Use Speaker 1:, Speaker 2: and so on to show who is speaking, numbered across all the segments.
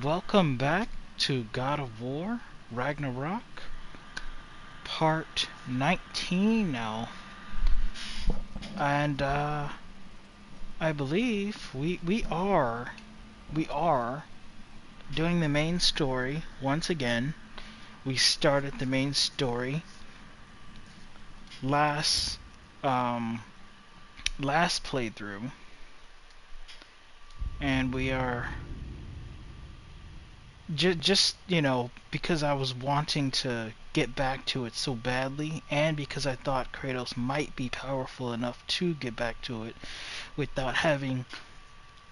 Speaker 1: Welcome back to God of War RagnaRok, part 19 now. And I believe we are doing the main story once again. We started the main story last um last playthrough, and we are just because I was wanting to get back to it so badly, and because I thought Kratos might be powerful enough to get back to it without having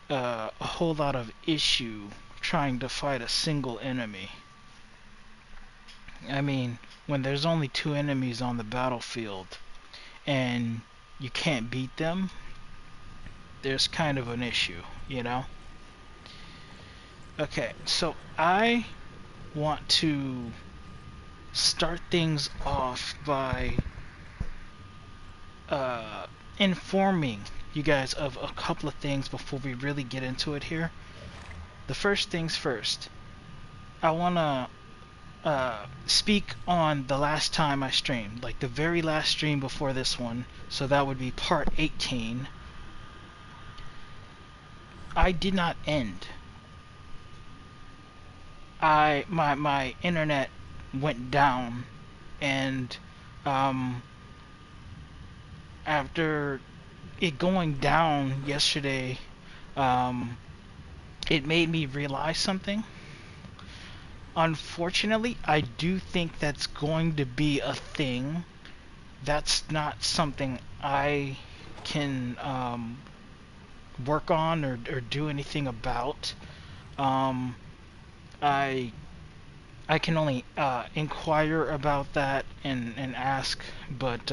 Speaker 1: a whole lot of issue trying to fight a single enemy. I mean, when there's only two enemies on the battlefield and you can't beat them, there's kind of an issue, you know? Okay, so I want to start things off by uh, informing you guys of a couple of things before we really get into it here. The first things first, I want to speak on the last time I streamed, like the very last stream before this one, so that would be part 18. I did not end. My internet went down, and um, after it going down yesterday, um, it made me realize something. Unfortunately, I do think that's going to be a thing. That's not something I can work on or do anything about. Um, I I can only inquire about that and ask, but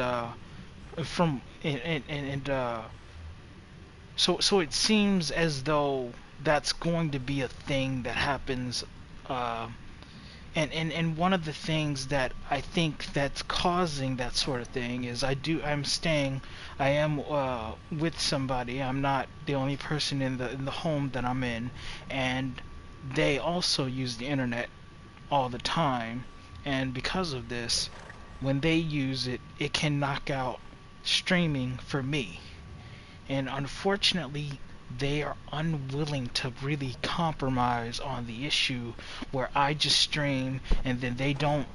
Speaker 1: from and so it seems as though that's going to be a thing that happens. Uh, and one of the things that I think that's causing that sort of thing is I am with somebody. I'm not the only person in the home that I'm in, and they also use the internet all the time, and because of this, when they use it, it can knock out streaming for me. And unfortunately, they are unwilling to really compromise on the issue where I just stream and then they don't,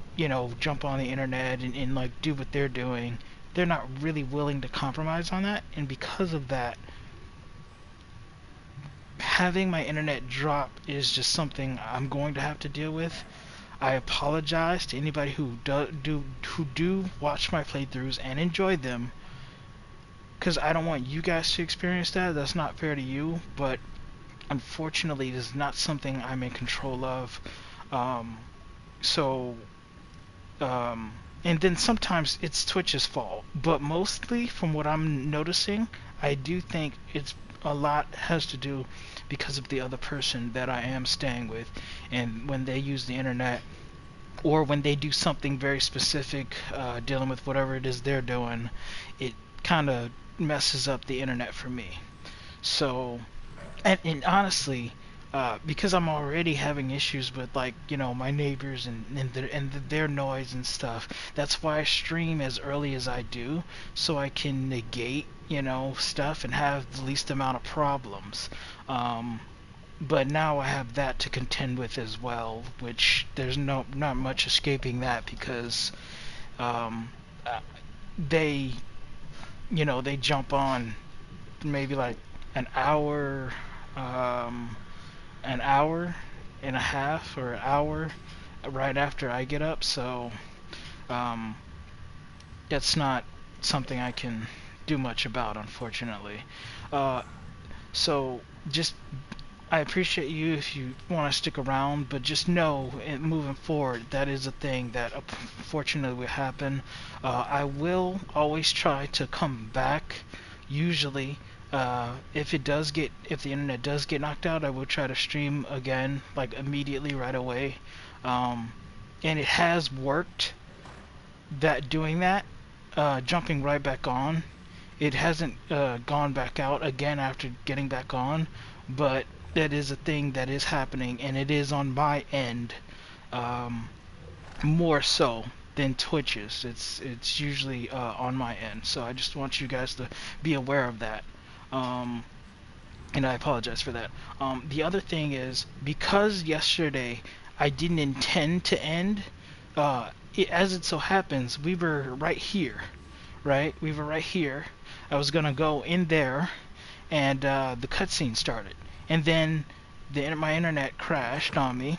Speaker 1: jump on the internet and like do what they're doing. They're not really willing to compromise on that, and because of that, having my internet drop is just something I'm going to have to deal with. I apologize to anybody who do watch my playthroughs and enjoy them, because I don't want you guys to experience that. That's not fair to you, but unfortunately, it is not something I'm in control of. Um, so, and then sometimes it's Twitch's fault, but mostly from what I'm noticing, I do think it's a lot has to do because of the other person that I am staying with, and when they use the internet or when they do something very specific, dealing with whatever it is they're doing, it kind of messes up the internet for me. So, and honestly, because I'm already having issues with like my neighbors and their noise and stuff. That's why I stream as early as I do, so I can negate stuff and have the least amount of problems. Um, but now I have that to contend with as well, which there's not much escaping that because um, uh, they they jump on maybe like an hour, um, an hour and a half or an hour right after I get up. So um, that's not something I can do much about, unfortunately. Uh, so just I appreciate you if you want to stick around, but just know, moving forward, that is a thing that unfortunately will happen. I will always try to come back. Usually, if the internet does get knocked out, I will try to stream again, like immediately, right away. Um, and it has worked. That doing that, jumping right back on. It hasn't gone back out again after getting back on, but that is a thing that is happening, and it is on my end, um, more so than Twitch's. It's usually on my end, so I just want you guys to be aware of that. Um, and I apologize for that. The other thing is, because yesterday I didn't intend to end, as it so happens, we were right here, right? We were right here. I was gonna go in there, and the cutscene started, and then my internet crashed on me,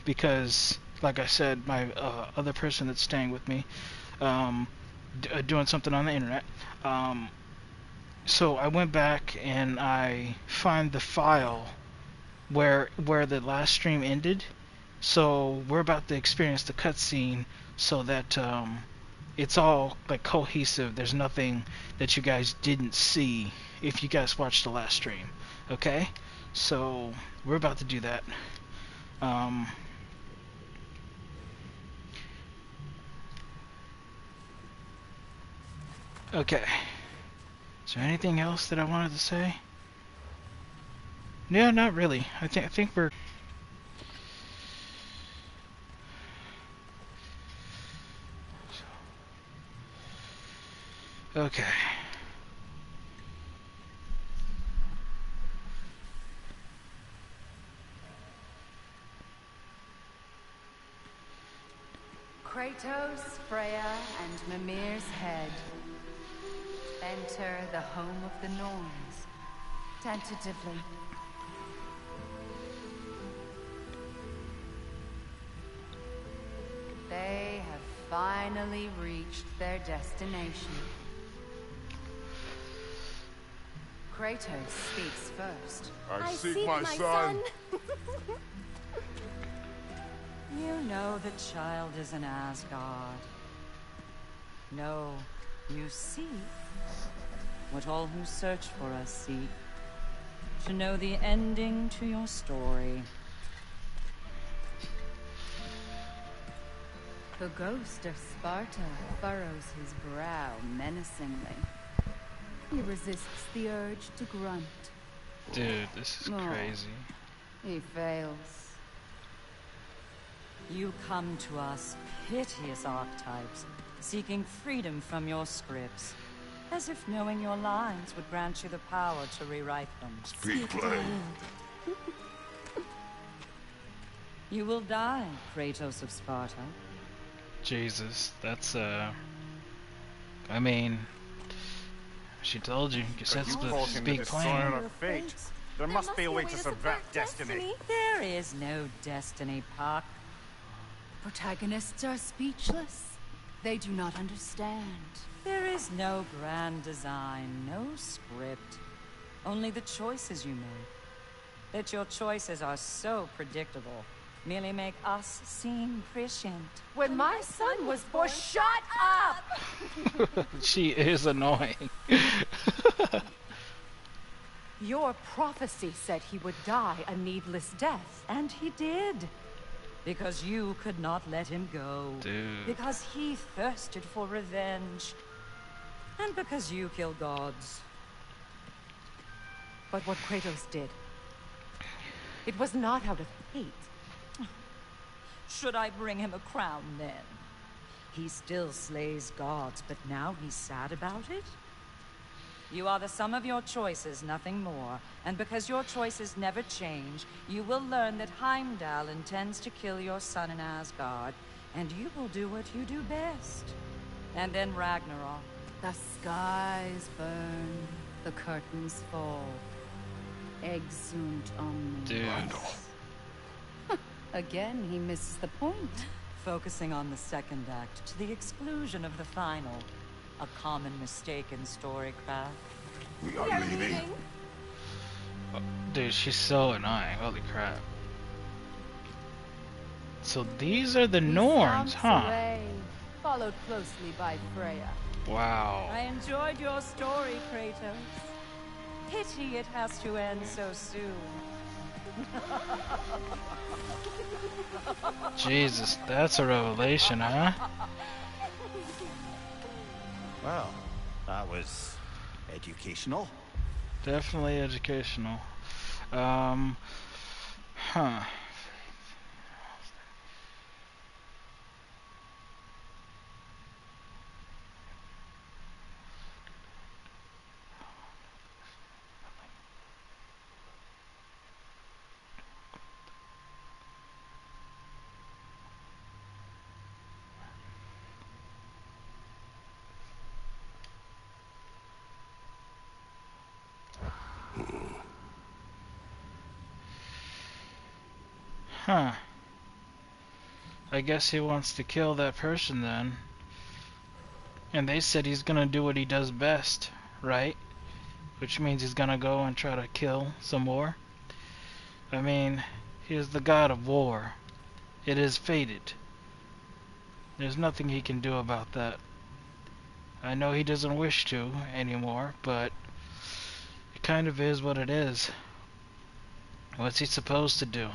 Speaker 1: because, like I said, my other person that's staying with me, um, doing something on the internet. So I went back and I find the file where the last stream ended. So we're about to experience the cutscene, so that it's all like cohesive. There's nothing that you guys didn't see if you guys watched the last stream. Okay? So we're about to do that. Um, okay. Is there anything else that I wanted to say? Yeah, not really. I think we're okay.
Speaker 2: Kratos, Freya, and Mimir's head. Enter the home of the Norns, tentatively. They have finally reached their destination. Kratos speaks first.
Speaker 3: I seek my son.
Speaker 2: You know the child is an Asgard. No, you seek what all who search for us seek. To know the ending to your story. The ghost of Sparta furrows his brow menacingly. He resists the urge to grunt.
Speaker 1: Dude, this is crazy.
Speaker 2: He fails. You come to us, piteous archetypes, seeking freedom from your scripts. As if knowing your lines would grant you the power to rewrite them.
Speaker 3: Speak plain.
Speaker 2: You will die, Kratos of Sparta.
Speaker 1: Jesus, that's I mean, she told you. Guess that's the speak plain.
Speaker 3: Of fate. There must be a way to subvert destiny.
Speaker 2: There is no destiny, Puck. Protagonists are speechless. They do not understand. There is no grand design, no script. Only the choices you make. That your choices are so predictable merely make us seem prescient. When my son was born, shut up!
Speaker 1: She is annoying.
Speaker 2: Your prophecy said he would die a needless death, and he did. Because you could not let him go.
Speaker 1: Dude.
Speaker 2: Because he thirsted for revenge. And because you kill gods. But what Kratos did, it was not out of hate. Should I bring him a crown then? He still slays gods, but now he's sad about it? You are the sum of your choices, nothing more. And because your choices never change, you will learn that Heimdall intends to kill your son in Asgard. And you will do what you do best. And then Ragnarok. The skies burn, the curtains fall. Exunt omnes.
Speaker 1: Dude.
Speaker 2: Again, he misses the point. Focusing on the second act to the exclusion of the final. A common mistake in storycraft.
Speaker 3: We are leaving.
Speaker 1: Oh, dude, she's so annoying. Holy crap. So these are the Norns, huh?
Speaker 2: Away, followed closely by Freya.
Speaker 1: Wow.
Speaker 2: I enjoyed your story, Kratos. Pity it has to end so soon.
Speaker 1: Jesus, that's a revelation, huh?
Speaker 4: Well, that was educational.
Speaker 1: Definitely educational. Um, huh. Huh. I guess he wants to kill that person then. And they said he's gonna do what he does best, right? Which means he's gonna go and try to kill some more. I mean, he is the god of war. It is fated. There's nothing he can do about that. I know he doesn't wish to anymore, but it kind of is what it is. What's he supposed to do?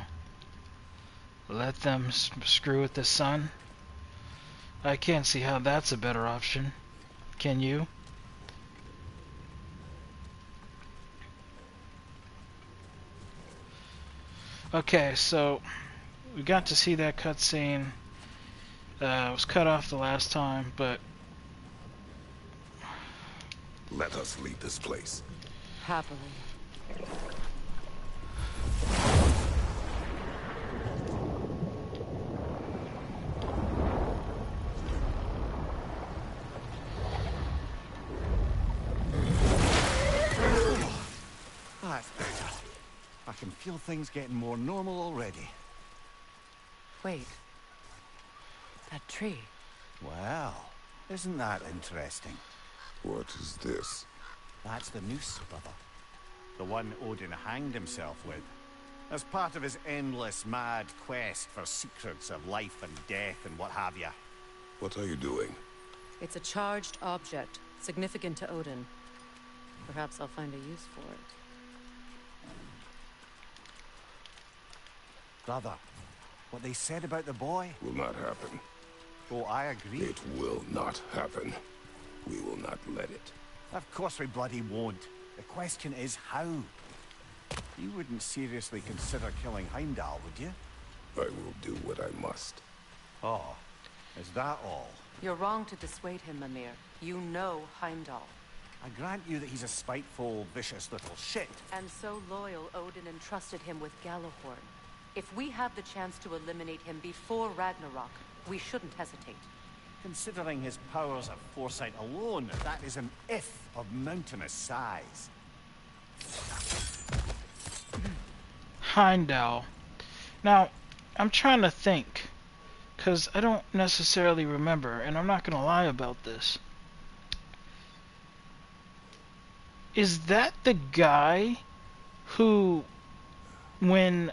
Speaker 1: Let them screw with the sun? I can't see how that's a better option. Can you? Okay, so we got to see that cutscene. It was cut off the last time, but
Speaker 4: Let us leave this place.
Speaker 2: Happily.
Speaker 3: That's better. I can feel things getting more normal already.
Speaker 2: Wait. That tree.
Speaker 3: Well, isn't that interesting?
Speaker 4: What is this?
Speaker 3: That's the noose, brother. The one Odin hanged himself with. As part of his endless, mad quest for secrets of life and death and what have you.
Speaker 4: What are you doing?
Speaker 5: It's a charged object, significant to Odin. Perhaps I'll find a use for it.
Speaker 3: Brother, what they said about the boy?
Speaker 4: Will not happen.
Speaker 3: Oh, I agree.
Speaker 4: It will not happen. We will not let it.
Speaker 3: Of course we bloody won't. The question is how? You wouldn't seriously consider killing Heimdall, would you?
Speaker 4: I will do what I must.
Speaker 3: Oh, is that all?
Speaker 5: You're wrong to dissuade him, Mimir. You know Heimdall.
Speaker 3: I grant you that he's a spiteful, vicious little shit.
Speaker 5: And so loyal, Odin entrusted him with Gjallarhorn. If we have the chance to eliminate him before Ragnarok, we shouldn't hesitate.
Speaker 3: Considering his powers of foresight alone, that is an if of mountainous size.
Speaker 1: Heimdall. Now, I'm trying to think, because I don't necessarily remember, and I'm not going to lie about this. Is that the guy who, when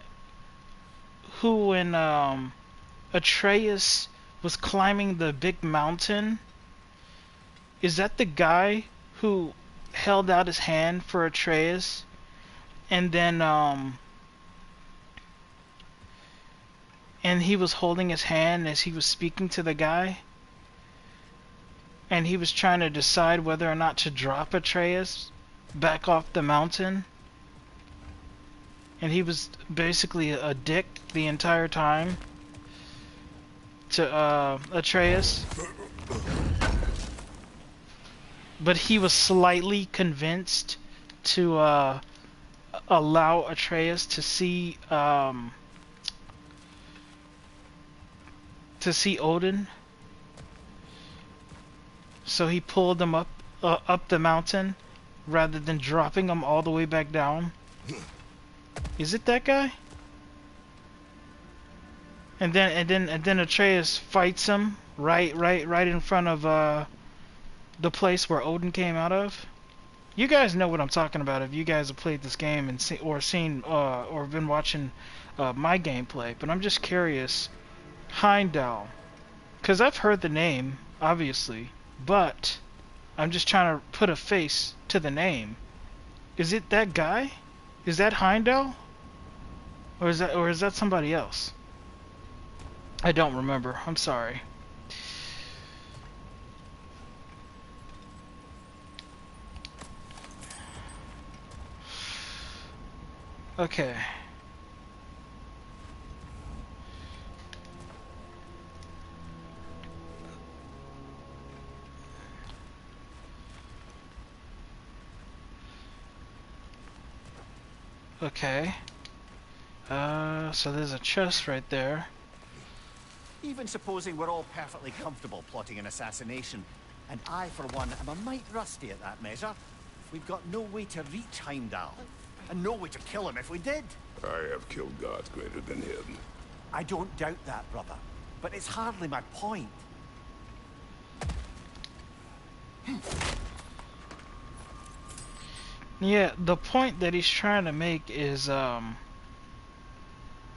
Speaker 1: Atreus was climbing the big mountain, is that the guy who held out his hand for Atreus, and then and he was holding his hand as he was speaking to the guy, and he was trying to decide whether or not to drop Atreus back off the mountain, and he was basically a dick the entire time to Atreus, but he was slightly convinced to allow Atreus to see Odin, so he pulled him up the mountain rather than dropping him all the way back down. Is it that guy? And then Atreus fights him right in front of the place where Odin came out of. You guys know what I'm talking about if you guys have played this game and seen or been watching my gameplay. But I'm just curious, Heimdall, because I've heard the name obviously, but I'm just trying to put a face to the name. Is it that guy? Is that Heimdall? Or is that somebody else? I don't remember. I'm sorry. Okay. Okay. So there's a chest right there.
Speaker 3: Even supposing we're all perfectly comfortable plotting an assassination, and I, for one, am a mite rusty at that measure, we've got no way to reach Heimdall, and no way to kill him if we did.
Speaker 4: I have killed gods greater than him.
Speaker 3: I don't doubt that, brother, but it's hardly my point.
Speaker 1: Yeah, the point that he's trying to make is, or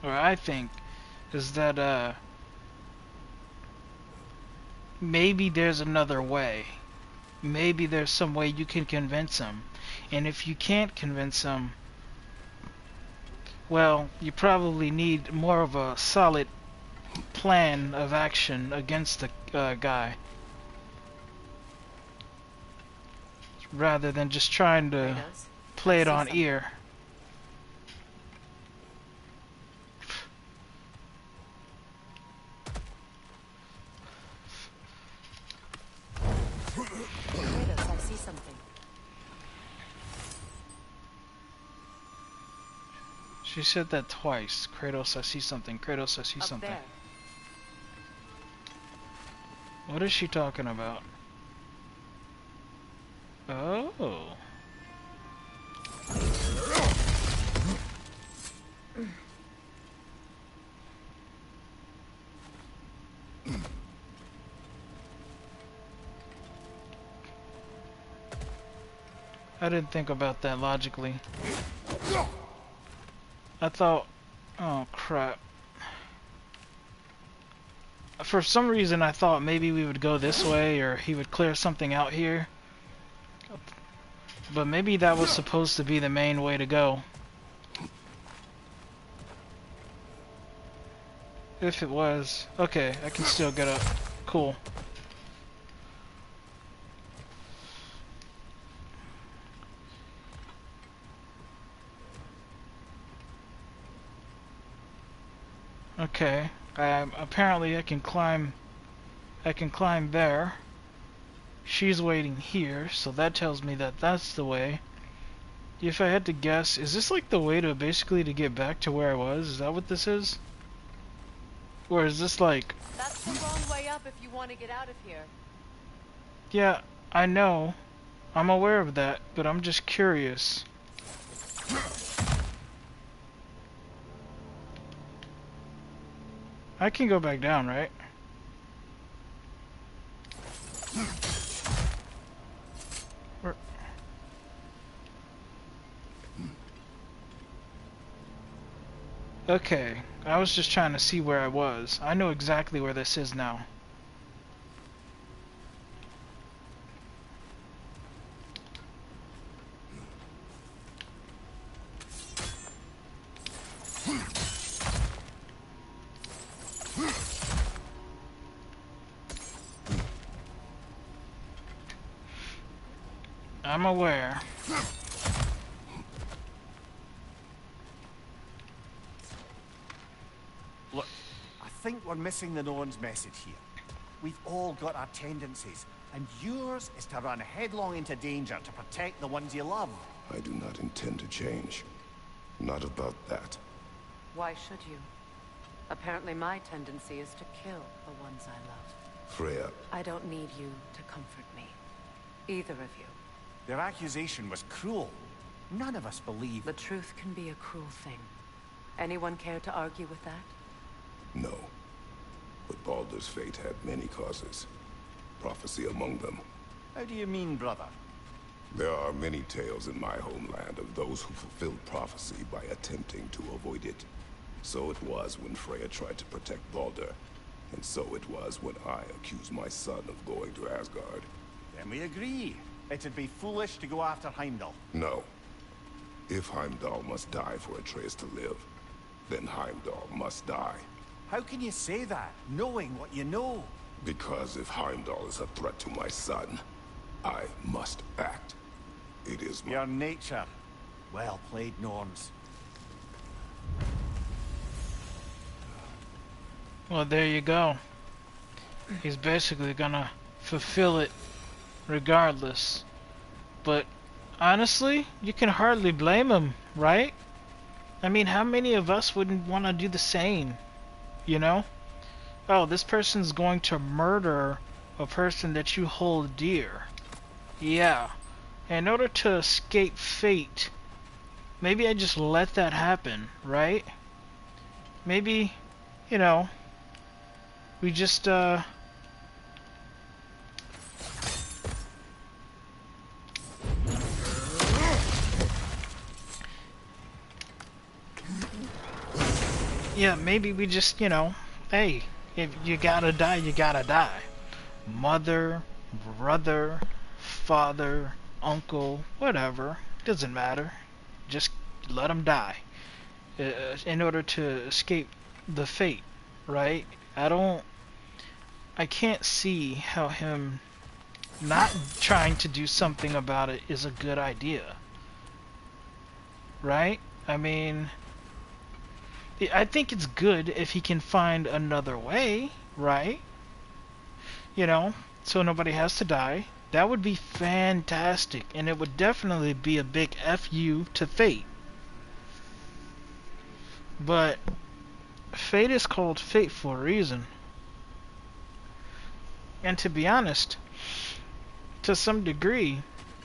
Speaker 1: I think, is that, maybe there's another way. Maybe there's some way you can convince him. And if you can't convince him, well, you probably need more of a solid plan of action against the guy. Rather than just trying to play it on ear.
Speaker 5: Kratos, I see something.
Speaker 1: She said that twice. Kratos, I see something. Kratos, I see
Speaker 5: Up
Speaker 1: something.
Speaker 5: there.
Speaker 1: What is she talking about? Oh. I didn't think about that logically. I thought, oh crap. For some reason I thought maybe we would go this way or he would clear something out here. But maybe that was supposed to be the main way to go. If it was. Okay, I can still get up. Cool. Okay. Apparently I can climb there. She's waiting here, so that tells me that that's the way. If I had to guess, is this like the way to basically to get back to where I was? Is that what this is? Or is this like...
Speaker 5: That's the wrong way up if you want to get out of here.
Speaker 1: Yeah, I know. I'm aware of that, but I'm just curious. I can go back down, right? Okay, I was just trying to see where I was. I know exactly where this is now. I'm aware.
Speaker 3: Look, I think we're missing the Norn's message here. We've all got our tendencies, and yours is to run headlong into danger to protect the ones you love.
Speaker 4: I do not intend to change. Not about that.
Speaker 5: Why should you? Apparently my tendency is to kill the ones I love.
Speaker 4: Freya,
Speaker 5: I don't need you to comfort me. Either of you.
Speaker 3: Their accusation was cruel. None of us believe...
Speaker 5: The truth can be a cruel thing. Anyone care to argue with that?
Speaker 4: no. But Baldur's fate had many causes. Prophecy among them.
Speaker 3: How do you mean, brother?
Speaker 4: There are many tales in my homeland of those who fulfilled prophecy by attempting to avoid it. So it was when Freya tried to protect Baldur. And so it was when I accused my son of going to Asgard.
Speaker 3: Then we agree. It'd be foolish to go after Heimdall.
Speaker 4: No. If Heimdall must die for Atreus to live, then Heimdall must die.
Speaker 3: How can you say that, knowing what you know?
Speaker 4: Because if Heimdall is a threat to my son, I must act. It is my...
Speaker 3: Your nature. Well played, Norns.
Speaker 1: Well, there you go. He's basically gonna fulfill it regardless. But honestly, you can hardly blame him, right? I mean, how many of us wouldn't want to do the same, you know? Oh, this person's going to murder a person that you hold dear. Yeah. In order to escape fate, maybe I just let that happen, right? Maybe, you know, we just, yeah, maybe we just, you know, hey, if you gotta die, you gotta die. Mother, brother, father, uncle, whatever, doesn't matter. Just let them die in order to escape the fate, right? I can't see how him not trying to do something about it is a good idea, right? I mean, I think it's good if he can find another way, right? You know, so nobody has to die. That would be fantastic, and it would definitely be a big FU to fate. But fate is called fate for a reason. And to be honest, to some degree,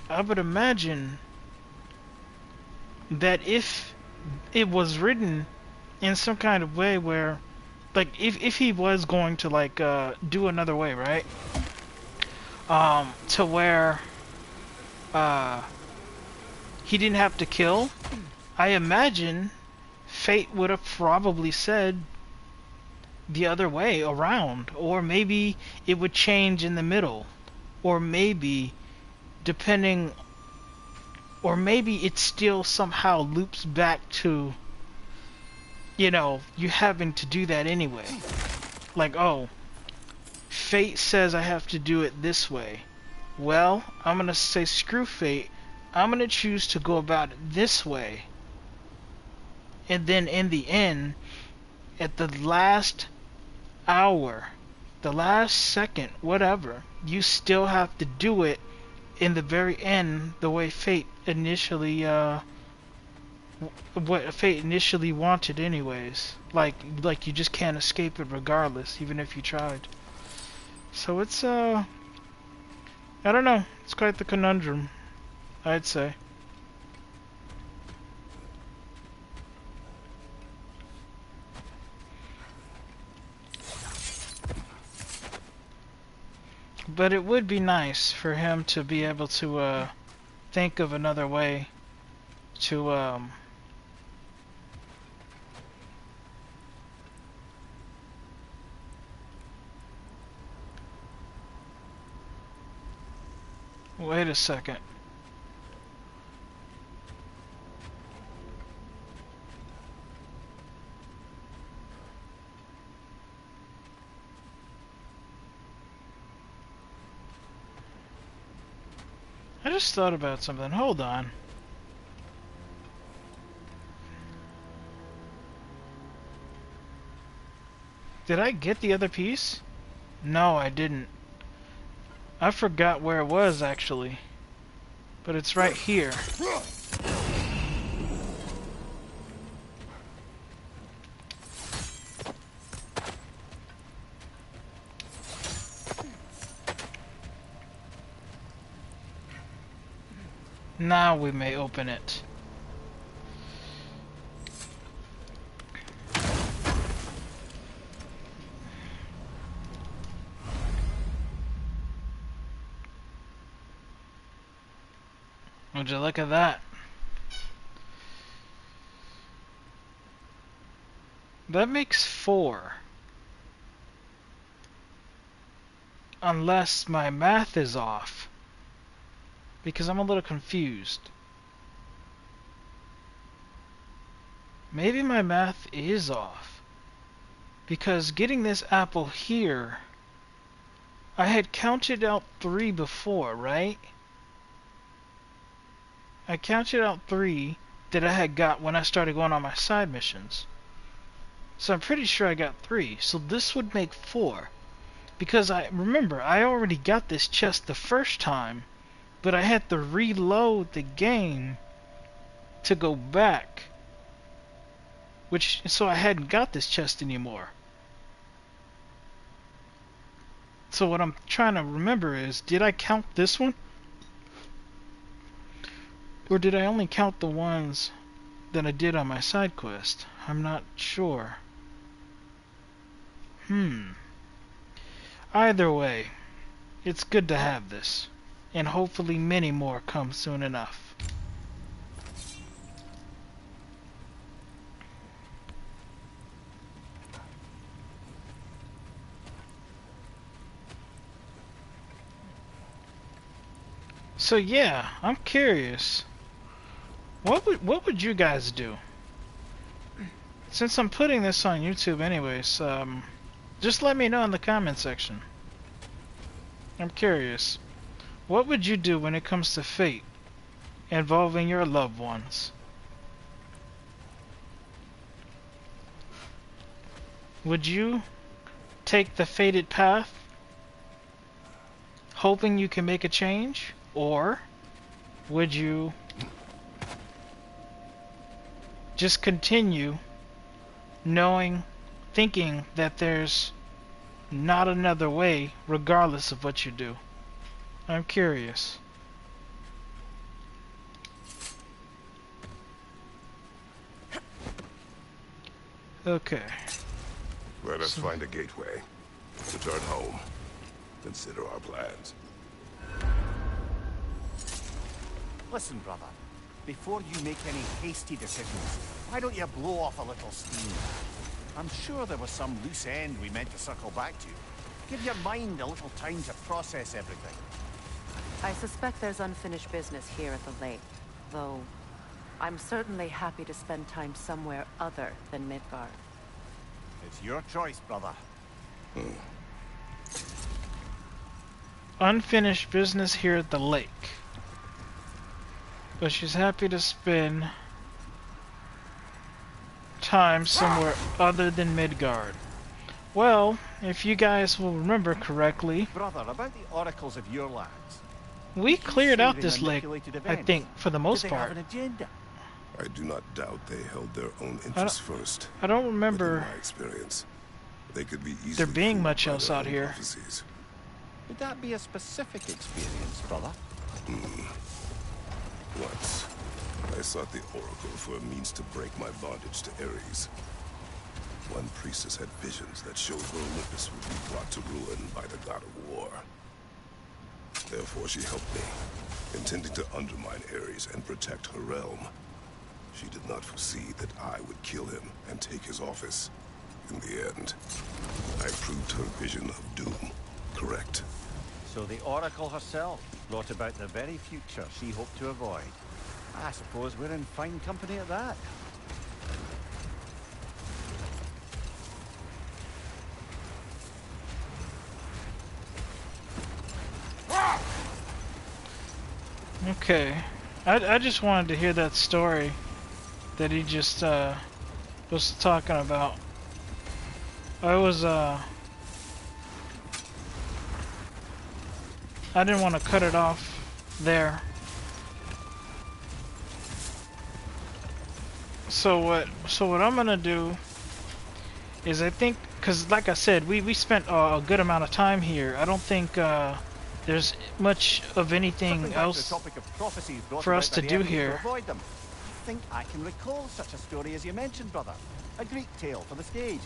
Speaker 1: I would imagine that if it was written in some kind of way where, like, if he was going to, like, do another way, right? To where, he didn't have to kill, I imagine fate would have probably said the other way around, or maybe it would change in the middle, or maybe depending, or maybe it still somehow loops back to, you know, you having to do that anyway. Like, oh, fate says I have to do it this way. Well, I'm gonna say screw fate, I'm gonna choose to go about it this way. And then in the end, at the last hour, the last second, whatever, you still have to do it in the very end the way fate initially what fate initially wanted anyways. Like you just can't escape it regardless, even if you tried. So it's I don't know, it's quite the conundrum, I'd say. But it would be nice for him to be able to think of another way to wait a second. I just thought about something. Hold on. Did I get the other piece? No, I didn't. I forgot where it was actually. But it's right here. Now we may open it. Would you look at that? That makes 4. Unless my math is off. Because I'm a little confused. Maybe my math is off. Because getting this apple here, I had counted out 3 before, right? I counted out 3 that I had got when I started going on my side missions. So I'm pretty sure I got 3. So this would make 4. Because I remember, I already got this chest the first time, but I had to reload the game to go back. So I hadn't got this chest anymore. So what I'm trying to remember is, did I count this one? Or did I only count the ones that I did on my side quest? I'm not sure. Either way, it's good to have this. And hopefully many more come soon enough. So yeah, I'm curious. What would you guys do? Since I'm putting this on YouTube anyways, just let me know in the comment section. I'm curious. What would you do when it comes to fate involving your loved ones? Would you take the fated path, hoping you can make a change? Or would you just continue thinking that there's not another way regardless of what you do? I'm curious. Okay.
Speaker 4: Let us find a gateway. Return home. Consider our plans.
Speaker 3: Listen, brother. Before you make any hasty decisions, why don't you blow off a little steam? I'm sure there was some loose end we meant to circle back to. Give your mind a little time to process everything.
Speaker 5: I suspect there's unfinished business here at the lake, though I'm certainly happy to spend time somewhere other than Midgard.
Speaker 3: It's your choice, brother.
Speaker 1: Unfinished business here at the lake. But she's happy to spend time somewhere other than Midgard. Well, if you guys will remember correctly,
Speaker 3: Brother, about the oracles of your lands.
Speaker 1: we cleared
Speaker 3: say
Speaker 1: out
Speaker 3: they
Speaker 1: this lake,
Speaker 3: manipulated
Speaker 1: I
Speaker 3: events?
Speaker 1: think, for the most
Speaker 3: Did they
Speaker 1: part.
Speaker 3: have an agenda?
Speaker 4: I do not doubt they held their own interests first.
Speaker 1: I don't
Speaker 4: But in
Speaker 1: remember
Speaker 4: my experience, they could be easily
Speaker 1: there being
Speaker 4: fooled
Speaker 1: much
Speaker 4: by
Speaker 1: else
Speaker 4: their
Speaker 1: out
Speaker 4: own
Speaker 1: here.
Speaker 4: prophecies.
Speaker 3: Would that be a specific experience, brother?
Speaker 4: Once, I sought the Oracle for a means to break my bondage to Ares. One priestess had visions that showed where Olympus would be brought to ruin by the god of war. Therefore, she helped me, intending to undermine Ares and protect her realm. She did not foresee that I would kill him and take his office. In the end, I proved her vision of doom correct.
Speaker 3: So the Oracle herself brought about the very future she hoped to avoid. I suppose we're in fine company at that.
Speaker 1: Okay. I just wanted to hear that story that he just was talking about. I didn't want to cut it off there. So what I'm gonna do is, I think, because like I said, we spent a good amount of time here. I don't think there's much of anything else for us to do here.
Speaker 3: Avoid them. I think I can recall such a story as you mentioned, brother. A Greek tale for the stage.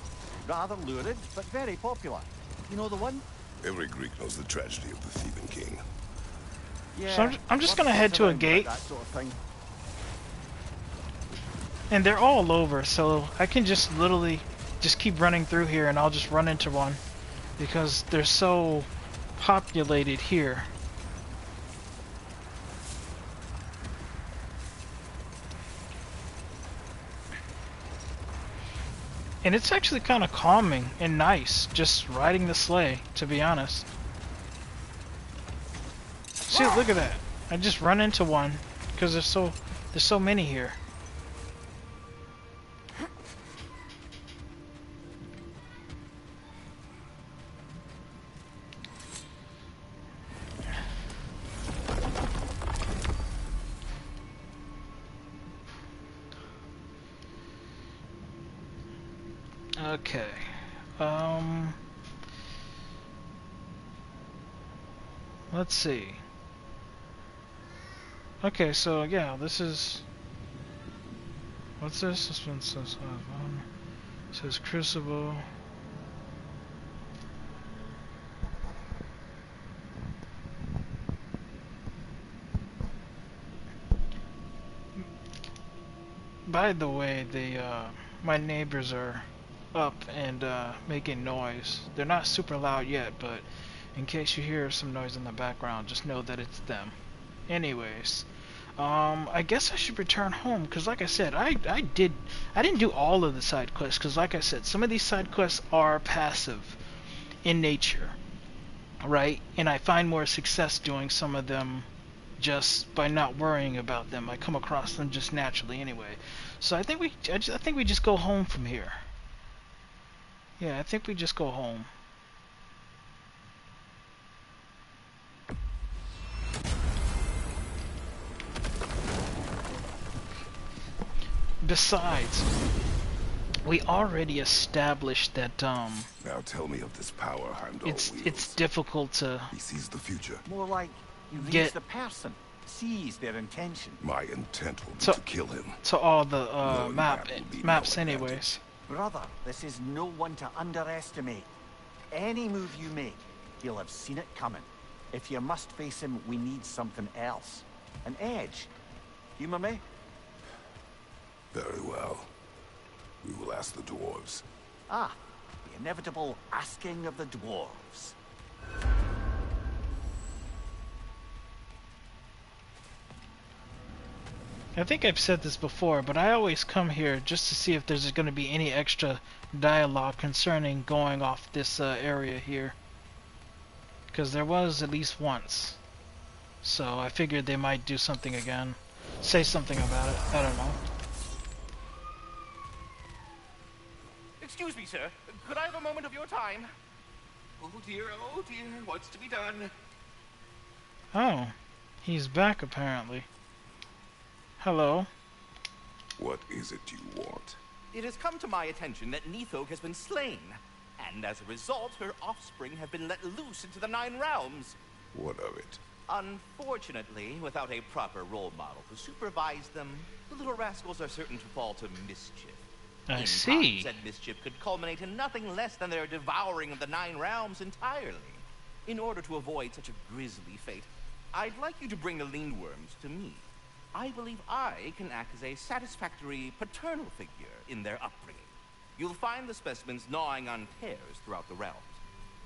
Speaker 3: Rather lurid, but very popular. You know the one?
Speaker 4: Every Greek knows the tragedy of the Theban king.
Speaker 3: Yeah.
Speaker 1: So I'm just gonna head to a
Speaker 3: around about
Speaker 1: gate,
Speaker 3: that sort of thing.
Speaker 1: and they're all over, so I can just literally just keep running through here, and I'll just run into one because they're so populated here. And it's actually kind of calming and nice just riding the sleigh, to be honest. See, look at that. I just run into one because there's so many here. Okay. Um. Let's see. Okay, so yeah, this is. What's this? This one says Crucible. By the way, my neighbors are up and making noise. They're not super loud yet, but in case you hear some noise in the background, just know that it's them. Anyways, I guess I should return home because, like I said, I didn't do all of the side quests because, like I said, some of these side quests are passive in nature, right? And I find more success doing some of them just by not worrying about them. I come across them just naturally anyway. So I think we just go home from here. Yeah, I think we just go home. Besides, we already established that
Speaker 4: Now tell me of this power Heimdall
Speaker 1: it's
Speaker 4: wields.
Speaker 1: difficult to
Speaker 4: He sees the future.
Speaker 3: More like he reads
Speaker 1: Get-
Speaker 3: the person, sees their intention.
Speaker 4: My intent will be
Speaker 1: So-
Speaker 4: to kill him.
Speaker 1: to all the
Speaker 4: Knowing that will be
Speaker 1: maps
Speaker 4: no
Speaker 1: anyways.
Speaker 4: advantage.
Speaker 3: Brother, this is no one to underestimate. Any move you make, he'll have seen it coming. If you must face him, we need something else. An edge. Humor me?
Speaker 4: Very well. We will ask the dwarves.
Speaker 3: Ah, the inevitable asking of the dwarves.
Speaker 1: I think I've said this before, but I always come here just to see if there's going to be any extra dialogue concerning going off this area here. Because there was at least once. So I figured they might do something again. Say something about it. I don't know.
Speaker 6: Excuse me, sir. Could I have a moment of your time? Oh dear, what's to be done?
Speaker 1: Oh, he's back apparently. Hello.
Speaker 4: What is it you want?
Speaker 6: It has come to my attention that Nithog has been slain, and as a result, her offspring have been let loose into the Nine Realms.
Speaker 4: What of it?
Speaker 6: Unfortunately, without a proper role model to supervise them, the little rascals are certain to fall to mischief.
Speaker 1: I
Speaker 6: In
Speaker 1: see.
Speaker 6: time, said mischief could culminate in nothing less than their devouring of the Nine Realms entirely. In order to avoid such a grisly fate, I'd like you to bring the Lindworms to me. I believe I can act as a satisfactory paternal figure in their upbringing. You'll find the specimens gnawing on tears throughout the realms.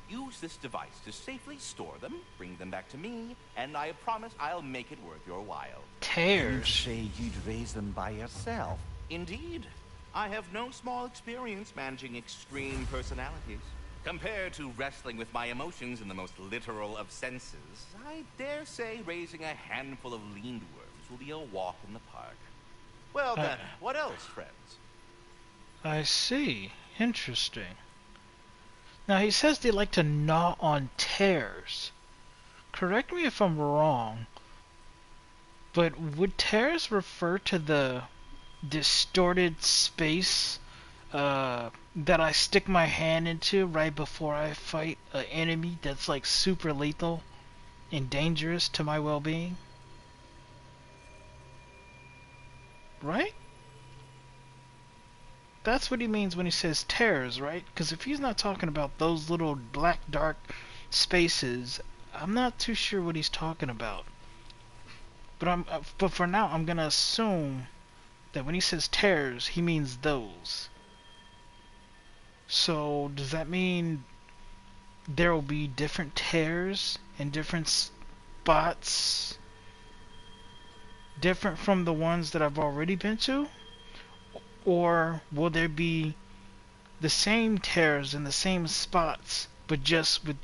Speaker 6: Use this device to safely store them, bring them back to me, and I promise I'll make it worth your while.
Speaker 3: You'd
Speaker 1: Tears.
Speaker 3: say you'd raise them by yourself.
Speaker 6: Indeed. I have no small experience managing extreme personalities. Compared to wrestling with my emotions in the most literal of senses, I dare say raising a handful of lindworms will be a walk in the park. Well then, what else, friends?
Speaker 1: I see. Interesting. Now he says they like to gnaw on tears. Correct me if I'm wrong, but would tears refer to the distorted space that I stick my hand into right before I fight an enemy that's like super lethal and dangerous to my well-being? Right? That's what he means when he says tears, right? Because if he's not talking about those little black dark spaces, I'm not too sure what he's talking about. But for now, I'm gonna assume that when he says tears, he means those. So does that mean there will be different tears in different spots, different from the ones that I've already been to? Or will there be the same tears in the same spots, but just with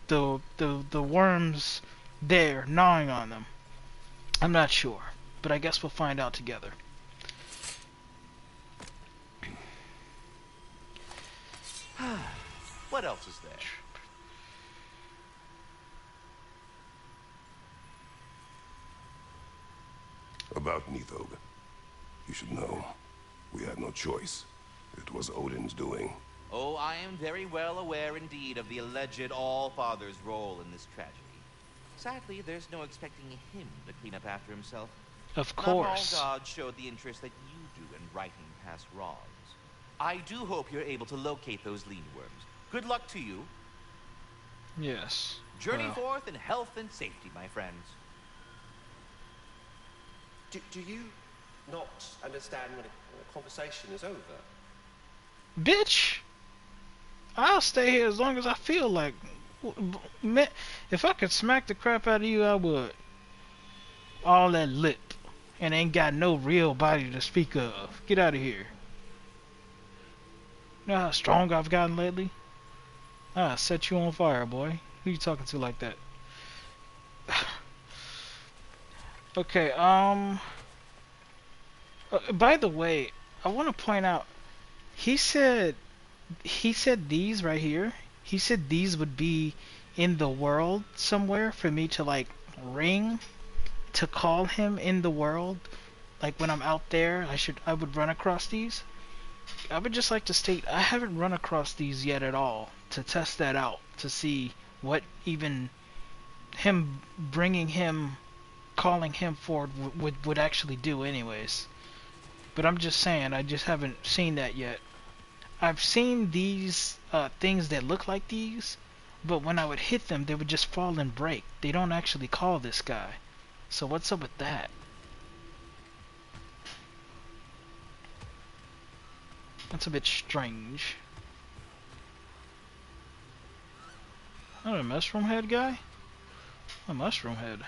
Speaker 1: the worms there gnawing on them? I'm not sure, but I guess we'll find out together.
Speaker 6: What else is there?
Speaker 4: About Nithog. You should know. We had no choice. It was Odin's doing.
Speaker 6: Oh, I am very well aware indeed of the alleged All-Father's role in this tragedy. Sadly, there's no expecting him to clean up after himself.
Speaker 1: Of
Speaker 6: Not all
Speaker 1: course.
Speaker 6: gods showed the interest that you do in righting past wrongs. I do hope you're able to locate those lean worms. Good luck to you.
Speaker 1: Yes.
Speaker 6: Journey
Speaker 1: Well.
Speaker 6: forth in health and safety, my friends.
Speaker 7: Do you not understand when a conversation is over?
Speaker 1: Bitch! I'll stay here as long as I feel like. Man, if I could smack the crap out of you, I would. All that lip. And ain't got no real body to speak of. Get out of here. You know how strong I've gotten lately? Ah, set you on fire, boy. Who you talking to like that? Okay, by the way, I want to point out, he said these right here, he said these would be in the world somewhere for me to like ring to call him in the world. Like when I'm out there, I would run across these. I would just like to state I haven't run across these yet at all to test that out to see what even him bringing him, calling him forward would actually do anyways. But I'm just saying, I just haven't seen that yet. I've seen these things that look like these, but when I would hit them, they would just fall and break. They don't actually call this guy. So what's up with that? That's a bit strange. Oh, a mushroom head guy? A mushroom head.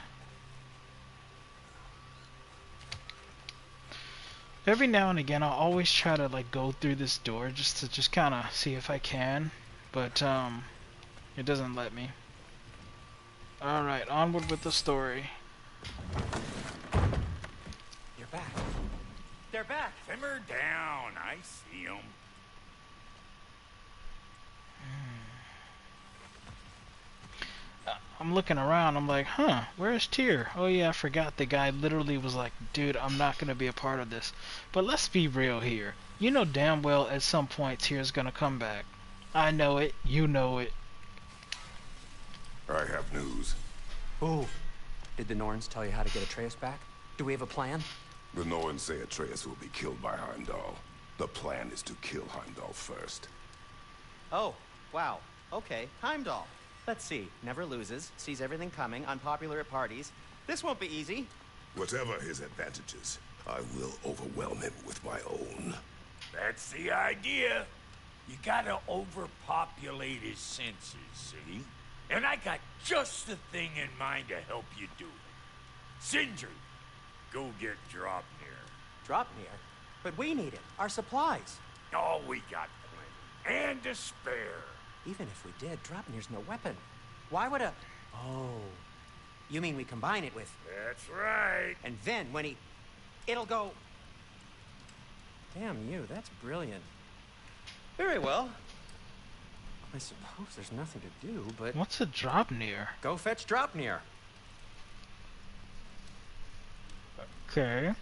Speaker 1: Every now and again, I'll always try to like go through this door just to kind of see if I can, but it doesn't let me. All right, onward with the story.
Speaker 7: You're back.
Speaker 8: They're back. Simmer down. I see them.
Speaker 1: I'm looking around, I'm like, huh, where's Tyr? Oh yeah, I forgot the guy literally was like, dude, I'm not gonna be a part of this. But let's be real here. You know damn well at some point Tyr's gonna come back. I know it, you know it.
Speaker 4: I have news.
Speaker 7: Oh, did the Norns tell you how to get Atreus back? Do we have a plan?
Speaker 4: The Norns say Atreus will be killed by Heimdall. The plan is to kill Heimdall first.
Speaker 3: Oh, wow. Okay, Heimdall. Let's see. Never loses, sees everything coming, unpopular at parties. This won't be easy.
Speaker 4: Whatever his advantages, I will overwhelm him with my own.
Speaker 8: That's the idea. You gotta overpopulate his senses, see? And I got just the thing in mind to help you do it. Sindri, go get Dropnir.
Speaker 7: Dropnir? But we need it. Our supplies.
Speaker 8: Oh, we got plenty. And to spare.
Speaker 7: Even if we did, Dropnir's no weapon. Why would a... Oh. You mean we combine it with...
Speaker 8: That's right.
Speaker 7: And then when he... It'll go... Damn you, that's brilliant.
Speaker 3: Very well.
Speaker 7: I suppose there's nothing to do, but...
Speaker 1: What's a Dropnir?
Speaker 7: Go fetch Dropnir.
Speaker 1: Okay.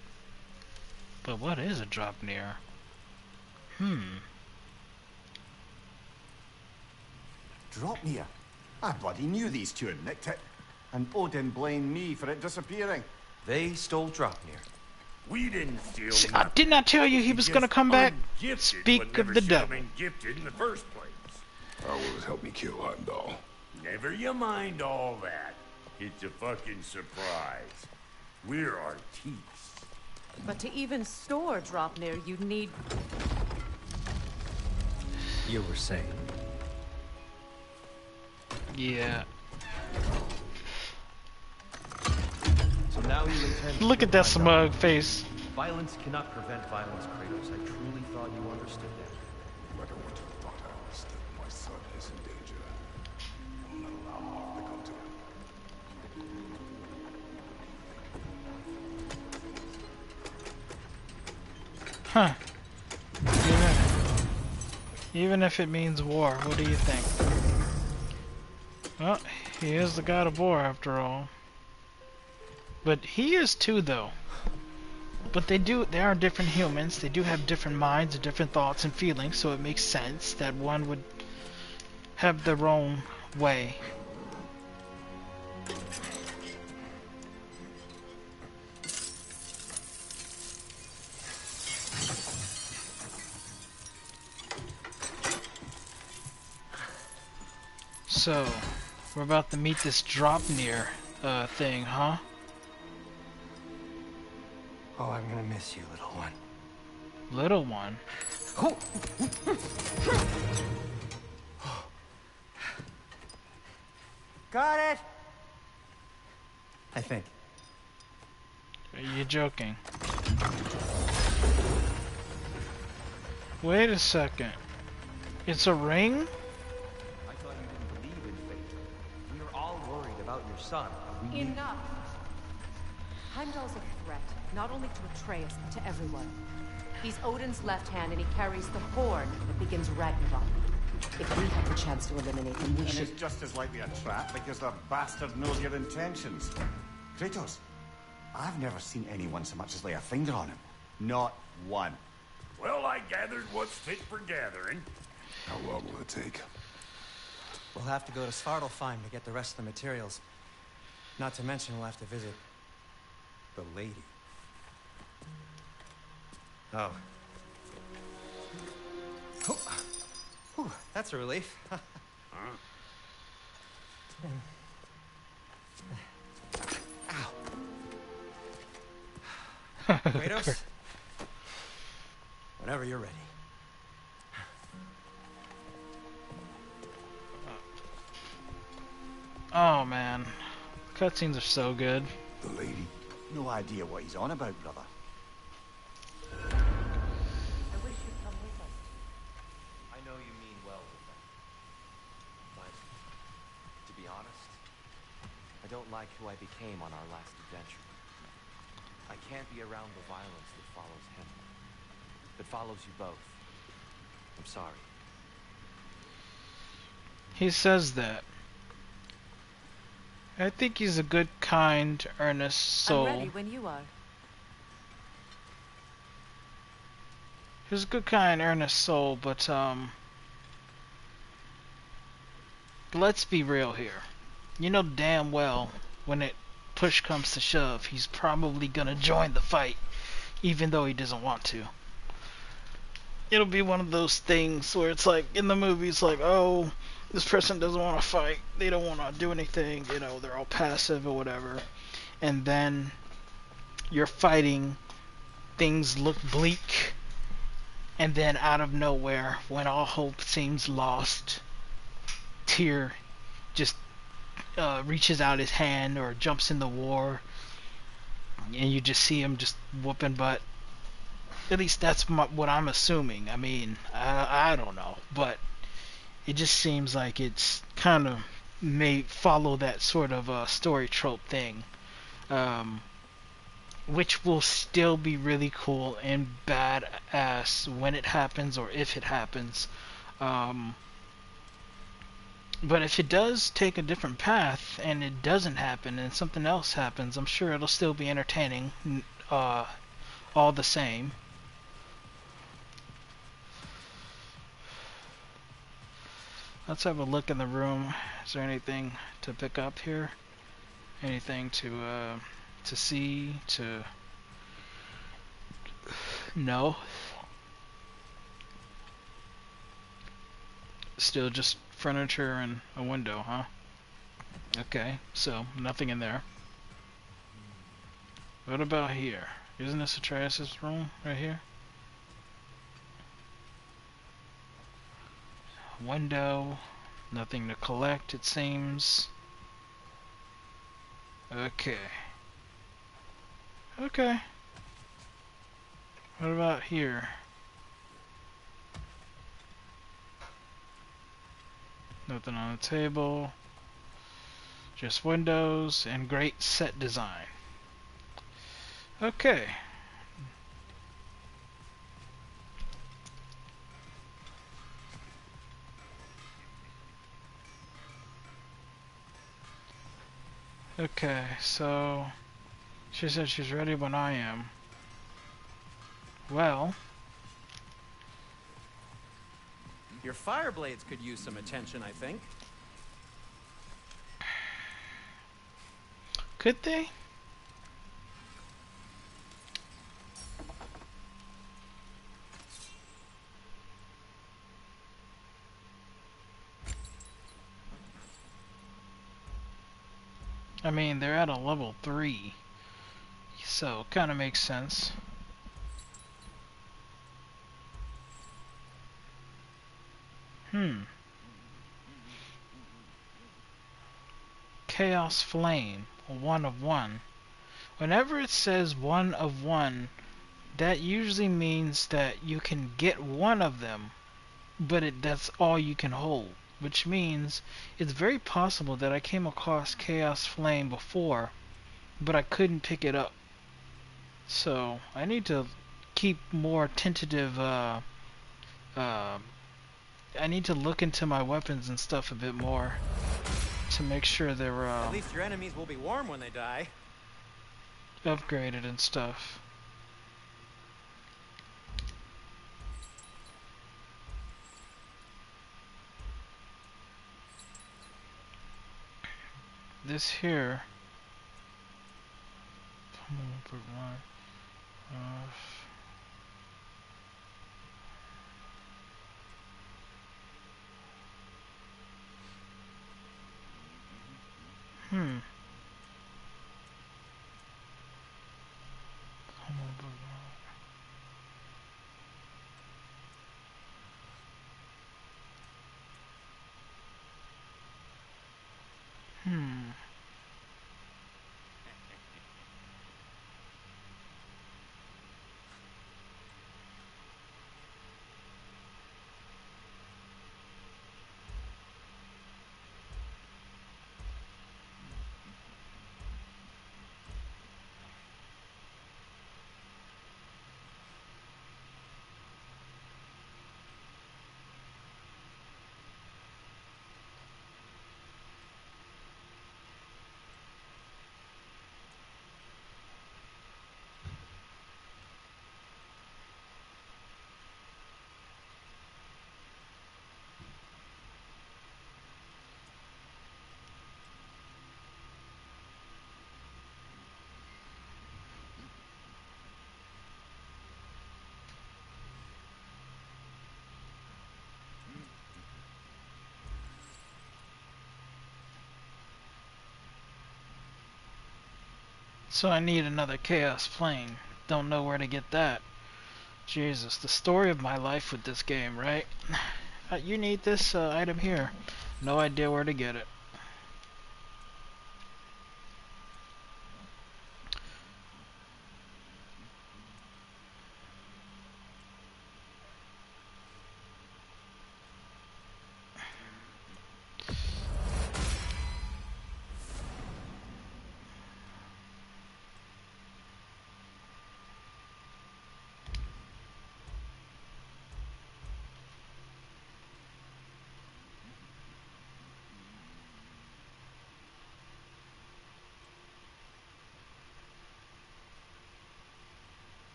Speaker 1: But what is a Dropnir?
Speaker 3: Dropnir? I bloody knew these two had nicked it. And Odin blamed me for it disappearing.
Speaker 7: They stole Dropnir.
Speaker 8: We didn't steal
Speaker 1: See, I
Speaker 8: nothing.
Speaker 1: did not tell you he was gonna come back.
Speaker 8: Ungifted
Speaker 1: Speak
Speaker 8: what
Speaker 1: of
Speaker 8: never
Speaker 1: the
Speaker 8: should have
Speaker 1: devil.
Speaker 8: been gifted in the first place.
Speaker 4: How will it help me kill Heimdall?
Speaker 8: Never you mind all that. It's a fucking surprise. We're artistes.
Speaker 5: But to even store Dropnir, you'd need...
Speaker 7: You were saying.
Speaker 1: Yeah.
Speaker 9: So now you intend to
Speaker 1: Look at
Speaker 9: kill
Speaker 1: that
Speaker 9: Heimdall.
Speaker 1: smug face.
Speaker 9: Violence cannot prevent violence, Kratos. I truly thought you understood that.
Speaker 4: But I would have thought I understood. My son is in danger. I will not allow harm to come to him.
Speaker 1: Huh. Even if it means war, what do you think? Well, he is the god of war after all. But he is too, though. But they are different humans. They do have different minds and different thoughts and feelings, so it makes sense that one would have their own way. So, we're about to meet this Dropnir thing, huh?
Speaker 7: Oh, I'm gonna miss you, little one.
Speaker 1: Little one?
Speaker 7: Oh. Got it! I think.
Speaker 1: Are you joking? Wait a second. It's a ring?
Speaker 9: I thought you didn't believe in fate. We were all worried about your son.
Speaker 5: Enough! Heimdall's a threat, not only to Atreus, but to everyone. He's Odin's left hand, and he carries the horn that begins Ragnarok. If we have the chance to eliminate him, we
Speaker 3: And
Speaker 5: should...
Speaker 3: it's just as likely a trap because the bastard knows your intentions. Kratos, I've never seen anyone so much as lay a finger on him. Not one.
Speaker 8: Well, I gathered what's fit for gathering.
Speaker 4: How long will it take?
Speaker 7: We'll have to go to Svartalfheim to get the rest of the materials. Not to mention we'll have to visit the lady. Oh. Oh. Whew, that's a relief. Ow. Kratos? Whenever you're ready.
Speaker 1: Oh man. Cutscenes are so good.
Speaker 4: The lady?
Speaker 3: No idea what he's on about, brother.
Speaker 5: I wish you'd come with us.
Speaker 9: I know you mean well with them. But, to be honest, I don't like who I became on our last adventure. I can't be around the violence that follows him. That follows you both. I'm sorry.
Speaker 1: He says that. I think he's a good, kind, earnest soul.
Speaker 5: I'm ready when you are.
Speaker 1: He's a good, kind, earnest soul, but let's be real here. You know damn well when it push comes to shove, he's probably gonna join the fight, even though he doesn't want to. It'll be one of those things where it's like in the movies, like, oh, this person doesn't want to fight, they don't want to do anything, you know, they're all passive or whatever, and then you're fighting, things look bleak, and then out of nowhere, when all hope seems lost, Tyr just reaches out his hand or jumps in the war, and you just see him just whooping butt. At least that's what I'm assuming. I mean, I don't know, but it just seems like it's kind of may follow that sort of story trope thing, which will still be really cool and badass when it happens or if it happens. But if it does take a different path and it doesn't happen and something else happens, I'm sure it'll still be entertaining, all the same. Let's have a look in the room. Is there anything to pick up here? Anything to see? No. Still just furniture and a window, huh? Okay, so nothing in there. What about here? Isn't this Atreus' room right here? Window, nothing to collect, it seems. Okay. Okay. What about here? Nothing on the table. Just windows and great set design. Okay. Okay, so she said she's ready when I am. Well,
Speaker 10: Your fire blades could use some attention, I think.
Speaker 1: could they? I mean, they're at a level 3, so kind of makes sense. Chaos Flame, 1 of 1. Whenever it says 1 of 1, that usually means that you can get one of them, but that's all you can hold. Which means it's very possible that I came across Chaos Flame before, but I couldn't pick it up. So I need to keep more tentative. I need to look into my weapons and stuff a bit more to make sure they're
Speaker 10: At least your enemies will be warm when they die.
Speaker 1: upgraded and stuff. This here. Hmm. Hmm. So I need another Chaos Flame. Don't know where to get that. Jesus, the story of my life with this game, right? You need this item here. No idea where to get it.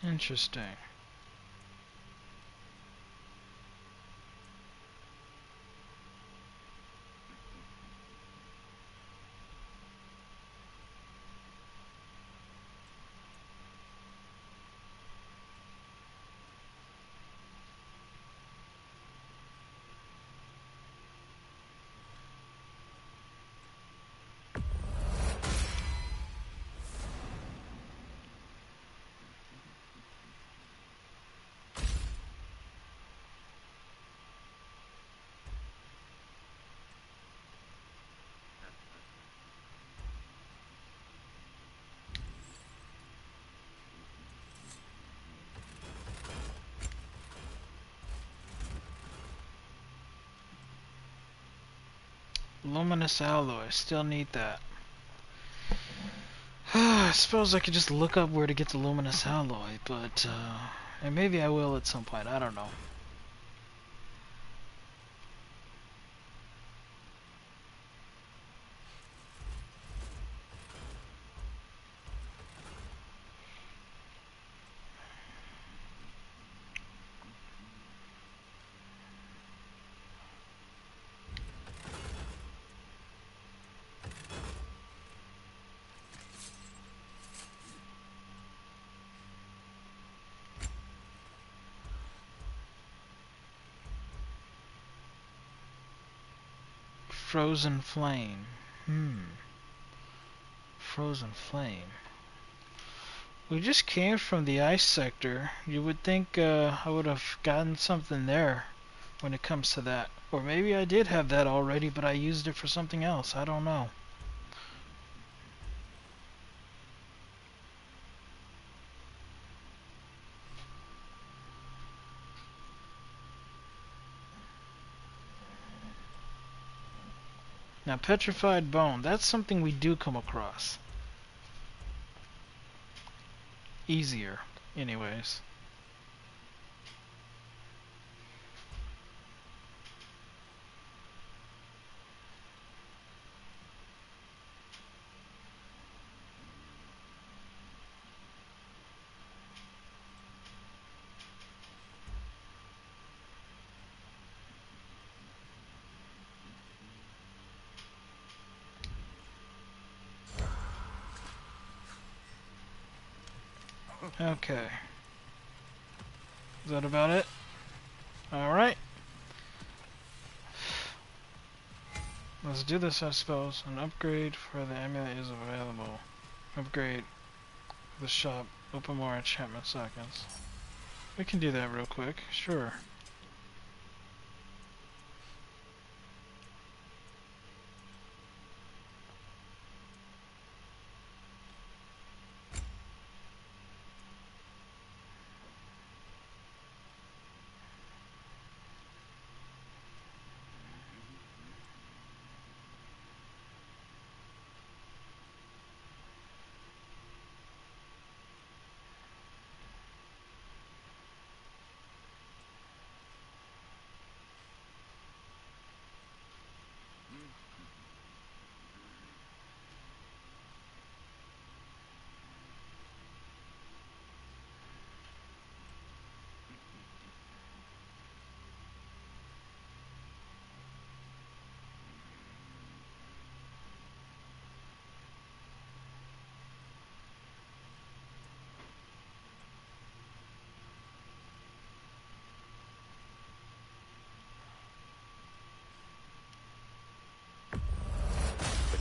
Speaker 1: Interesting. Luminous alloy. Still need that. I suppose I could just look up where to get the luminous alloy, but and maybe I will at some point. I don't know. Frozen flame. Frozen flame. We just came from the ice sector. You would think I would have gotten something there when it comes to that. Or maybe I did have that already, but I used it for something else. I don't know. Now, petrified bone. That's something we do come across. Easier, anyways. Okay. Is that about it? Alright. Let's do this, I suppose. An upgrade for the amulet is available. Upgrade the shop. Open more enchantment sockets. We can do that real quick. Sure.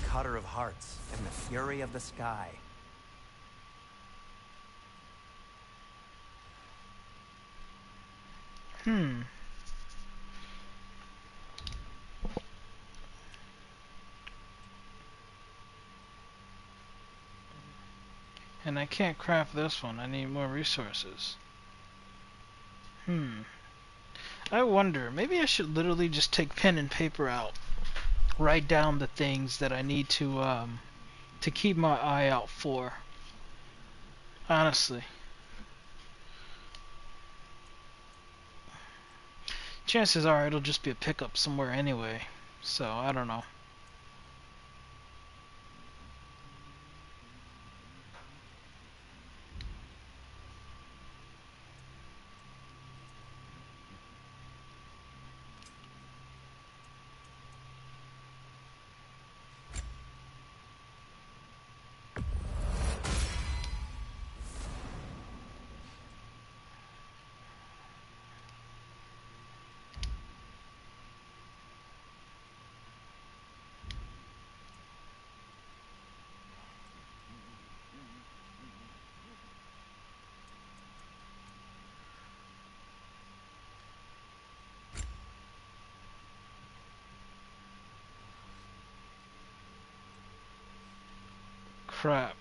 Speaker 7: Cutter of hearts and the fury of the sky.
Speaker 1: And I can't craft this one. I need more resources. I wonder, maybe I should literally just take pen and paper out. Write down the things that I need to keep my eye out for. Honestly. Chances are it'll just be a pickup somewhere anyway. So, I don't know. Crap.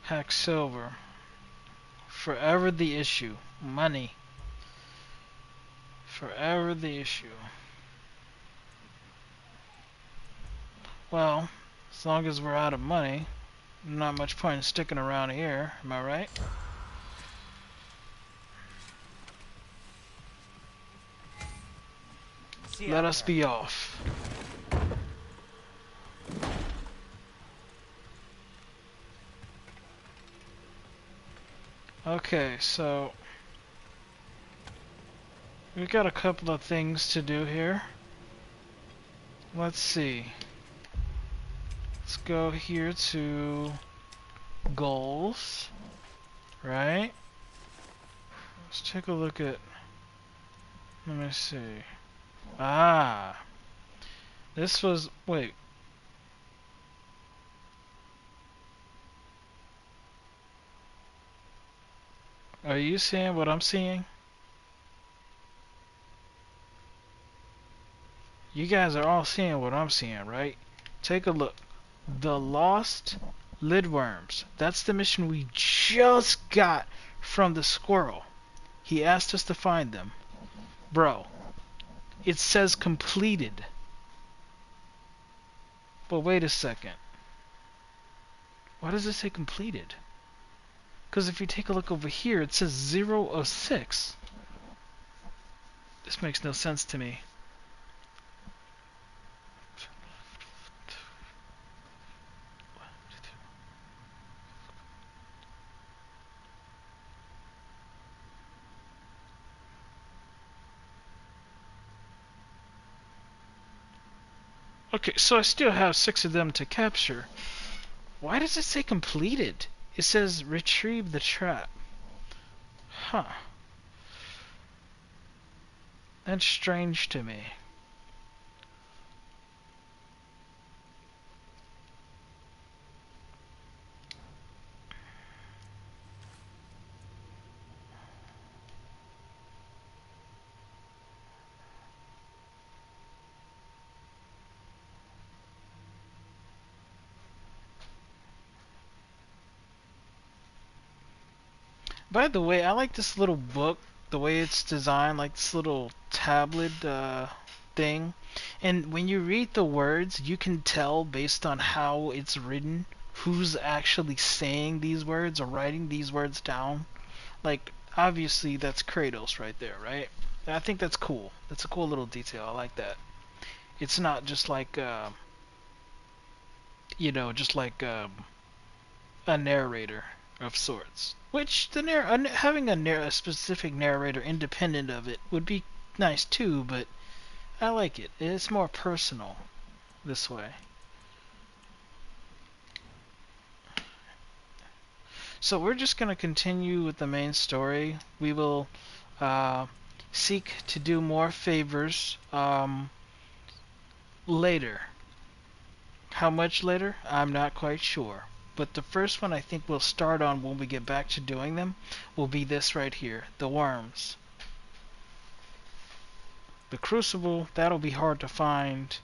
Speaker 1: Hack silver. Forever the issue. Money. Forever the issue. Well, as long as we're out of money, not much point in sticking around here. Am I right?
Speaker 7: See you
Speaker 1: Let
Speaker 7: out
Speaker 1: us
Speaker 7: there.
Speaker 1: be off. Okay, so we got a couple of things to do here. Let's see. Let's go here to goals, right? Let's take a look at, let me see. Ah, this was, wait. Are you seeing what I'm seeing? You guys are all seeing what I'm seeing, right? Take a look. The Lost Lidworms. That's the mission we just got from the squirrel. He asked us to find them. Bro, it says completed. But wait a second. Why does it say completed? Because if you take a look over here, it says 0 of 6. This makes no sense to me. Okay, so I still have 6 of them to capture. Why does it say completed? It says retrieve the trap. Huh. That's strange to me. By the way, I like this little book, the way it's designed, like this little tablet thing. And when you read the words, you can tell based on how it's written who's actually saying these words or writing these words down. Like, obviously, that's Kratos right there, right? And I think that's cool. That's a cool little detail. I like that. It's not just like, just like a narrator of sorts. Which having a specific narrator independent of it would be nice too, but I like it. It's more personal this way. So we're just going to continue with the main story. We will seek to do more favors later. How much later? I'm not quite sure. But the first one I think we'll start on when we get back to doing them will be this right here, the worms. The Crucible, that'll be hard to find.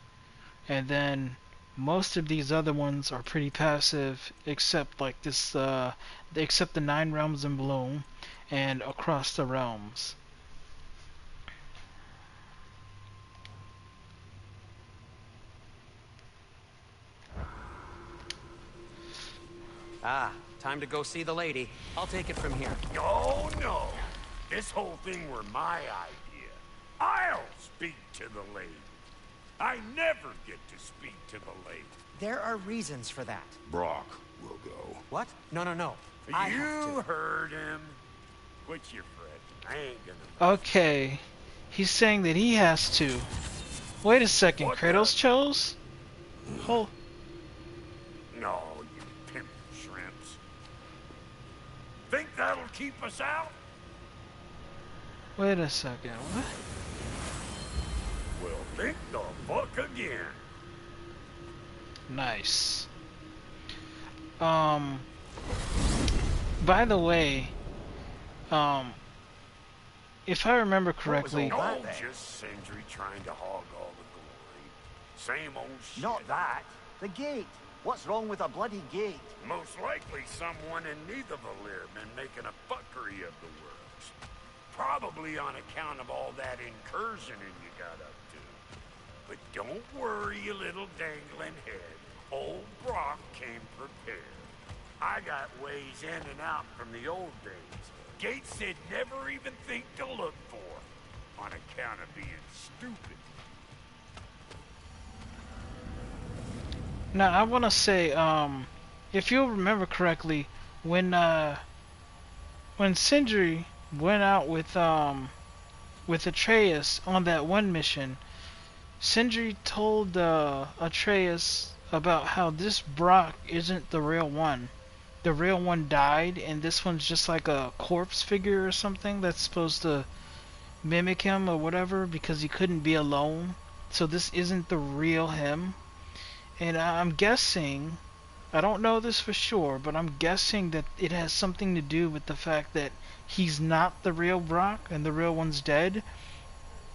Speaker 1: And then most of these other ones are pretty passive, except like this, except the 9 Realms in Bloom and Across the Realms.
Speaker 10: Ah, time to go see the lady. I'll take it from here.
Speaker 8: No, no. This whole thing were my idea. I'll speak to the lady. I never get to speak to the lady.
Speaker 7: There are reasons for that.
Speaker 4: Brock will go.
Speaker 7: What? No, no, no. I have
Speaker 8: You
Speaker 7: to.
Speaker 8: heard him. Quit your fretting. I ain't gonna...
Speaker 1: Okay, he's saying that he has to. Wait a second,
Speaker 8: What
Speaker 1: Kratos
Speaker 8: the-
Speaker 1: chose? Hold.
Speaker 8: No, you pimp shrimps. Think that'll keep us out?
Speaker 1: Wait a second. What?
Speaker 8: Well, think the fuck again.
Speaker 1: Nice. By the way, if I remember correctly,
Speaker 3: all
Speaker 8: No,
Speaker 3: that then?
Speaker 8: just Sindri trying to hog all the glory. Same old shit.
Speaker 3: Not that. The gate. What's wrong with a bloody gate?
Speaker 8: Most likely someone in Nidavellir been making a fuckery of the works. Probably on account of all that incursioning you got up to. But don't worry, you little dangling head. Old Brock came prepared. I got ways in and out from the old days. Gates said never even think to look for, on account of being stupid.
Speaker 1: Now I want to say, if you'll remember correctly, when Sindri went out with Atreus on that one mission, Sindri told Atreus about how this Brock isn't the real one. The real one died, and this one's just like a corpse figure or something that's supposed to mimic him or whatever because he couldn't be alone. So this isn't the real him. And I'm guessing, I don't know this for sure, but I'm guessing that it has something to do with the fact that he's not the real Brock and the real one's dead.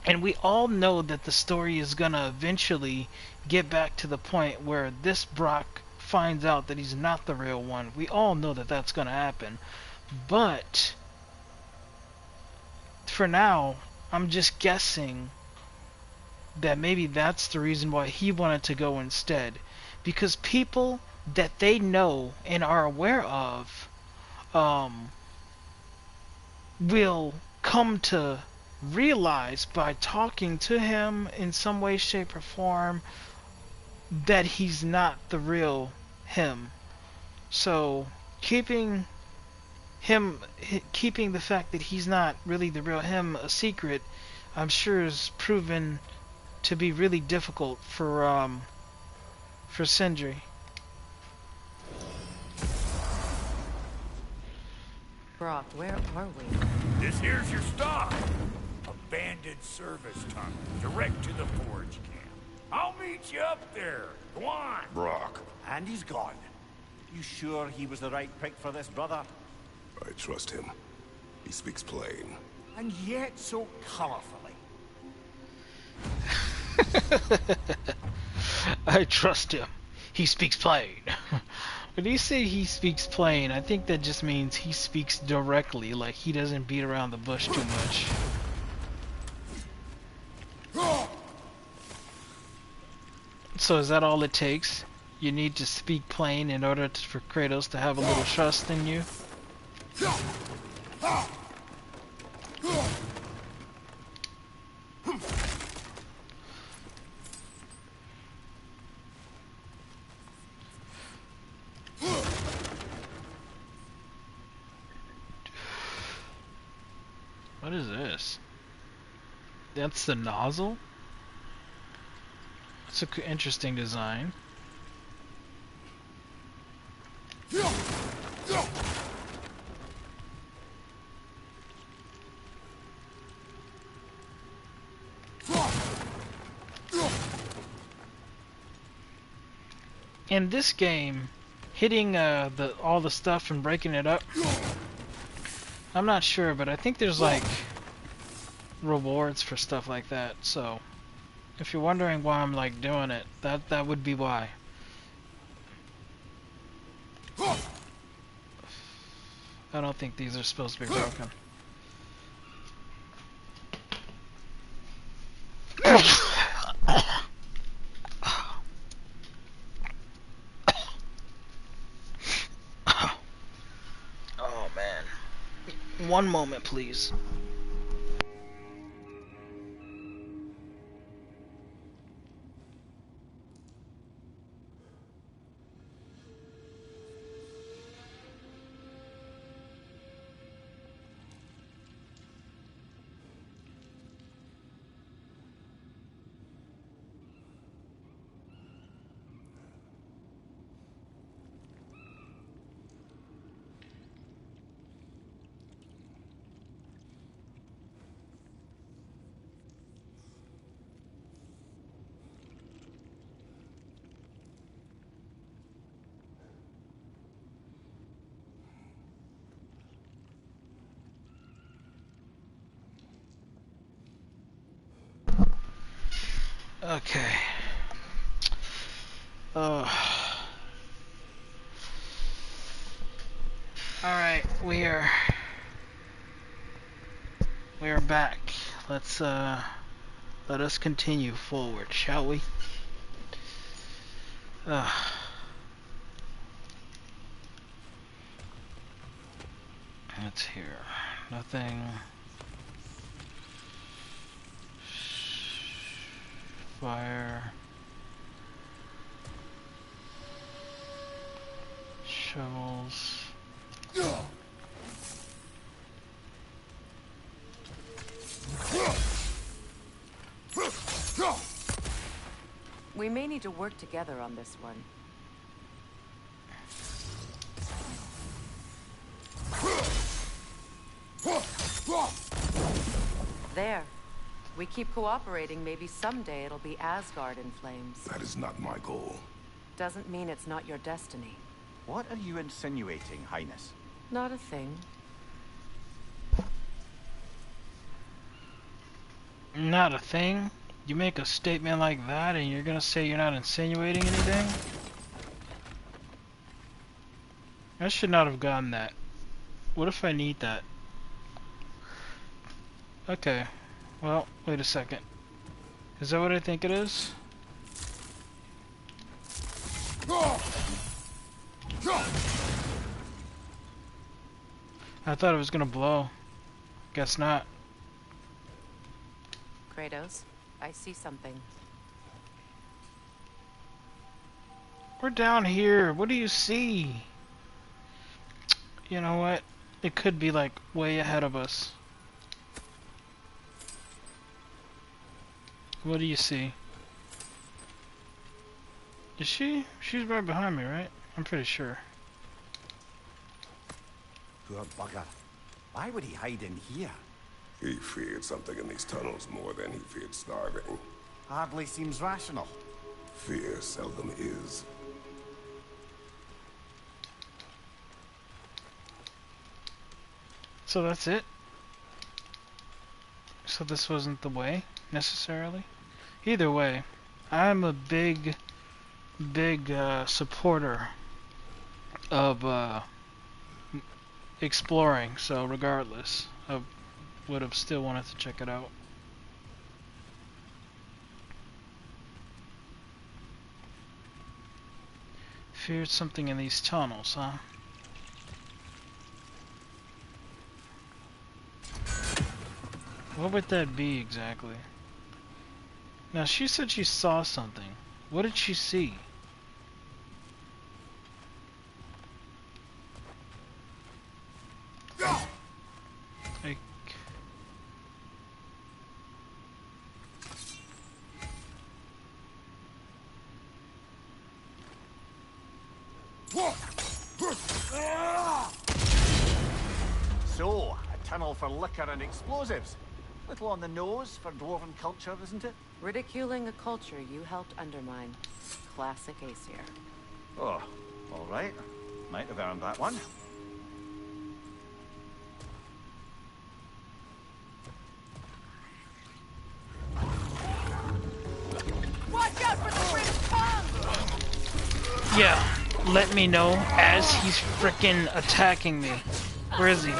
Speaker 1: And we all know that the story is gonna eventually get back to the point where this Brock finds out that he's not the real one. We all know that that's gonna happen. But for now, I'm just guessing that maybe that's the reason why he wanted to go instead. Because people that they know and are aware of will come to realize by talking to him in some way, shape, or form that he's not the real him. So keeping the fact that he's not really the real him a secret, I'm sure is proven to be really difficult for Sindri.
Speaker 2: Brock, where are we?
Speaker 8: This here's your stop. Abandoned service tunnel, direct to the forge camp. I'll meet you up there. Go on.
Speaker 4: Brock,
Speaker 3: And he's gone. You sure he was the right pick for this, brother?
Speaker 4: I trust him. He speaks plain.
Speaker 3: And yet so colorfully.
Speaker 1: I trust him. He speaks plain. When you say he speaks plain, I think that just means he speaks directly, like he doesn't beat around the bush too much. So is that all it takes? You need to speak plain in order for Kratos to have a little trust in you? What is this? That's the nozzle? That's an interesting design. In this game, hitting all the stuff and breaking it up, I'm not sure, but I think there's like rewards for stuff like that. So if you're wondering why I'm like doing it, that would be why. I don't think these are supposed to be broken. Oh man. One moment, please. Okay. Alright, we are back. Let's let us continue forward, shall we? Let's hear. Nothing. Fire. Shovels.
Speaker 5: We may need to work together on this one. There. We keep cooperating, maybe someday it'll be Asgard in flames.
Speaker 4: That is not my goal.
Speaker 5: Doesn't mean it's not your destiny.
Speaker 3: What are you insinuating, Highness?
Speaker 5: Not a thing.
Speaker 1: Not a thing? You make a statement like that and you're gonna say you're not insinuating anything? I should not have gotten that. What if I need that? Okay. Well, wait a second. Is that what I think it is? I thought it was gonna blow. Guess not.
Speaker 5: Kratos, I see something.
Speaker 1: We're down here. What do you see? You know what? It could be like way ahead of us. What do you see? Is she? She's right behind me, right? I'm pretty sure.
Speaker 3: Poor bugger. Why would he hide in here?
Speaker 4: He feared something in these tunnels more than he feared starving.
Speaker 3: Hardly seems rational.
Speaker 4: Fear seldom is.
Speaker 1: So that's it? So this wasn't the way, necessarily? Either way, I'm a big supporter of exploring, so regardless, I would have still wanted to check it out. Feared something in these tunnels, huh? What would that be exactly? Now she said she saw something. What did she see? Like...
Speaker 3: So, a tunnel for liquor and explosives. Little on the nose for dwarven culture, isn't it?
Speaker 5: Ridiculing a culture you helped undermine. Classic Aesir.
Speaker 3: Oh, all right. Might have earned that one.
Speaker 5: Watch out for the British tongue!
Speaker 1: Yeah, let me know as he's frickin' attacking me. Where is he?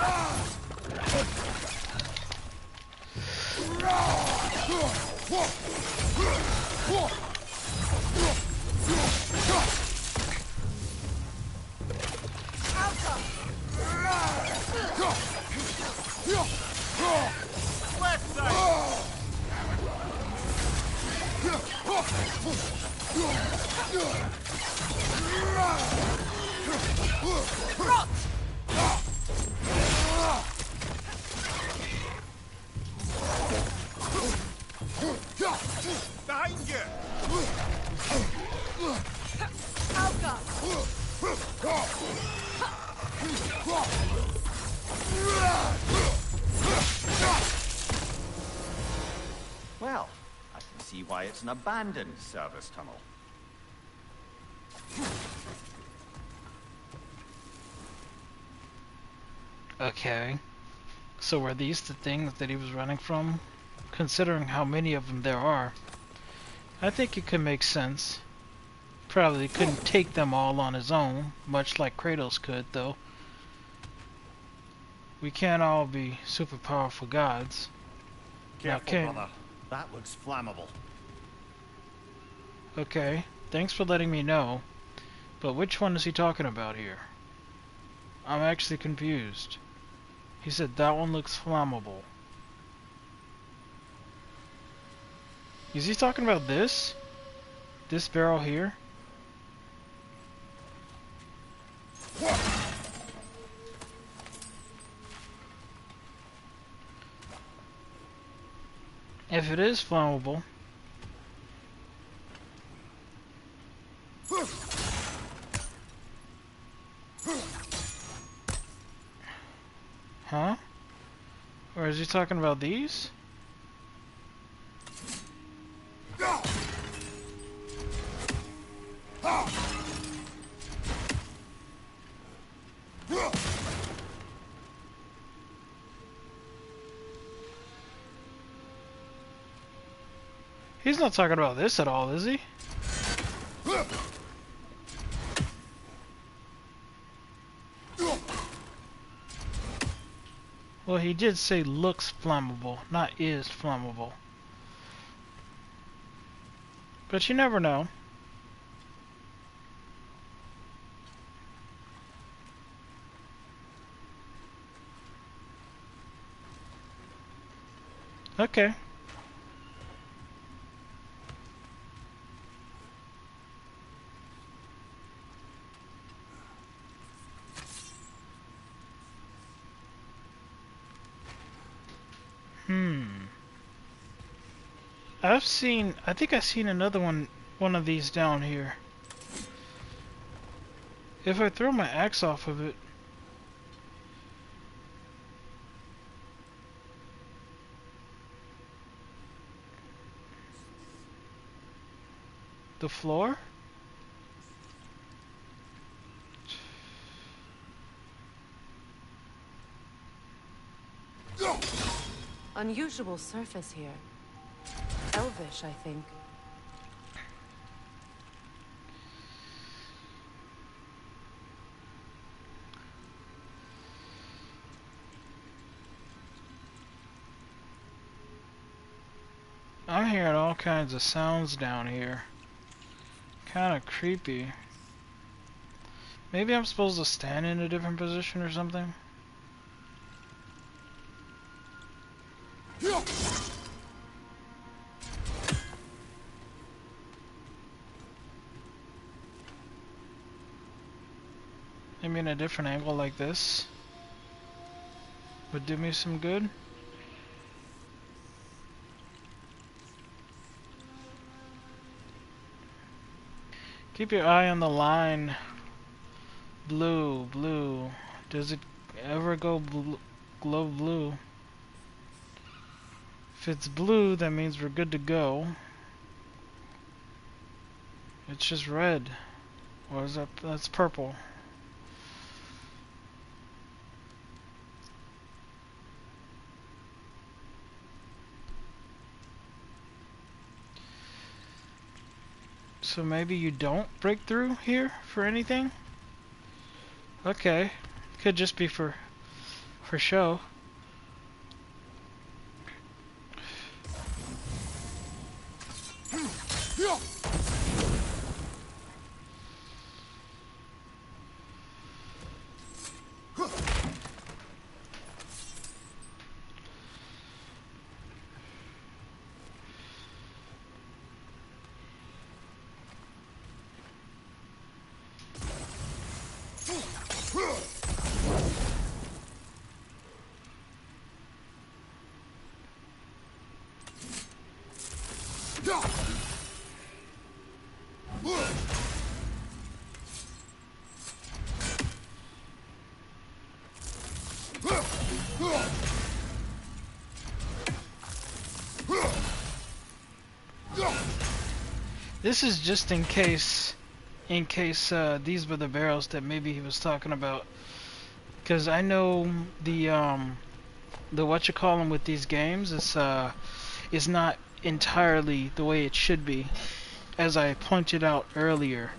Speaker 3: Left side! Behind you! Well, I can see why it's an abandoned service tunnel.
Speaker 1: Okay. So were these the things that he was running from? Considering how many of them there are, I think it could make sense. Probably couldn't take them all on his own, much like Kratos could, though. We can't all be super powerful gods.
Speaker 3: Careful,
Speaker 1: Okay.
Speaker 3: brother. That looks flammable.
Speaker 1: Okay, thanks for letting me know. But which one is he talking about here? I'm actually confused. He said that one looks flammable. Is he talking about this? This barrel here? If it is flammable, huh? Or is he talking about these? He's not talking about this at all, is he? Well, he did say looks flammable, not is flammable. But you never know. Okay. I think I've seen another one of these down here. If I throw my axe off of it, the floor?
Speaker 5: Unusual surface here. Elvish, I think.
Speaker 1: I'm hearing all kinds of sounds down here. Kind of creepy. Maybe I'm supposed to stand in a different position or something? Maybe in a different angle like this would do me some good. Keep your eye on the line. Blue, blue. Does it ever go glow blue? If it's blue, that means we're good to go. It's just red. Or is that, that's purple. So maybe you don't break through here for anything? Okay. Could just be for show. This is just in case these were the barrels that maybe he was talking about. Because I know the what you call them with these games is not entirely the way it should be. As I pointed out earlier,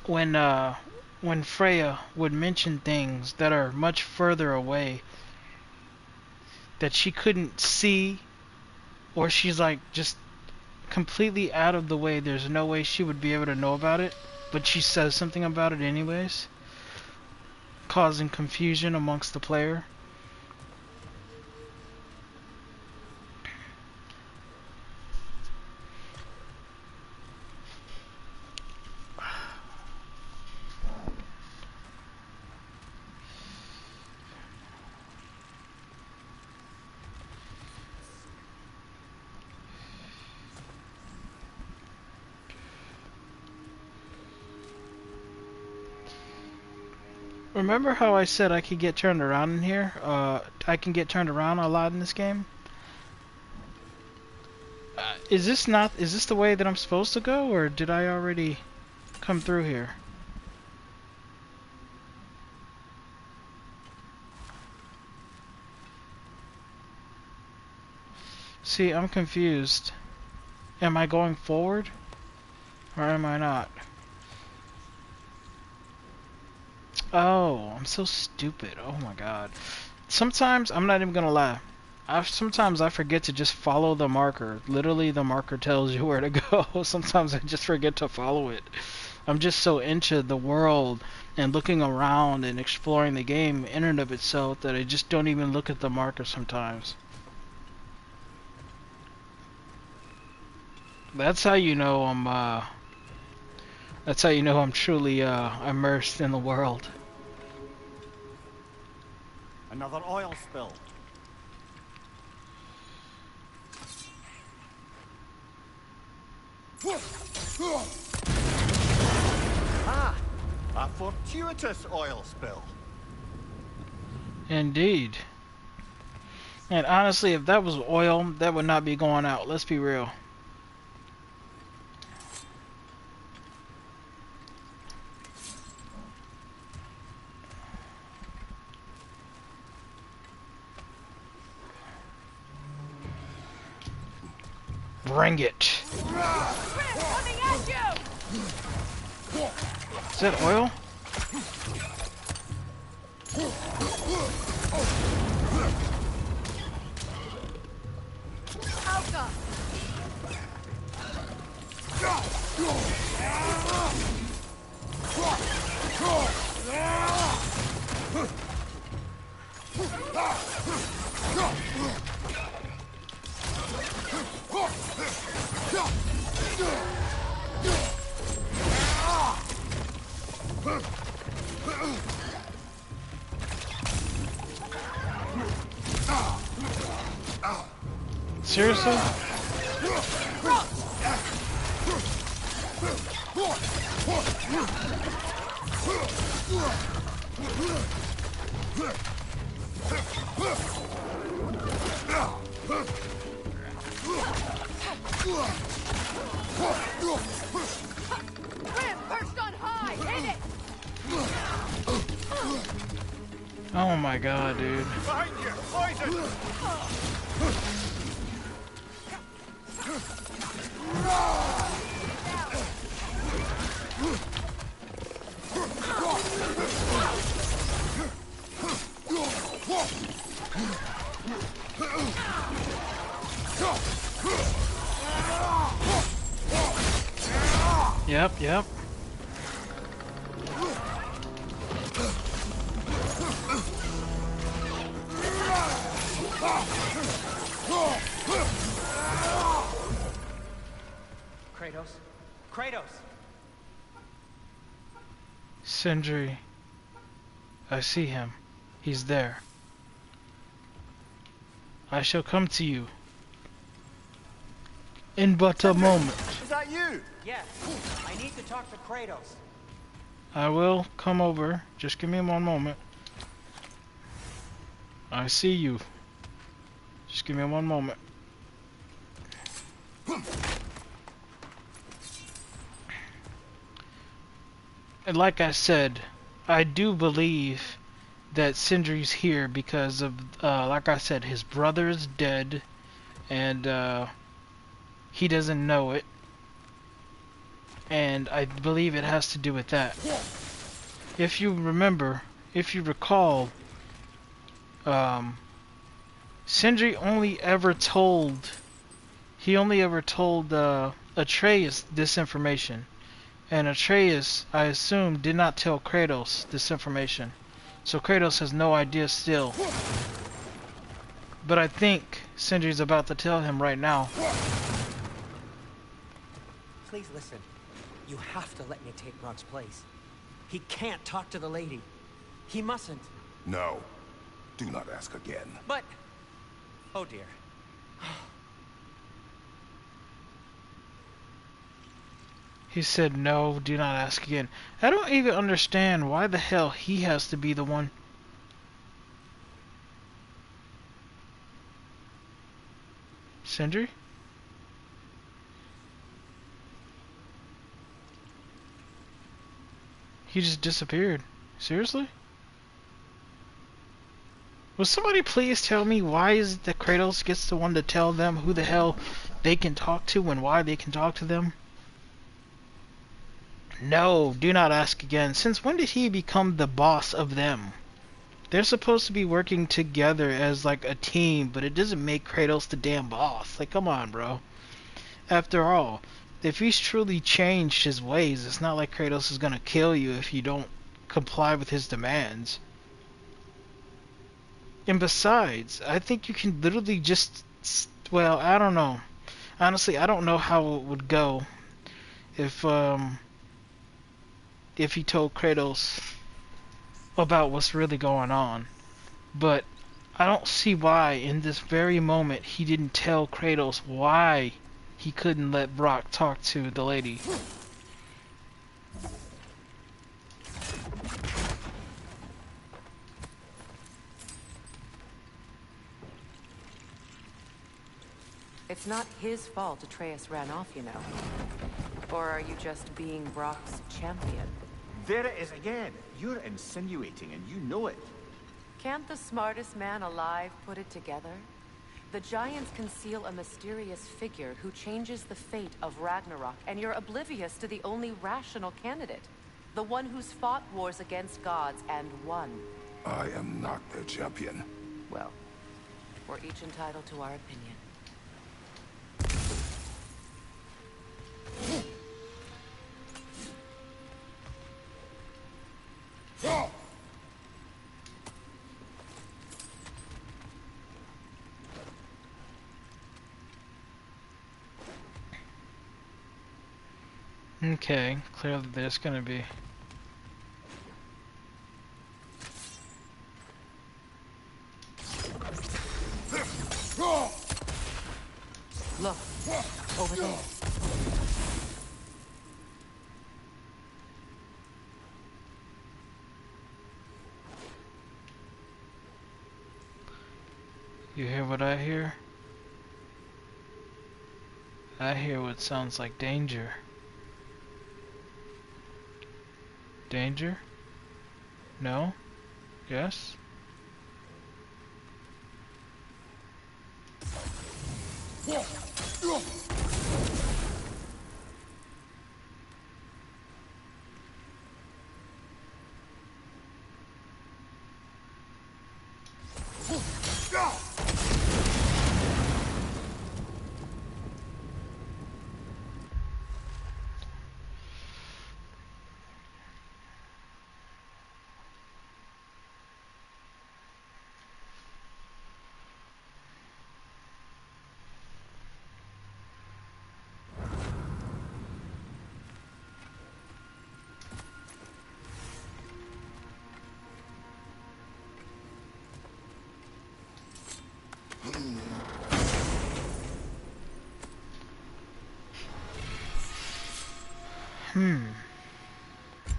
Speaker 1: when Freya would mention things that are much further away that she couldn't see or she's like just completely out of the way. There's no way she would be able to know about it, but she says something about it anyways, causing confusion amongst the player. Remember how I said I could get turned around in here? I can get turned around a lot in this game. Is this the way that I'm supposed to go, or did I already come through here? See, I'm confused. Am I going forward, or am I not? Oh, I'm so stupid. Oh my god. Sometimes, I'm not even gonna lie, sometimes I forget to just follow the marker. Literally, the marker tells you where to go. Sometimes I just forget to follow it. I'm just so into the world and looking around and exploring the game in and of itself that I just don't even look at the marker sometimes. That's how you know I'm truly immersed in the world.
Speaker 3: Another oil spill. Ah, a fortuitous oil spill.
Speaker 1: Indeed. And honestly, if that was oil, that would not be going out. Let's be real. Bring it. Is that oil? Seriously? Oh my god, dude.
Speaker 3: Behind you! Poison!
Speaker 1: Yep.
Speaker 7: Kratos!
Speaker 1: Sindri. I see him. He's there. I shall come to you in but a moment.
Speaker 3: Is that you?
Speaker 7: Yes, I need to talk to Kratos.
Speaker 1: I will come over. Just give me 1 moment. I see you. Just give me 1 moment. And like I said, I do believe that Sindri's here because of, like I said, his brother's dead, and he doesn't know it. And I believe it has to do with that. If you remember, if you recall, Sindri only ever told He only ever told Atreus this information. And Atreus, I assume, did not tell Kratos this information. So Kratos has no idea still. But I think Sindri's about to tell him right now.
Speaker 7: Please listen. You have to let me take Brock's place. He can't talk to the lady. He mustn't.
Speaker 4: No. Do not ask again.
Speaker 7: But... Oh dear.
Speaker 1: He said, no, do not ask again. I don't even understand why the hell he has to be the one. Sindri? He just disappeared. Seriously? Will somebody please tell me why is it that Kratos gets the one to tell them who the hell they can talk to and why they can talk to them? No, do not ask again. Since when did he become the boss of them? They're supposed to be working together as like a team, but it doesn't make Kratos the damn boss. Like, come on, bro. After all, if he's truly changed his ways, it's not like Kratos is gonna kill you if you don't comply with his demands. And besides, I think you can literally just... Well, I don't know. Honestly, I don't know how it would go if he told Kratos about what's really going on. But I don't see why in this very moment he didn't tell Kratos why he couldn't let Brock talk to the lady.
Speaker 5: It's not his fault Atreus ran off, you know. Or are you just being Brock's champion?
Speaker 3: There it is again. You're insinuating and you know it.
Speaker 5: Can't the smartest man alive put it together? The Giants conceal a mysterious figure who changes the fate of Ragnarok, and you're oblivious to the only rational candidate. The one who's fought wars against gods and won.
Speaker 4: I am not their champion.
Speaker 5: Well, we're each entitled to our opinion.
Speaker 1: Okay, clearly there's gonna be...
Speaker 5: Look, over there.
Speaker 1: You hear what I hear? I hear what sounds like danger. Danger? No? Yes?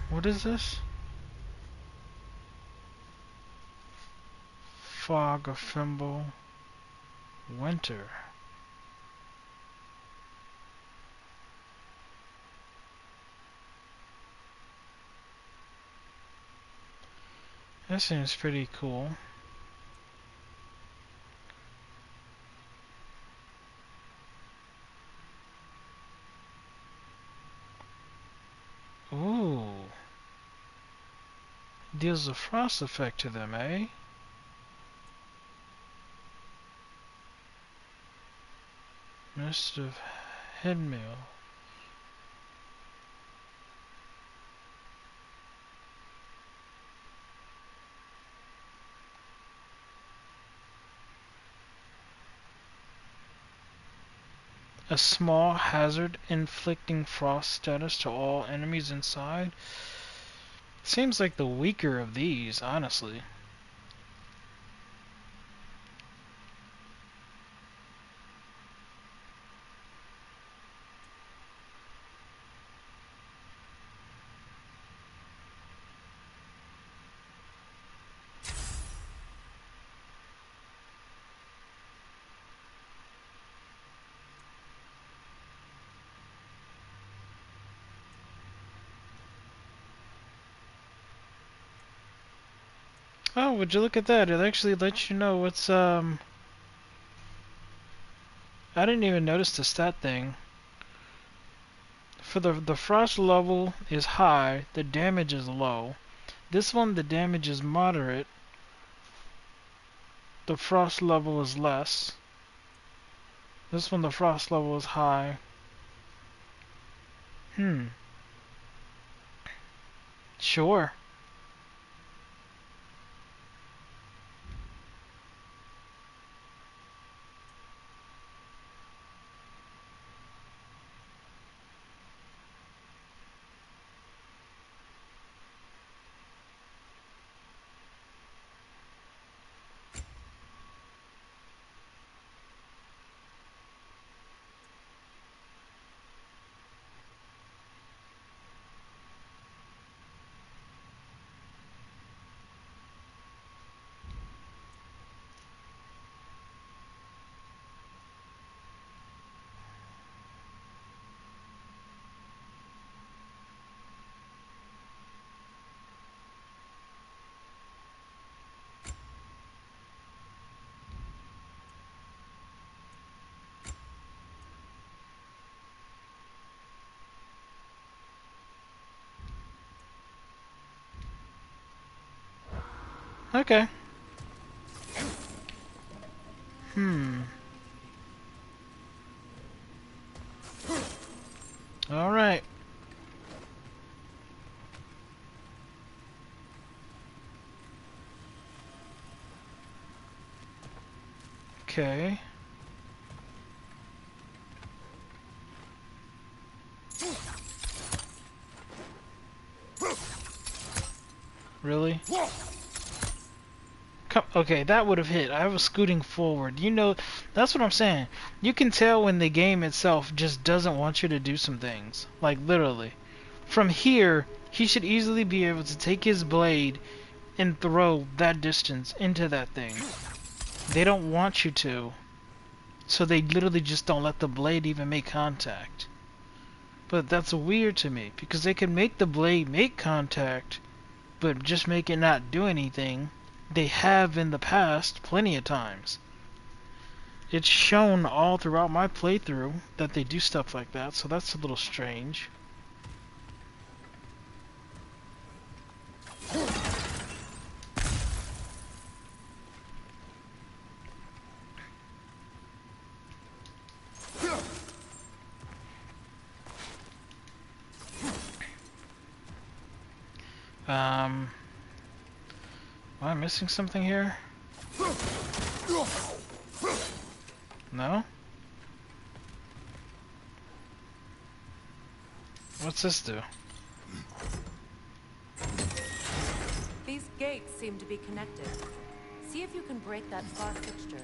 Speaker 1: What is this? Fog of Fimble. Winter. That seems pretty cool. Ooh. Deals a frost effect to them, eh? Nest of headmail. A small hazard inflicting frost status to all enemies inside. Seems like the weaker of these, honestly. Oh, would you look at that? It actually lets you know what's I didn't even notice the stat thing. For the frost level is high, the damage is low. This one, the damage is moderate, the frost level is less. This one, the frost level is high. Sure. Okay. Alright. Okay. Really? Okay, that would have hit. I was scooting forward. You know, that's what I'm saying. You can tell when the game itself just doesn't want you to do some things. Like, literally. From here, he should easily be able to take his blade and throw that distance into that thing. They don't want you to. So they literally just don't let the blade even make contact. But that's weird to me, because they can make the blade make contact, but just make it not do anything. They have in the past plenty of times. It's shown all throughout my playthrough that they do stuff like that, so that's a little strange. Am I missing something here? No? What's this do?
Speaker 5: These gates seem to be connected. See if you can break that far fixture.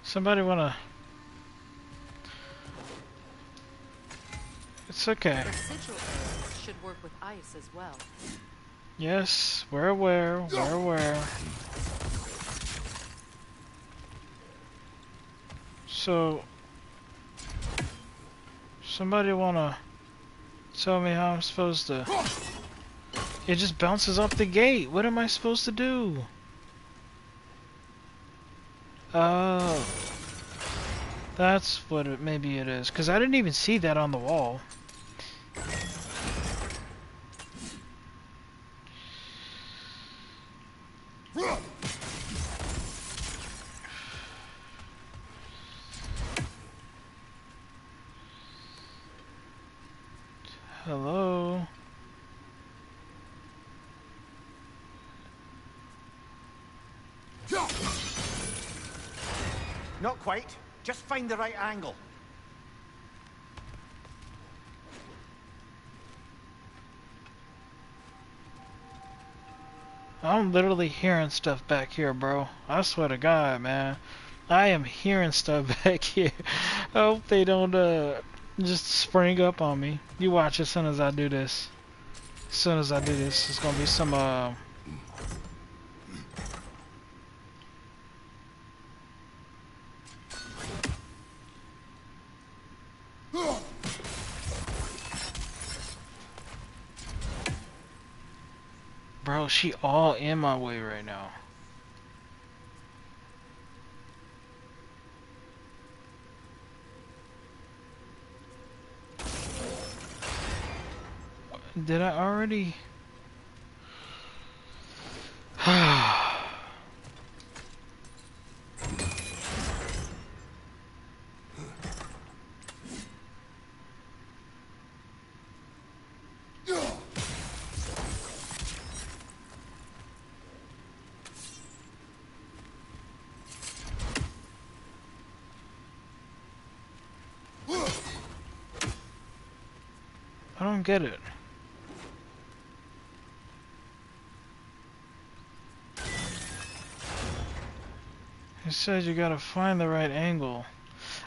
Speaker 1: Somebody wanna... It's okay.
Speaker 5: The sigil should work with ice as well.
Speaker 1: Yes, we're aware. We're aware. So, somebody wanna tell me how I'm supposed to... It just bounces off the gate. What am I supposed to do? Oh. That's what it, maybe it is. Because I didn't even see that on the wall. Hello?
Speaker 3: Not quite. Just find the right angle.
Speaker 1: I'm literally hearing stuff back here, bro. I swear to God, man. I am hearing stuff back here. I hope they don't just spring up on me. You watch as soon as I do this. As soon as I do this, it's gonna be some Bro, she all in my way right now. Did I already? I don't get it. It says you gotta find the right angle.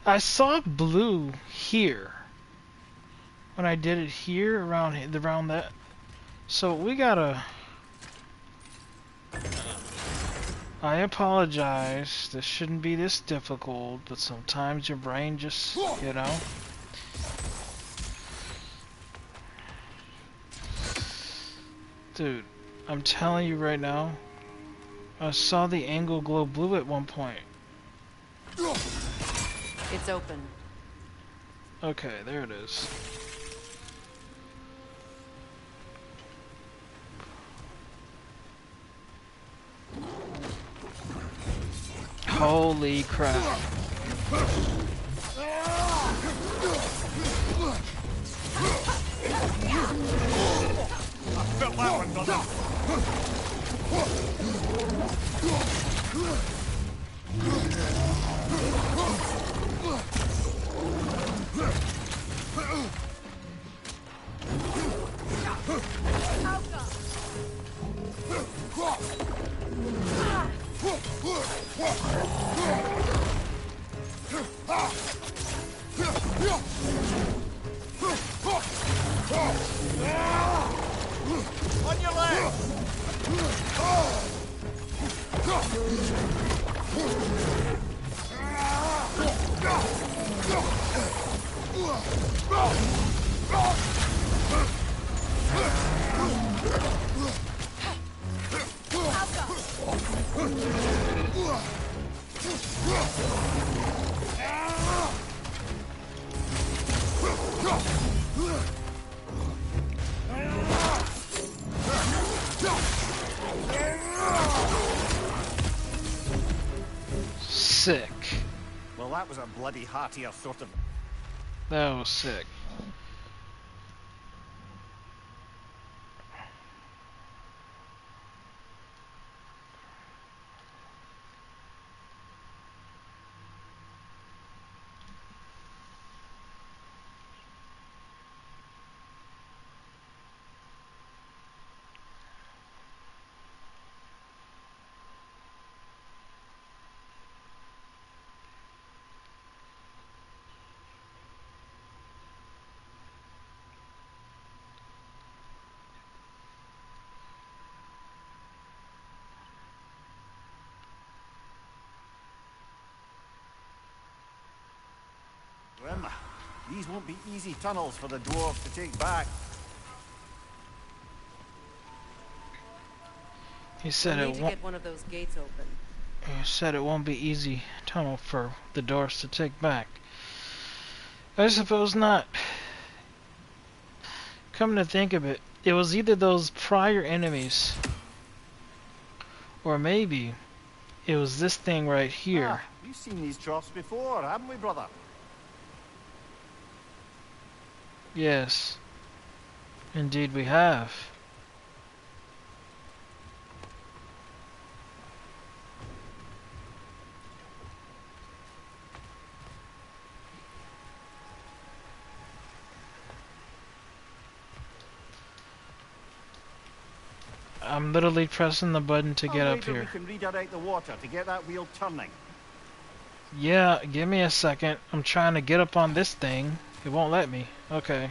Speaker 1: I saw blue here when I did it here around that. So we gotta. I apologize. This shouldn't be this difficult, but sometimes your brain just, you know. Dude, I'm telling you right now, I saw the angle glow blue at one point.
Speaker 5: It's open.
Speaker 1: Okay, there it is. Holy crap.
Speaker 3: Felt that one, brother. On your left!
Speaker 1: Sick.
Speaker 3: Well, that was a bloody heartier sort of...
Speaker 1: That was sick.
Speaker 3: these won't be easy tunnels for the dwarves to take back.
Speaker 1: He said
Speaker 5: We'll
Speaker 1: it
Speaker 5: need to
Speaker 1: won't.
Speaker 5: get one of those gates open.
Speaker 1: He said it won't be easy tunnel for the dwarves to take back. I suppose not. Come to think of it, it was either those prior enemies, or maybe it was this thing right here.
Speaker 3: Ah, we've seen these troughs before, haven't we, brother?
Speaker 1: Yes, indeed we have. I'm literally pressing the button to get up
Speaker 3: Maybe
Speaker 1: here.
Speaker 3: we can redirect the water to get that wheel turning.
Speaker 1: Yeah, give me a second. I'm trying to get up on this thing. It won't let me. Okay.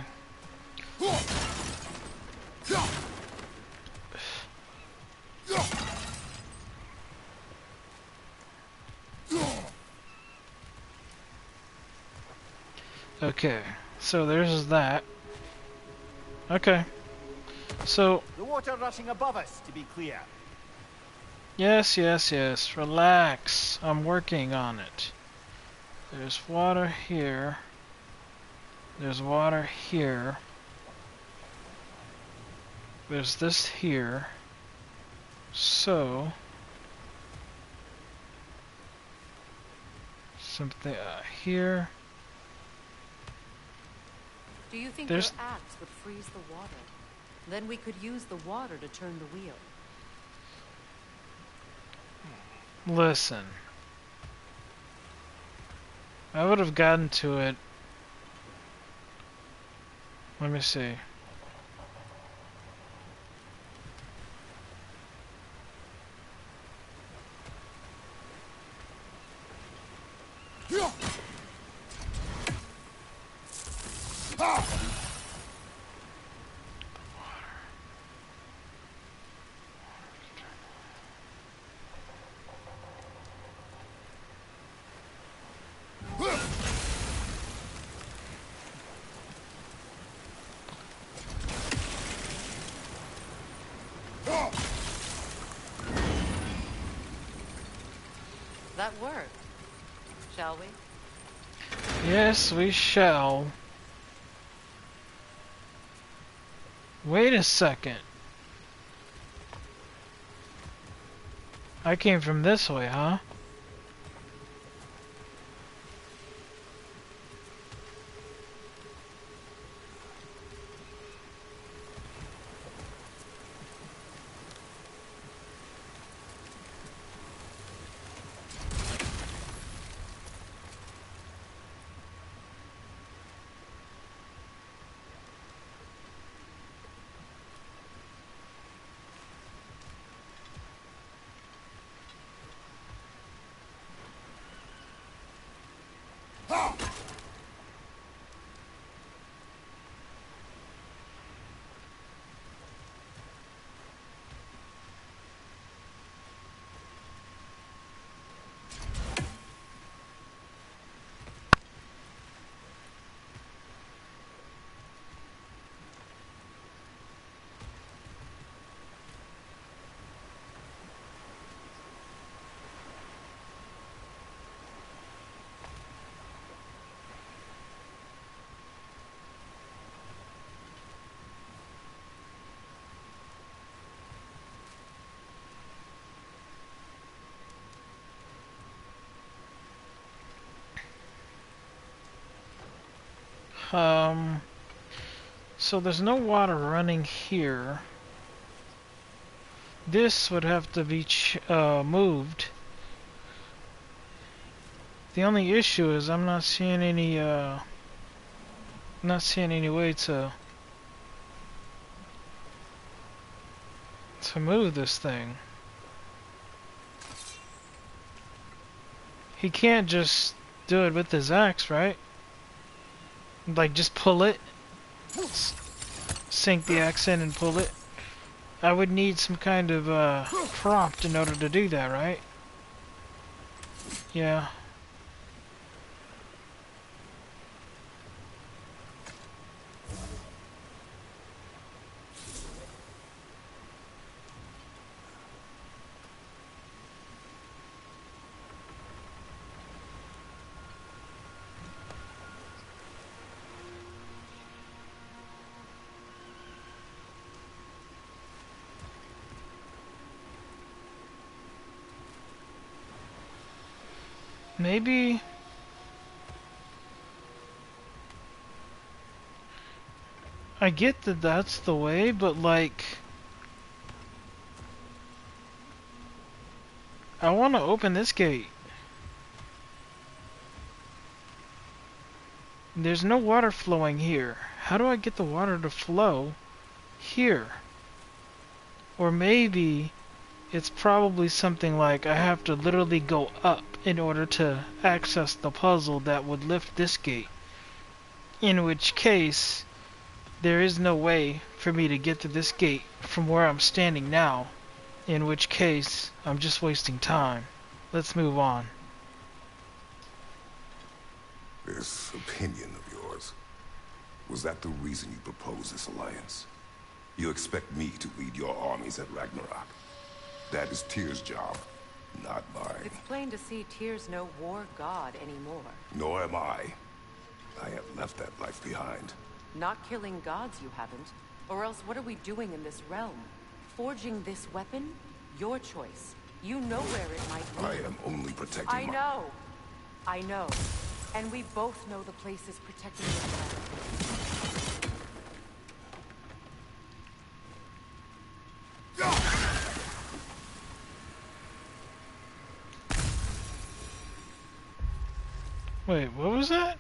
Speaker 1: Okay, so there's that. Okay. So,
Speaker 3: The water rushing above us, to be clear.
Speaker 1: yes, yes, yes. Relax. I'm working on it. There's water here. There's water here. There's this here. So, something here.
Speaker 5: Do you think
Speaker 1: There's-
Speaker 5: your axe would freeze the water? Then we could use the water to turn the wheel.
Speaker 1: Listen. I would have gotten to it. Let me see.
Speaker 5: That worked. Shall we?
Speaker 1: Yes, we shall. Wait a second. I came from this way, huh? So there's no water running here. This would have to be moved. The only issue is I'm not seeing any way to move this thing. He can't just do it with his axe, right? Like just pull it, sink the axe in and pull it. I would need some kind of prompt in order to do that, right? Yeah. Maybe... I get that that's the way, but like... I want to open this gate. There's no water flowing here. How do I get the water to flow here? Or maybe it's probably something like I have to literally go up in order to access the puzzle that would lift this gate. In which case, there is no way for me to get to this gate from where I'm standing now. In which case, I'm just wasting time. Let's move on.
Speaker 4: This opinion of yours, was that the reason you proposed this alliance? You expect me to lead your armies at Ragnarok? That is Tyr's job, not mine.
Speaker 5: It's plain to see Tyr's no war god anymore.
Speaker 4: Nor am I. I have left that life behind.
Speaker 5: Not killing gods, you haven't. Or else what are we doing in this realm? Forging this weapon? Your choice. You know where it might lead.
Speaker 4: I am only protecting
Speaker 5: I know. I know. And we both know the place is protecting this weapon.
Speaker 1: Wait, what was that?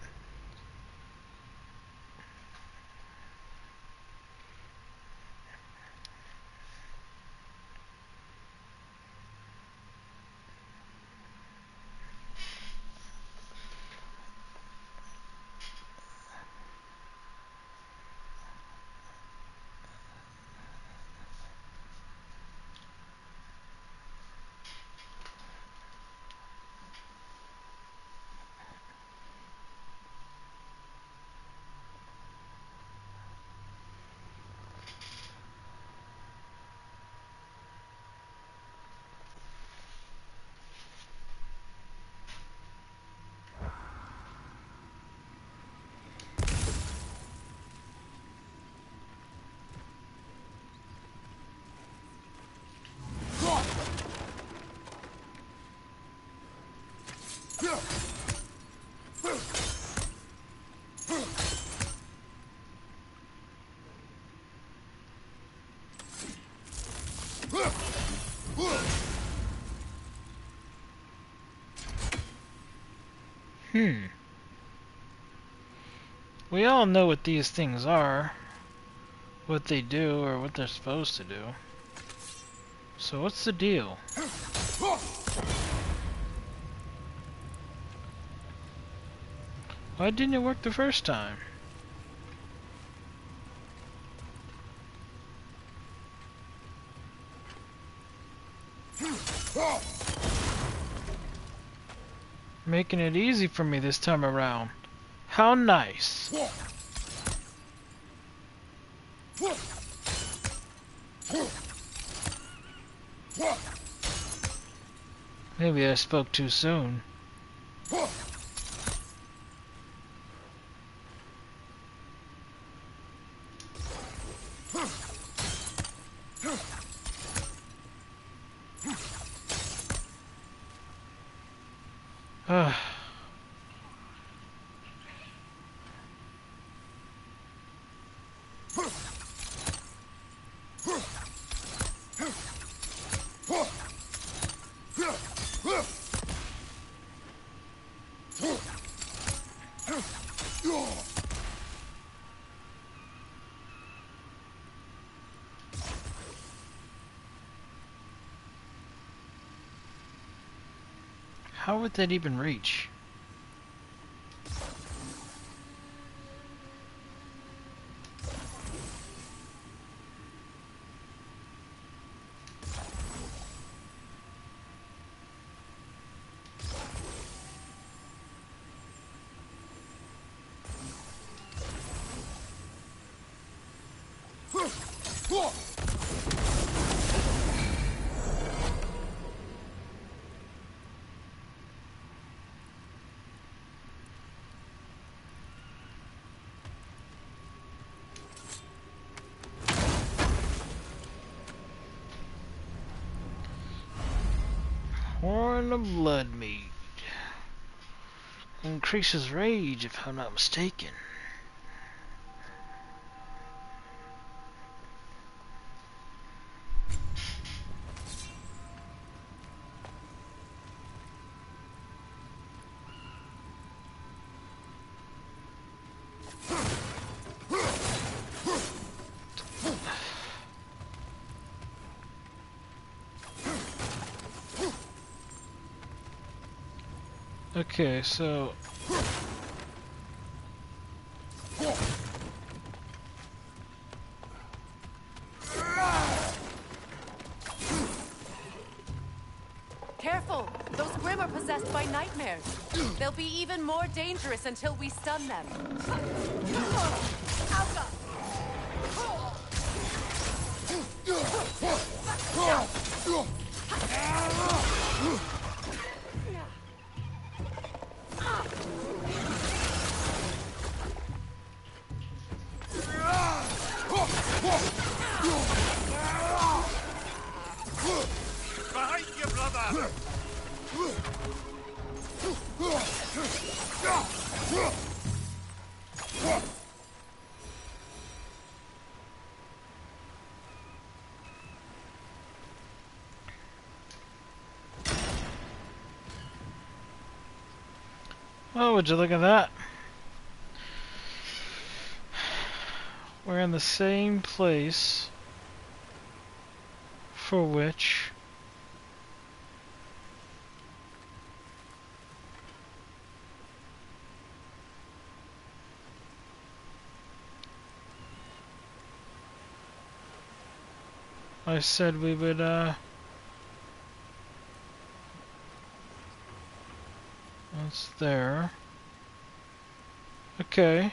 Speaker 1: We all know what these things are, what they do, or what they're supposed to do. So what's the deal? Why didn't it work the first time? Making it easy for me this time around. How nice. Maybe I spoke too soon. How would that even reach? Horn of Blood Mead. Increases rage, if I'm not mistaken. Okay, so
Speaker 5: Careful! Those Grim are possessed by nightmares. They'll be even more dangerous until we stun them. Alka!
Speaker 8: Behind you, brother!
Speaker 1: oh, would you look at that? We're in the same place for which I said we would that's there. Okay.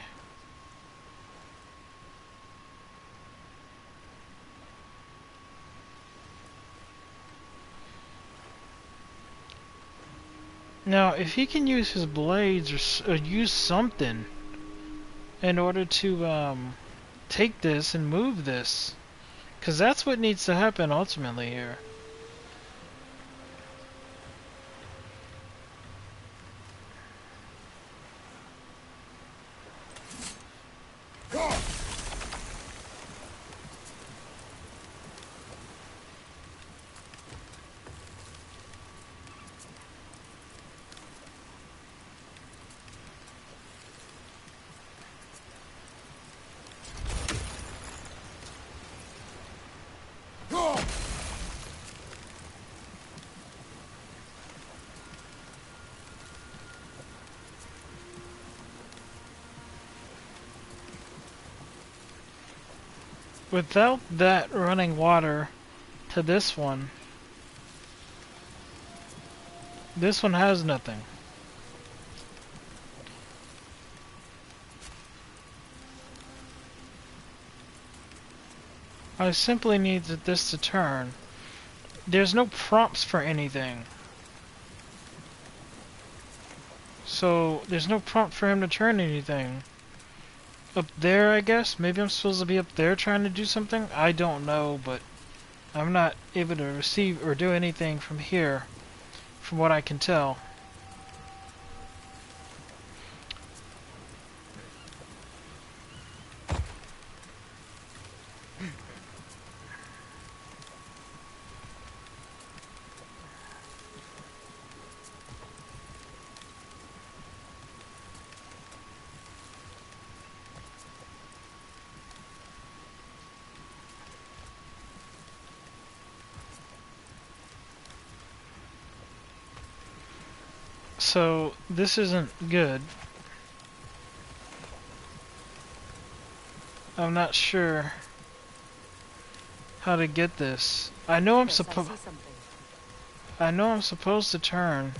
Speaker 1: Now, if he can use his blades or use something in order to take this and move this, because that's what needs to happen ultimately here. Without that running water to this one has nothing. I simply need this to turn. There's no prompts for anything. So, there's no prompt for him to turn anything. Up there, I guess? Maybe I'm supposed to be up there trying to do something? I don't know, but I'm not able to receive or do anything from here, from what I can tell. So, this isn't good. I'm not sure how to get this. I know I'm supposed to turn.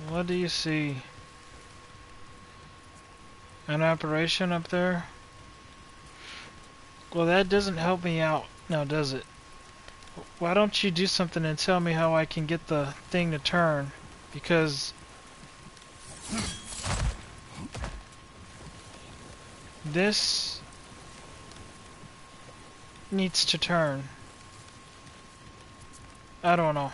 Speaker 1: What do you see? An operation up there? Well, that doesn't help me out now, does it? Why don't you do something and tell me how I can get the thing to turn? Because this needs to turn. I don't know.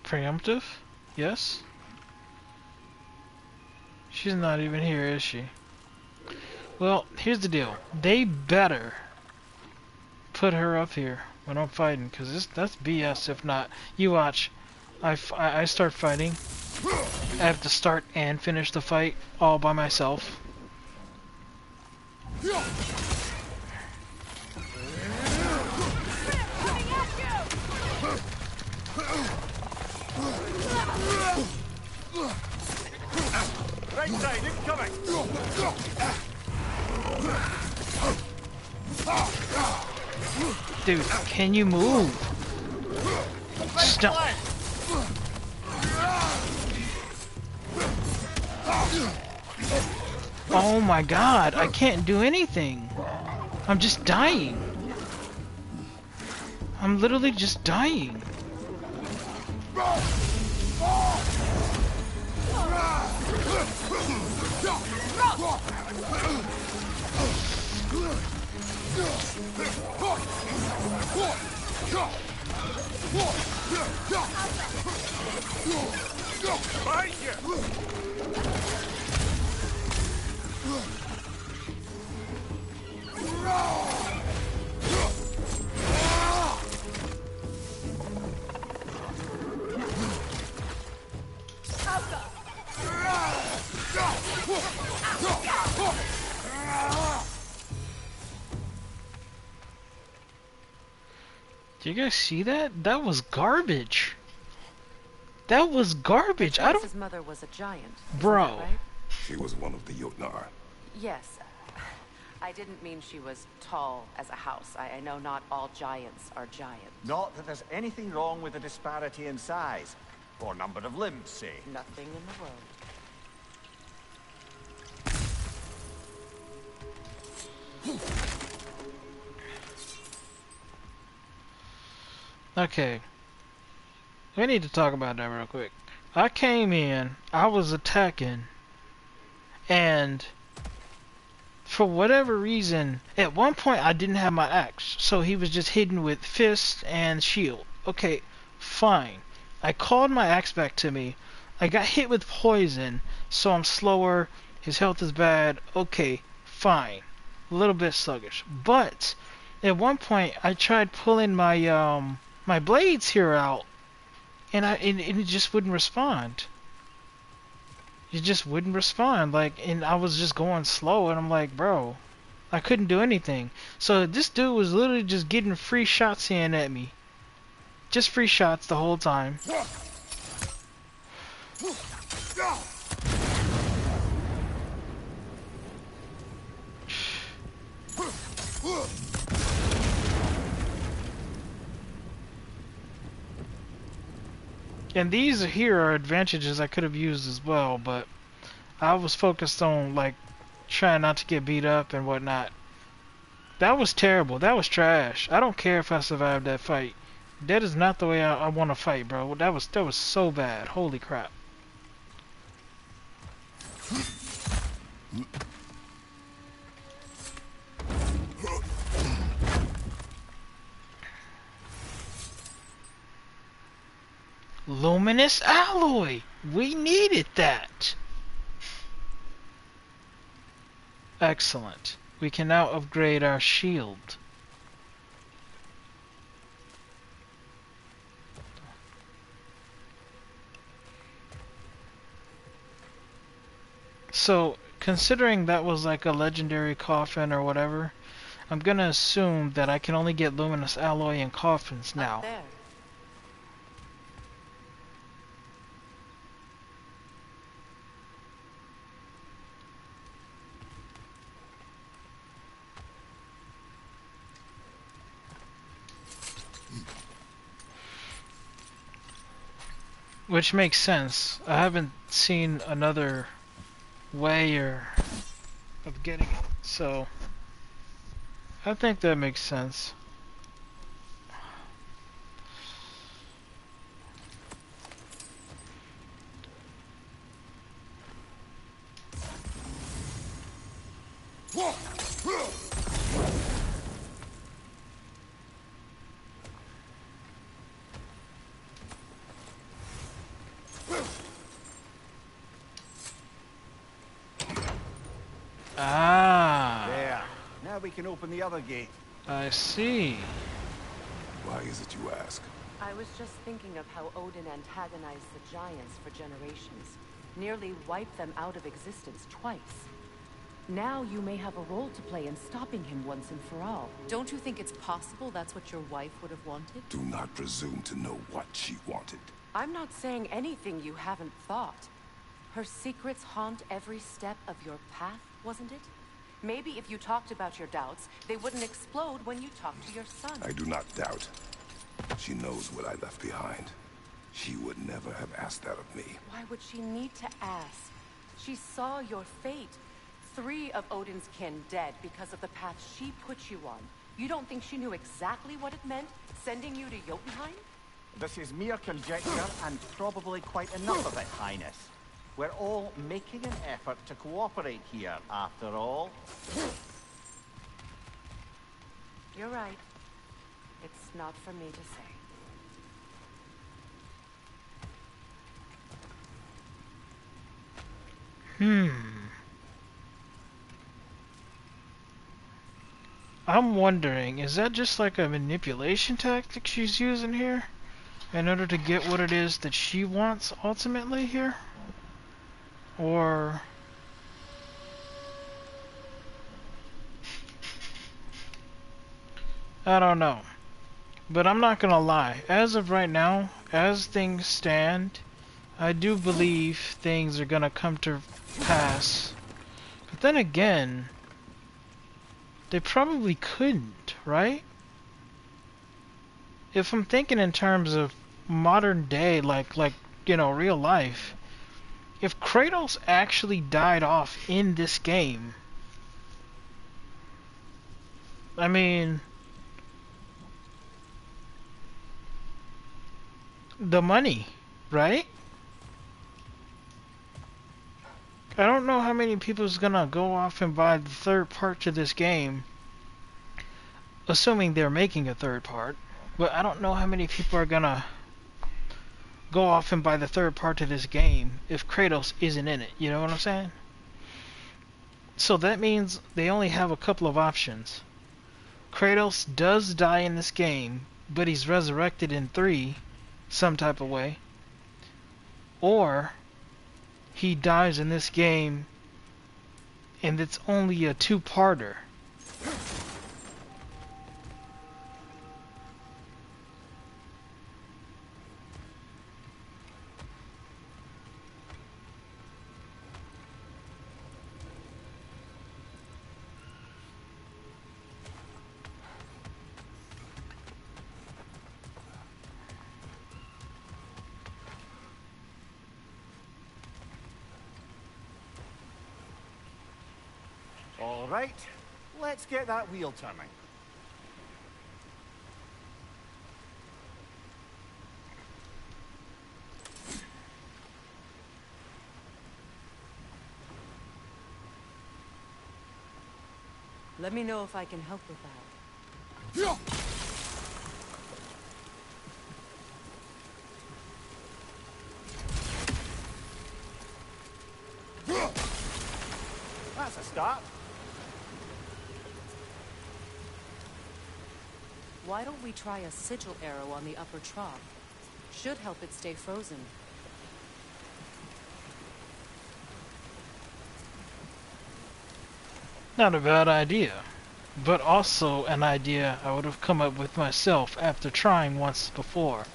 Speaker 1: Preemptive? Yes? She's not even here, is she? Well, here's the deal. They better put her up here when I'm fighting, because that's BS if not. You watch. I start fighting. I have to start and finish the fight all by myself.
Speaker 3: Right side, incoming!
Speaker 1: Dude, can you move? Stop. Oh my god, I can't do anything. I'm just dying. I'm literally just dying. Do you guys see that? That was garbage. That was garbage. I don't.
Speaker 5: His mother was a giant.
Speaker 1: Bro.
Speaker 5: Isn't that right?
Speaker 4: She was one of the Jotnar.
Speaker 5: Yes. I didn't mean she was tall as a house. I know not all giants are giants.
Speaker 3: Not that there's anything wrong with the disparity in size. Or number of limbs, say.
Speaker 5: Nothing in the world.
Speaker 1: Okay. We need to talk about that real quick. I came in, I was attacking, and for whatever reason, at one point I didn't have my axe, so he was just hidden with fist and shield. Okay, fine. I called my axe back to me. I got hit with poison, so I'm slower. His health is bad. Okay, fine. A little bit sluggish. But at one point I tried pulling my my blades here out, and it just wouldn't respond. It just wouldn't respond. Like, and I was just going slow, and I'm like, bro, I couldn't do anything. So this dude was literally just getting free shots in at me. Just free shots the whole time. And these here are advantages I could have used as well, but I was focused on, like, trying not to get beat up and whatnot. That was terrible. That was trash. I don't care if I survived that fight. That is not the way I want to fight, bro. That was so bad. Holy crap. Luminous alloy! We needed that! Excellent. We can now upgrade our shield. So, considering that was like a legendary coffin or whatever, I'm gonna assume that I can only get luminous alloy in coffins now.
Speaker 5: Up there.
Speaker 1: Which makes sense. I haven't seen another way of getting it, so I think that makes sense. Ah,
Speaker 3: There. Now we can open the other gate.
Speaker 1: I see.
Speaker 4: Why is it you ask?
Speaker 5: I was just thinking of how Odin antagonized the giants for generations. Nearly wiped them out of existence twice. Now you may have a role to play in stopping him once and for all. Don't you think it's possible that's what your wife would have wanted?
Speaker 4: Do not presume to know what she wanted.
Speaker 5: I'm not saying anything you haven't thought. Her secrets haunt every step of your path, wasn't it? Maybe if you talked about your doubts, they wouldn't explode when you talked to your son.
Speaker 4: I do not doubt. She knows what I left behind. She would never have asked that of me.
Speaker 5: Why would she need to ask? She saw your fate. 3 of Odin's kin dead because of the path she put you on. You don't think she knew exactly what it meant, sending you to Jotunheim?
Speaker 3: This is mere conjecture, and probably quite enough of it, Highness. We're all making an effort to cooperate here, after all.
Speaker 5: You're right. It's not for me to say.
Speaker 1: I'm wondering, is that just like a manipulation tactic she's using here? In order to get what it is that she wants ultimately here? Or... I don't know. But I'm not gonna lie. As of right now, as things stand, I do believe things are gonna come to pass. But then again, they probably couldn't, right? If I'm thinking in terms of modern day, like you know, real life, if Kratos actually died off in this game, I mean, the money, right? I don't know how many people is gonna go off and buy the third part to this game, assuming they're making a third part. But I don't know how many people are gonna go off and buy the third part to this game if Kratos isn't in it. You know what I'm saying? So that means they only have a couple of options. Kratos does die in this game, but he's resurrected in 3 some type of way. Or he dies in this game and it's only a 2-parter.
Speaker 3: All right, let's get that wheel turning.
Speaker 5: Let me know if I can help with that.
Speaker 3: That's a start.
Speaker 5: Why don't we try a sigil arrow on the upper trough? Should help it stay frozen.
Speaker 1: Not a bad idea, but also an idea I would have come up with myself after trying once before.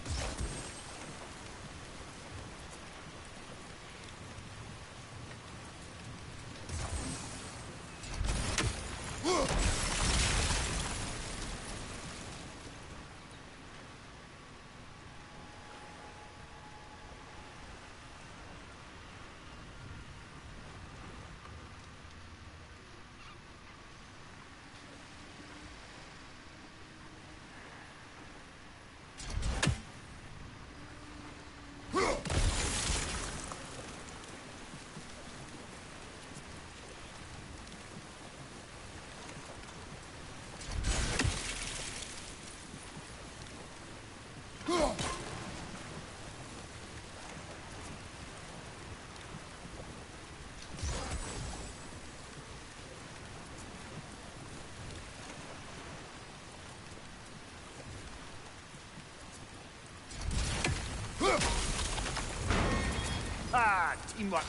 Speaker 3: Ha! Teamwork.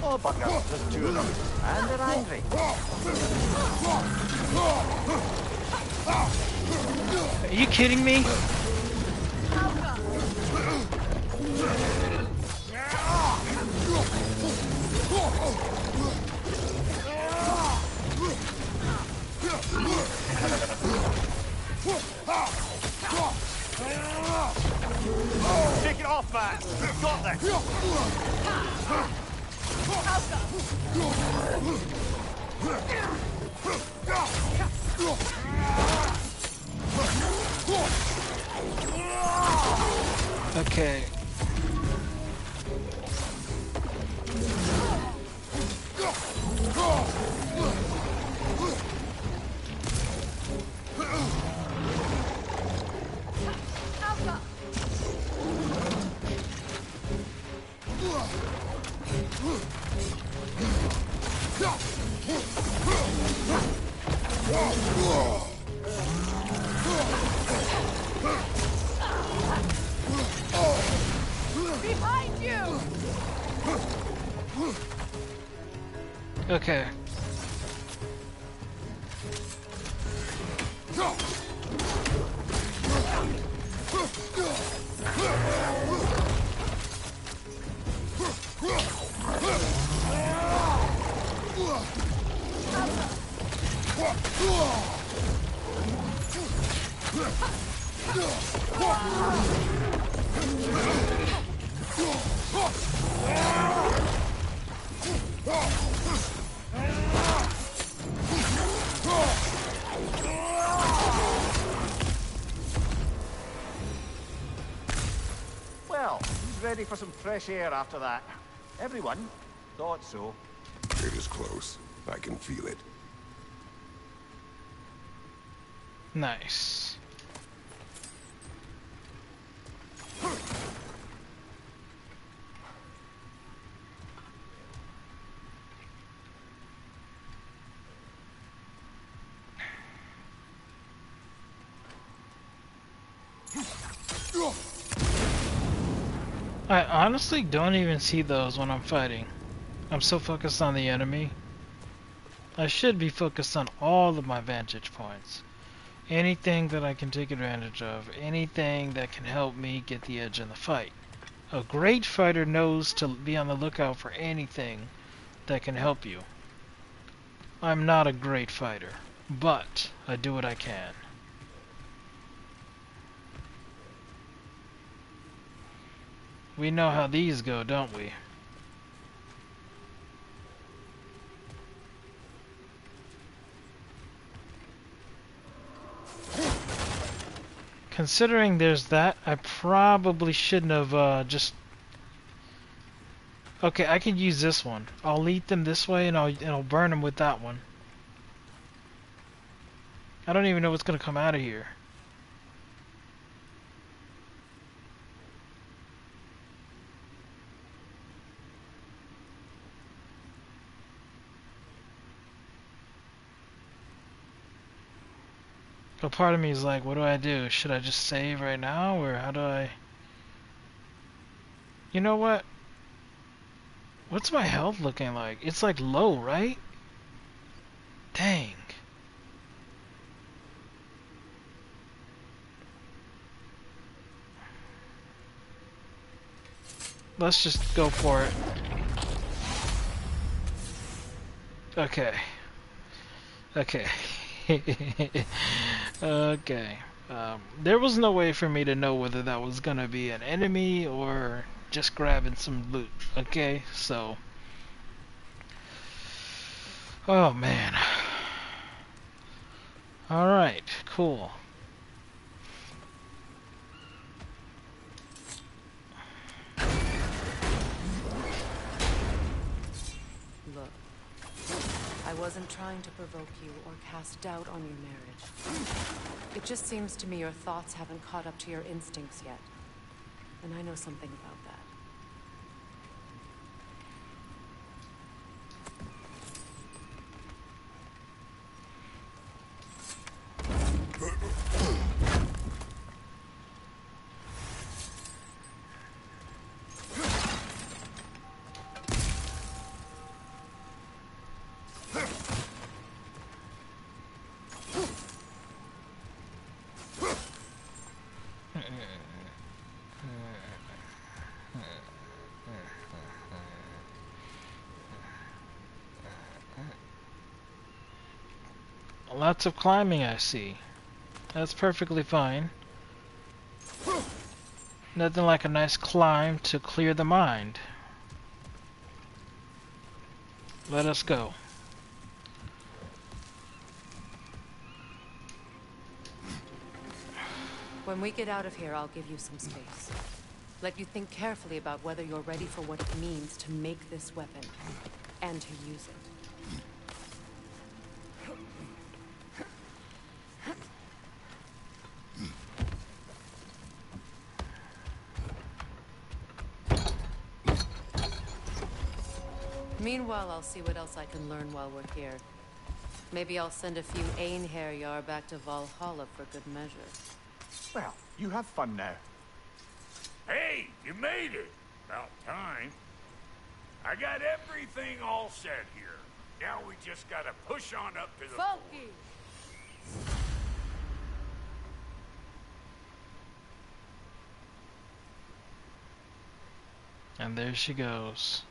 Speaker 3: Oh, bugger. There's two of them. And they're angry.
Speaker 1: Are you kidding me?
Speaker 3: Take it off, man. Got this.
Speaker 1: Okay.
Speaker 5: Behind you!
Speaker 1: Okay.
Speaker 3: Well, he's ready for some fresh air after that. Everyone thought so.
Speaker 4: It is close. I can feel it.
Speaker 1: Nice. I honestly don't even see those when I'm fighting. I'm so focused on the enemy. I should be focused on all of my vantage points. Anything that I can take advantage of. Anything that can help me get the edge in the fight. A great fighter knows to be on the lookout for anything that can help you. I'm not a great fighter, but I do what I can. We know how these go, don't we? Considering there's that, I probably shouldn't have just... Okay, I can use this one. I'll lead them this way and I'll burn them with that one. I don't even know what's gonna come out of here. But part of me is like, what do I do? Should I just save right now, or how do I... You know what? What's my health looking like? It's like low, right? Dang. Let's just go for it. Okay. Okay. Okay. There was no way for me to know whether that was gonna be an enemy or just grabbing some loot. Okay, so... Oh, man. Alright, cool.
Speaker 5: Look, I wasn't trying to provoke you or cast doubt on your marriage. It just seems to me your thoughts haven't caught up to your instincts yet. And I know something about that.
Speaker 1: Lots of climbing, I see. That's perfectly fine. Nothing like a nice climb to clear the mind. Let us go.
Speaker 5: When we get out of here, I'll give you some space. Let you think carefully about whether you're ready for what it means to make this weapon, and to use it. Meanwhile, I'll see what else I can learn while we're here. Maybe I'll send a few Einherjar back to Valhalla for good measure.
Speaker 3: Well, you have fun now.
Speaker 8: Hey, you made it. About time. I got everything all set here. Now we just gotta push on up to the
Speaker 5: Funky!
Speaker 1: And there she goes.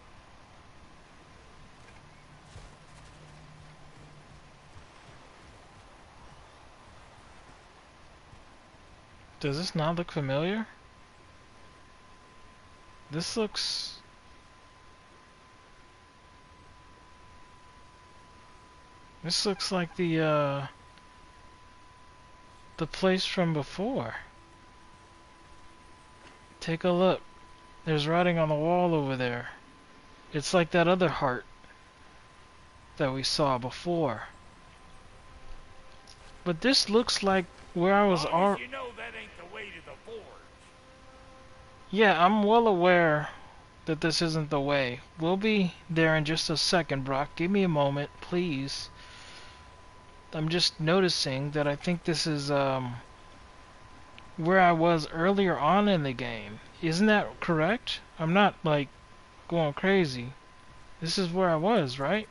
Speaker 1: Does this not look familiar? This looks... This looks like the place from before. Take a look. There's writing on the wall over there. It's like that other heart that we saw before. But this looks like where I was already...
Speaker 8: You know that ain't the way to the forge.
Speaker 1: Yeah, I'm well aware that this isn't the way. We'll be there in just a second, Brock. Give me a moment, please. I'm just noticing that I think this is where I was earlier on in the game. Isn't that correct? I'm not like going crazy. This is where I was, right?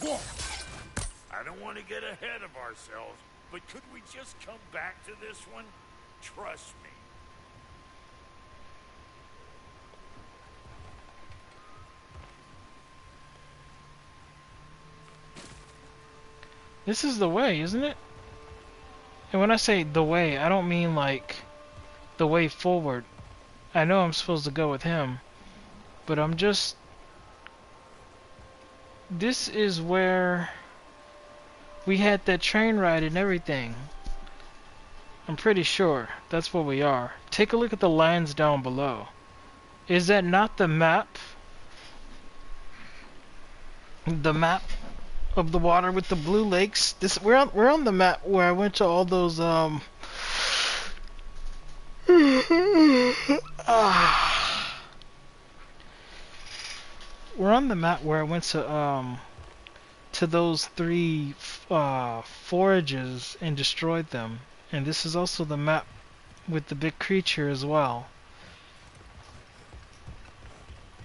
Speaker 8: I don't want to get ahead of ourselves, but could we just come back to this one? Trust me.
Speaker 1: This is the way, isn't it? And when I say the way, I don't mean like the way forward. I know I'm supposed to go with him, but I'm just... This is where we had that train ride and everything. I'm pretty sure that's where we are. Take a look at the lines down below. Is that not the map? The map of the water with the blue lakes. This we're on the map where I went to all those we're on the map where I went to those three forages and destroyed them. And this is also the map with the big creature as well.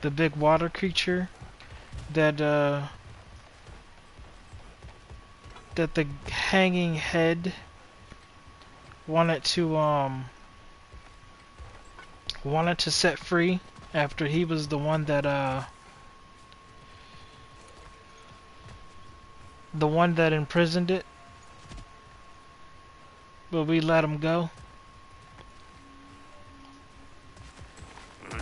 Speaker 1: The big water creature that that the hanging head wanted to set free after he was the one that imprisoned it, but we let him go.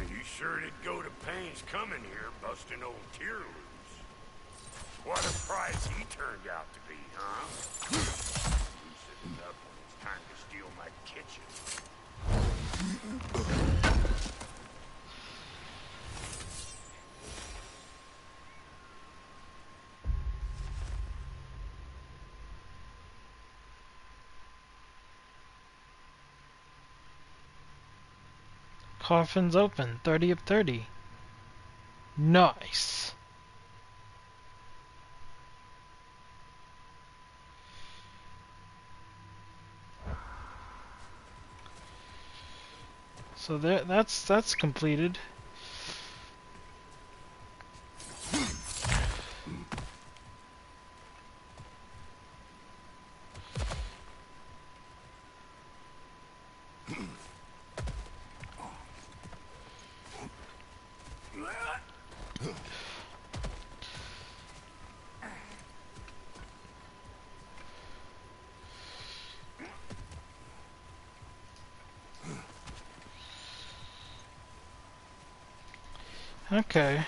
Speaker 8: You sure did go to pains coming here, busting old tear loose. What a prize he turned out to be, huh? Loosen it up when it's time to steal my kitchen.
Speaker 1: Coffin's open. 30 of 30. Nice. So that's completed. Okay.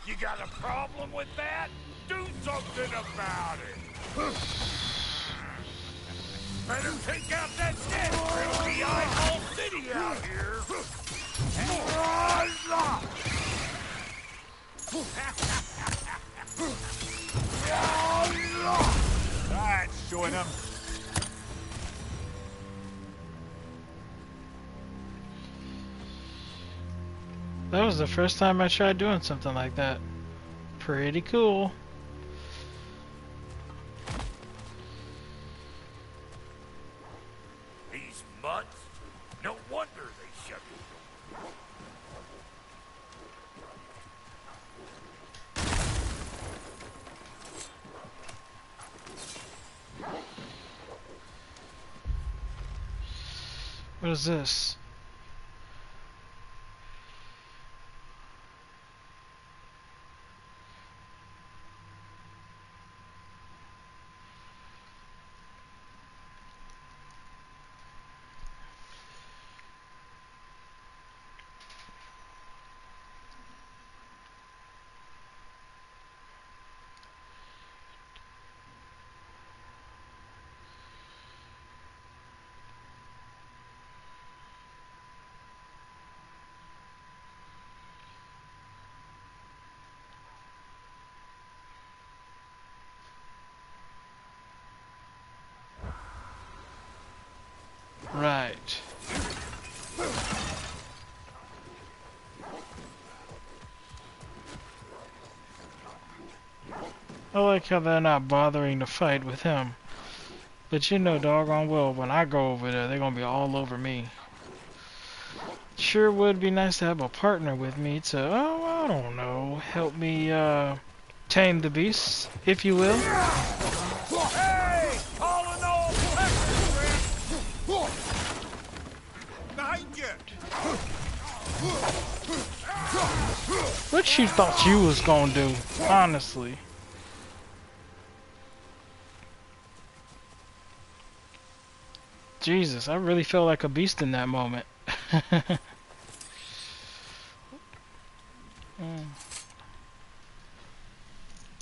Speaker 8: You got a problem with that? Do something about it! Better take out that dead friendly eyeball city out here!
Speaker 3: That's showing him.
Speaker 1: That was the first time I tried doing something like that. Pretty cool.
Speaker 8: These mutts? No wonder they shut the door.
Speaker 1: What is this? Right. I like how they're not bothering to fight with him. But you know doggone well when I go over there, they're gonna be all over me. Sure would be nice to have a partner with me to, oh, I don't know, help me tame the beasts, if you will.
Speaker 8: Hey! Calling all
Speaker 3: Behind you!
Speaker 1: What you thought you was gonna do, honestly. Jesus, I really felt like a beast in that moment.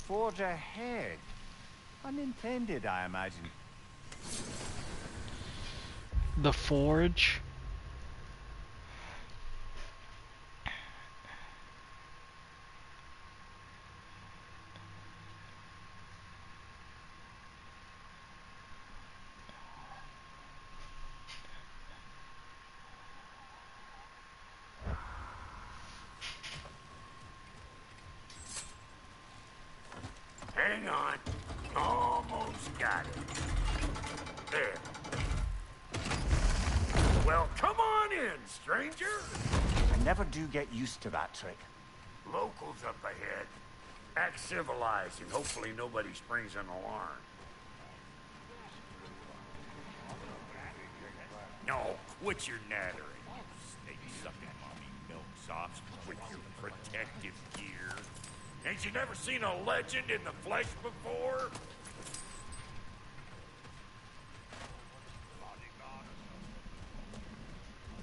Speaker 3: Forge ahead. Unintended, I imagine.
Speaker 1: The forge.
Speaker 8: Hang on. Almost got it. There. Well, come on in, stranger.
Speaker 3: I never do get used to that trick.
Speaker 8: Locals up ahead. Act civilized and hopefully nobody springs an alarm. No, quit your nattering. Snake-sucking mommy milksops with your protective gear. Ain't you never seen a legend in the flesh before?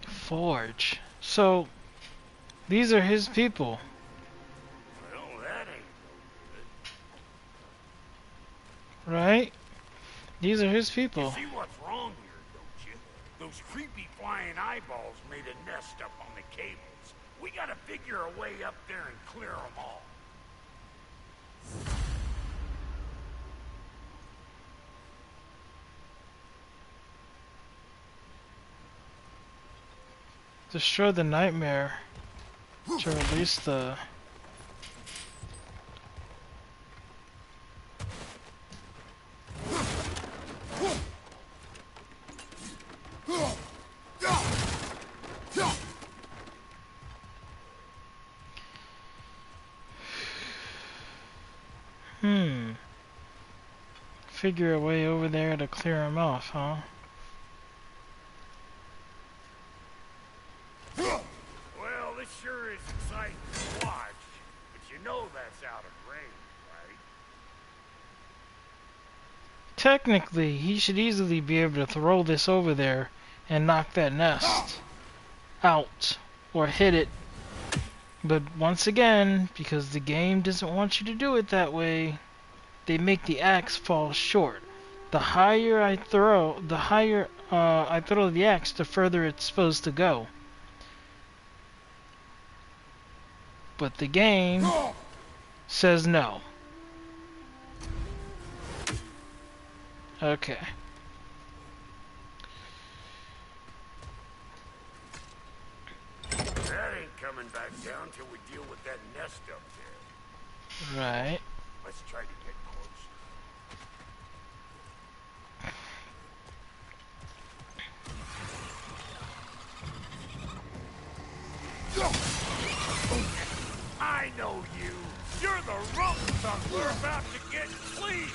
Speaker 1: Forge. So, these are his people.
Speaker 8: Well, that ain't no good.
Speaker 1: Right? These are his
Speaker 8: You
Speaker 1: people.
Speaker 8: see what's wrong here, don't you? Those creepy flying eyeballs made a nest up on the cables. We gotta figure a way up there and clear them all.
Speaker 1: Destroy the nightmare to release the... Figure a way over there to clear him off, huh?
Speaker 8: Well, this sure is exciting to watch, but you know that's out of range, right?
Speaker 1: Technically, he should easily be able to throw this over there and knock that nest out or hit it. But once again, because the game doesn't want you to do it that way, they make the axe fall short. The higher I throw the axe, the further it's supposed to go. But the game says no. Okay.
Speaker 8: That ain't coming back down till we deal with that nest up there.
Speaker 1: Right.
Speaker 8: Let's try to get close. I know you. You're the rope thug we're about to get clean.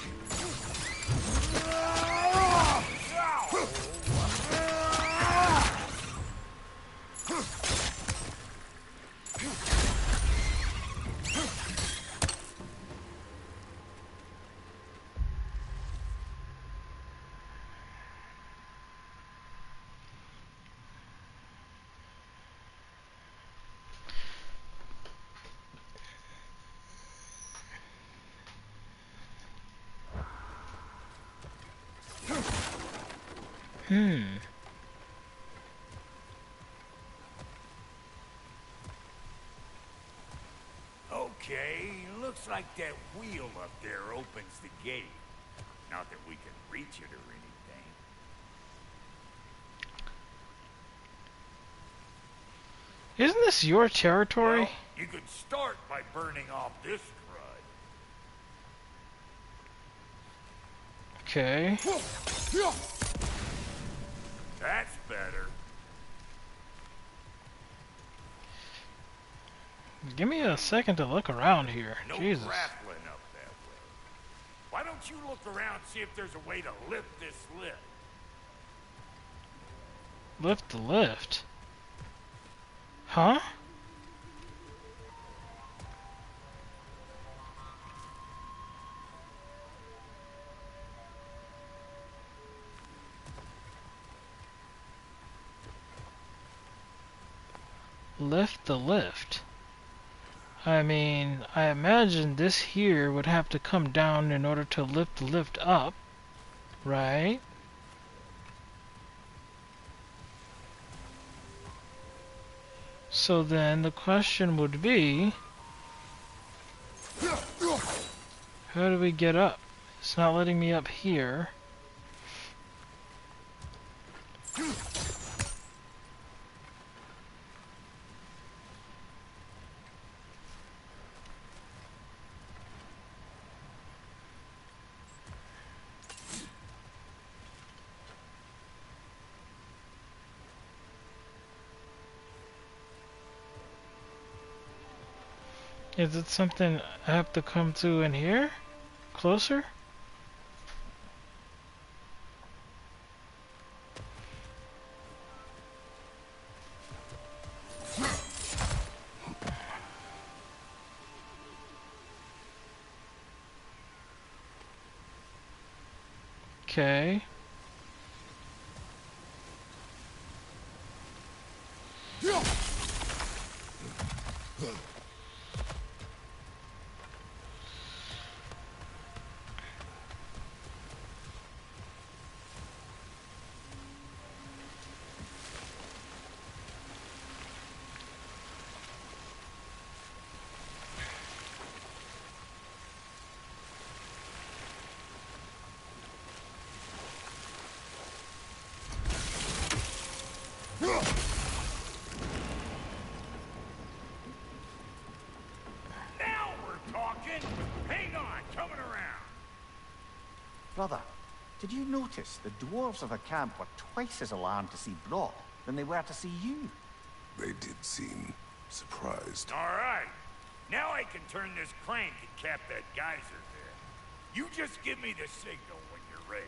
Speaker 8: Okay, looks like that wheel up there opens the gate. Not that we can reach it or anything.
Speaker 1: Isn't this your territory?
Speaker 8: Well, you could start by burning off this crud.
Speaker 1: Okay.
Speaker 8: That's better.
Speaker 1: Give me a second to look around here.
Speaker 8: No
Speaker 1: Jesus.
Speaker 8: grappling up that way. Why don't you look around, see if there's a way to lift this lid?
Speaker 1: Lift the lift. Huh? Lift the lift. I mean, I imagine this here would have to come down in order to lift the lift up, right? So then the question would be, how do we get up? It's not letting me up here. Is it something I have to come to in here? Closer? Okay.
Speaker 3: Brother, did you notice the dwarves of the camp were twice as alarmed to see Brock than they were to see you?
Speaker 4: They did seem surprised.
Speaker 8: All right. Now I can turn this crank and cap that geyser there. You just give me the signal when you're ready.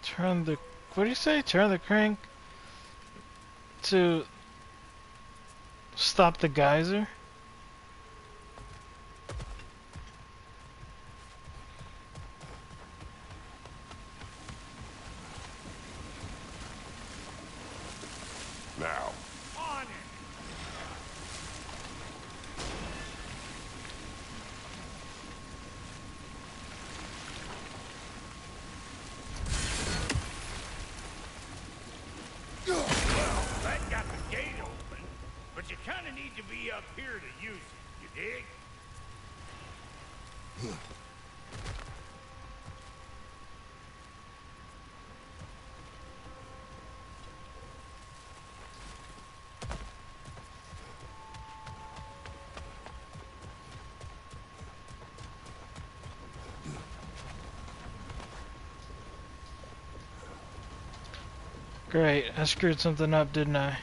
Speaker 1: Turn the... What do you say? Turn the crank to stop the geyser?
Speaker 4: Now.
Speaker 8: On it! Well, that got the gate open, but you kind of need to be up here to use it, you dig?
Speaker 1: Great, I screwed something up, didn't I?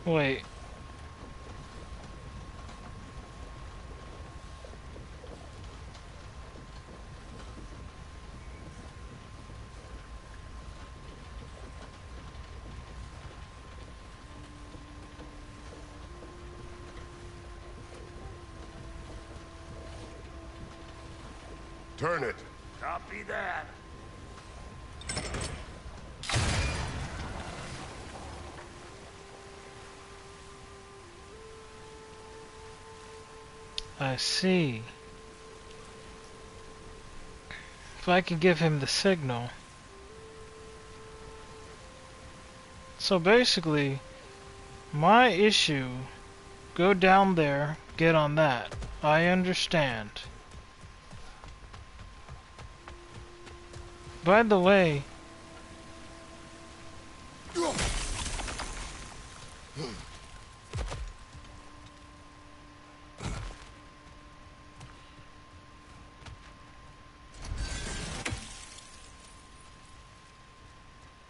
Speaker 1: Wait.
Speaker 4: Turn it.
Speaker 8: Copy that.
Speaker 1: I see. If I can give him the signal. So basically, my issue, go down there, get on that. I understand. By the way,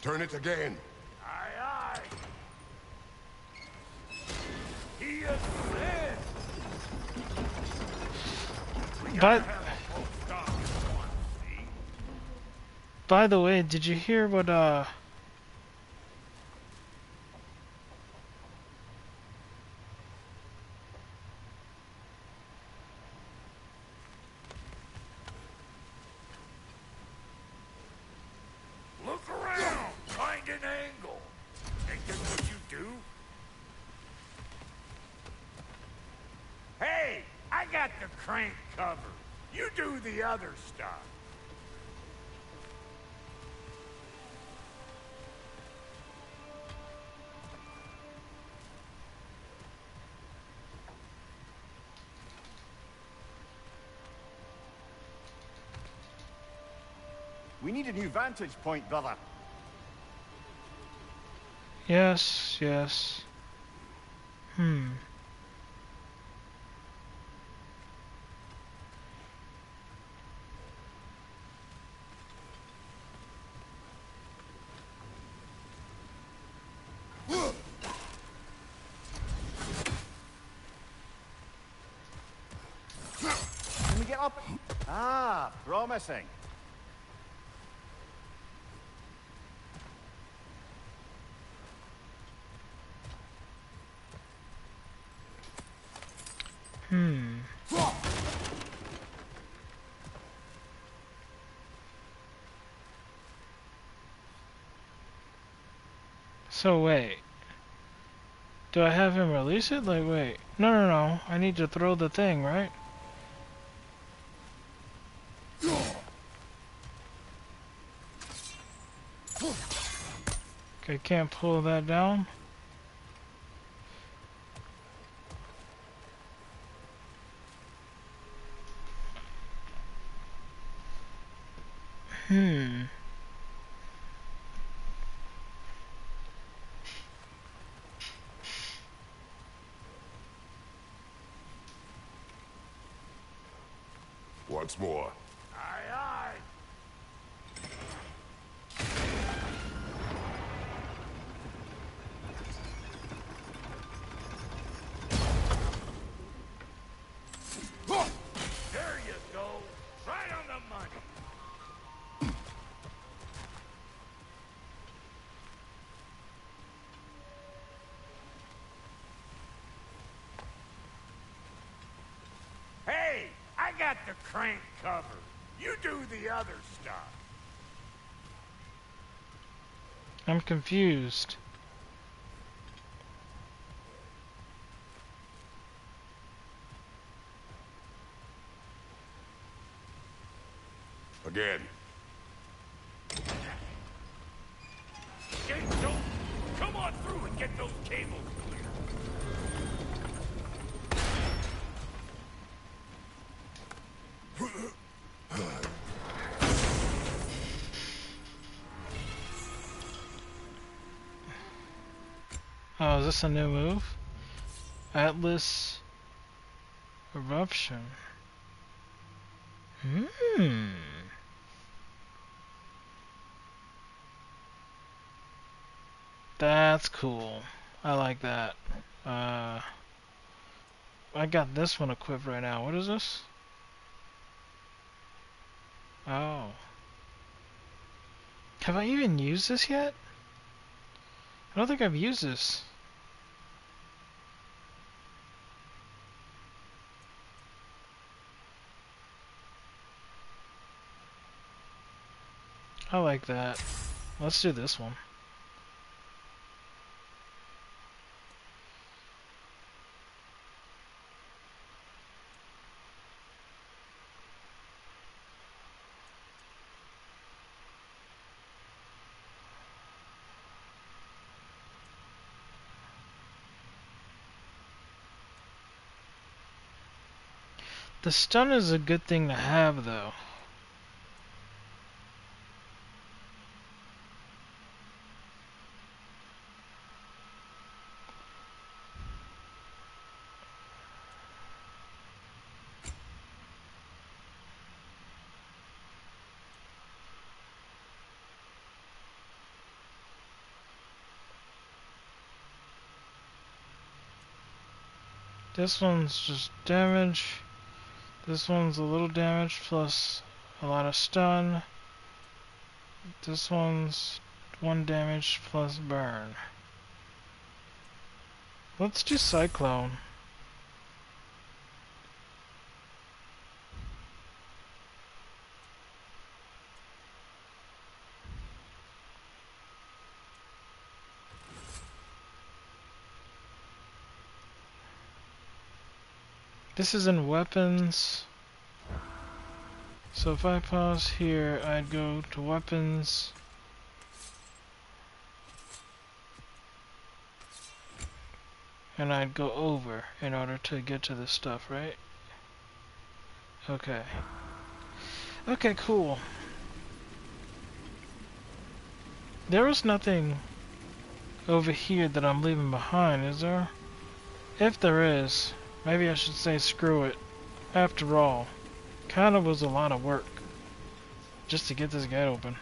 Speaker 4: Turn it again.
Speaker 8: Aye, aye. He is dead.
Speaker 1: but by the way, did you hear what
Speaker 8: Look around. Find an angle. Think that's what you do? Hey, I got the crank covered. You do the other stuff.
Speaker 3: We need a new vantage point, brother.
Speaker 1: Yes, yes.
Speaker 3: Can we get up? Ah, promising.
Speaker 1: So wait. Do I have him release it? Like, wait. No, no, no. I need to throw the thing, right? Okay, can't pull that down. Hmm.
Speaker 4: Once more.
Speaker 8: Aye, aye. There you go. Right on the money. Hey, I got the crank covered. You do the other stuff.
Speaker 1: I'm confused.
Speaker 4: Again.
Speaker 8: Get those. Come on through and get those cables clear.
Speaker 1: Oh, is this a new move? Atlas Eruption. Hmm. That's cool. I like that. I got this one equipped right now. What is this? Oh. Have I even used this yet? I don't think I've used this. I like that. Let's do this one. The stun is a good thing to have, though. This one's just damage. This one's a little damage plus a lot of stun. This one's 1 damage plus burn. Let's do Cyclone. This is in weapons. So if I pause here, I'd go to weapons. And I'd go over in order to get to this stuff, right? Okay. Okay, cool. There was nothing over here that I'm leaving behind, is there? If there is, maybe I should say screw it. After all, kinda was a lot of work just to get this gate open.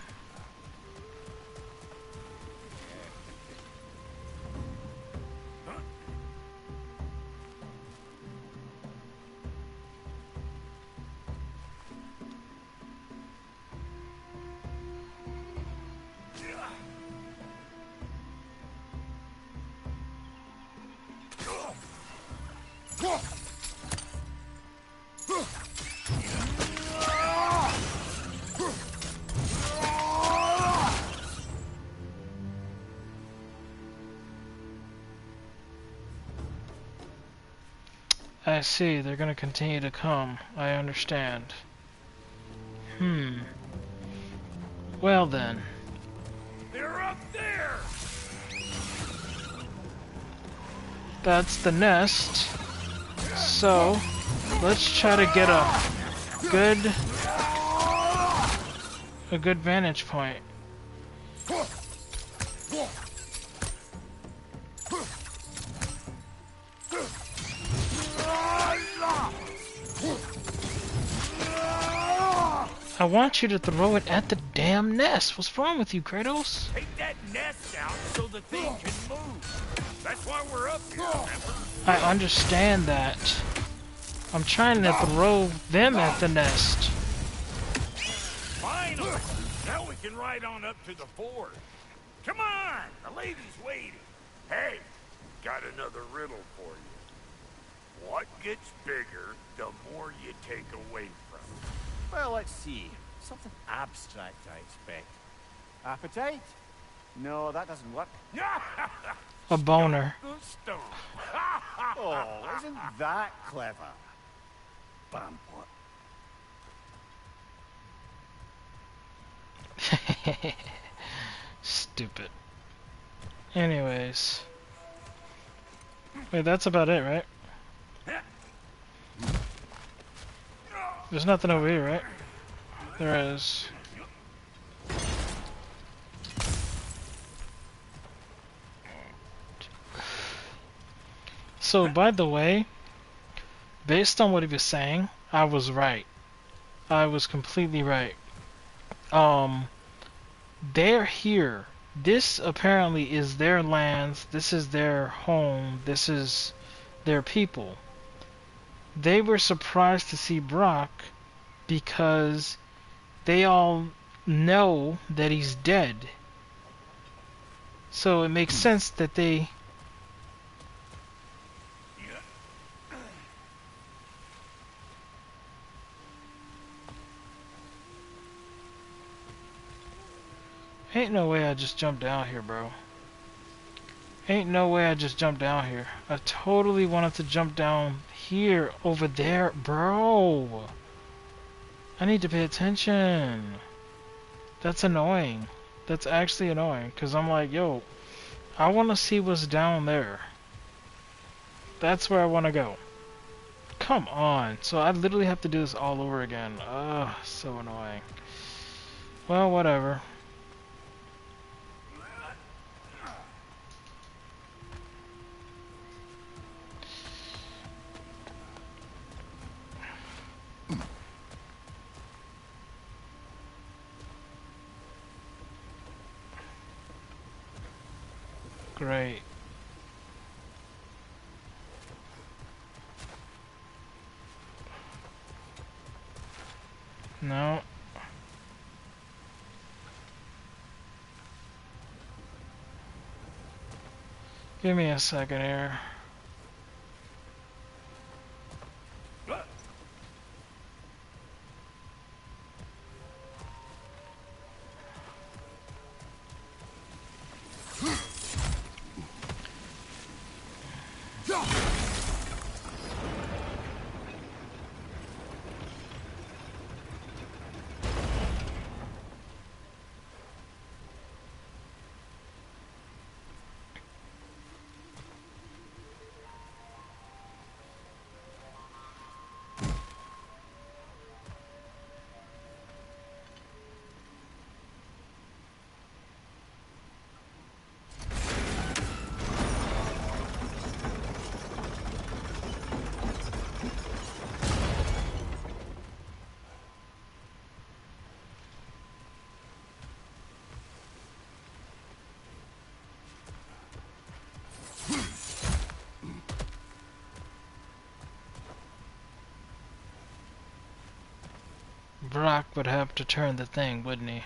Speaker 1: I see, they're gonna continue to come. I understand. Well then.
Speaker 8: They're up there!
Speaker 1: That's the nest. So, let's try to get a good vantage point. I want you to throw it at the damn nest. What's wrong with you, Kratos?
Speaker 8: Take that nest out so the thing can move. That's why we're up here, remember?
Speaker 1: I understand that. I'm trying to throw them at the nest.
Speaker 8: Finally! Now we can ride on up to the fort. Come on! The lady's waiting. Hey, got another riddle for you. What gets bigger the more you take away from it?
Speaker 3: Well, let's see. Something abstract, I expect. Appetite? No, that doesn't work.
Speaker 1: A boner.
Speaker 8: The stone.
Speaker 3: Oh, isn't that clever? Bam, what?
Speaker 1: Stupid. Anyways. Wait, that's about it, right? There's nothing over here, right? There is. So, by the way, based on what he was saying, I was right. I was completely right. They're here. This apparently is their lands. This is their home. This is their people. They were surprised to see Brock because they all know that he's dead. So it makes sense that they... Ain't no way I just jumped down here, bro. Ain't no way I just jumped down here. I totally wanted to jump down here, over there, bro. I need to pay attention. That's annoying. That's actually annoying, because I'm like, yo, I want to see what's down there. That's where I want to go. Come on. So I literally have to do this all over again. Ugh, so annoying. Well, whatever. Great. No. Give me a second here. Brock would have to turn the thing, wouldn't he?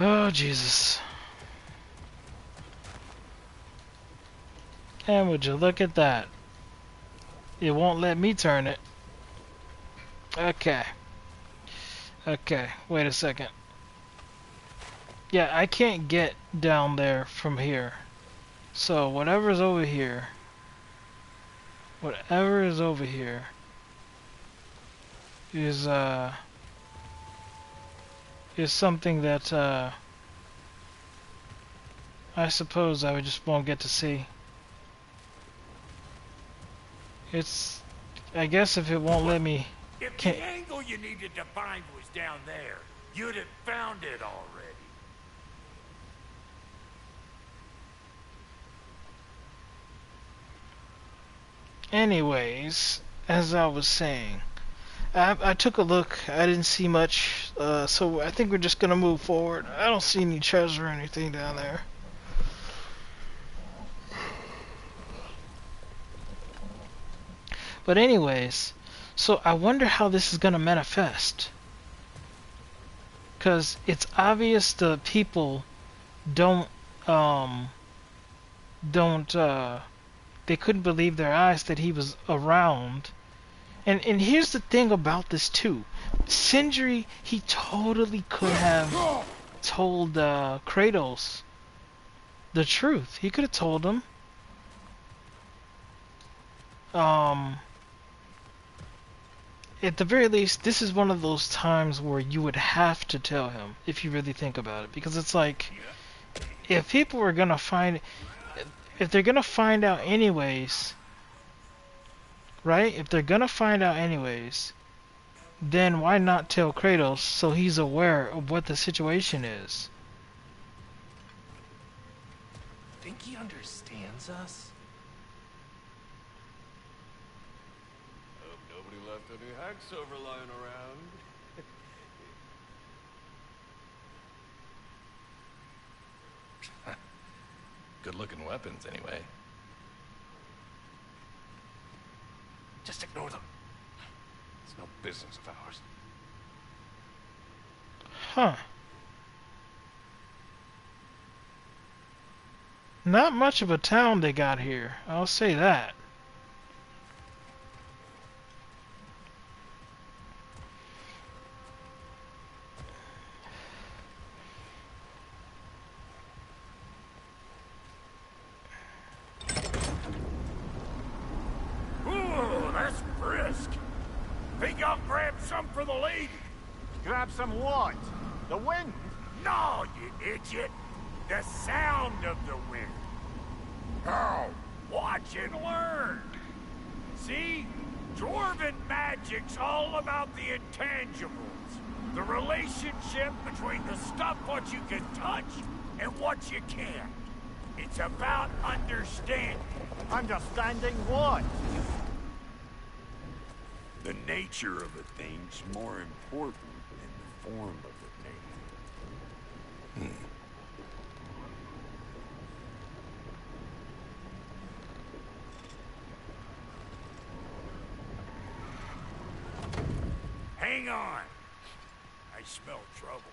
Speaker 1: Oh, Jesus. And would you look at that? It won't let me turn it. Okay. Okay, wait a second. Yeah, I can't get down there from here. So, whatever's over here... Whatever is over here... is something that I suppose I just won't get to see. It's, I guess if it won't let me
Speaker 8: If the
Speaker 1: Can't.
Speaker 8: angle you needed to find was down there, you'd have found it already.
Speaker 1: Anyways, as I was saying, I took a look. I didn't see much, so I think we're just gonna move forward. I don't see any treasure or anything down there. But anyways, so I wonder how this is gonna manifest. Cause it's obvious the people don't don't they couldn't believe their eyes that he was around. And here's the thing about this too. Sindri, he totally could have told Kratos the truth. He could have told him. At the very least, this is one of those times where you would have to tell him if you really think about it, because it's like if people are gonna find, if they're gonna find out anyways, right? If they're gonna find out anyways, then why not tell Kratos so he's aware of what the situation is?
Speaker 11: Think he understands us?
Speaker 12: Hope nobody left any hacks over lying around.
Speaker 11: Good-looking weapons, anyway. Just ignore them. It's no business of ours.
Speaker 1: Huh. Not much of a town they got here, I'll say that.
Speaker 8: Ooh, that's brisk. Think I'll grab some for the lady?
Speaker 3: Grab some what? The wind?
Speaker 8: No, you idiot. The sound of the wind. Oh, watch and learn. See? Dwarven magic's all about the intangibles. The relationship between the stuff what you can touch and what you can't. It's about understanding.
Speaker 3: Understanding what?
Speaker 8: The nature of a thing's more important than the form of the thing. Hang on. I smell trouble.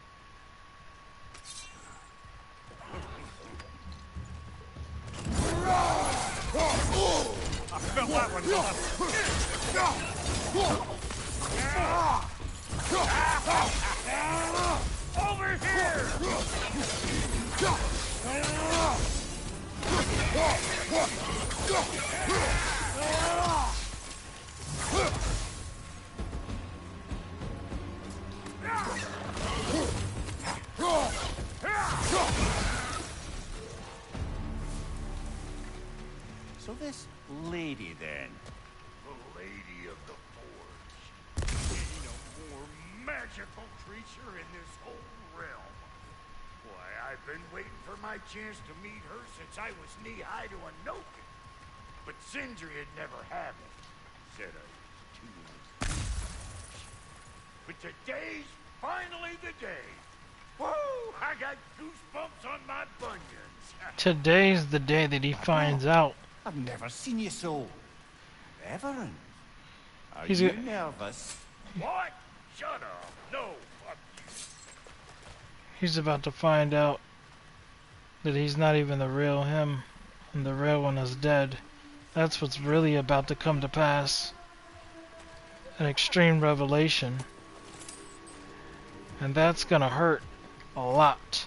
Speaker 3: I felt that one,
Speaker 8: Over here!
Speaker 3: So this lady then?
Speaker 8: The Lady of the Forge. Ain't a more magical creature in this whole realm. Why, I've been waiting for my chance to meet her since I was knee-high to a Noken. But Sindri had never had it. Said I was too much. But today's finally the day. Woo! I got goosebumps on my bunions.
Speaker 1: Today's the day that he finds out.
Speaker 3: I've never seen you so reverent. Are
Speaker 1: He's
Speaker 3: you
Speaker 1: a-
Speaker 3: nervous?
Speaker 8: What? Shut up. No, fuck you.
Speaker 1: He's about to find out that he's not even the real him, and the real one is dead. That's what's really about to come to pass. An extreme revelation. And that's gonna hurt a lot.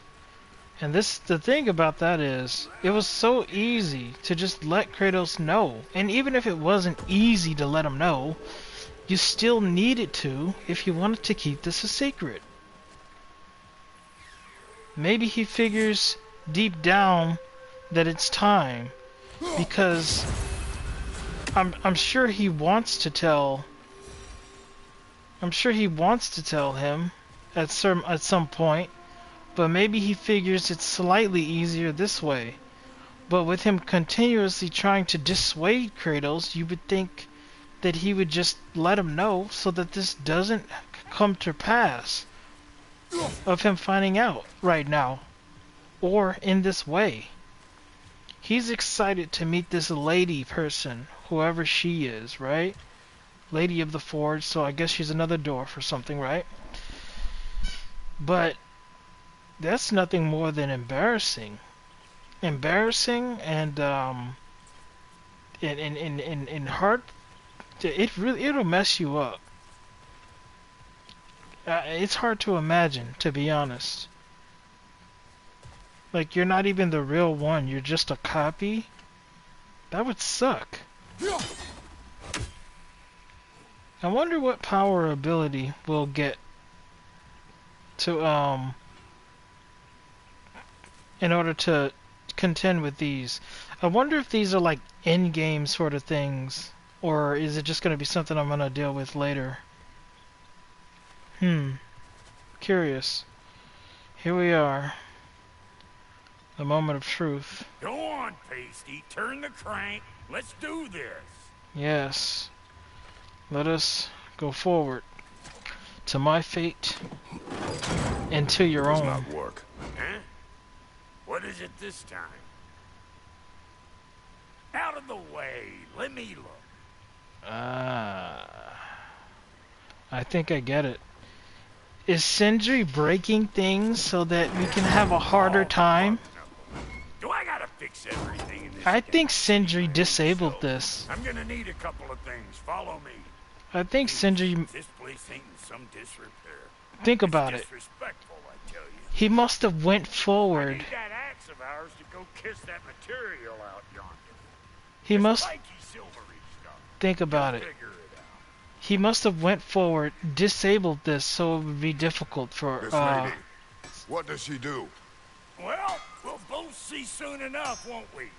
Speaker 1: And the thing about that is, it was so easy to just let Kratos know. And even if it wasn't easy to let him know, you still needed to if you wanted to keep this a secret. Maybe he figures deep down that it's time, because I'm sure he wants to tell I'm sure he wants to tell him at some point, but maybe he figures it's slightly easier this way. But with him continuously trying to dissuade Kratos, you would think that he would just let him know so that this doesn't come to pass of him finding out right now or in this way. He's excited to meet this lady person, whoever she is, right? Lady of the Forge, so I guess she's another dwarf or something, right? But that's nothing more than embarrassing. Embarrassing and in hard. It'll mess you up. It's hard to imagine, to be honest. Like, you're not even the real one, you're just a copy. That would suck. I wonder what power or ability we'll get to in order to contend with these. I wonder if these are like in-game sort of things, or is it just going to be something I'm going to deal with later? Curious. Here we are. The moment of truth.
Speaker 8: Go on, Pasty. Turn the crank. Let's do this.
Speaker 1: Yes. Let us go forward to my fate and to your own.
Speaker 4: Does not work.
Speaker 8: Huh? What is it this time? Out of the way. Let me look.
Speaker 1: I think I get it. Is Sindri breaking things so that we can have a harder time?
Speaker 8: Do I gotta fix everything in this
Speaker 1: I
Speaker 8: game?
Speaker 1: think Sindri disabled this.
Speaker 8: I'm gonna need a couple of things. Follow me.
Speaker 1: I think Sindri...
Speaker 8: This place ain't in some disrepair.
Speaker 1: Think about it.
Speaker 8: Disrespectful, I tell you.
Speaker 1: He must have went
Speaker 8: I
Speaker 1: forward.
Speaker 8: need that axe of ours to go kiss that material out yonder.
Speaker 1: He must...
Speaker 8: Spiky silvery stuff.
Speaker 1: Think about it.
Speaker 8: Figure it out.
Speaker 1: He must have went forward, disabled this, so it would be difficult for...
Speaker 4: This lady, what does she do?
Speaker 8: Well, we'll both see soon enough, won't we?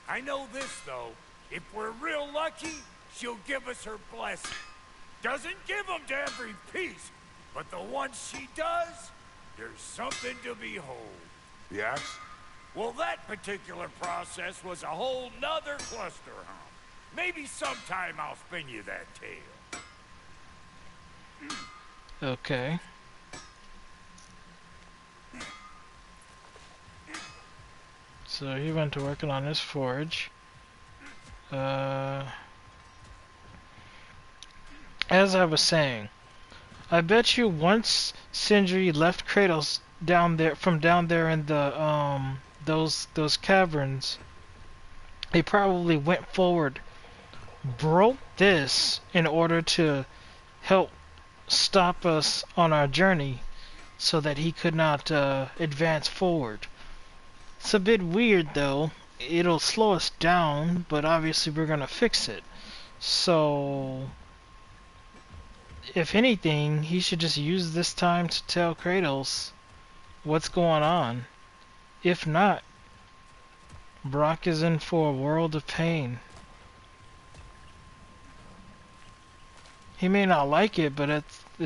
Speaker 8: I know this, though. If we're real lucky, she'll give us her blessing. Doesn't give them to every piece, but the ones she does, there's something to behold.
Speaker 4: The axe?
Speaker 8: Well, that particular process was a whole nother cluster hump. Maybe sometime I'll spin you that tale.
Speaker 1: Okay. So he went to working on his forge. As I was saying, I bet you once Sindri left Kratos down there in the those caverns, he probably went forward, broke this in order to help stop us on our journey so that he could not advance forward. It's a bit weird though. It'll slow us down, but obviously we're gonna fix it. So if anything, he should just use this time to tell Kratos what's going on. If not, Brock is in for a world of pain. He may not like it, but at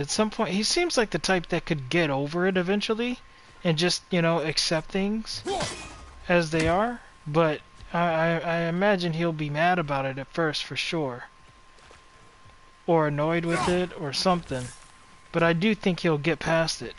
Speaker 1: some point, he seems like the type that could get over it eventually and just, you know, accept things as they are. But I imagine he'll be mad about it at first for sure. Or annoyed with it or something. But I do think he'll get past it.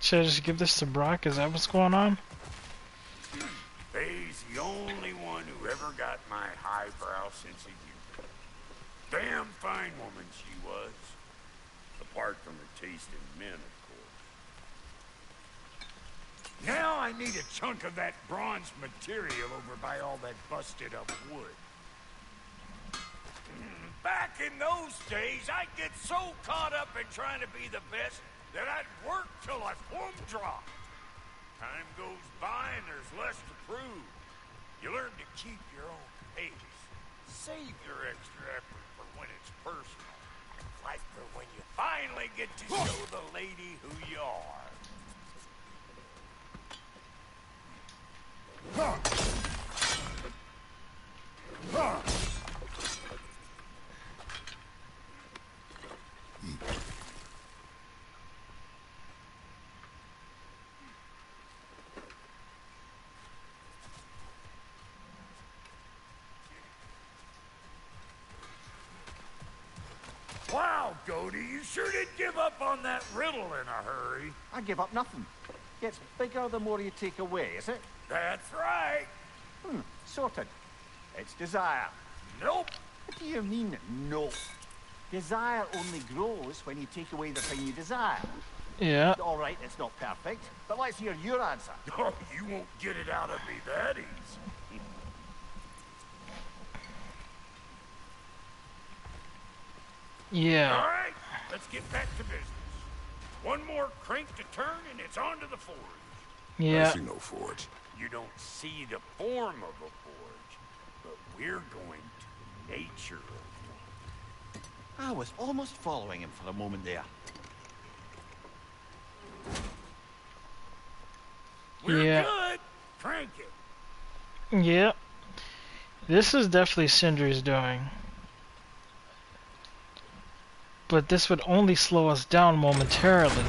Speaker 1: Should I just give this to Brock? Is that what's going on?
Speaker 8: Faye's the only one who ever got my highbrow sense of humor. Damn fine woman she was. Apart from her taste in men, of course. I need a chunk of that bronze material over by all that busted up wood. Back in those days, I'd get so caught up in trying to be the best that I'd work till I plumb dropped. Time goes by and there's less to prove. You learn to keep your own pace. Save your extra effort for when it's personal. Like for when you finally get to show the lady who you are. Wow, Goody, you sure did give up on that riddle in a hurry.
Speaker 3: I give up nothing. Gets bigger the more you take away, is it?
Speaker 8: That's right.
Speaker 3: Sorted. It's desire.
Speaker 8: Nope.
Speaker 3: What do you mean, no? Desire only grows when you take away the thing you desire.
Speaker 1: Yeah.
Speaker 3: All right, it's not perfect, but let's hear your answer.
Speaker 8: Oh, you won't get it out of me that easy.
Speaker 1: Yeah.
Speaker 8: All right, let's get back to business. One more crank to turn and it's on to the forge.
Speaker 1: Yeah.
Speaker 4: I see no forge.
Speaker 8: You don't see the form of a forge, but we're going to the nature of one.
Speaker 3: I was almost following him for a moment there.
Speaker 8: We're
Speaker 1: Yeah.
Speaker 8: good. Crank it.
Speaker 1: Yeah. This is definitely Sindri's doing. But this would only slow us down momentarily.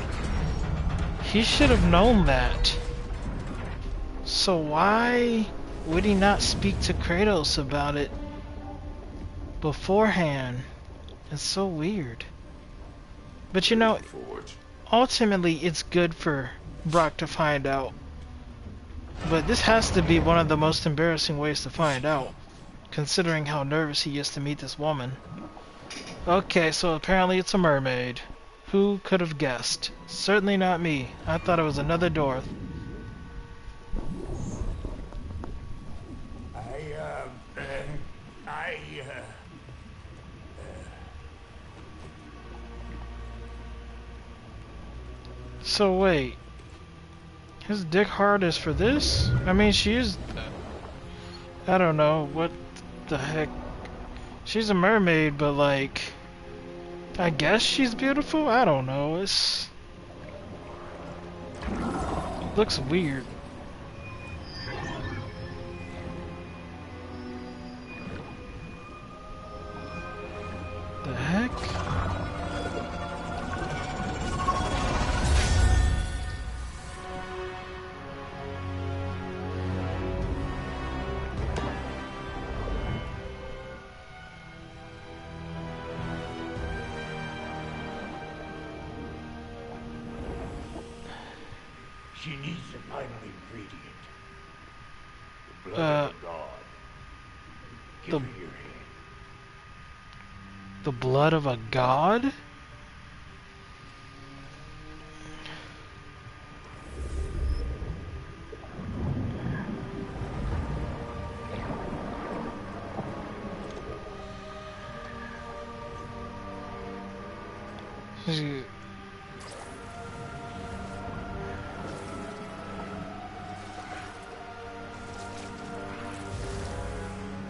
Speaker 1: He should have known that. So why would he not speak to Kratos about it beforehand? It's so weird. But you know,
Speaker 4: Forge.
Speaker 1: ultimately it's good for Brock to find out. But this has to be one of the most embarrassing ways to find out, considering how nervous he is to meet this woman. Okay, so apparently it's a mermaid. Who could have guessed? Certainly not me. I thought it was another door. So wait. His dick hard is for this? I mean, she is... I don't know, what the heck. She's a mermaid, but like... I guess she's beautiful? I don't know, it's... looks weird. The heck?
Speaker 8: She needs the final ingredient. The blood of a god. Give her your hand.
Speaker 1: The blood of a god?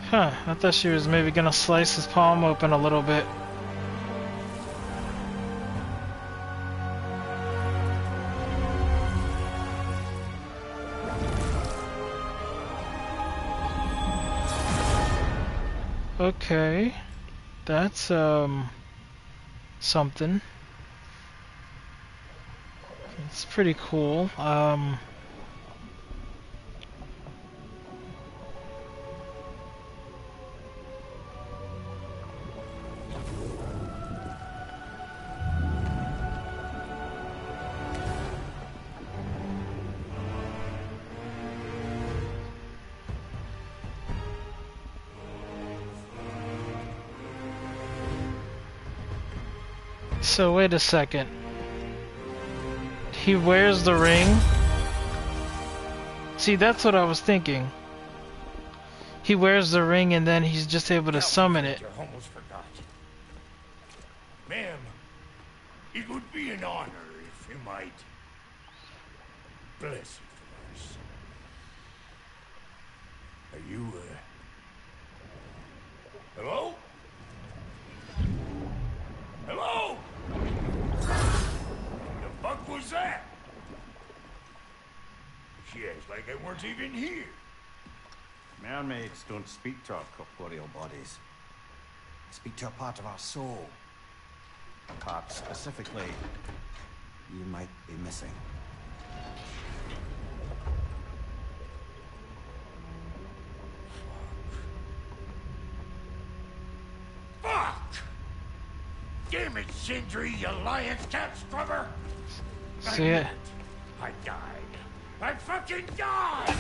Speaker 1: Huh, I thought she was maybe gonna slice his palm open a little bit. Okay, that's something. It's pretty cool. So wait a second. He wears the ring. See, that's what I was thinking. He wears the ring and then he's just able to summon it.
Speaker 8: I almost forgot. Ma'am, it would be an honor if you might bless it for us. Are you, hello? Hello? The fuck was that? She acts like I weren't even here.
Speaker 3: Mermaids don't speak to our corporeal bodies. They speak to a part of our soul. A part specifically you might be missing.
Speaker 8: Fuck! Damn it, Sindri, you lion cat scrubber!
Speaker 1: See it?
Speaker 8: I died. I fucking died!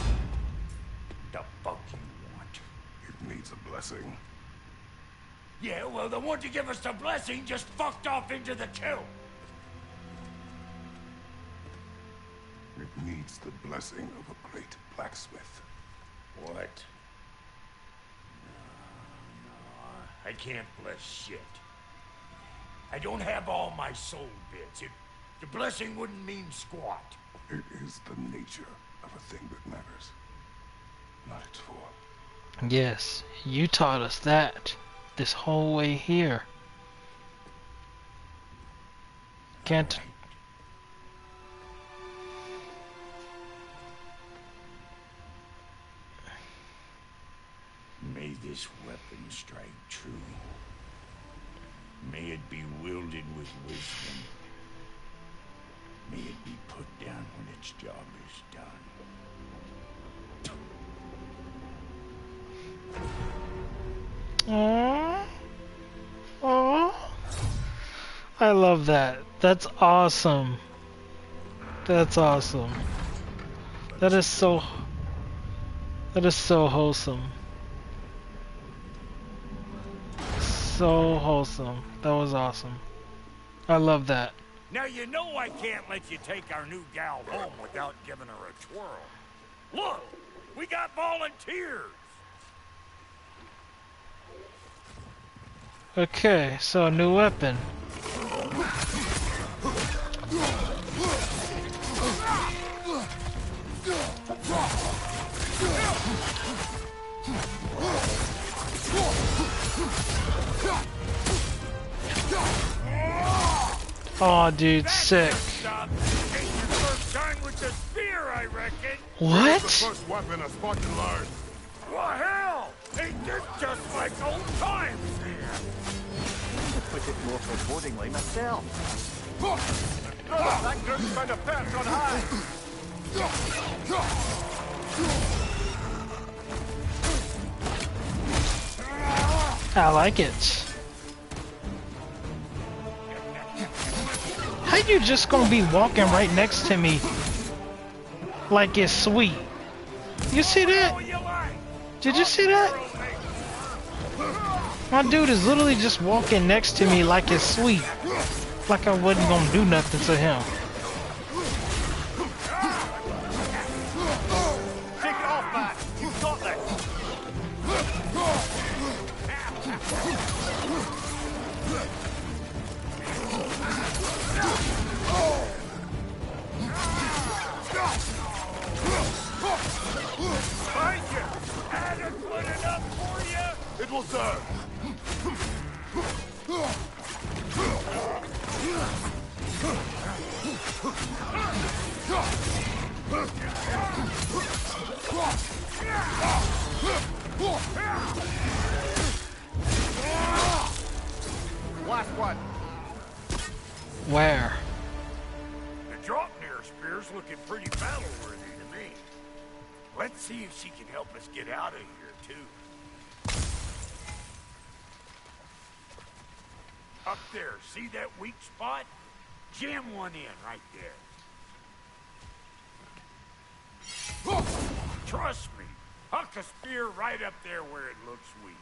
Speaker 8: The fuck you want?
Speaker 4: It needs a blessing.
Speaker 8: Yeah, well, the one to give us the blessing just fucked off into the kill.
Speaker 4: It needs the blessing of a great blacksmith.
Speaker 8: What? No, I can't bless shit. I don't have all my soul bits. The blessing wouldn't mean squat.
Speaker 4: It is the nature of a thing that matters, not its form.
Speaker 1: Yes, you taught us that this whole way here. Can't.
Speaker 8: May this weapon strike true. May it be wielded with wisdom. May it be put down when its job is done.
Speaker 1: Aww. Aww. I love that. That's awesome. That's awesome. That is so wholesome. So wholesome. That was awesome. I love that.
Speaker 8: Now you know I can't let you take our new gal home without giving her a twirl. Look, we got volunteers.
Speaker 1: Okay, so a new weapon. Oh, dude, sick. What?
Speaker 12: The first weapon a Spartan learned.
Speaker 8: What hell? Ain't this just like old times here?
Speaker 3: Put it more forebodingly myself.
Speaker 12: That group's kind of perched on high.
Speaker 1: I like it. How you just gonna be walking right next to me like it's sweet? You see that? Did you see that? My dude is literally just walking next to me like it's sweet. Like I wasn't gonna do nothing to him.
Speaker 3: Take it off, man. You've got this.
Speaker 8: Thank you. Adequate enough for you?
Speaker 12: It will serve.
Speaker 3: Last one.
Speaker 1: Where?
Speaker 8: The Draupnir spear's looking pretty battle-worthy to me. Let's see if she can help us get out of here, too. Up there, see that weak spot? Jam one in right there. Trust me, huck a spear right up there where it looks weak.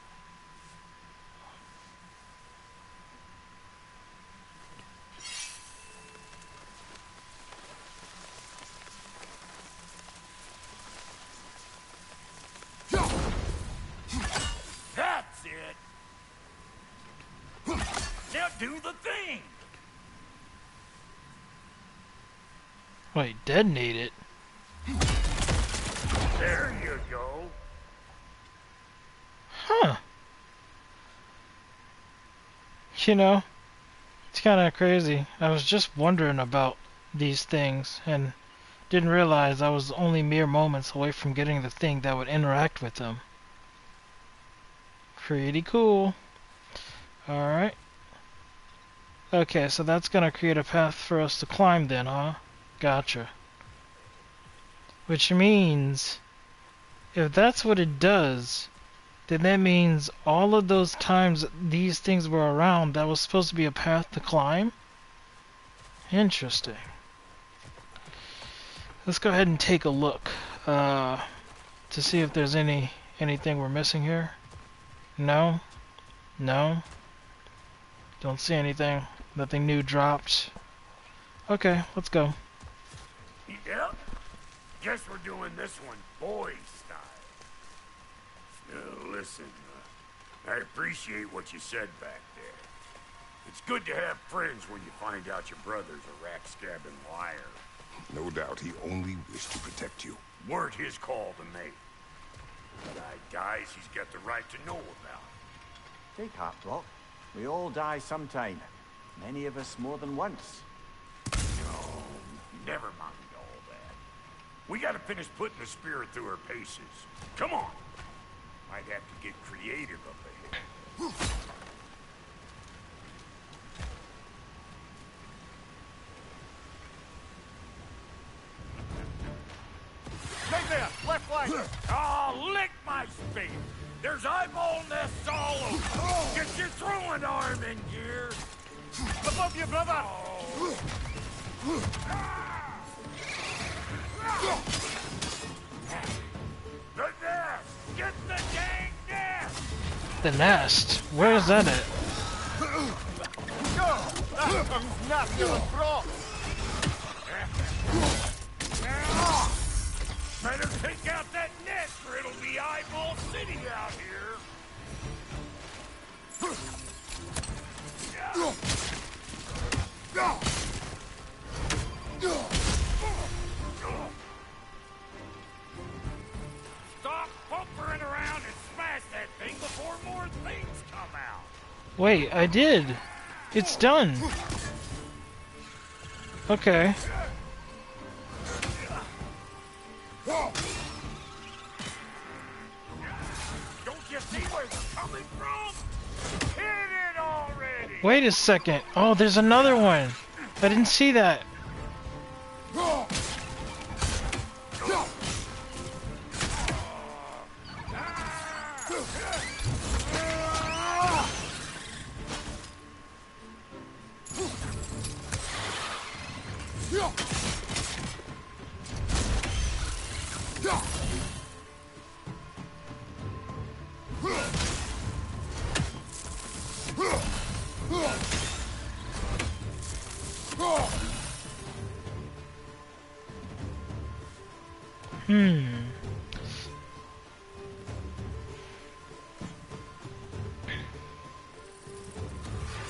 Speaker 1: Wait, detonate it?
Speaker 8: There you go.
Speaker 1: Huh. You know, it's kind of crazy. I was just wondering about these things and didn't realize I was only mere moments away from getting the thing that would interact with them. Pretty cool. Alright. Okay, so that's gonna create a path for us to climb then, huh? Gotcha. Which means, if that's what it does, then that means all of those times these things were around, that was supposed to be a path to climb? Interesting. Let's go ahead and take a look to see if there's anything we're missing here. No? No? Don't see anything. Nothing new dropped. Okay, let's go.
Speaker 8: Yep. Guess we're doing this one boy style. Now, listen, I appreciate what you said back there. It's good to have friends when you find out your brother's a rack-scabbing liar.
Speaker 4: No doubt he only wished to protect you.
Speaker 8: Weren't his call to make. Guy dies, he's got the right to know about it.
Speaker 3: Take heart, Brock. We all die sometime. Many of us more than once.
Speaker 8: No, never mind all that. We gotta finish putting the spirit through her paces. Come on. Might have to get creative up ahead.
Speaker 3: Right there! Left flank!
Speaker 8: Oh, lick my spear! There's eyeball nests all over! Get your throwing arm in gear!
Speaker 3: Above you, brother!
Speaker 8: The nest! Get the dang nest!
Speaker 1: The nest? Where is that at?
Speaker 3: Go! That comes nasty with Brock!
Speaker 8: Better take out that nest or it'll be eyeball city out here! Stop pumpering around and smash that thing before more things come out!
Speaker 1: Wait, I did. It's done. Okay.
Speaker 8: Don't you see where they're coming from? Hit it already!
Speaker 1: Wait a second. Oh, there's another one. I didn't see that.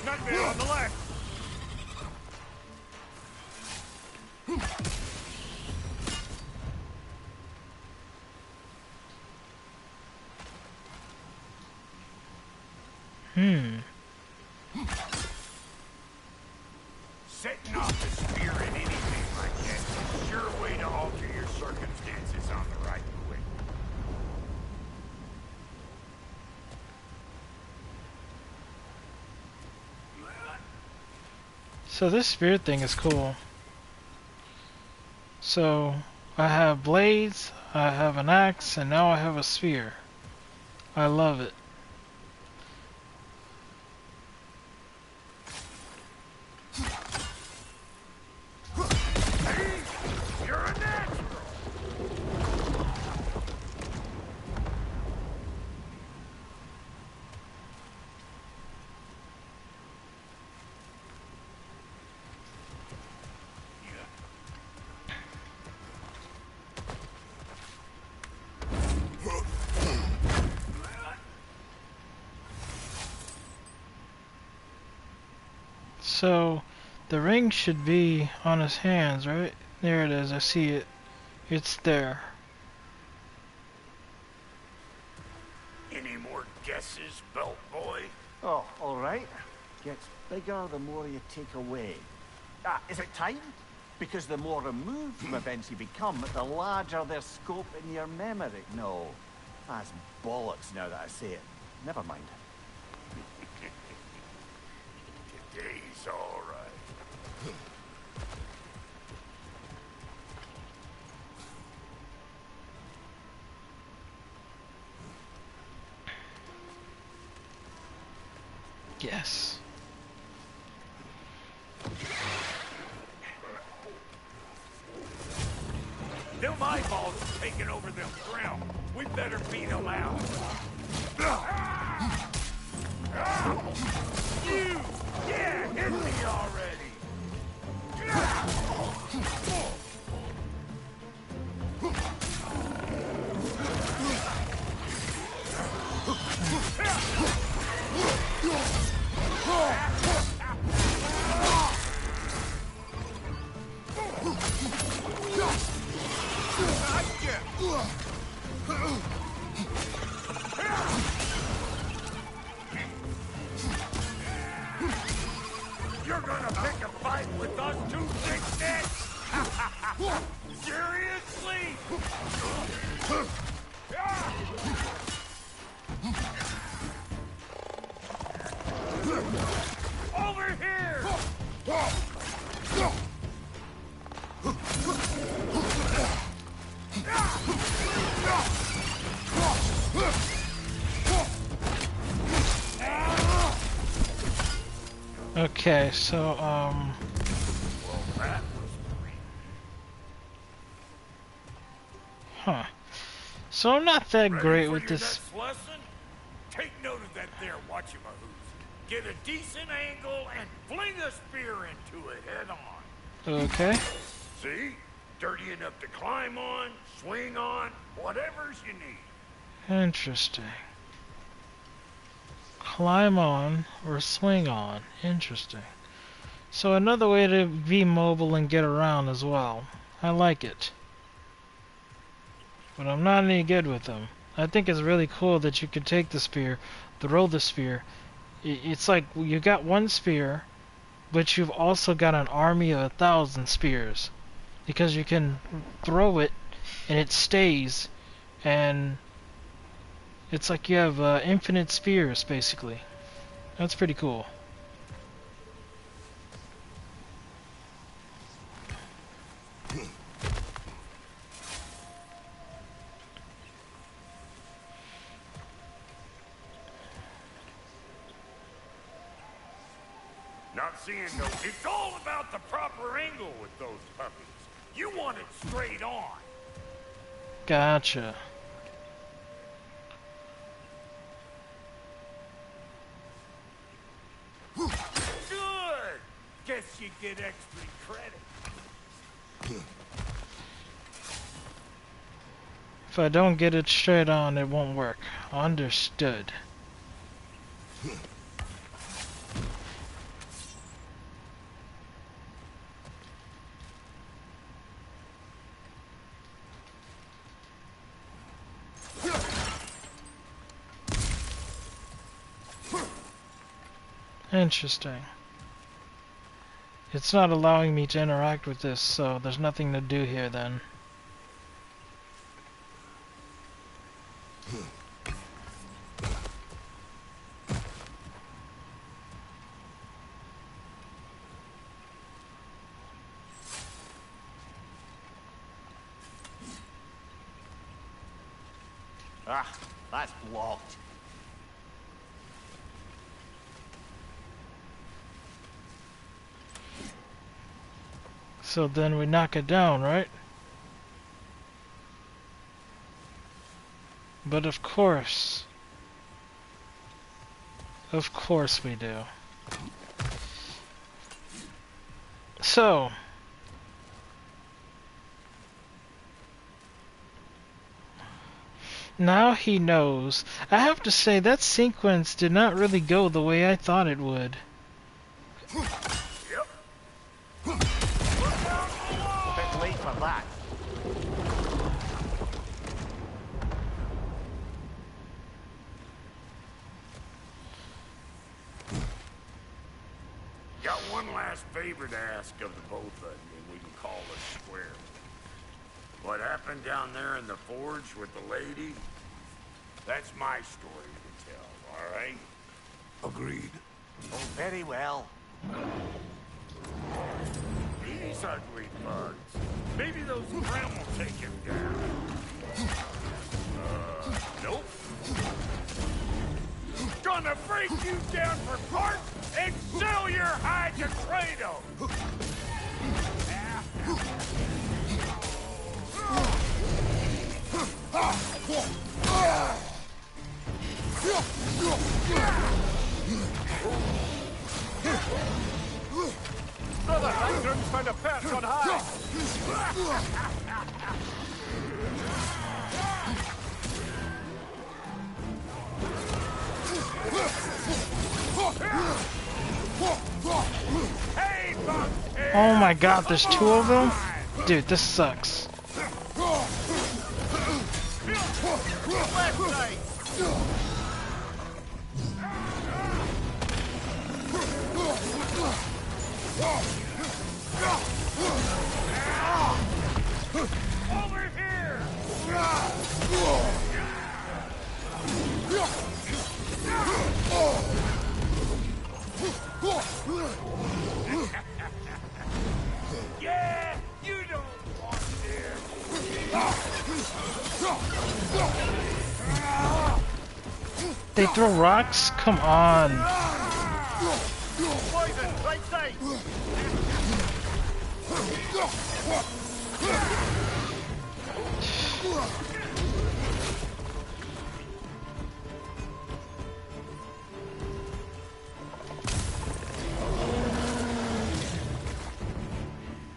Speaker 8: Nightmare on the left! Setting off the spear in anything like that is a sure way to alter your circumstances on the right quick.
Speaker 1: So this spirit thing is cool. So I have blades, I have an axe, and now I have a spear. I love it.
Speaker 8: You're a natural!
Speaker 1: So the ring should be on his hands, right? There it is, I see it. It's there.
Speaker 8: Any more guesses, belt boy?
Speaker 3: Oh, all right. Gets bigger the more you take away. Ah, is it time? Because the more removed from events you become, the larger their scope in your memory. No, that's bollocks now that I say it. Never mind.
Speaker 8: Today's all right.
Speaker 1: Yes.
Speaker 8: Them eyeballs are taking over them ground. We better beat them out. You! Yeah, hit me already! You're gonna pick a fight with us two thick necks? Seriously? Over here!
Speaker 1: Okay, so, huh. So I'm not that great with this.
Speaker 8: Next lesson? Take note of that there watchamahoos. Get a decent angle and fling a spear into it head on.
Speaker 1: Okay.
Speaker 8: See? Dirty enough to climb on, swing on, whatever's you need.
Speaker 1: Interesting. Climb on or swing on. Interesting. So another way to be mobile and get around as well. I like it. But I'm not any good with them. I think it's really cool that you can take the spear, throw the spear. It's like you got one spear, but you've also got an army of 1,000 spears. Because you can throw it and it stays, and it's like you have infinite spears basically. That's pretty cool.
Speaker 8: Not seeing no... It's all about the proper angle with those puppies. You want it straight on.
Speaker 1: Gotcha.
Speaker 8: Good! Guess you get extra credit.
Speaker 1: If I don't get it straight on, it won't work. Understood. Interesting. It's not allowing me to interact with this, so there's nothing to do here then.
Speaker 3: Ah, that's blocked.
Speaker 1: So then we knock it down, right? But of course we do. So now he knows. I have to say that sequence did not really go the way I thought it would.
Speaker 3: A bit late for that.
Speaker 8: Got one last favor to ask of the both of you, and we can call it square. What happened down there in the forge with the lady? That's my story to tell, all right?
Speaker 4: Agreed.
Speaker 3: Oh, very well.
Speaker 8: These ugly bugs. Maybe those Krem will take him down. Nope. Gonna break you down for parts and sell your hide to Kratos!
Speaker 11: Brother Hangdon's found a perch on high.
Speaker 1: Oh my god, there's two of them? Dude, this sucks.
Speaker 8: Over here! Yeah, you don't want this.
Speaker 1: They throw rocks? Come on.
Speaker 11: Poison, right side.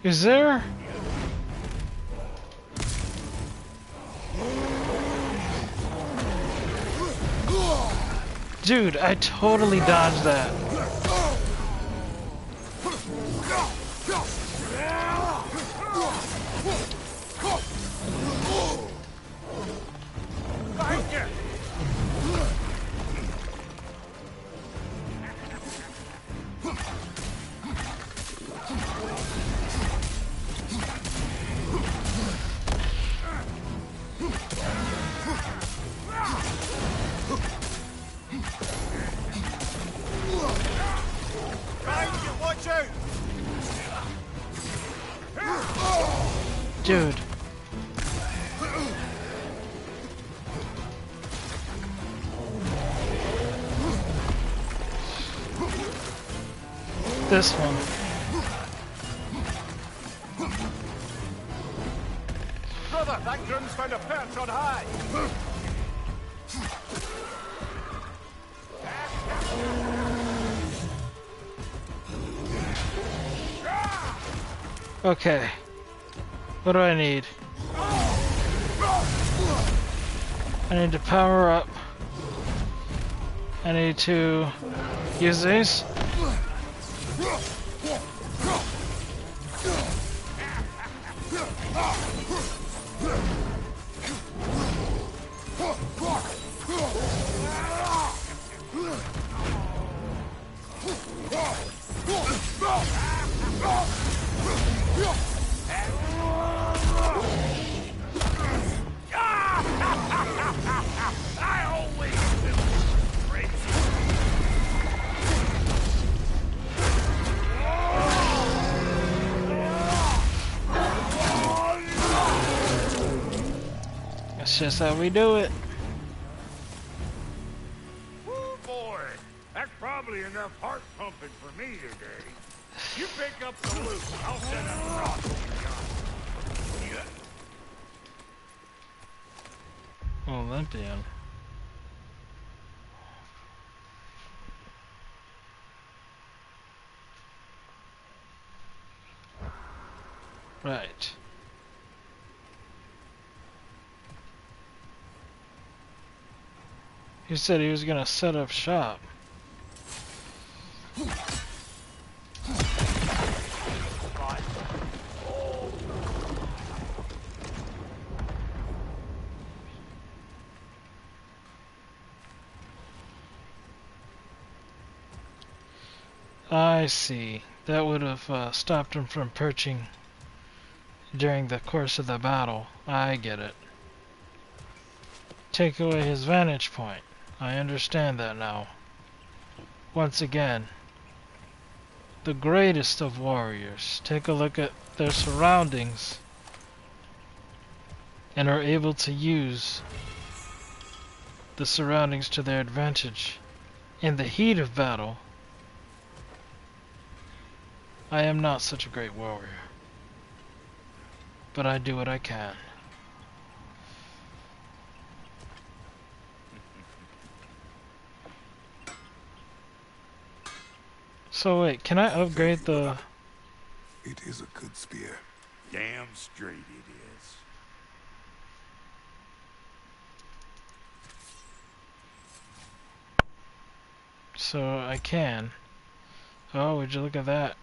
Speaker 1: Is there? Dude, I totally dodged that.
Speaker 11: Watch out!
Speaker 1: Dude. This one.
Speaker 11: Brother, that groom's found a perch on high.
Speaker 1: Okay. What do I need? I need to power up. I need to use these.
Speaker 8: I always knew crazy.
Speaker 1: That's just how we do it.
Speaker 8: Oh boy, that's probably enough heart pumping for me today. You pick up the loot. I'll set up a rock over yonder.
Speaker 1: Olympian. Right. He said he was gonna set up shop. I see. That would have stopped him from perching during the course of the battle. I get it. Take away his vantage point. I understand that now. Once again, the greatest of warriors take a look at their surroundings and are able to use the surroundings to their advantage. In the heat of battle, I am not such a great warrior, but I do what I can. So wait, can I upgrade the...
Speaker 4: It is a good spear.
Speaker 8: Damn straight it is.
Speaker 1: So I can. Oh, would you look at that?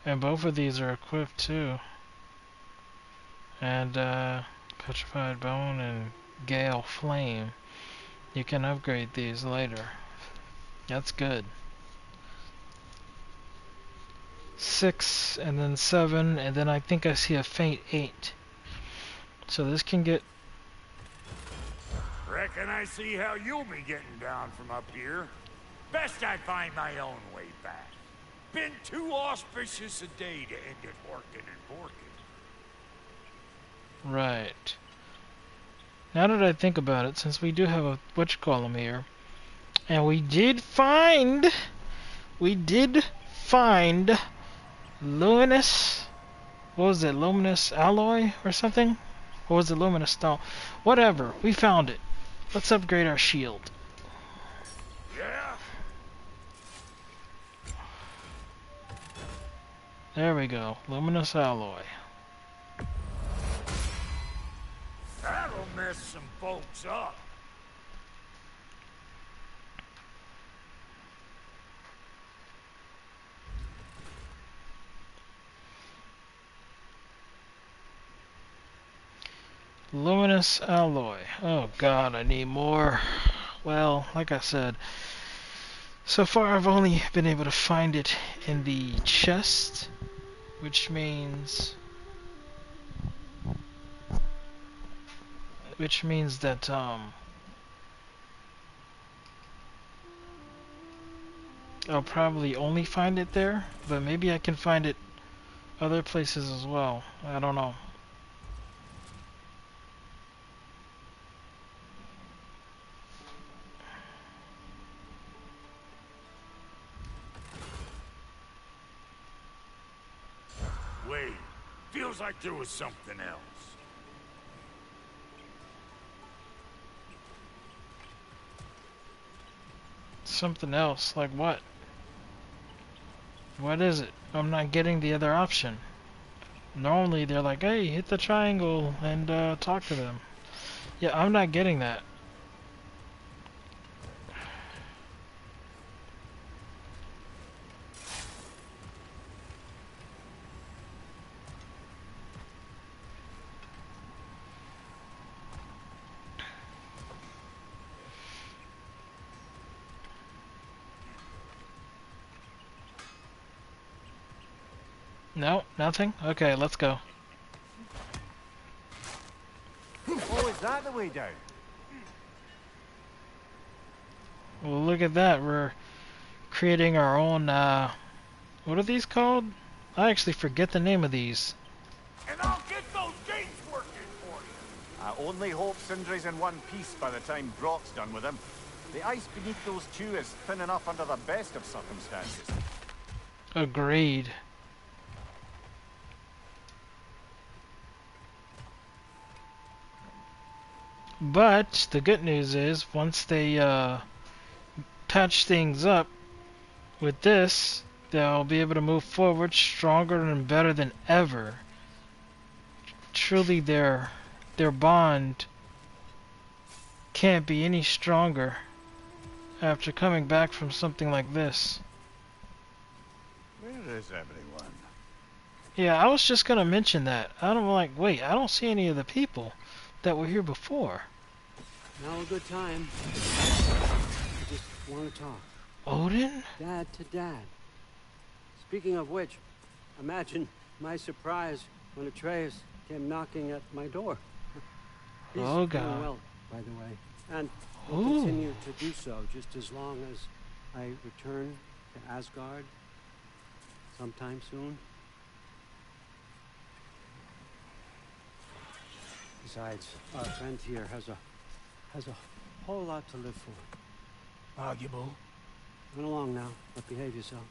Speaker 1: And both of these are equipped too. And Petrified Bone and Gale Flame. You can upgrade these later. That's good. 6 and then 7 and then I think I see a faint 8. So this can get...
Speaker 8: Reckon I see how you'll be getting down from up here. Best I find my own way back. Been too auspicious a day to end it horkin' and porkin'.
Speaker 1: Right. Now that I think about it, since we do have a whatchamacallit here, and we did find luminous, what was it, luminous alloy or something? Or was it luminous stone? Whatever, we found it. Let's upgrade our shield.
Speaker 8: Yeah?
Speaker 1: There we go, luminous alloy.
Speaker 8: That'll mess some folks up.
Speaker 1: Luminous alloy. Oh god, I need more. Well, like I said, so far I've only been able to find it in the chest, which means that I'll probably only find it there, but maybe I can find it other places as well. I don't know.
Speaker 8: Wait, feels like there was something else.
Speaker 1: Something else, like what? What is it? I'm not getting the other option. Normally they're like, hey, hit the triangle and talk to them. Yeah, I'm not getting that. No, nothing? Okay, let's go.
Speaker 3: Oh, is that the way down?
Speaker 1: Well, look at that. We're creating our own, what are these called? I actually forget the name of these.
Speaker 8: And I'll get those gates working for you.
Speaker 3: I only hope Sindri's in one piece by the time Brock's done with him. The ice beneath those two is thin enough under the best of circumstances.
Speaker 1: Agreed. But the good news is, once they patch things up with this, they'll be able to move forward stronger and better than ever. Truly, their bond can't be any stronger after coming back from something like this.
Speaker 3: Where is everyone?
Speaker 1: Yeah, I was just gonna mention that. Wait, I don't see any of the people that were here before.
Speaker 13: Now a good time. I just want to talk.
Speaker 1: Odin?
Speaker 13: Dad to dad. Speaking of which, imagine my surprise when Atreus came knocking at my door. He's
Speaker 1: Oh,
Speaker 13: doing
Speaker 1: God.
Speaker 13: well, by the way, and will
Speaker 1: Ooh.
Speaker 13: continue to do so just as long as I return to Asgard sometime soon. Besides, our friend here has a whole lot to live for.
Speaker 1: Arguable.
Speaker 13: Run along now, but behave yourself.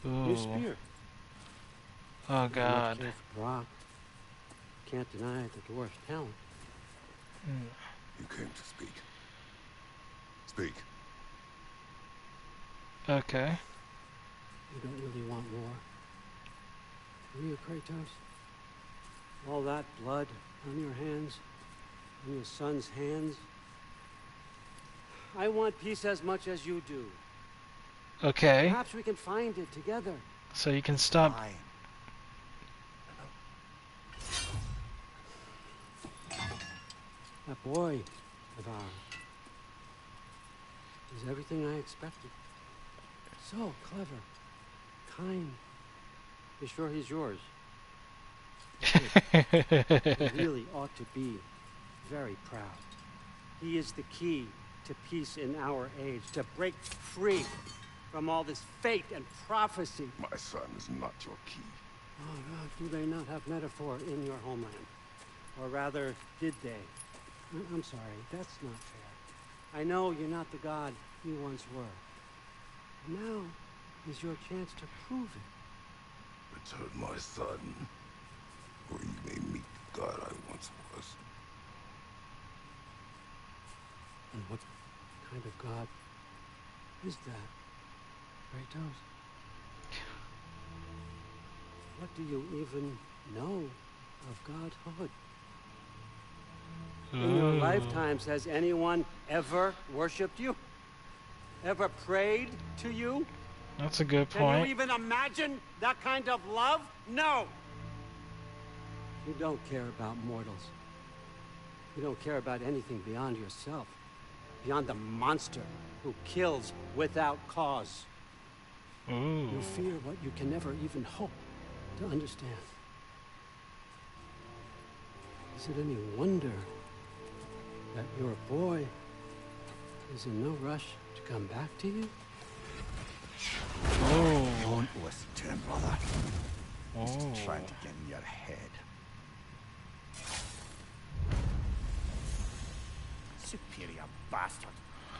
Speaker 1: Ooh.
Speaker 13: New spear.
Speaker 1: Oh, God.
Speaker 13: Care for Brock. Can't deny the dwarf's talent.
Speaker 4: You came to speak. Speak.
Speaker 1: Okay.
Speaker 13: You don't really want war, do you, Kratos? All that blood on your hands, on your son's hands. I want peace as much as you do.
Speaker 1: Okay.
Speaker 13: Perhaps we can find it together.
Speaker 1: So you can stop.
Speaker 3: Fine.
Speaker 13: That boy of ours is everything I expected. So clever, kind. You sure he's yours? He really ought to be very proud. He is the key to peace in our age, to break free from all this fate and prophecy.
Speaker 4: My son is not your key.
Speaker 13: Oh, God, do they not have metaphor in your homeland? Or rather, did they? I'm sorry, that's not fair. I know you're not the god you once were. Now is your chance to prove it.
Speaker 4: Return my son, or you may meet the god I once was.
Speaker 13: And what kind of god is that, Kratos? What do you even know of godhood? In your lifetimes, has anyone ever worshipped you? Ever prayed to you?
Speaker 1: That's a good
Speaker 13: Can
Speaker 1: point.
Speaker 13: you even imagine that kind of love? No! You don't care about mortals. You don't care about anything beyond yourself. Beyond the monster who kills without cause.
Speaker 1: Ooh.
Speaker 13: You fear what you can never even hope to understand. Is it any wonder that your boy is in no rush to come back to you?
Speaker 1: Oh.
Speaker 3: Don't listen to him, brother.
Speaker 1: Oh.
Speaker 3: He's trying to get in your head. Superior bastard.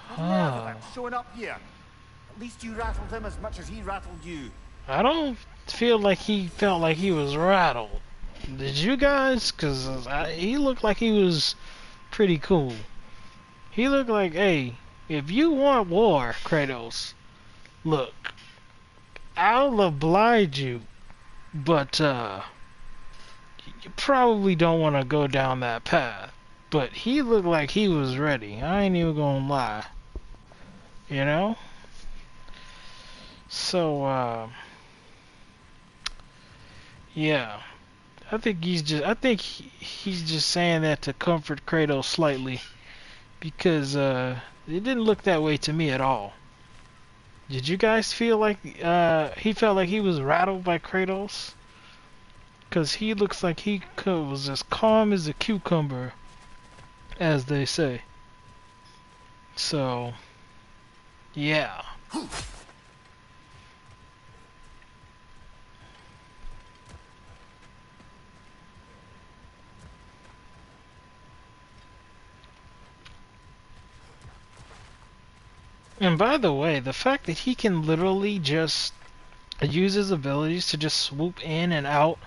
Speaker 1: Huh.
Speaker 3: Showing up here. At least you rattled him as much as he rattled you.
Speaker 1: I don't feel like he felt like he was rattled. Did you guys? Because he looked like he was pretty cool. He looked like, hey, if you want war, Kratos, look, I'll oblige you, but you probably don't want to go down that path. But he looked like he was ready. I ain't even gonna lie. You know? So, yeah. I think he's just saying that to comfort Kratos slightly, because it didn't look that way to me at all. Did you guys feel like he felt like he was rattled by Kratos? Because he looks like he was as calm as a cucumber, as they say. So, yeah. And by the way, the fact that he can literally just use his abilities to just swoop in and out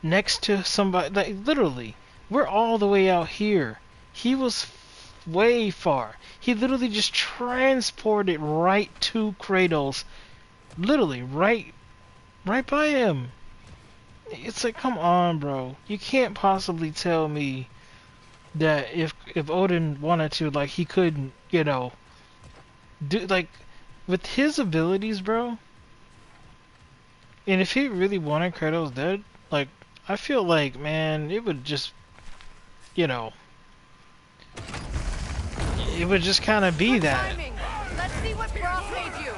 Speaker 1: next to somebody, like literally, we're all the way out here. He was way far. He literally just transported right to Kratos. Literally, right by him. It's like, come on, bro. You can't possibly tell me that if Odin wanted to, like, he couldn't, you know, do, like, with his abilities, bro. And if he really wanted Kratos dead, like, I feel like, man, it would just, you know, it would just kind of be that.
Speaker 5: Let's see what Brock made you.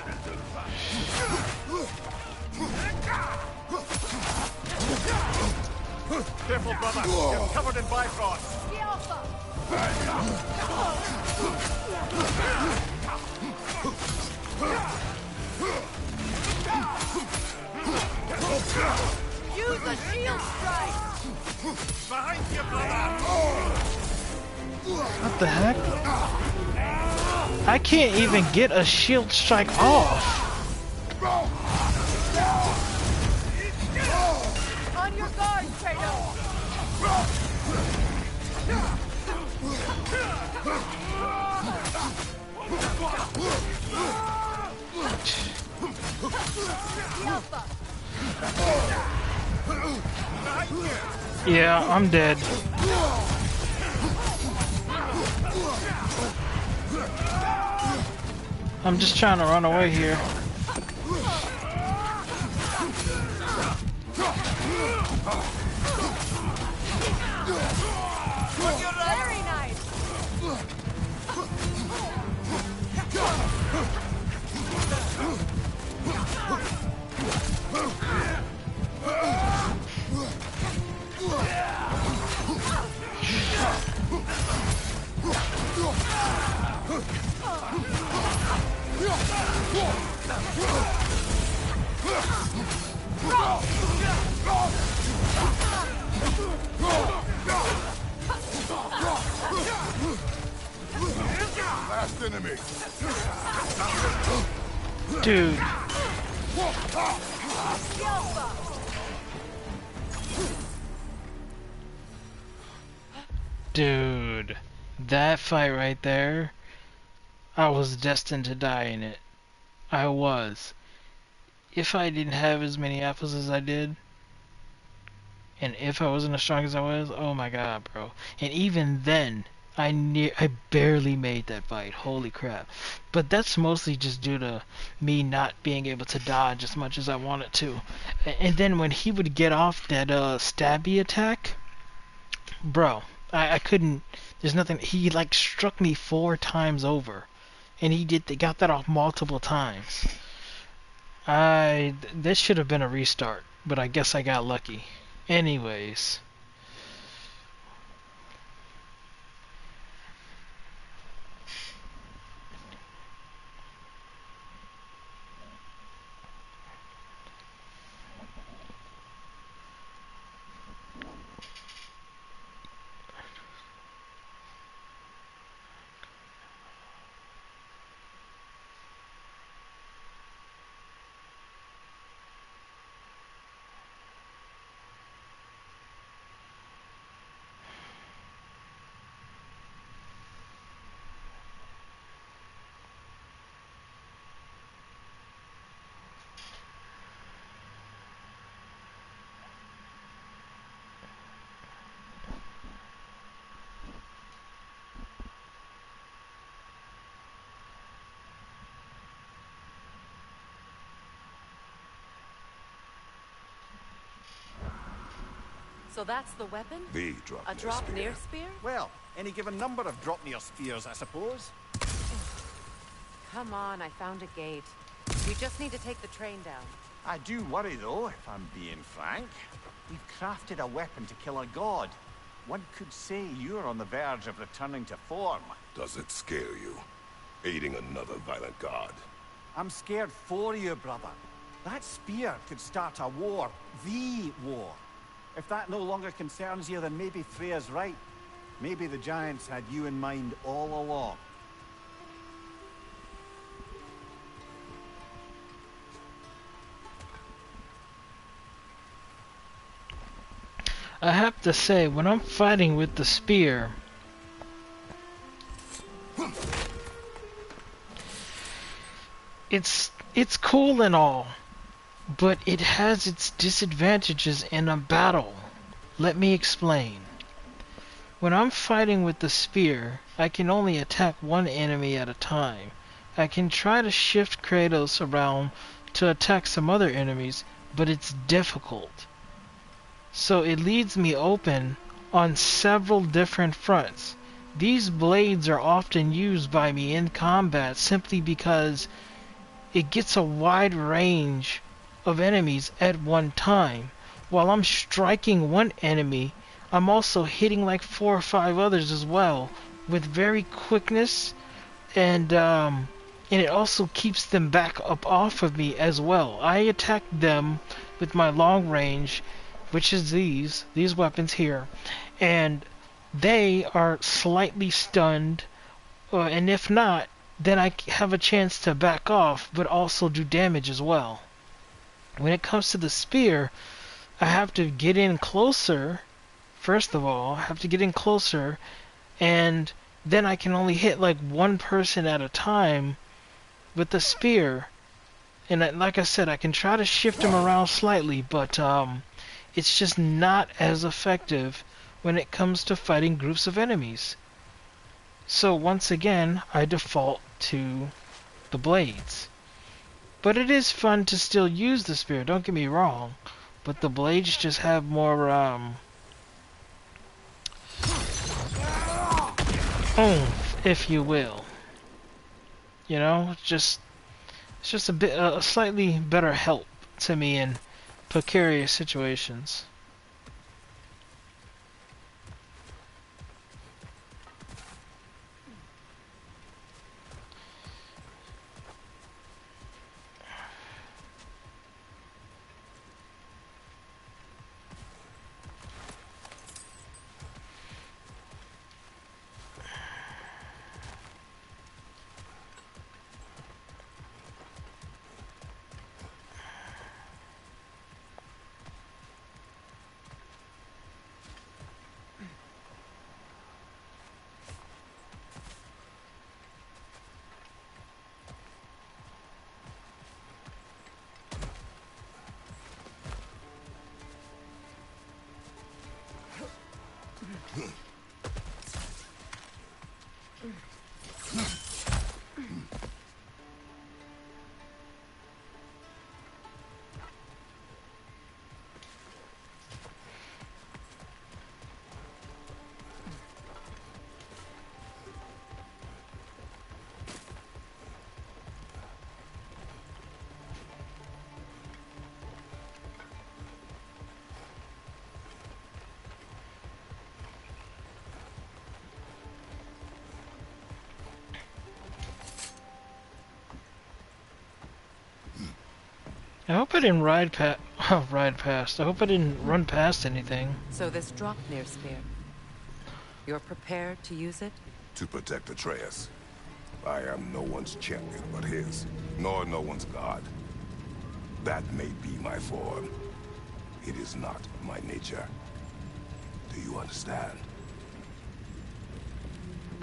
Speaker 3: Careful, brother. You're covered in Bifrost.
Speaker 5: Use a shield strike!
Speaker 3: Behind you, brother!
Speaker 1: What the heck? I can't even get a shield strike off.
Speaker 5: On your guard, Kratos!
Speaker 1: Yeah, I'm dead. I'm just trying to run away here.
Speaker 5: Very nice!
Speaker 4: Last enemy.
Speaker 1: Dude. Dude. That fight right there, I was destined to die in it. I was. If I didn't have as many apples as I did, and if I wasn't as strong as I was, oh my god, bro. And even then, I barely made that fight. Holy crap. But that's mostly just due to me not being able to dodge as much as I wanted to. And then when he would get off that stabby attack, bro, I couldn't. There's nothing. He like struck me 4 times over, and they got that off multiple times. This should have been a restart, but I guess I got lucky. Anyways.
Speaker 5: So that's the weapon?
Speaker 4: The drop
Speaker 5: A drop near spear?
Speaker 3: Well, any given number of Dropnir spears, I suppose.
Speaker 5: Come on, I found a gate. You just need to take the train down.
Speaker 3: I do worry, though, if I'm being frank. We've crafted a weapon to kill a god. One could say you're on the verge of returning to form.
Speaker 4: Does it scare you? Aiding another violent god?
Speaker 3: I'm scared for you, brother. That spear could start a war. The war. If that no longer concerns you, then maybe Freya's right. Maybe the Giants had you in mind all along.
Speaker 1: I have to say, when I'm fighting with the spear, it's cool and all, but it has its disadvantages in a battle. Let me explain. When I'm fighting with the spear, I can only attack one enemy at a time. I can try to shift Kratos around to attack some other enemies, but it's difficult. So it leaves me open on several different fronts. These blades are often used by me in combat simply because it gets a wide range of enemies at one time. while I'm striking one enemy, I'm also hitting like 4 or 5 others as well with very quickness, and it also keeps them back up off of me as well. I attack them with my long range, which is these weapons here, and they are slightly stunned, and if not, then I have a chance to back off, but also do damage as well. When it comes to the spear, I have to get in closer. First of all, I have to get in closer, and then I can only hit like one person at a time with the spear. And like I said, I can try to shift them around slightly, but it's just not as effective when it comes to fighting groups of enemies. So once again, I default to the blades. But it is fun to still use the spear, don't get me wrong. But the blades just have more oomph, if you will. You know, it's just a slightly better help to me in precarious situations. I hope I didn't ride past. I hope I didn't run past anything.
Speaker 5: So this Draupnir spear, you're prepared to use it?
Speaker 4: To protect Atreus. I am no one's champion but his, nor no one's god. That may be my form. It is not my nature. Do you understand?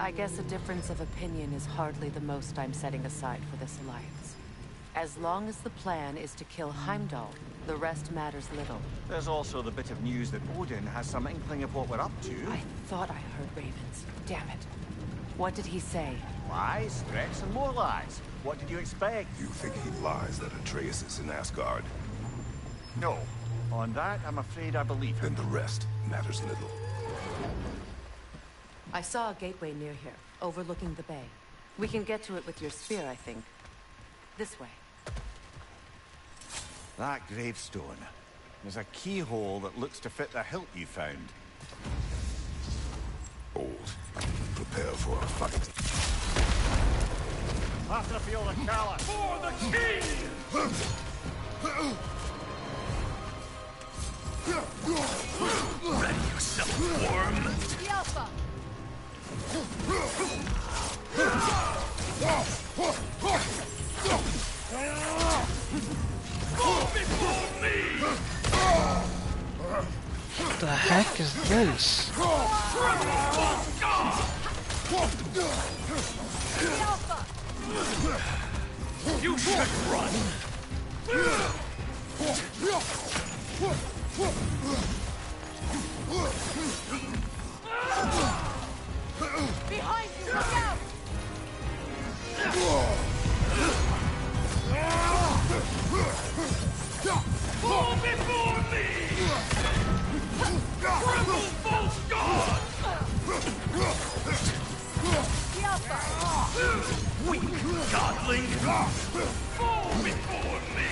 Speaker 5: I guess a difference of opinion is hardly the most I'm setting aside for this alliance. As long as the plan is to kill Heimdall, the rest matters little.
Speaker 3: There's also the bit of news that Odin has some inkling of what we're up to.
Speaker 5: I thought I heard ravens. Damn it. What did he say?
Speaker 3: Lies, threats, and more lies. What did you expect?
Speaker 4: You think he lies that Atreus is in Asgard?
Speaker 3: No. On that, I'm afraid I believe him.
Speaker 4: Then the rest matters little.
Speaker 5: I saw a gateway near here, overlooking the bay. We can get to it with your spear, I think. This way.
Speaker 3: That gravestone. There's a keyhole that looks to fit the hilt you found.
Speaker 4: Old. Prepare for a fight.
Speaker 3: After the field of Calla.
Speaker 8: For the king! Ready yourself, worm.
Speaker 5: The Alpha!
Speaker 1: What the heck is this?
Speaker 8: You should run.
Speaker 5: Behind you! Look out!
Speaker 8: Fall before me! Tremble, false god! Weak godling! Fall before me!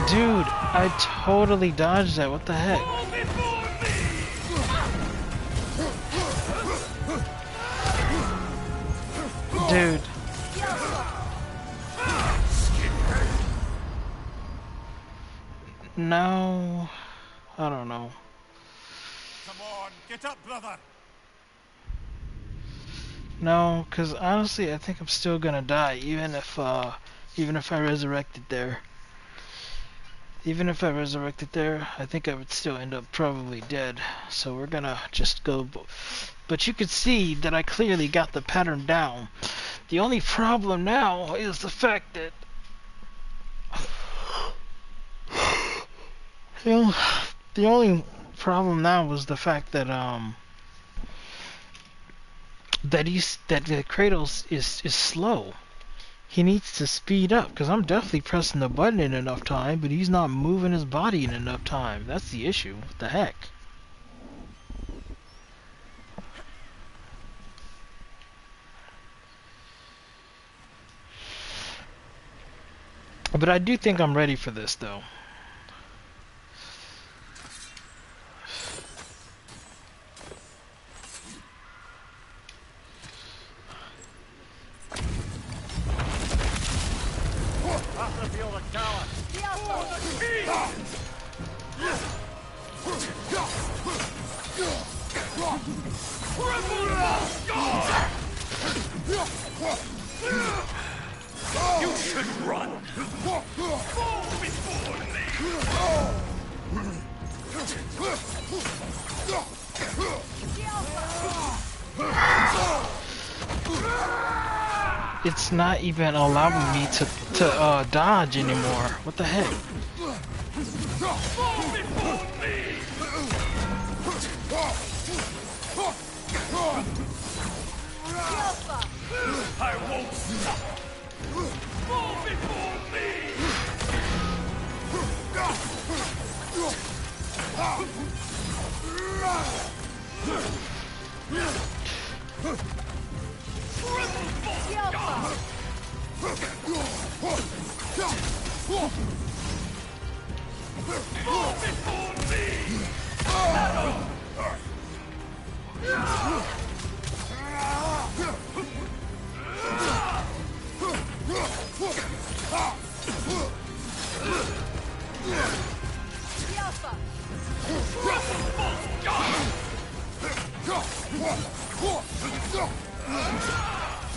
Speaker 1: Dude, I totally dodged that. What the heck? Dude. No. I don't know.
Speaker 3: Come on, get up, brother.
Speaker 1: No, because honestly, I think I'm still gonna die, even if I resurrected there. Even if I resurrected there, I think I would still end up probably dead. So we're gonna just go. But you could see that I clearly got the pattern down. The only problem now is the fact that the only problem now was the fact that that Kratos is slow. He needs to speed up, because I'm definitely pressing the button in enough time, but he's not moving his body in enough time. That's the issue. What the heck? But I do think I'm ready for this, though.
Speaker 8: You should run! Fall before
Speaker 1: It's not even allowing me to dodge anymore. What the heck?
Speaker 8: Fall before me! I won't stop! Fall before me! Fall before me!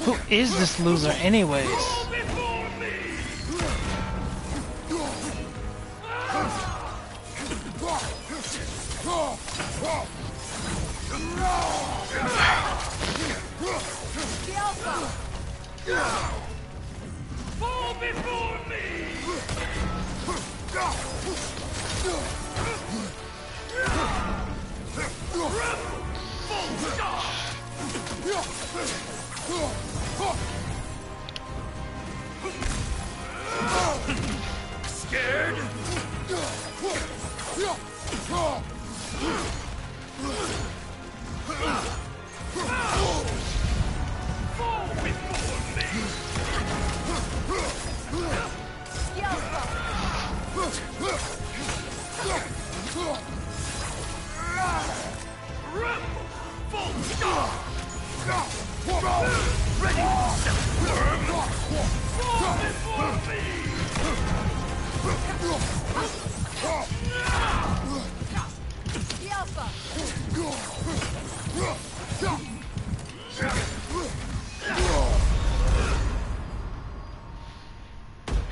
Speaker 1: Who is this loser anyways?
Speaker 8: Fall before me! Scared? Fall before me! Ready, worm! Fall before me!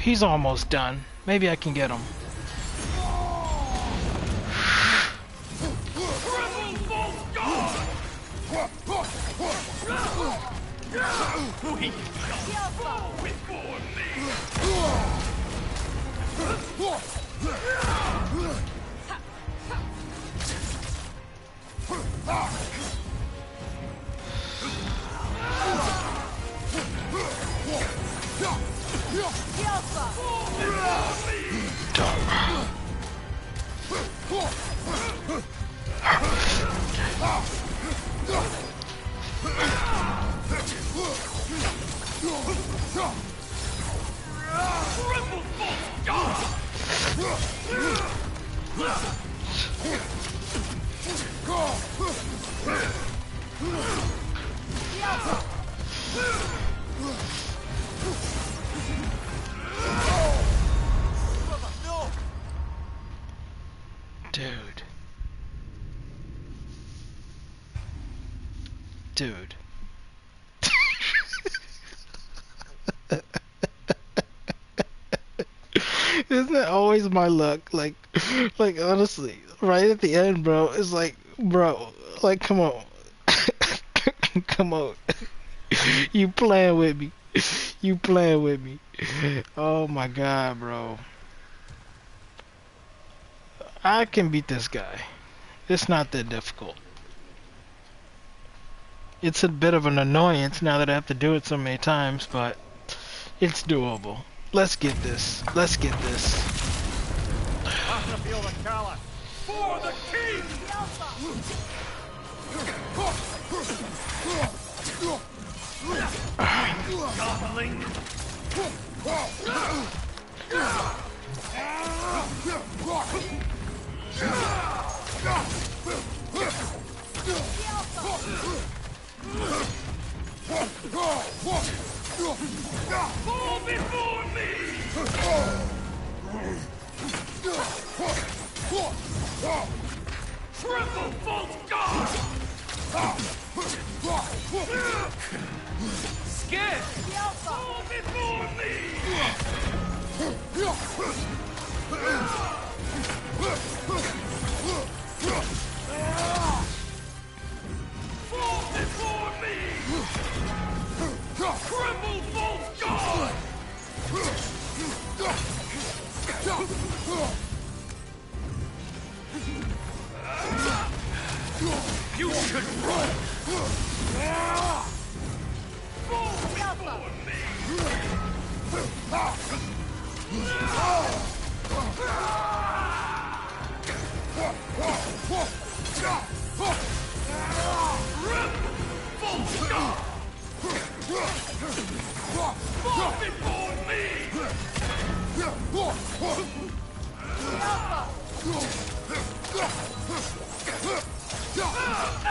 Speaker 1: He's almost done. Maybe I can get him. Dude. Isn't that always my luck? Like honestly, right at the end, bro, it's like, bro, like, come on. Come on. You playing with me. You playing with me. Oh my god, bro. I can beat this guy. It's not that difficult. It's a bit of an annoyance now that I have to do it so many times, but it's doable. Let's get this. Let's get this.
Speaker 8: For the king! Gobbling! Fall before me! Triple false god! Skip! Fall before me! Fall before me! Triple false god! You should run! Fall before me! Fall before me!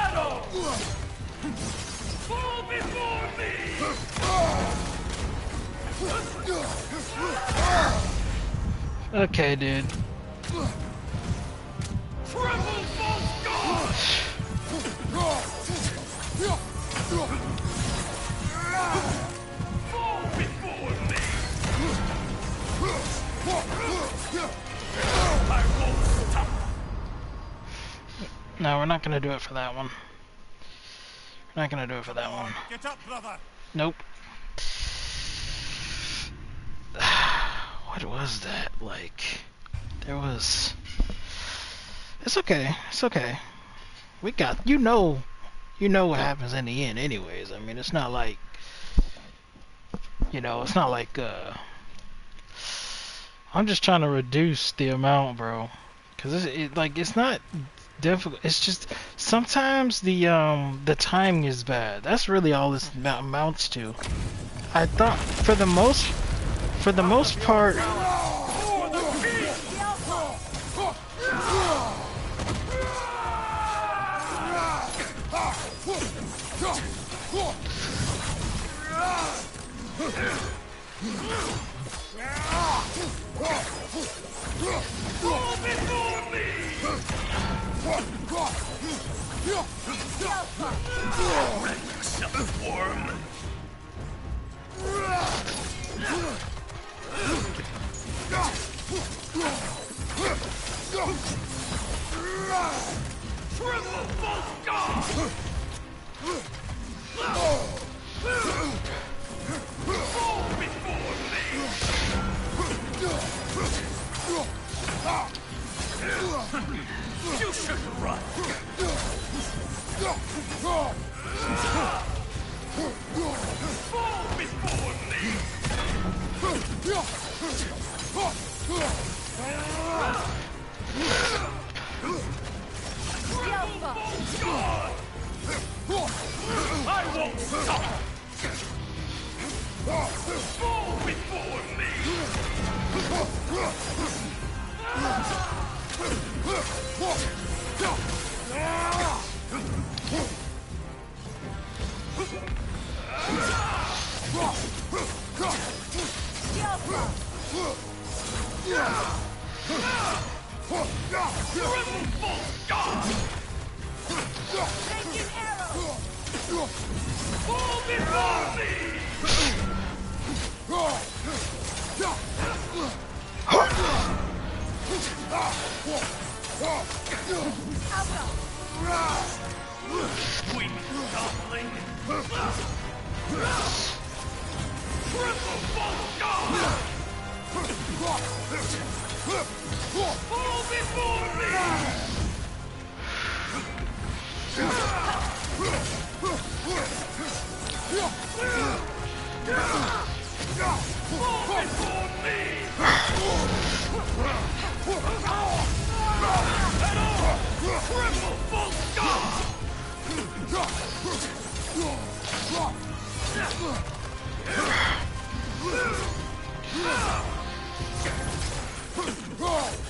Speaker 8: Edo! Fall before me!
Speaker 1: Okay, dude.
Speaker 8: Triple false god! Fall before me! I won't stop!
Speaker 1: No, we're not gonna do it for that one. We're not gonna do it for that one.
Speaker 3: Get up, brother!
Speaker 1: Nope. What was that? Like, there was... It's okay. It's okay. We got... You know what happens in the end anyways. I mean, it's not like... You know, it's not like, I'm just trying to reduce the amount, bro. Because it's not difficult. It's just... Sometimes the timing is bad. That's really all this amounts to. I thought, for the most part...
Speaker 8: Triple full guard! Fall before me! You shouldn't run! Fall before me! I won't stop! Fall before me! Triple full guard!
Speaker 2: Taking arrows!
Speaker 8: Fall before me! Sweet dumpling! Triple full guard! Fall before me! Fall before me! Triple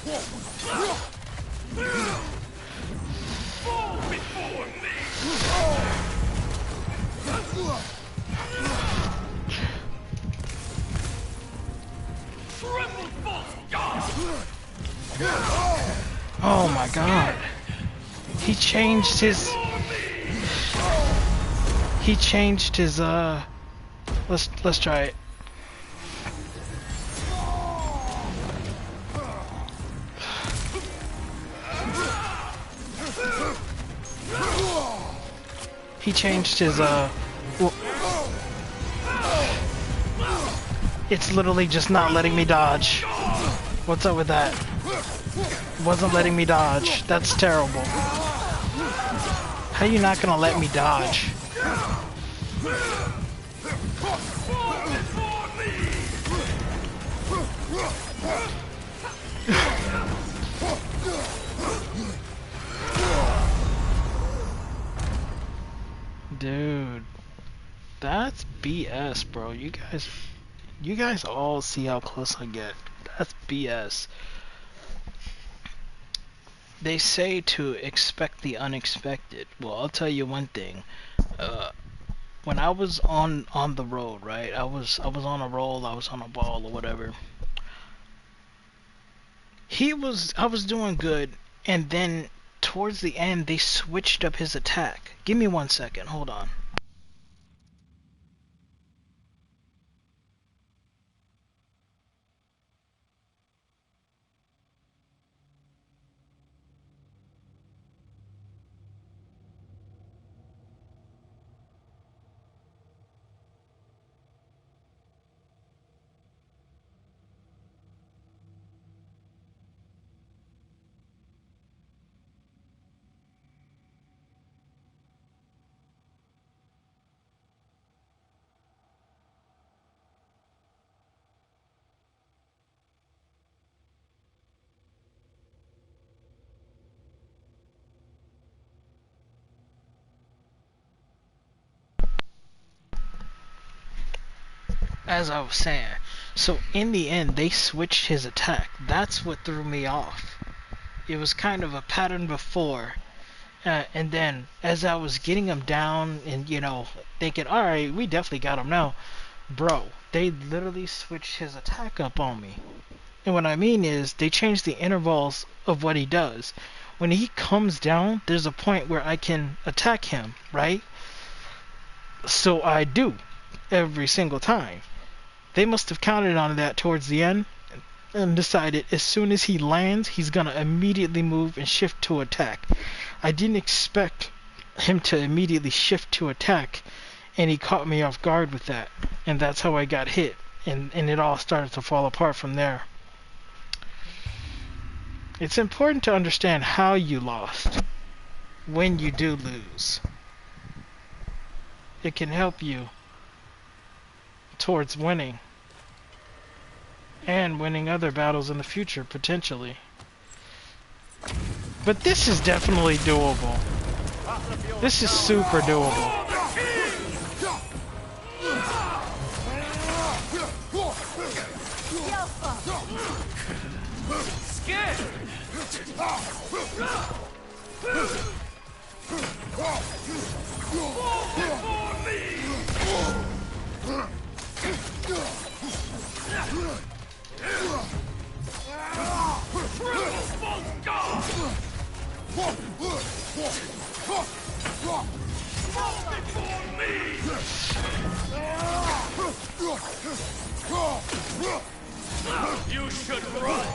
Speaker 8: full guard! Fall before me! Triple full guard!
Speaker 1: Oh my god. He changed his... He changed his, Let's try it. He changed his, It's literally just not letting me dodge. What's up with that? Wasn't letting me dodge. That's terrible. How are you not gonna let me dodge? Dude, that's BS, bro. You guys all see how close I get. That's BS. They say to expect the unexpected. Well, I'll tell you one thing. When I was on the road, right? I was on a roll. I was on a ball or whatever. I was doing good, and then towards the end they switched up his attack. Give me 1 second. Hold on. As I was saying, so in the end they switched his attack. That's what threw me off. It was kind of a pattern before, and then as I was getting him down and thinking, alright, we definitely got him now, bro, they literally switched his attack up on me. And what I mean is they changed the intervals of what he does. When he comes down, there's a point where I can attack him, right? So I do every single time. They must have counted on that towards the end. and decided as soon as he lands, he's gonna immediately move and shift to attack. I didn't expect him to immediately shift to attack, and he caught me off guard with that, and that's how I got hit, and it all started to fall apart from there. It's important to understand how you lost when you do lose. It can help you towards winning and winning other battles in the future, potentially. But this is definitely doable. This is super doable.
Speaker 8: Scared! You should run!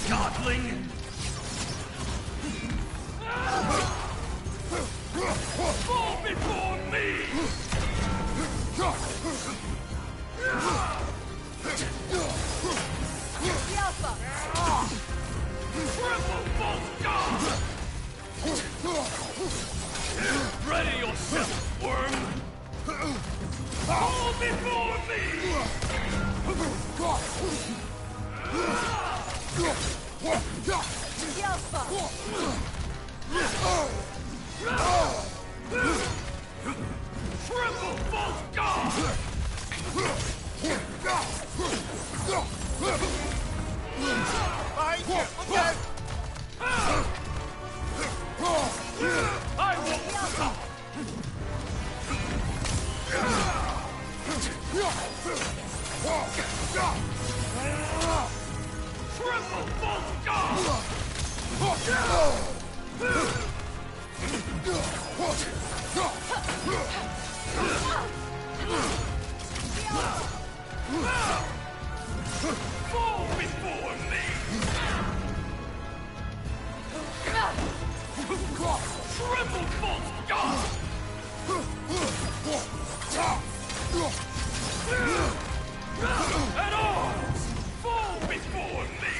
Speaker 8: Godling! Fall before me! Triple bolt guard! Ready yourself, worm! Fall before Triple bolt guard! I won't stop! Triple bolt guard! Fall before me! Triple bolt guard! At arms! Fall before me!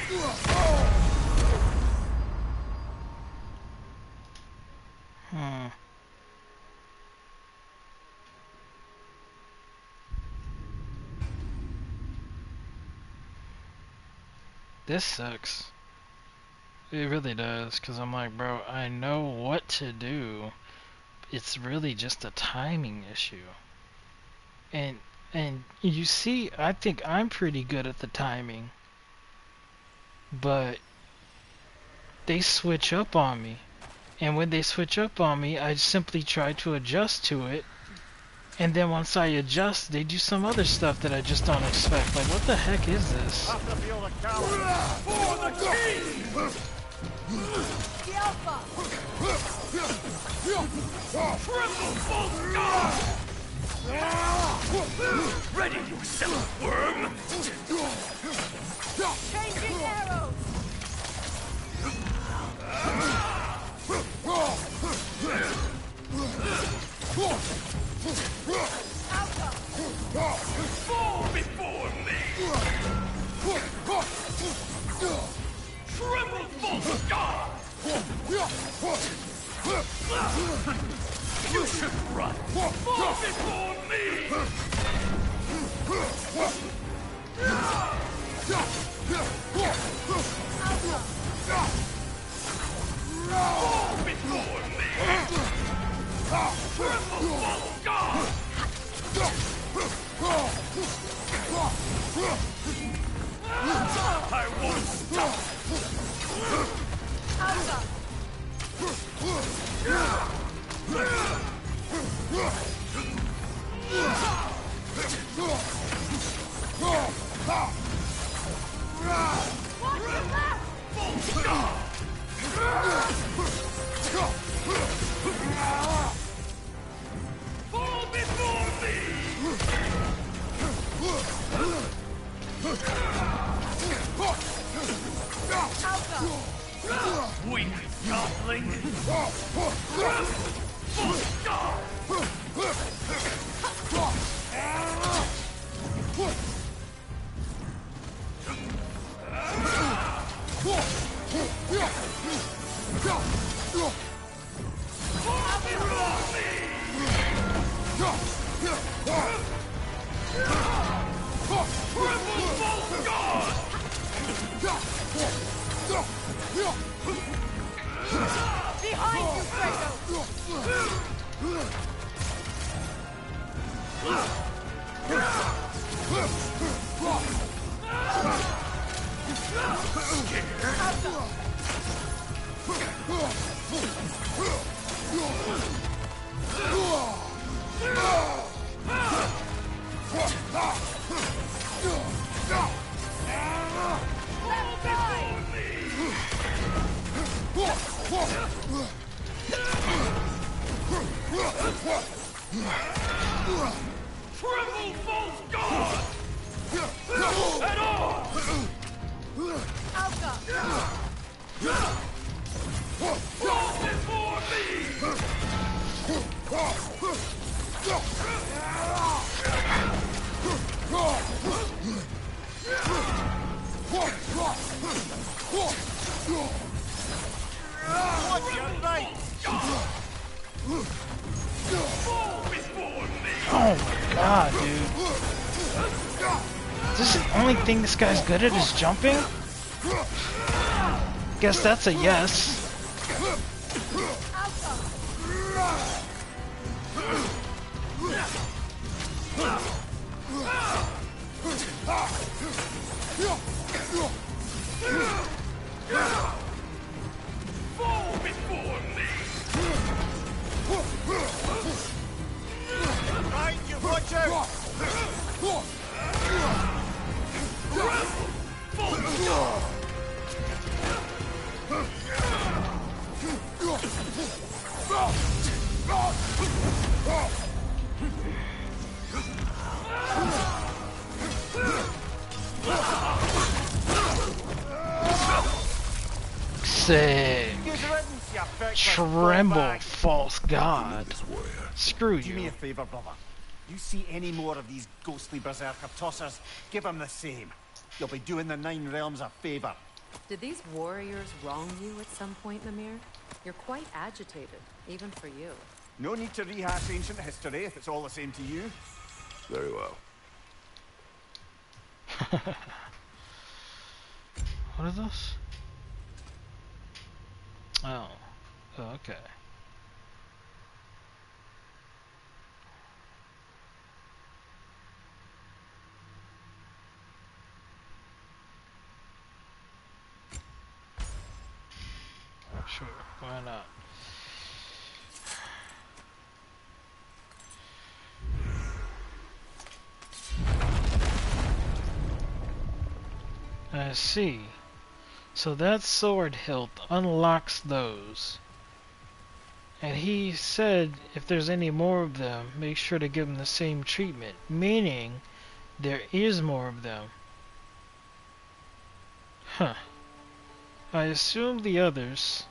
Speaker 1: This sucks. It really does, because I'm like, bro, I know what to do. It's really just a timing issue. And you see, I think I'm pretty good at the timing. But they switch up on me. And when they switch up on me, I simply try to adjust to it. And then once I adjust, they do some other stuff that I just don't expect. Like, what the heck is this?
Speaker 8: For the king! Triple bolt guard! Ready yourself, worm!
Speaker 2: Changing arrows!
Speaker 8: Fall before me! Triple bolt guard! You should run! Fall before me! Fall before me! Triple bolt guard! I won't stop! Fall before me! Weak goblin!
Speaker 5: Behind you, Kratos!
Speaker 8: Tremble, false god! At all! Fall before me!
Speaker 3: What's your right?
Speaker 8: Fall before me!
Speaker 1: Oh my god, dude. Is this the only thing this guy's good at is jumping? Guess that's a yes.
Speaker 8: Fall before me!
Speaker 3: Right, you watch out!
Speaker 1: Sick.
Speaker 3: Good riddance, you feckless
Speaker 1: Tremble,
Speaker 3: ballbag.
Speaker 1: false god.
Speaker 4: Warrior.
Speaker 1: Screw
Speaker 3: Do me
Speaker 1: you.
Speaker 3: a favour, brother. You see any more of these ghostly berserker tossers, give them the same. You'll be doing the Nine Realms a favour.
Speaker 5: Did these warriors wrong you at some point, Mimir? You're quite agitated, even for you.
Speaker 3: No need to rehash ancient history if it's all the same to you.
Speaker 4: Very well.
Speaker 1: What is this? Oh. Oh, okay. Sure, why not? I see. So that sword hilt unlocks those. And he said if there's any more of them, make sure to give them the same treatment. Meaning, there is more of them. Huh. I assume the others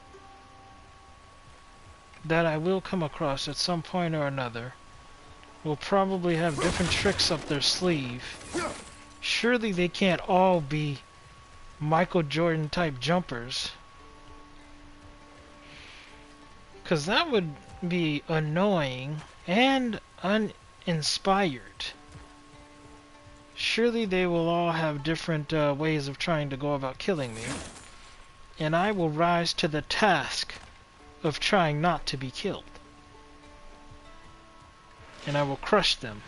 Speaker 1: that I will come across at some point or another will probably have different tricks up their sleeve. Surely they can't all be Michael Jordan type jumpers. Because that would be annoying and uninspired. Surely they will all have different ways of trying to go about killing me. And I will rise to the task of trying not to be killed. And I will crush them.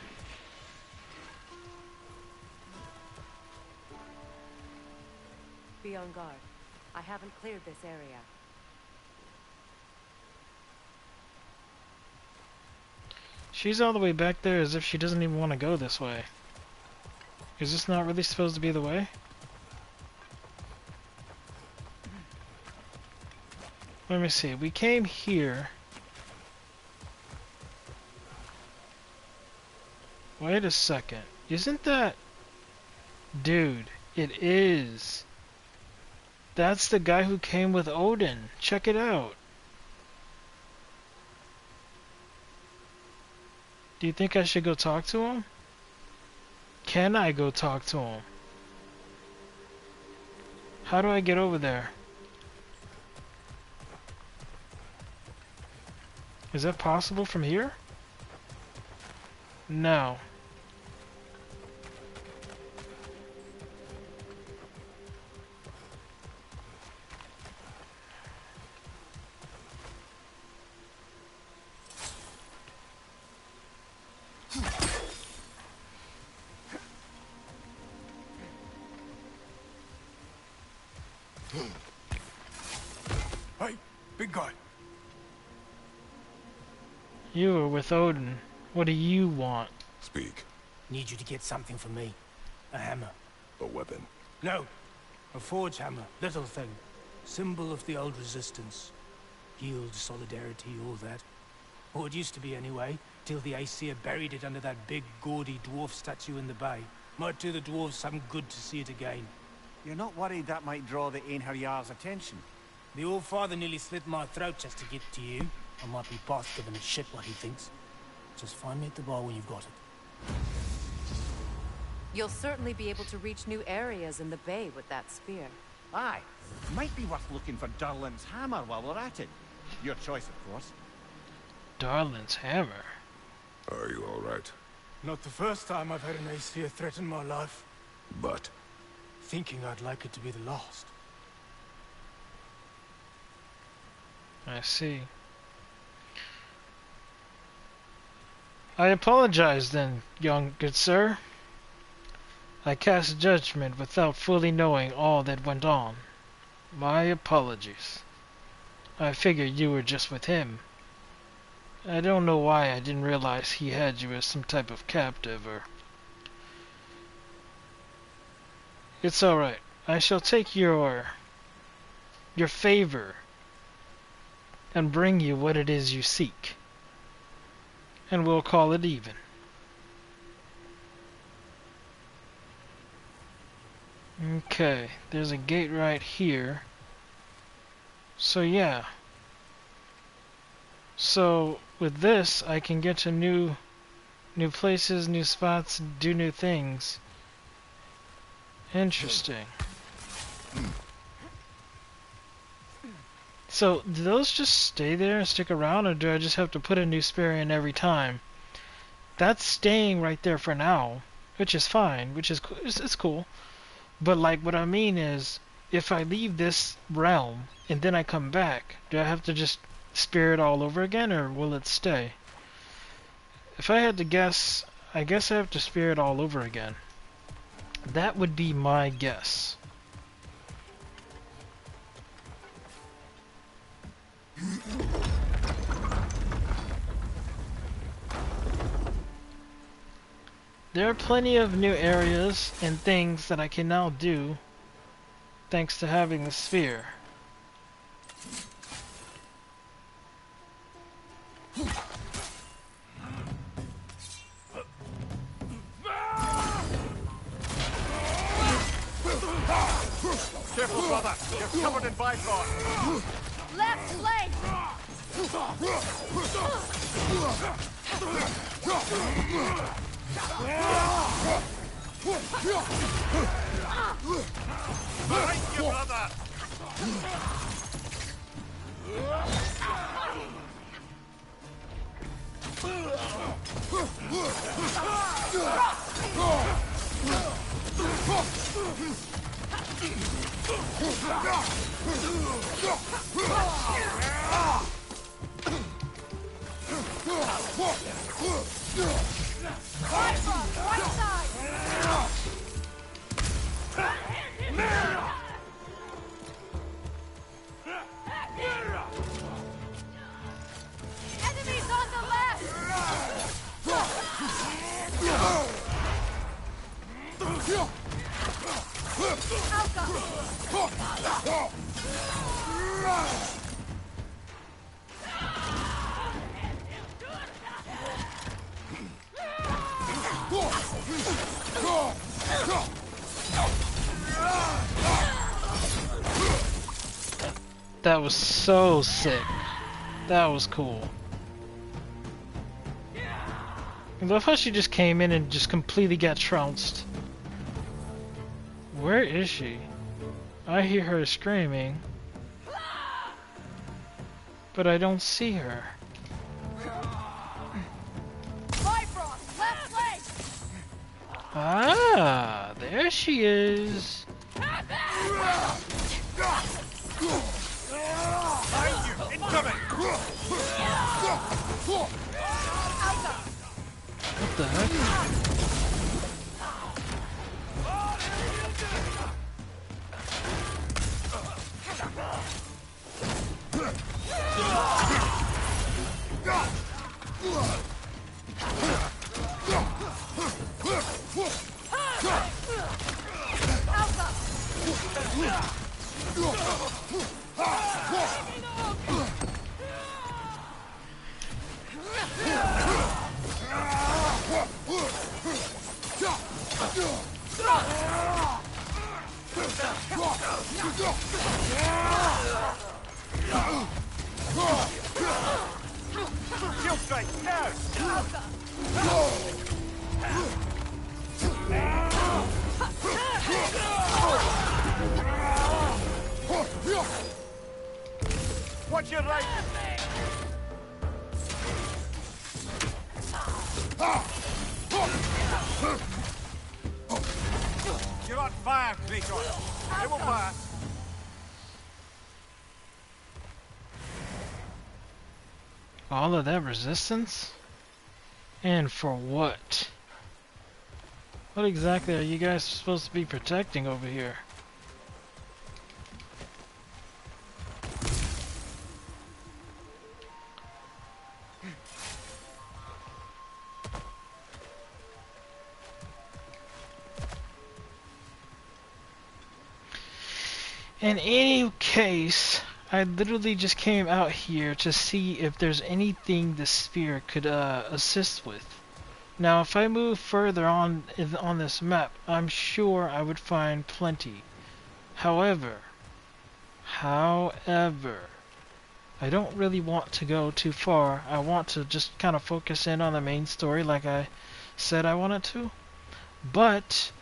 Speaker 5: Be on guard. I haven't cleared this area.
Speaker 1: She's all the way back there as if she doesn't even want to go this way. Is this not really supposed to be the way? Let me see. We came here. Wait a second. Isn't that... Dude, it is. That's the guy who came with Odin. Check it out. Do you think I should go talk to him? Can I go talk to him? How do I get over there? Is that possible from here? No.
Speaker 11: Hey, big guy.
Speaker 1: You were with Odin. What do you want?
Speaker 4: Speak.
Speaker 14: Need you to get something for me. A hammer.
Speaker 4: A weapon.
Speaker 14: No. A forge hammer. Little thing. Symbol of the old resistance. Guild, solidarity, all that. Or it used to be anyway, till the Aesir buried it under that big, gaudy dwarf statue in the bay. Might do the dwarves some good to see it again.
Speaker 3: You're not worried that might draw the Einherjar's attention?
Speaker 14: The old father nearly slit my throat just to get to you. I might be past giving a shit what he thinks. Just find me at the bar when you've got it.
Speaker 5: You'll certainly be able to reach new areas in the bay with that spear.
Speaker 3: Aye. Might be worth looking for Durlin's hammer while we're at it. Your choice, of course.
Speaker 1: Darlin's hammer?
Speaker 4: Are you alright?
Speaker 14: Not the first time I've had an Aesir threaten my life.
Speaker 4: But...
Speaker 14: Thinking I'd like it to be the last.
Speaker 1: I see. I apologize then, young good sir. I cast judgment without fully knowing all that went on. My apologies. I figured you were just with him. I don't know why I didn't realize he had you as some type of captive or... It's alright. I shall take your favor and bring you what it is you seek. And we'll call it even. Okay, there's a gate right here. So yeah. So with this I can get to new places, new spots, do new things. Interesting. So, do those just stay there and stick around, or do I just have to put a new spear in every time? That's staying right there for now, which is fine, which is it's cool. But like, what I mean is, if I leave this realm and then I come back, do I have to just spear it all over again, or will it stay? If I had to guess, I guess I have to spear it all over again. That would be my guess. There are plenty of new areas and things that I can now do thanks to having the sphere.
Speaker 3: Careful, brother! You're covered in Bifrost!
Speaker 5: Left flank!
Speaker 3: Behind you, brother!
Speaker 5: Right side! Enemies on the left!
Speaker 1: That was so sick. That was cool. I love how she just came in and just completely got trounced. Where is she? I hear her screaming, but I don't see her. Ah, there she is. What the heck?
Speaker 3: Watch your right. You're on fire, Kratos. It will pass.
Speaker 1: All of that resistance? And for what? What exactly are you guys supposed to be protecting over here? In any case, I literally just came out here to see if there's anything the spear could assist with. Now, if I move further on this map, I'm sure I would find plenty. However, I don't really want to go too far. I want to just kind of focus in on the main story like I said I wanted to. But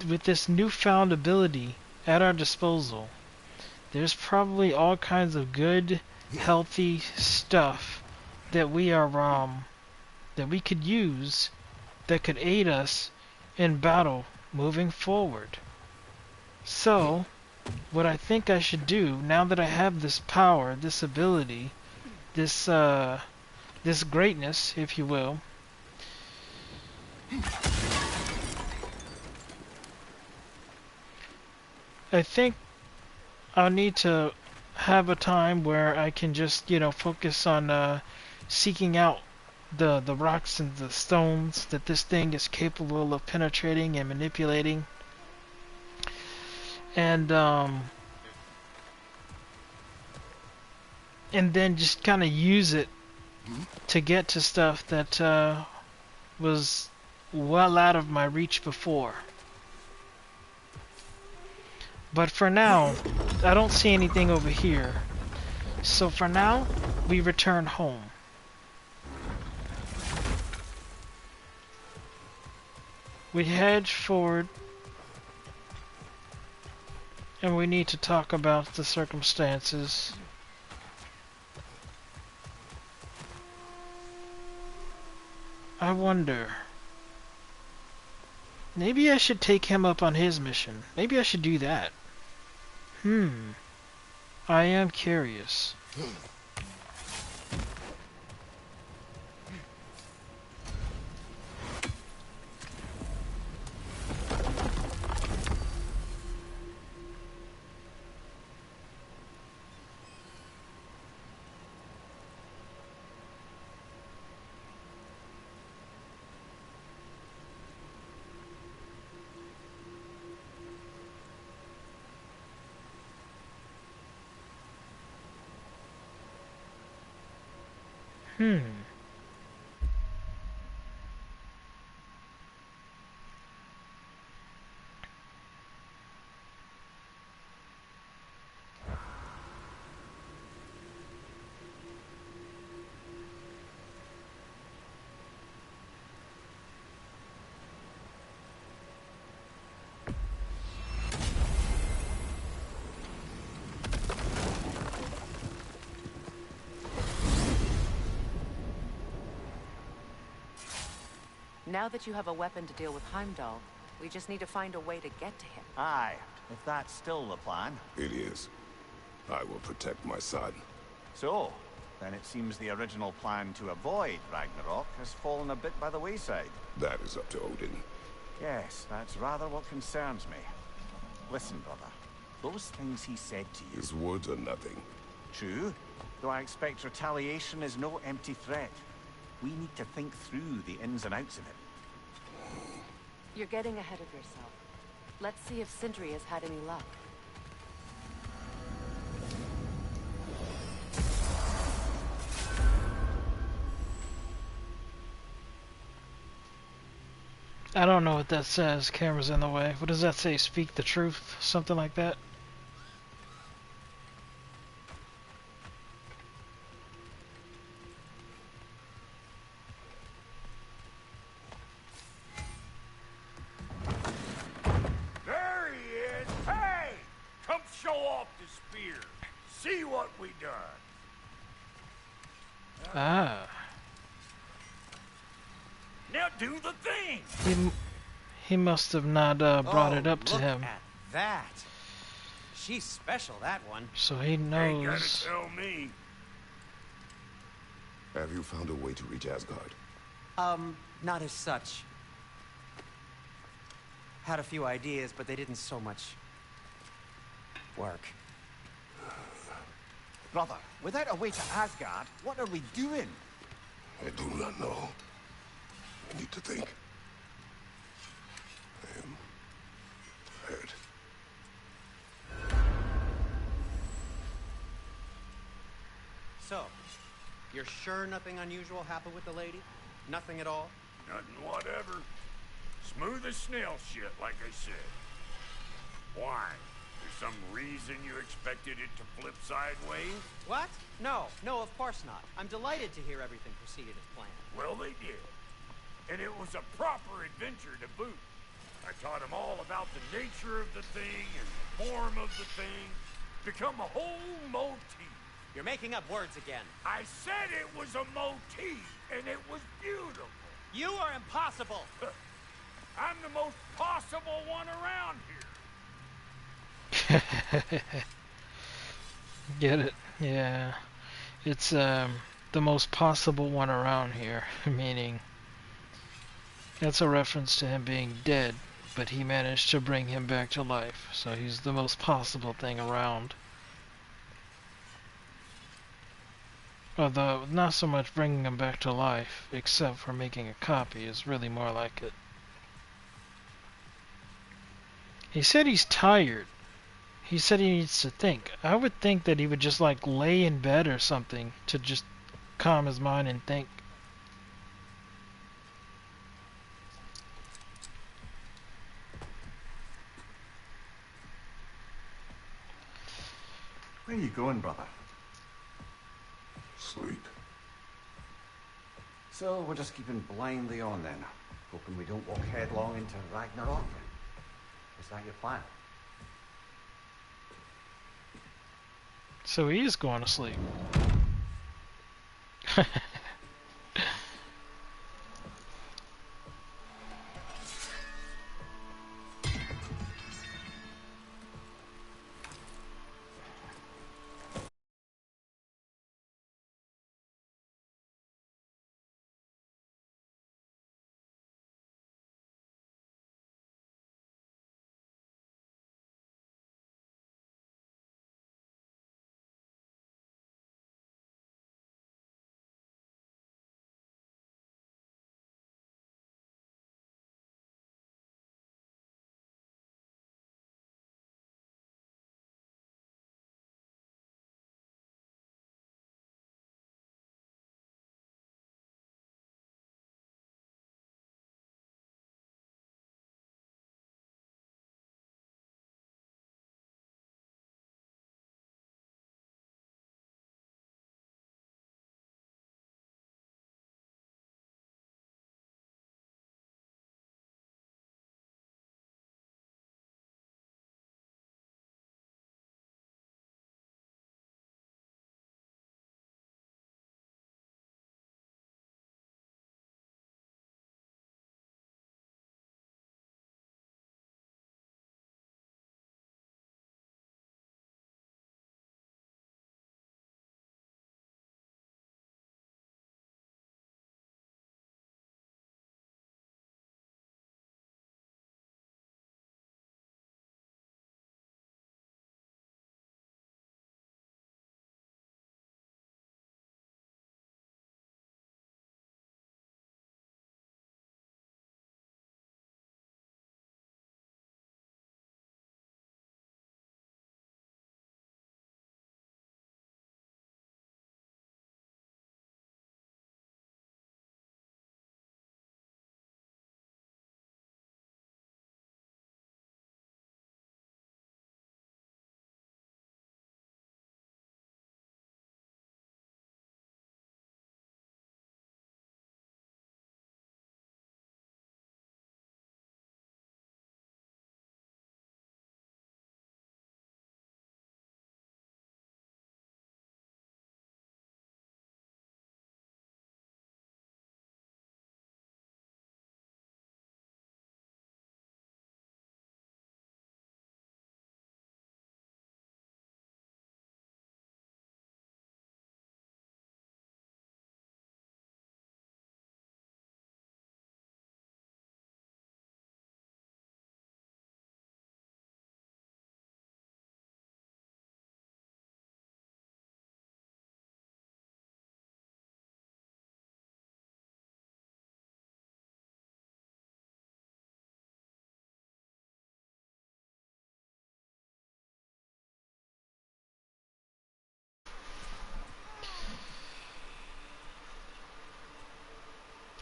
Speaker 1: with this newfound ability at our disposal, there's probably all kinds of good, healthy stuff that we could use that could aid us in battle moving forward. So, what I think I should do now that I have this power, this ability, this greatness, if you will, I think I'll need to have a time where I can just, focus on seeking out the rocks and the stones that this thing is capable of penetrating and manipulating, and then just kind of use it to get to stuff that was well out of my reach before. But for now, I don't see anything over here. So for now, we return home. We head forward, and we need to talk about the circumstances. I wonder, maybe I should take him up on his mission. Maybe I should do that. I am curious. Hmm.
Speaker 5: Now that you have a weapon to deal with Heimdall, we just need to find a way to get to him.
Speaker 3: Aye, if that's still the plan.
Speaker 4: It is. I will protect my son.
Speaker 3: So, then it seems the original plan to avoid Ragnarok has fallen a bit by the wayside.
Speaker 4: That is up to Odin.
Speaker 3: Yes, that's rather what concerns me. Listen, brother. Those things he said to you...
Speaker 4: His words are nothing.
Speaker 3: True, though I expect retaliation is no empty threat. We need to think through the ins and outs of it.
Speaker 5: You're getting ahead of yourself. Let's see if Sindri has had any luck.
Speaker 1: I don't know what that says. Camera's in the way. What does that say? Speak the truth? Something like that?
Speaker 8: There he is! Hey! Come show off the spear. See what we done.
Speaker 1: Ah.
Speaker 8: Now do the thing!
Speaker 1: He must have not brought it up to him.
Speaker 7: Look at that. She's special, that one.
Speaker 1: So he
Speaker 8: Ain't gotta
Speaker 1: knows.
Speaker 8: tell me.
Speaker 4: Have you found a way to reach Asgard?
Speaker 7: Not as such. Had a few ideas, but they didn't so much work.
Speaker 3: Brother, without a way to Asgard, what are we doing?
Speaker 4: I do not know. I need to think. I am tired.
Speaker 7: So, you're sure nothing unusual happened with the lady? Nothing at all?
Speaker 8: Nothing whatever. Smooth as snail shit, like I said. Why? There's some reason you expected it to flip sideways?
Speaker 7: What? No, of course not. I'm delighted to hear everything proceeded as planned.
Speaker 8: Well, they did. And it was a proper adventure to boot. I taught them all about the nature of the thing and the form of the thing. Become a whole motif.
Speaker 7: You're making up words again.
Speaker 8: I said it was a motif, and it was beautiful.
Speaker 7: You are impossible.
Speaker 8: I'm the most possible one around here.
Speaker 1: Get it? Yeah. It's the most possible one around here, meaning that's a reference to him being dead, but he managed to bring him back to life, so he's the most possible thing around. Although, not so much bringing him back to life, except for making a copy, is really more like it. He said he's tired. He said he needs to think. I would think that he would just like lay in bed or something to just calm his mind and think.
Speaker 3: Where are you going, brother?
Speaker 4: Sleep.
Speaker 3: So we're just keeping blindly on then, hoping we don't walk headlong into Ragnarok. Is that your plan?
Speaker 1: So he is going to sleep.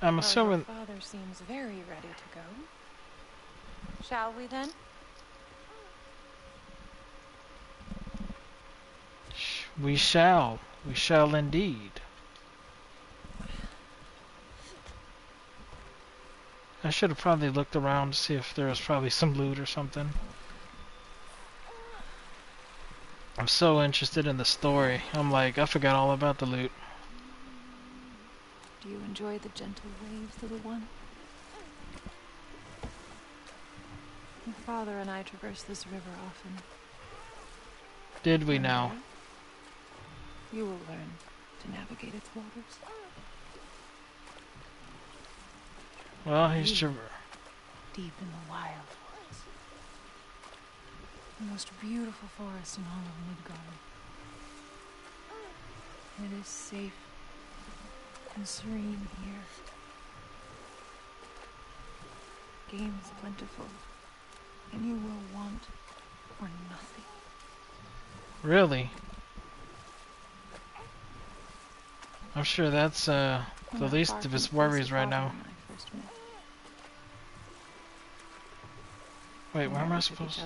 Speaker 1: I'm
Speaker 5: Well, your
Speaker 1: assuming.
Speaker 5: father seems very ready to go. Shall we then?
Speaker 1: We shall. We shall indeed. I should have probably looked around to see if there was probably some loot or something. I'm so interested in the story. I'm like, I forgot all about the loot.
Speaker 5: Do you enjoy the gentle waves, little one? Your father and I traverse this river often.
Speaker 1: Did we
Speaker 5: One
Speaker 1: now?
Speaker 5: day, you will learn to navigate its waters.
Speaker 1: Well, he's
Speaker 5: Deep in the wild woods. The most beautiful forest in all of Midgard. It is safe and serene here. Game is plentiful, and you will want for nothing.
Speaker 1: Really? I'm sure that's the least of his worries right now. Wait, where am I supposed to?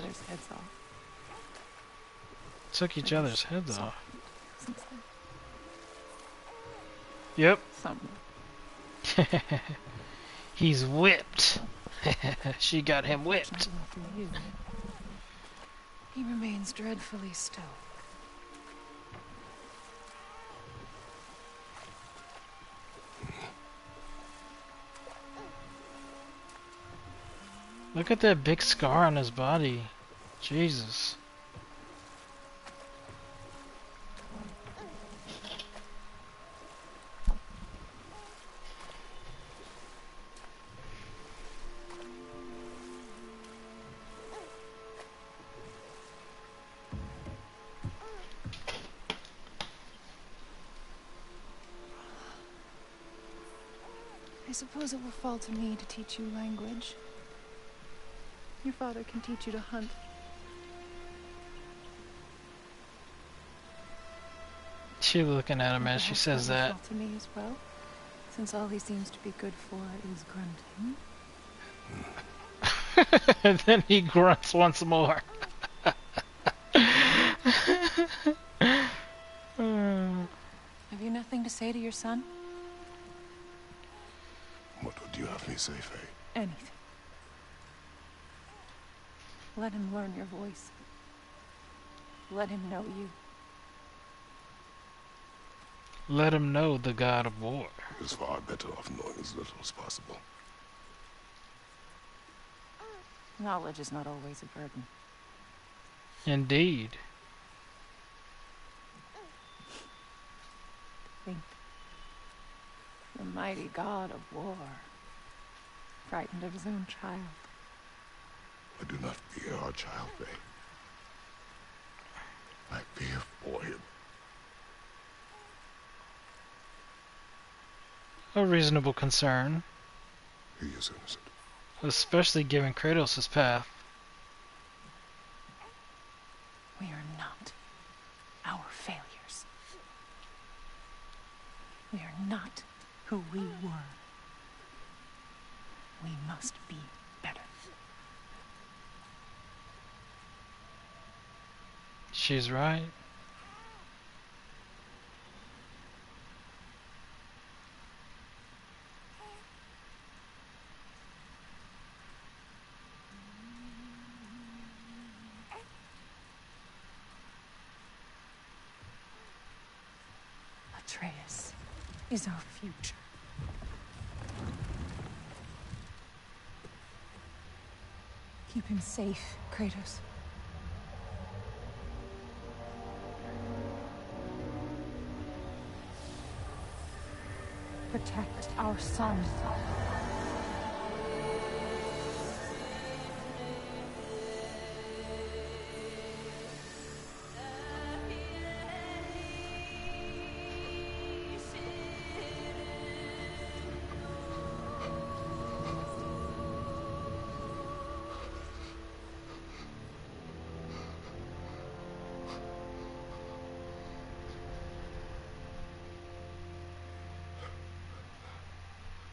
Speaker 1: Took each other's heads off. Yep. He's whipped. She got him whipped.
Speaker 5: He remains dreadfully still.
Speaker 1: Look at that big scar on his body. Jesus.
Speaker 5: I suppose it will fall to me to teach you language. Your father can teach you to hunt.
Speaker 1: She looking at him as she says that.
Speaker 5: Fall to me as well, since all he seems to be good for is grunting.
Speaker 1: And then he grunts once more.
Speaker 5: Have you nothing to say to your son?
Speaker 4: What would you have me say, Faye?
Speaker 5: Anything. Let him learn your voice. Let him know you.
Speaker 1: Let him know the god of war.
Speaker 4: He is far better off knowing as little as possible.
Speaker 5: Knowledge is not always a burden.
Speaker 1: Indeed.
Speaker 5: Think. The mighty god of war, frightened of his own child.
Speaker 4: I do not fear our child, Faye. I fear for him.
Speaker 1: A reasonable concern.
Speaker 4: He is innocent.
Speaker 1: Especially given Kratos' path.
Speaker 5: We are not our failures. We are not who we were. We must be better.
Speaker 1: She's right.
Speaker 5: Atreus is our future. Keep him safe, Kratos. Protect our son.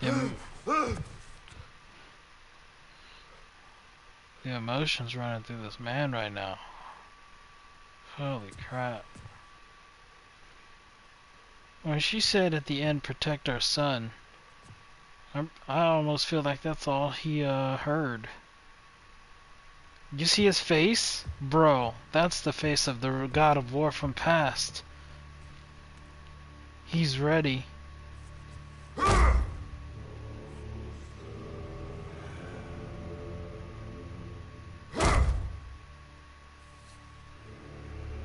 Speaker 1: The, the emotions running through this man right now. Holy crap. When she said at the end, protect our son, I almost feel like that's all he heard. You see his face? Bro, that's the face of the god of war from past. He's ready.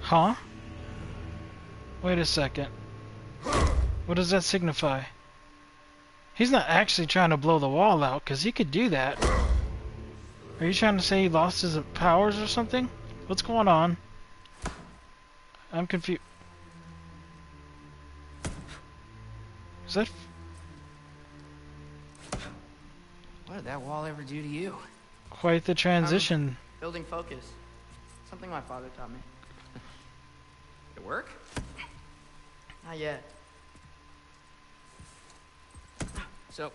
Speaker 1: Huh? Wait a second. What does that signify? He's not actually trying to blow the wall out, because he could do that. Are you trying to say he lost his powers or something? What's going on? I'm confused. Is that...
Speaker 15: What did that wall ever do to you?
Speaker 1: Quite the transition.
Speaker 15: Building focus. Something my father taught me.
Speaker 9: Did it work?
Speaker 15: Not yet.
Speaker 9: So,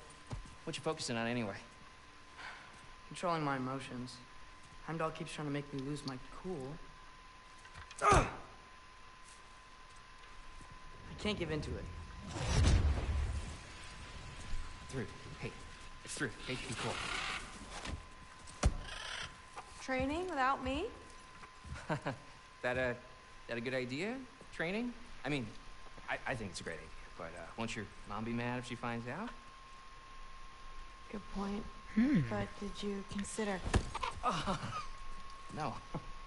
Speaker 9: what you focusing on anyway?
Speaker 15: Controlling my emotions. Heimdall keeps trying to make me lose my cool. I can't give into it.
Speaker 9: Through. Hey. It's through. Hey, be cool.
Speaker 5: Training without me?
Speaker 9: That a good idea? Training? I mean, I think it's a great idea, but won't your mom be mad if she finds out?
Speaker 5: Good point. But did you consider?
Speaker 9: No,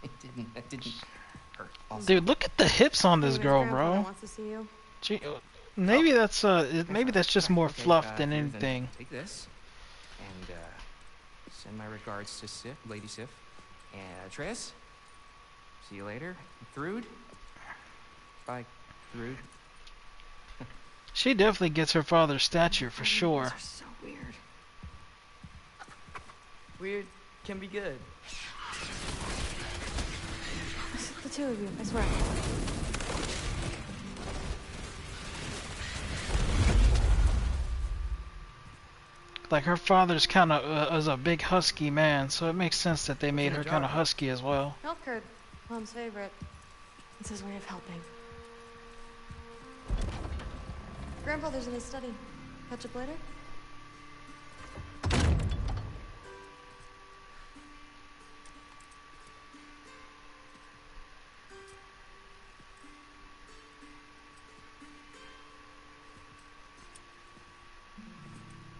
Speaker 9: it didn't. It didn't hurt. Also,
Speaker 1: Dude, look at the hips on this girl, bro.
Speaker 5: Wants to see you.
Speaker 1: Gee, maybe that's just more
Speaker 9: okay,
Speaker 1: fluff than
Speaker 9: here, then
Speaker 1: anything.
Speaker 9: Take this and send my regards to Sif, Lady Sif, and Atreus. See you later, Thrud. Bye, Thrud.
Speaker 1: She definitely gets her father's stature for sure.
Speaker 15: These are so weird. Weird can be good.
Speaker 5: The two of you, I swear.
Speaker 1: Like her father's kind of is a big husky man, so it makes sense that they made her kind of husky as well.
Speaker 5: Milk curd, Mom's favorite. It's his way of helping. Grandfather's in his study. Catch up later?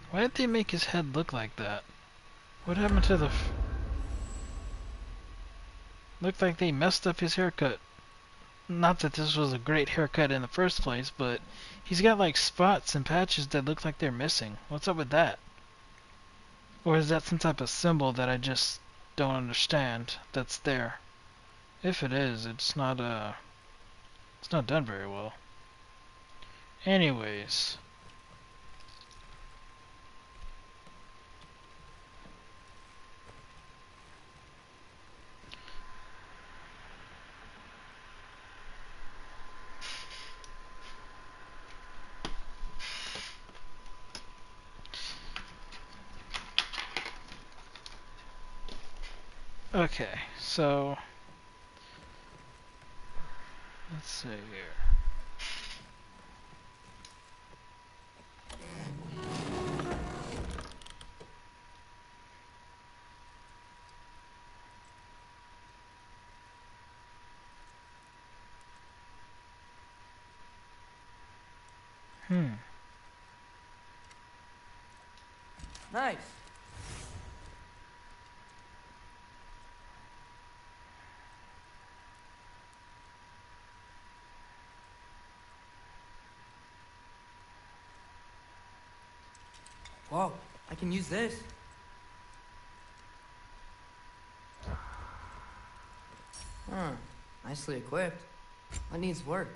Speaker 1: Why did they make his head look like that? What happened to the... Looked like they messed up his haircut. Not that this was a great haircut in the first place, but he's got like spots and patches that look like they're missing. What's up with that? Or is that some type of symbol that I just don't understand that's there? If it is, it's not done very well. Anyways. Okay, so let's see here.
Speaker 15: Nice. Whoa, I can use this. Nicely equipped. What needs work?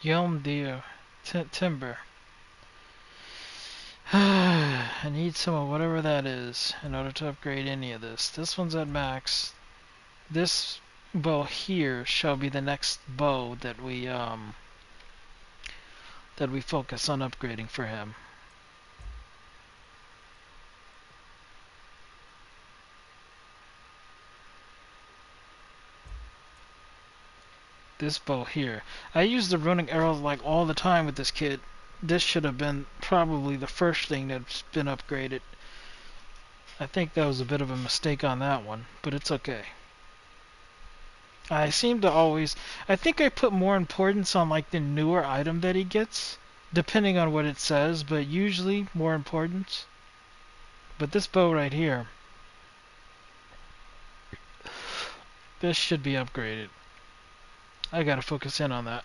Speaker 1: Yelm deer. Timber. I need some of whatever that is in order to upgrade any of this. This one's at max. This bow here shall be the next bow that we focus on upgrading for him. This bow here. I use the runic arrows like all the time with this kid. This should have been probably the first thing that's been upgraded. I think that was a bit of a mistake on that one, but it's okay. I seem to always... I think I put more importance on like the newer item that he gets, depending on what it says, but usually more importance. But this bow right here, this should be upgraded. I gotta focus in on that.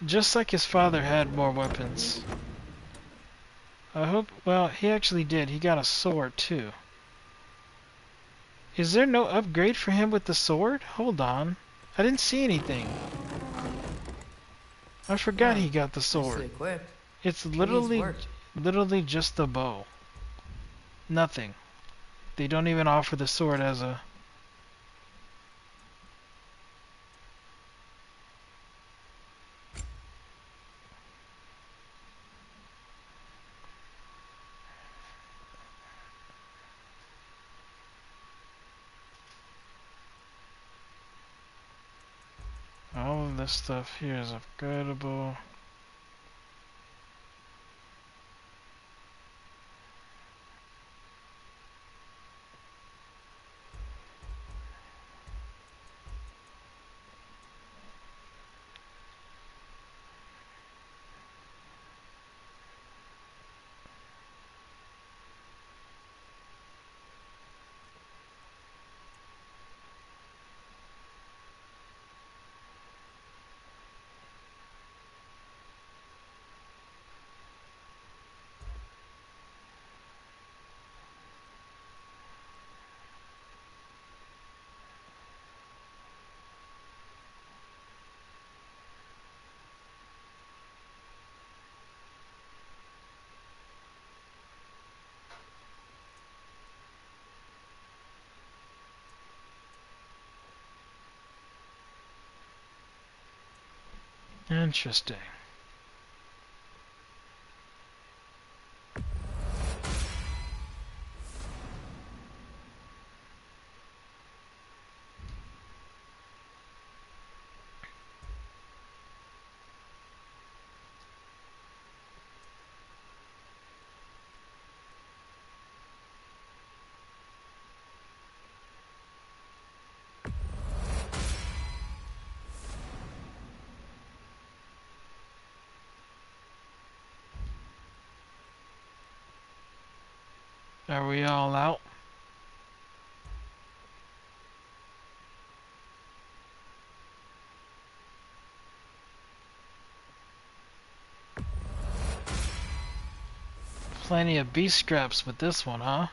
Speaker 1: Just like his father had more weapons. I hope... Well, he actually did. He got a sword, too. Is there no upgrade for him with the sword? Hold on. I didn't see anything. I forgot he got the sword. It's literally just the bow. Nothing. They don't even offer the sword as a... All of this stuff here is upgradable. Interesting. Are we all out? Plenty of beast scraps with this one, huh?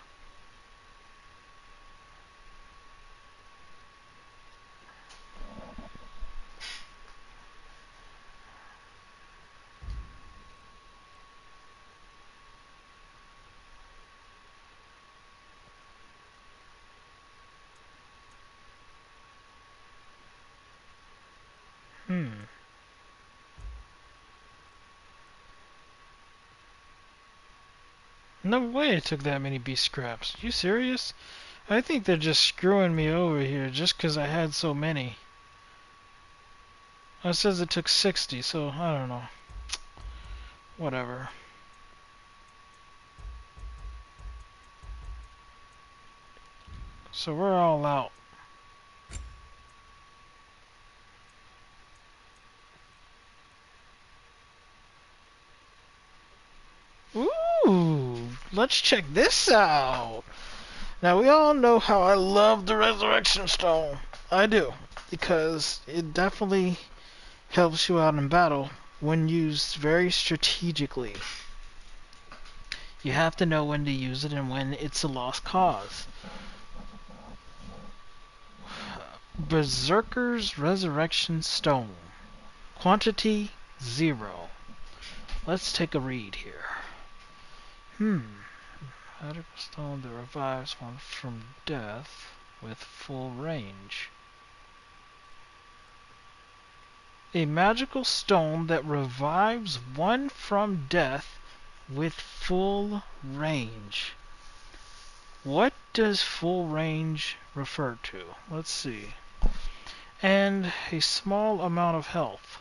Speaker 1: No way it took that many beast scraps. You serious? I think they're just screwing me over here just 'cause I had so many. It says it took 60, so I don't know. Whatever. So we're all out. Ooh, let's check this out. Now we all know how I love the Resurrection Stone. I do, because it definitely helps you out in battle when used very strategically. You have to know when to use it and when it's a lost cause. Berserker's Resurrection Stone. Quantity 0. Let's take a read here. Magical stone that revives one from death with full range. A magical stone that revives one from death with full range. What does full range refer to? Let's see. And a small amount of health.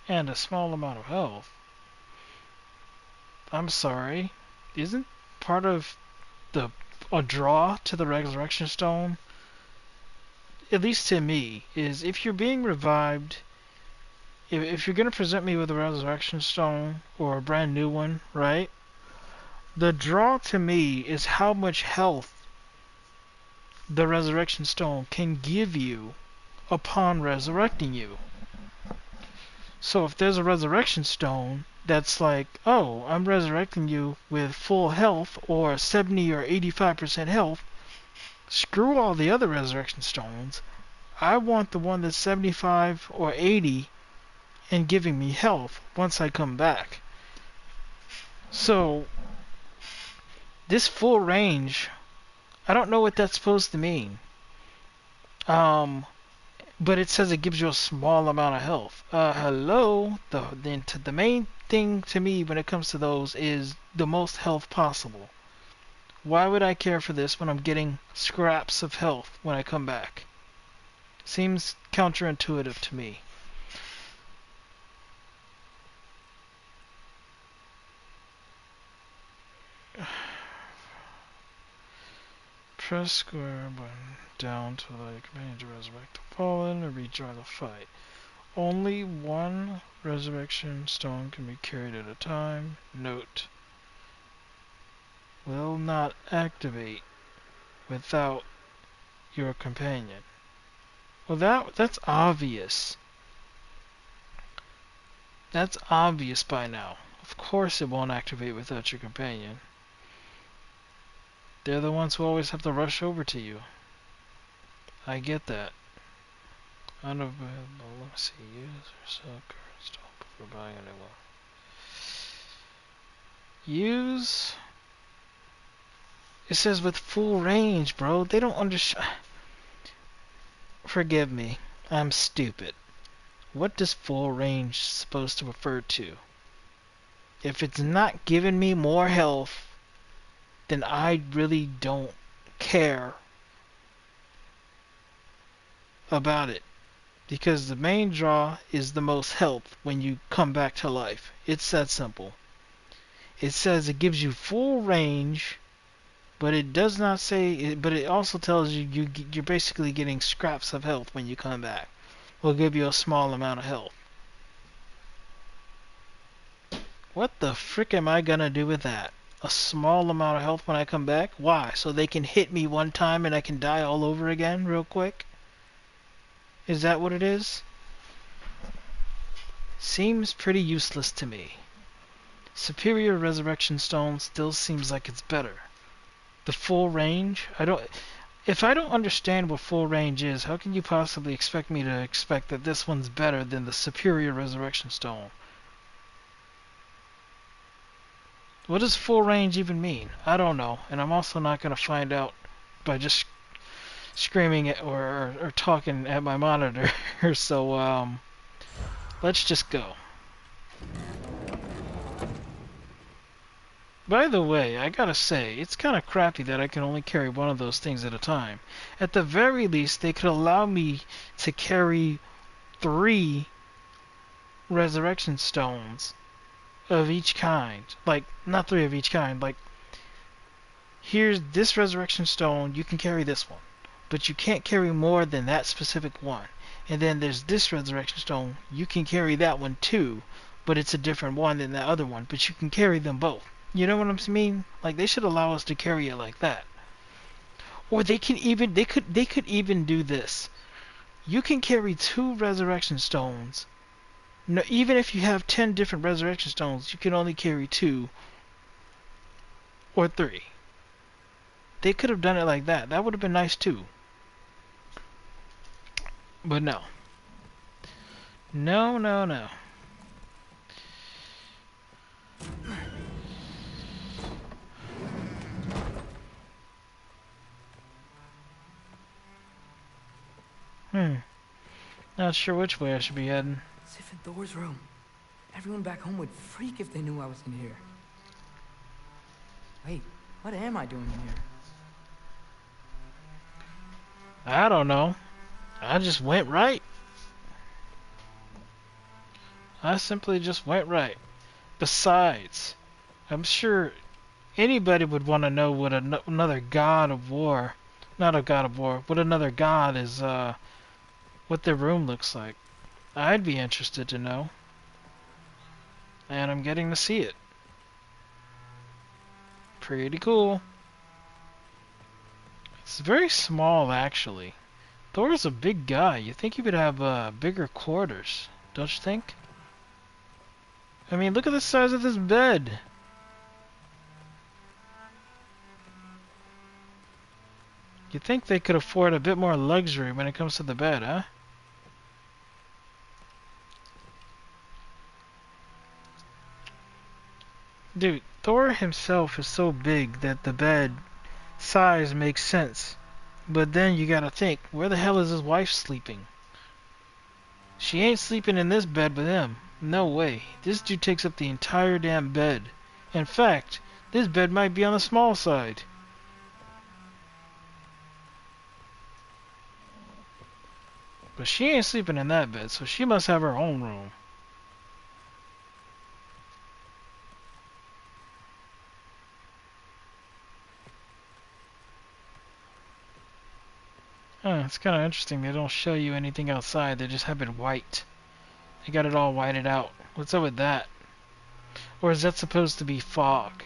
Speaker 1: And a small amount of health. I'm sorry. Isn't part of a draw to the resurrection stone, at least to me, is if you're being revived, if you're going to present me with a resurrection stone or a brand new one, right? The draw to me is how much health the resurrection stone can give you upon resurrecting you. So if there's a resurrection stone that's like, oh, I'm resurrecting you with full health or 70 or 85% health, screw all the other resurrection stones. I want the one that's 75 or 80 and giving me health once I come back. So this full range, I don't know what that's supposed to mean. But it says it gives you a small amount of health. Hello? The main thing to me when it comes to those is the most health possible. Why would I care for this when I'm getting scraps of health when I come back? Seems counterintuitive to me. Press square button down to allow your companion to resurrect the fallen or rejoin the fight. Only one resurrection stone can be carried at a time. Note: will not activate without your companion. Well, that's obvious. That's obvious by now. Of course it won't activate without your companion. They're the ones who always have to rush over to you. I get that. Unavailable. Let me see. Use or sell current stock before buying a new one. Use. It says with full range, bro. They don't understand. Forgive me. I'm stupid. What does full range supposed to refer to? If it's not giving me more health, then I really don't care about it. Because the main draw is the most health when you come back to life. It's that simple. It says it gives you full range, but it does not say. But it also tells you you're basically getting scraps of health when you come back. Will give you a small amount of health. What the frick am I gonna do with that? A small amount of health when I come back? Why? So they can hit me one time and I can die all over again real quick? Is that what it is? Seems pretty useless to me. Superior Resurrection Stone still seems like it's better. The full range? If I don't understand what full range is, how can you possibly expect me to expect that this one's better than the Superior Resurrection Stone? What does full range even mean? I don't know, and I'm also not going to find out by just screaming at or talking at my monitor. So let's just go. By the way, I gotta say, it's kind of crappy that I can only carry one of those things at a time. At the very least, they could allow me to carry 3 resurrection stones of each kind. Like, not 3 of each kind, like, here's this resurrection stone, you can carry this one. But you can't carry more than that specific one. And then there's this resurrection stone, you can carry that one too, but it's a different one than the other one, but you can carry them both. You know what I mean? Like, they should allow us to carry it like that. Or they could even do this. You can carry 2 resurrection stones. No, even if you have 10 different resurrection stones, you can only carry 2 or 3. They could have done it like that. That would have been nice too. But no. No, no, no. Not sure which way I should be heading.
Speaker 15: As if in Thor's room. Everyone back home would freak if they knew I was in here. Wait, what am I doing in here?
Speaker 1: I don't know. I just went right. I simply just went right. Besides, I'm sure anybody would want to know what another god of war, not a god of war, what another god is, what their room looks like. I'd be interested to know. And I'm getting to see it. Pretty cool. It's very small, actually. Thor's a big guy. You think he would have bigger quarters, don't you think? I mean, look at the size of this bed. You'd think they could afford a bit more luxury when it comes to the bed, huh? Dude, Thor himself is so big that the bed size makes sense. But then you gotta think, where the hell is his wife sleeping? She ain't sleeping in this bed with him. No way. This dude takes up the entire damn bed. In fact, this bed might be on the small side. But she ain't sleeping in that bed, so she must have her own room. It's kind of interesting. They don't show you anything outside. They just have it white. They got it all whited out. What's up with that? Or is that supposed to be fog?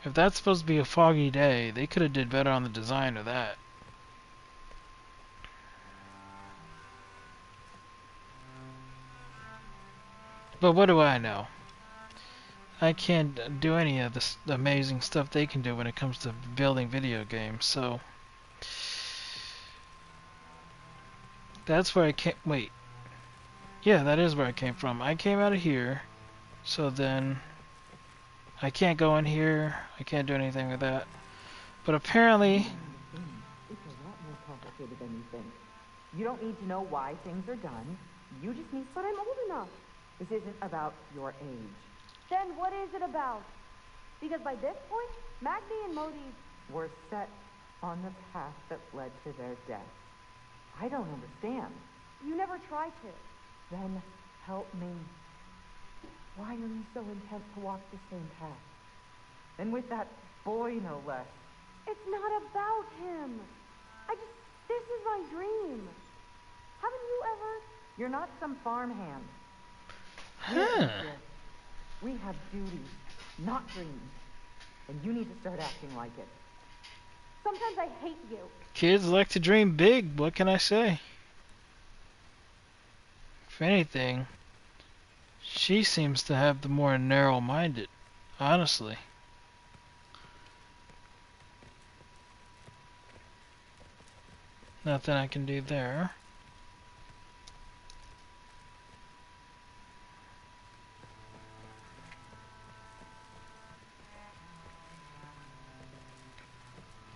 Speaker 1: If that's supposed to be a foggy day, they could have did better on the design of that. But what do I know? I can't do any of this amazing stuff they can do when it comes to building video games, so... That's where I came... Wait. Yeah, that is where I came from. I came out of here, so then... I can't go in here. I can't do anything with that. But apparently...
Speaker 16: It's a lot more complicated than you think. You don't need to know why things are done. You just need... But I'm old enough. This isn't about your age.
Speaker 5: Then what is it about? Because by this point, Magni and Modi
Speaker 16: were set on the path that led to their death. I don't understand.
Speaker 5: You never tried to.
Speaker 16: Then help me. Why are you so intent to walk the same path? And with that boy, no less.
Speaker 5: It's not about him. This is my dream. Haven't you ever?
Speaker 16: You're not some farmhand.
Speaker 1: Huh.
Speaker 16: We have duties, not dreams. And you need to start acting like it.
Speaker 5: Sometimes I hate you.
Speaker 1: Kids like to dream big, what can I say? If anything, she seems to have the more narrow-minded, honestly. Nothing I can do there.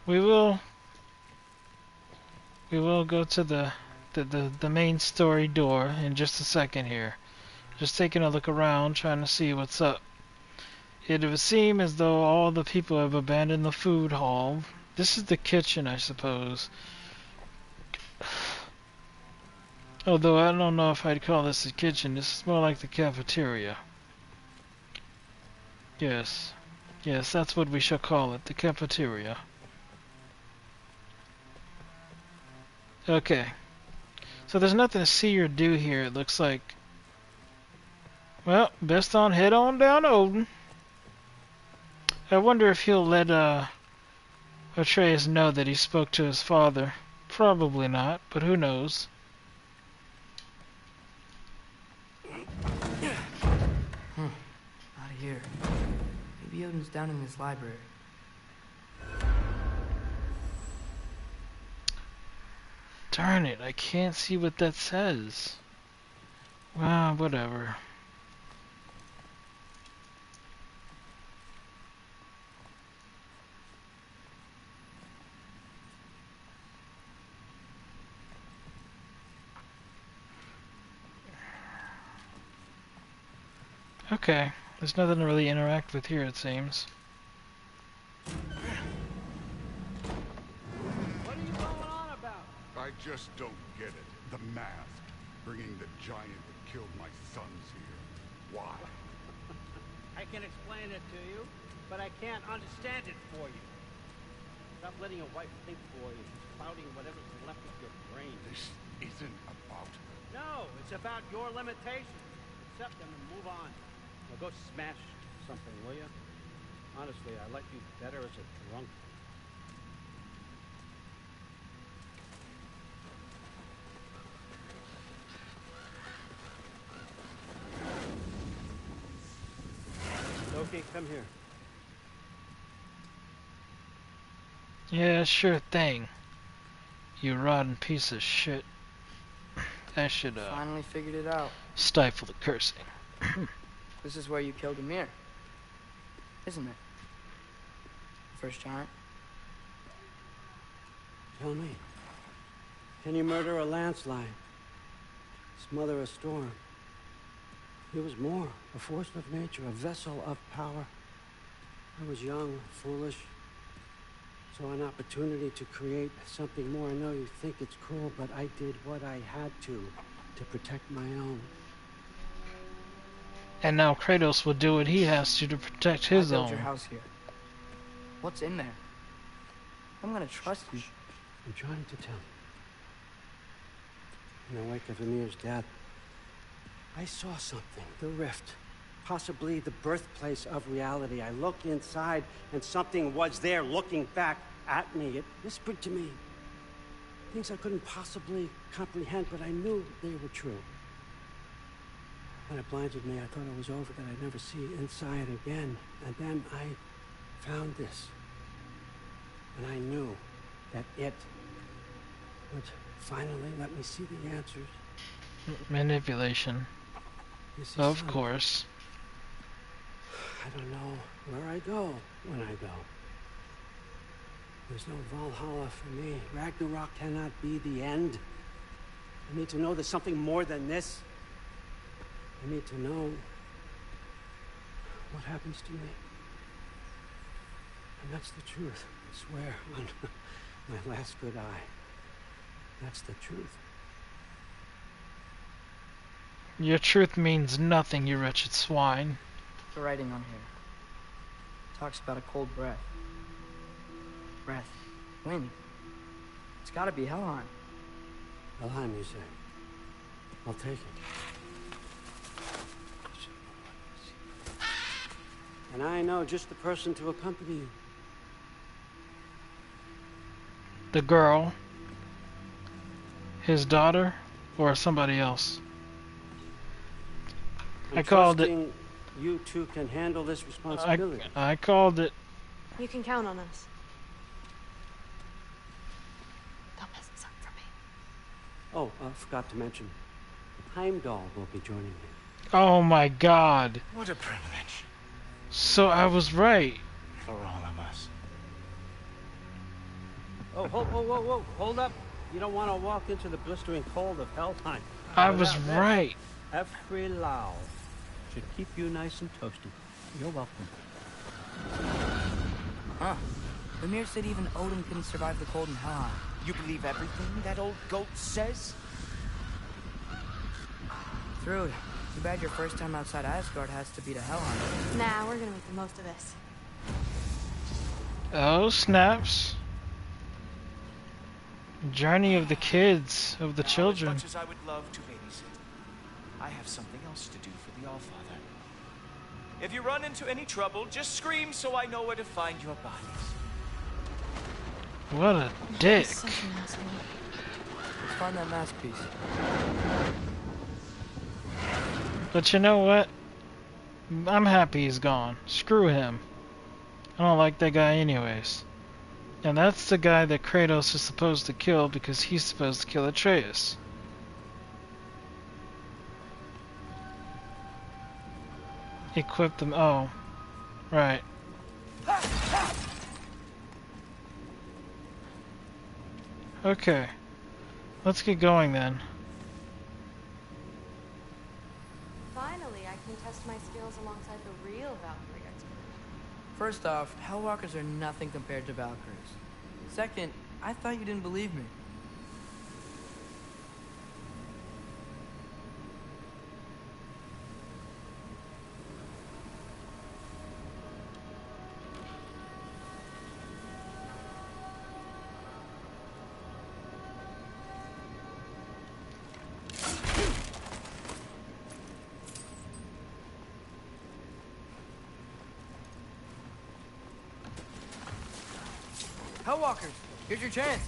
Speaker 1: We will go to the main story door in just a second here. Just taking a look around, trying to see what's up. It would seem as though all the people have abandoned the food hall. This is the kitchen, I suppose. Although I don't know if I'd call this a kitchen. This is more like the cafeteria. Yes. Yes, that's what we shall call it, the cafeteria. Okay. So there's nothing to see or do here, it looks like. Well, best on head on down to Odin. I wonder if he'll let Atreus know that he spoke to his father. Probably not, but who knows.
Speaker 15: Not here. Maybe Odin's down in his library.
Speaker 1: Darn it, I can't see what that says. Well, whatever. Okay, there's nothing to really interact with here, it seems.
Speaker 13: What are you going on about?
Speaker 17: I just don't get it. The mask. Bringing the giant that killed my sons here. Why?
Speaker 13: I can explain it to you, but I can't understand it for you. Stop letting your wife think for you. She's clouding whatever's left of your brain.
Speaker 17: This isn't about...
Speaker 13: No, it's about your limitations. Accept them and move on. Now go smash something, will you? Honestly, I like you better as a drunk. Loki, come here.
Speaker 1: Yeah, sure thing. You rotten piece of shit. I should,
Speaker 15: Finally figured it out.
Speaker 1: stifle the cursing.
Speaker 15: This is where you killed Amir. Isn't it? First giant.
Speaker 13: Tell me. Can you murder a landslide? Smother a storm? He was more. A force of nature, a vessel of power. I was young, foolish. Saw an opportunity to create something more. I know you think it's cruel, but I did what I had to protect my own.
Speaker 1: And now Kratos will do what he has to protect his
Speaker 15: I built
Speaker 1: own.
Speaker 15: your house here. What's in there? I'm gonna trust you.
Speaker 13: I'm trying to tell you. In the wake of Amir's death, I saw something. The rift. Possibly the birthplace of reality. I looked inside, and something was there looking back at me. It whispered to me things I couldn't possibly comprehend, but I knew they were true. When it blinded me, I thought it was over, that I'd never see inside again. And then I found this. And I knew that it would finally let me see the answers.
Speaker 1: Manipulation. Of course.
Speaker 13: I don't know where I go when I go. There's no Valhalla for me. RagnaRok cannot be the end. I need to know there's something more than this. I need to know what happens to me. And that's the truth. I swear on my last good eye. That's the truth.
Speaker 1: Your truth means nothing, you wretched swine.
Speaker 15: The writing on here talks about a cold breath. Breath. Wind. It's gotta be Helheim.
Speaker 13: Helheim, you say? I'll take it. And I know just the person to accompany you.
Speaker 1: The girl, his daughter, or somebody else. I called it.
Speaker 13: You two can handle this responsibility.
Speaker 1: I called it.
Speaker 18: You can count on us. Don't mess this up for me.
Speaker 13: Oh, I forgot to mention. Heimdall will be joining me.
Speaker 1: Oh my god.
Speaker 3: What a privilege.
Speaker 1: So I was right.
Speaker 3: For all of us.
Speaker 13: Oh, whoa, hold up. You don't want to walk into the blistering cold of Helheim.
Speaker 1: I was right.
Speaker 13: Every Lao should keep you nice and toasty. You're welcome.
Speaker 15: Huh. Amir said even Odin couldn't survive the cold in Helheim.
Speaker 3: You believe everything that old goat says?
Speaker 15: Thrud, too bad your first time outside Asgard has to be to Helheim.
Speaker 18: Nah, we're gonna make the most of this.
Speaker 1: Oh, snaps. Journey of the kids, of the children.
Speaker 3: As much as I would love to babysit, I have something else to do for the Allfather. If you run into any trouble, just scream so I know where to find your bodies.
Speaker 1: What a dick.
Speaker 18: Such an asshole.
Speaker 15: Let's find that mask piece.
Speaker 1: But you know what? I'm happy he's gone. Screw him. I don't like that guy anyways. And that's the guy that Kratos is supposed to kill because he's supposed to kill Atreus. Equip them. Oh, right. Okay. Let's get going then.
Speaker 18: Finally, I can test my skills alongside the real Valkyrie expert.
Speaker 15: First off, Hellwalkers are nothing compared to Valkyries. Second, I thought you didn't believe me. Hellwalkers, here's your chance.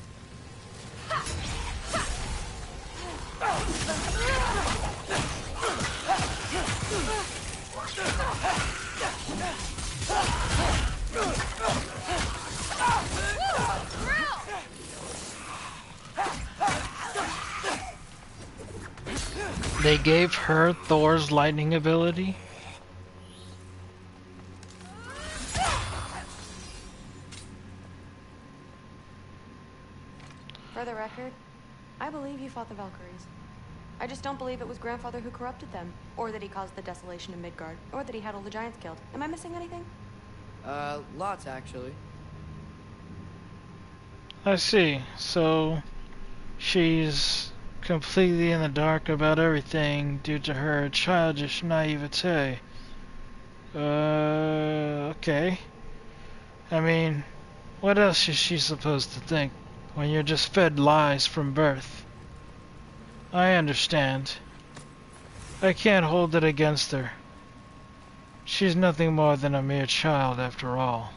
Speaker 1: They gave her Thor's lightning ability?
Speaker 18: For the record, I believe you fought the Valkyries. I just don't believe it was Grandfather who corrupted them, or that he caused the desolation in Midgard, or that he had all the giants killed. Am I missing anything?
Speaker 15: Lots actually.
Speaker 1: I see. So, she's completely in the dark about everything due to her childish naivete. Okay. I mean, what else is she supposed to think when you're just fed lies from birth? I understand. I can't hold it against her. She's nothing more than a mere child after all.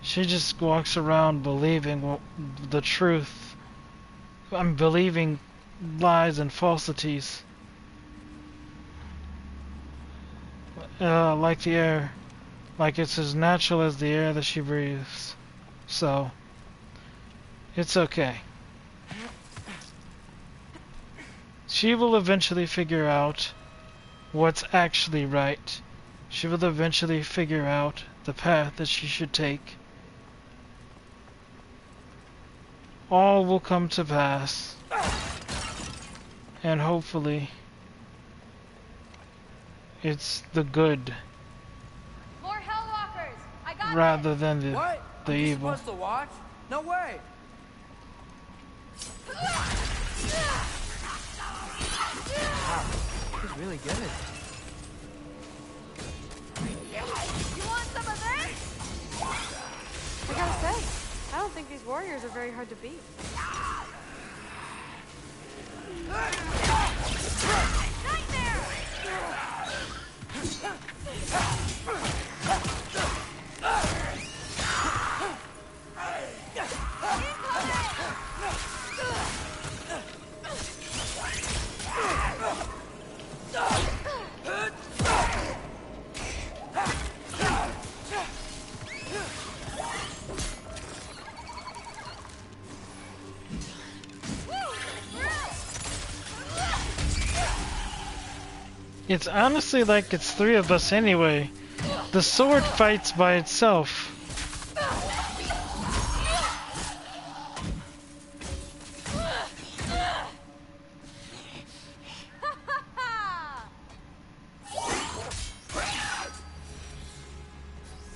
Speaker 1: She just walks around believing the truth. I'm believing lies and falsities. Like the air. Like it's as natural as the air that she breathes. So, it's okay. She will eventually figure out what's actually right. She will eventually figure out the path that she should take. All will come to pass. And hopefully, it's the good
Speaker 18: More Hellwalkers! I got
Speaker 1: rather than the
Speaker 15: What?
Speaker 1: the
Speaker 15: I'm just
Speaker 1: evil.
Speaker 15: supposed to watch? No way! Wow, he's really good.
Speaker 18: You want some of this? I gotta say, I don't think these warriors are very hard to beat.
Speaker 1: It's honestly like it's three of us anyway. The sword fights by itself.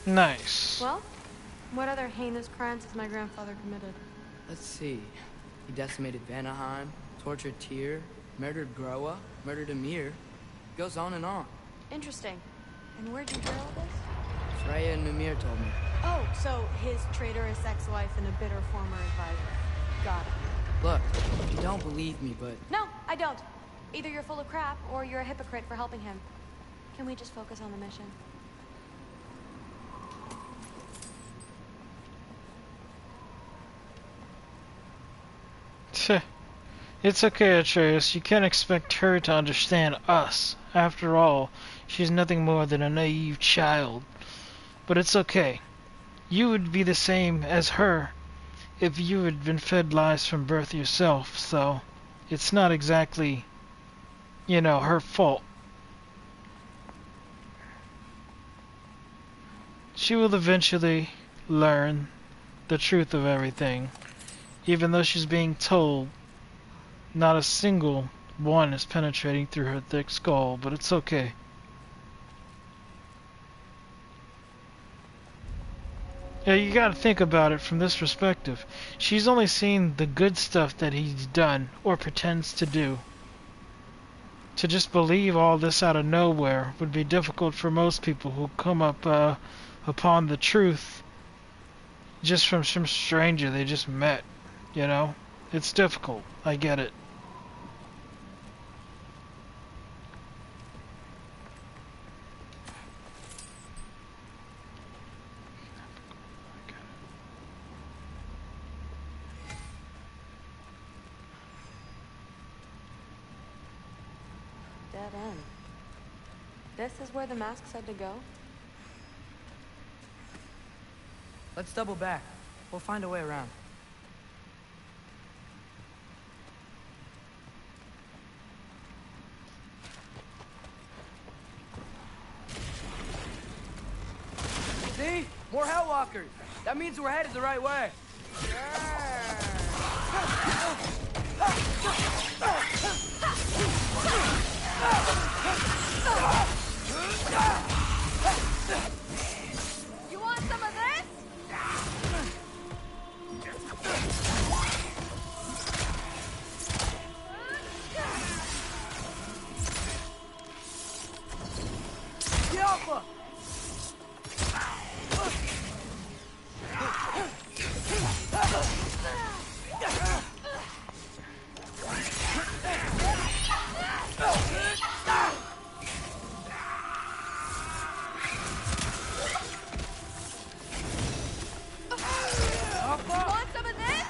Speaker 1: Nice.
Speaker 18: Well, what other heinous crimes has my grandfather committed?
Speaker 15: Let's see. He decimated Vanaheim, tortured Tyr, murdered Groa, murdered Ymir. Goes on and on.
Speaker 18: Interesting. And where'd you hear all this?
Speaker 15: Freya and Mimir told me.
Speaker 18: Oh, so his traitorous ex-wife and a bitter former advisor. Got it.
Speaker 15: Look, you don't believe me, but...
Speaker 18: No, I don't. Either you're full of crap, or you're a hypocrite for helping him. Can we just focus on the mission?
Speaker 1: It's okay, Atreus. You can't expect her to understand us. After all, she's nothing more than a naive child. But it's okay. You would be the same as her if you had been fed lies from birth yourself, so it's not exactly, you know, her fault. She will eventually learn the truth of everything, even though she's being told not a single one is penetrating through her thick skull, but it's okay. Yeah, you gotta think about it from this perspective. She's only seen the good stuff that he's done, or pretends to do. To just believe all this out of nowhere would be difficult for most people who come up upon the truth just from some stranger they just met, you know? It's difficult. I get it.
Speaker 18: Dead end. This is where the mask said to go?
Speaker 15: Let's double back. We'll find a way around. See? More Hellwalkers. That means we're headed the right way.
Speaker 18: You want some of this?
Speaker 15: Get off her!
Speaker 18: Want some of this?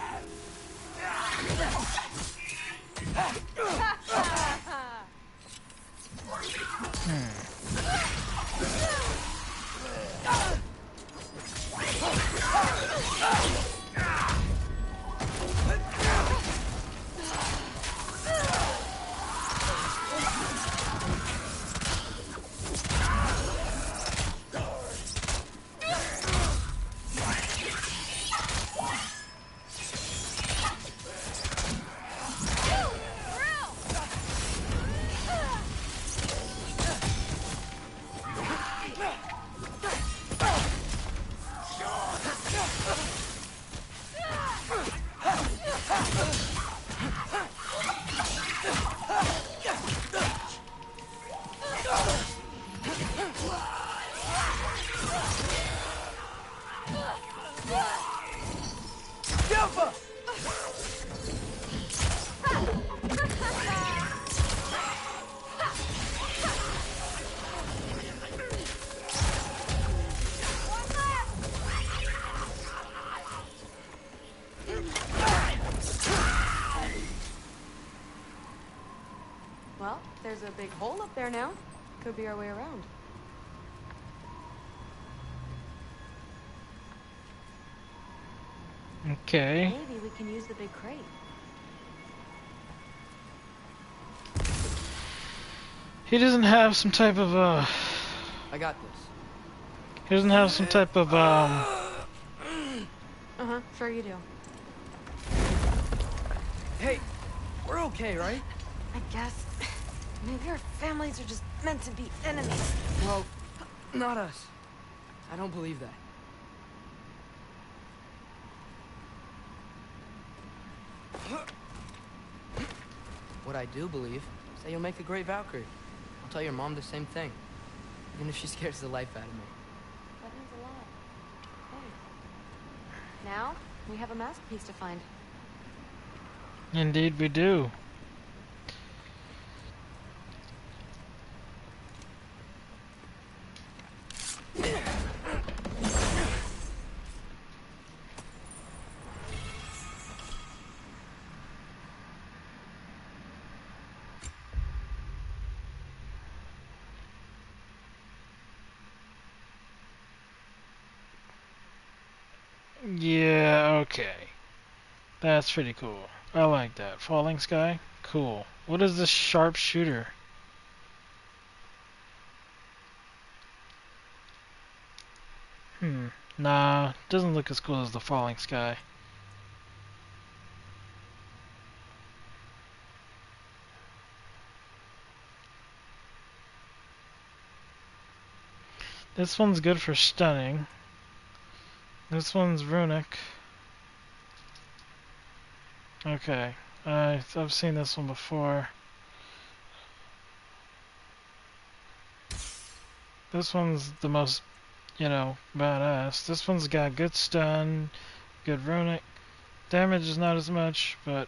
Speaker 18: Well, there's a big hole up there now. Could be our way around.
Speaker 1: Okay.
Speaker 18: Maybe we can use the big crate.
Speaker 1: He doesn't have some type of
Speaker 15: I got this.
Speaker 1: he doesn't have some type of
Speaker 18: Uh-huh, sure you do.
Speaker 15: Hey, we're okay, right?
Speaker 18: I guess. Maybe our families are just meant to be enemies.
Speaker 15: Well, not us. I don't believe that. What I do believe is that you'll make a great Valkyrie. I'll tell your mom the same thing, even if she scares the life out of me.
Speaker 18: That means a lot. Thanks. Now, we have a mask piece to find.
Speaker 1: Indeed we do. Okay. That's pretty cool. I like that. Falling sky? Cool. What is this sharpshooter? Nah, doesn't look as cool as the falling sky. This one's good for stunning. This one's runic. Okay, I've seen this one before. This one's the most, badass. This one's got good stun, good runic. Damage is not as much, but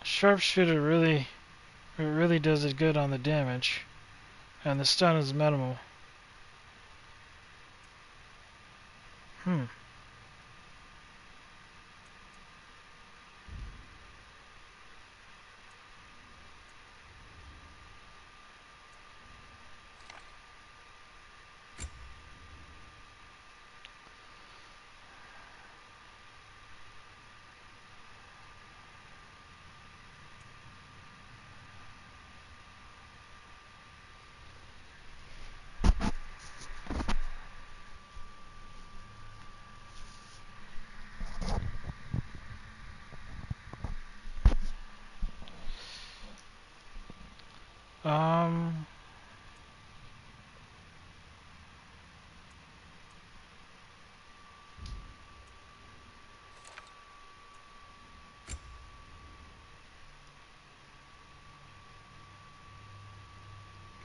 Speaker 1: sharpshooter really does it good on the damage, and the stun is minimal.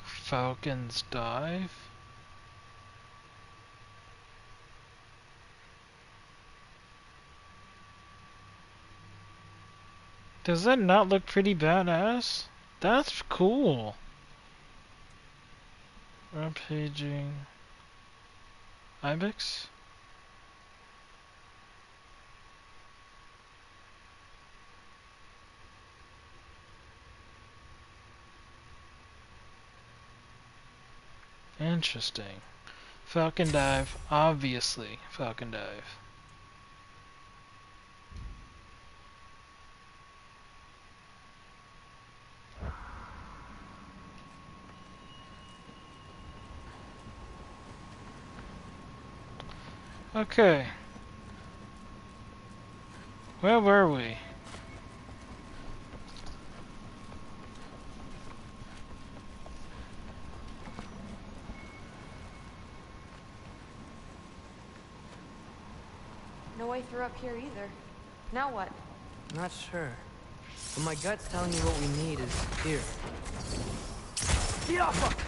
Speaker 1: Falcon's dive? Does that not look pretty badass? That's cool. Rampaging Ibex? Interesting. Falcon dive, obviously. Falcon dive. Okay. Where were we?
Speaker 18: No way through up here either. Now what?
Speaker 15: Not sure. But my gut's telling me what we need is here. Get off!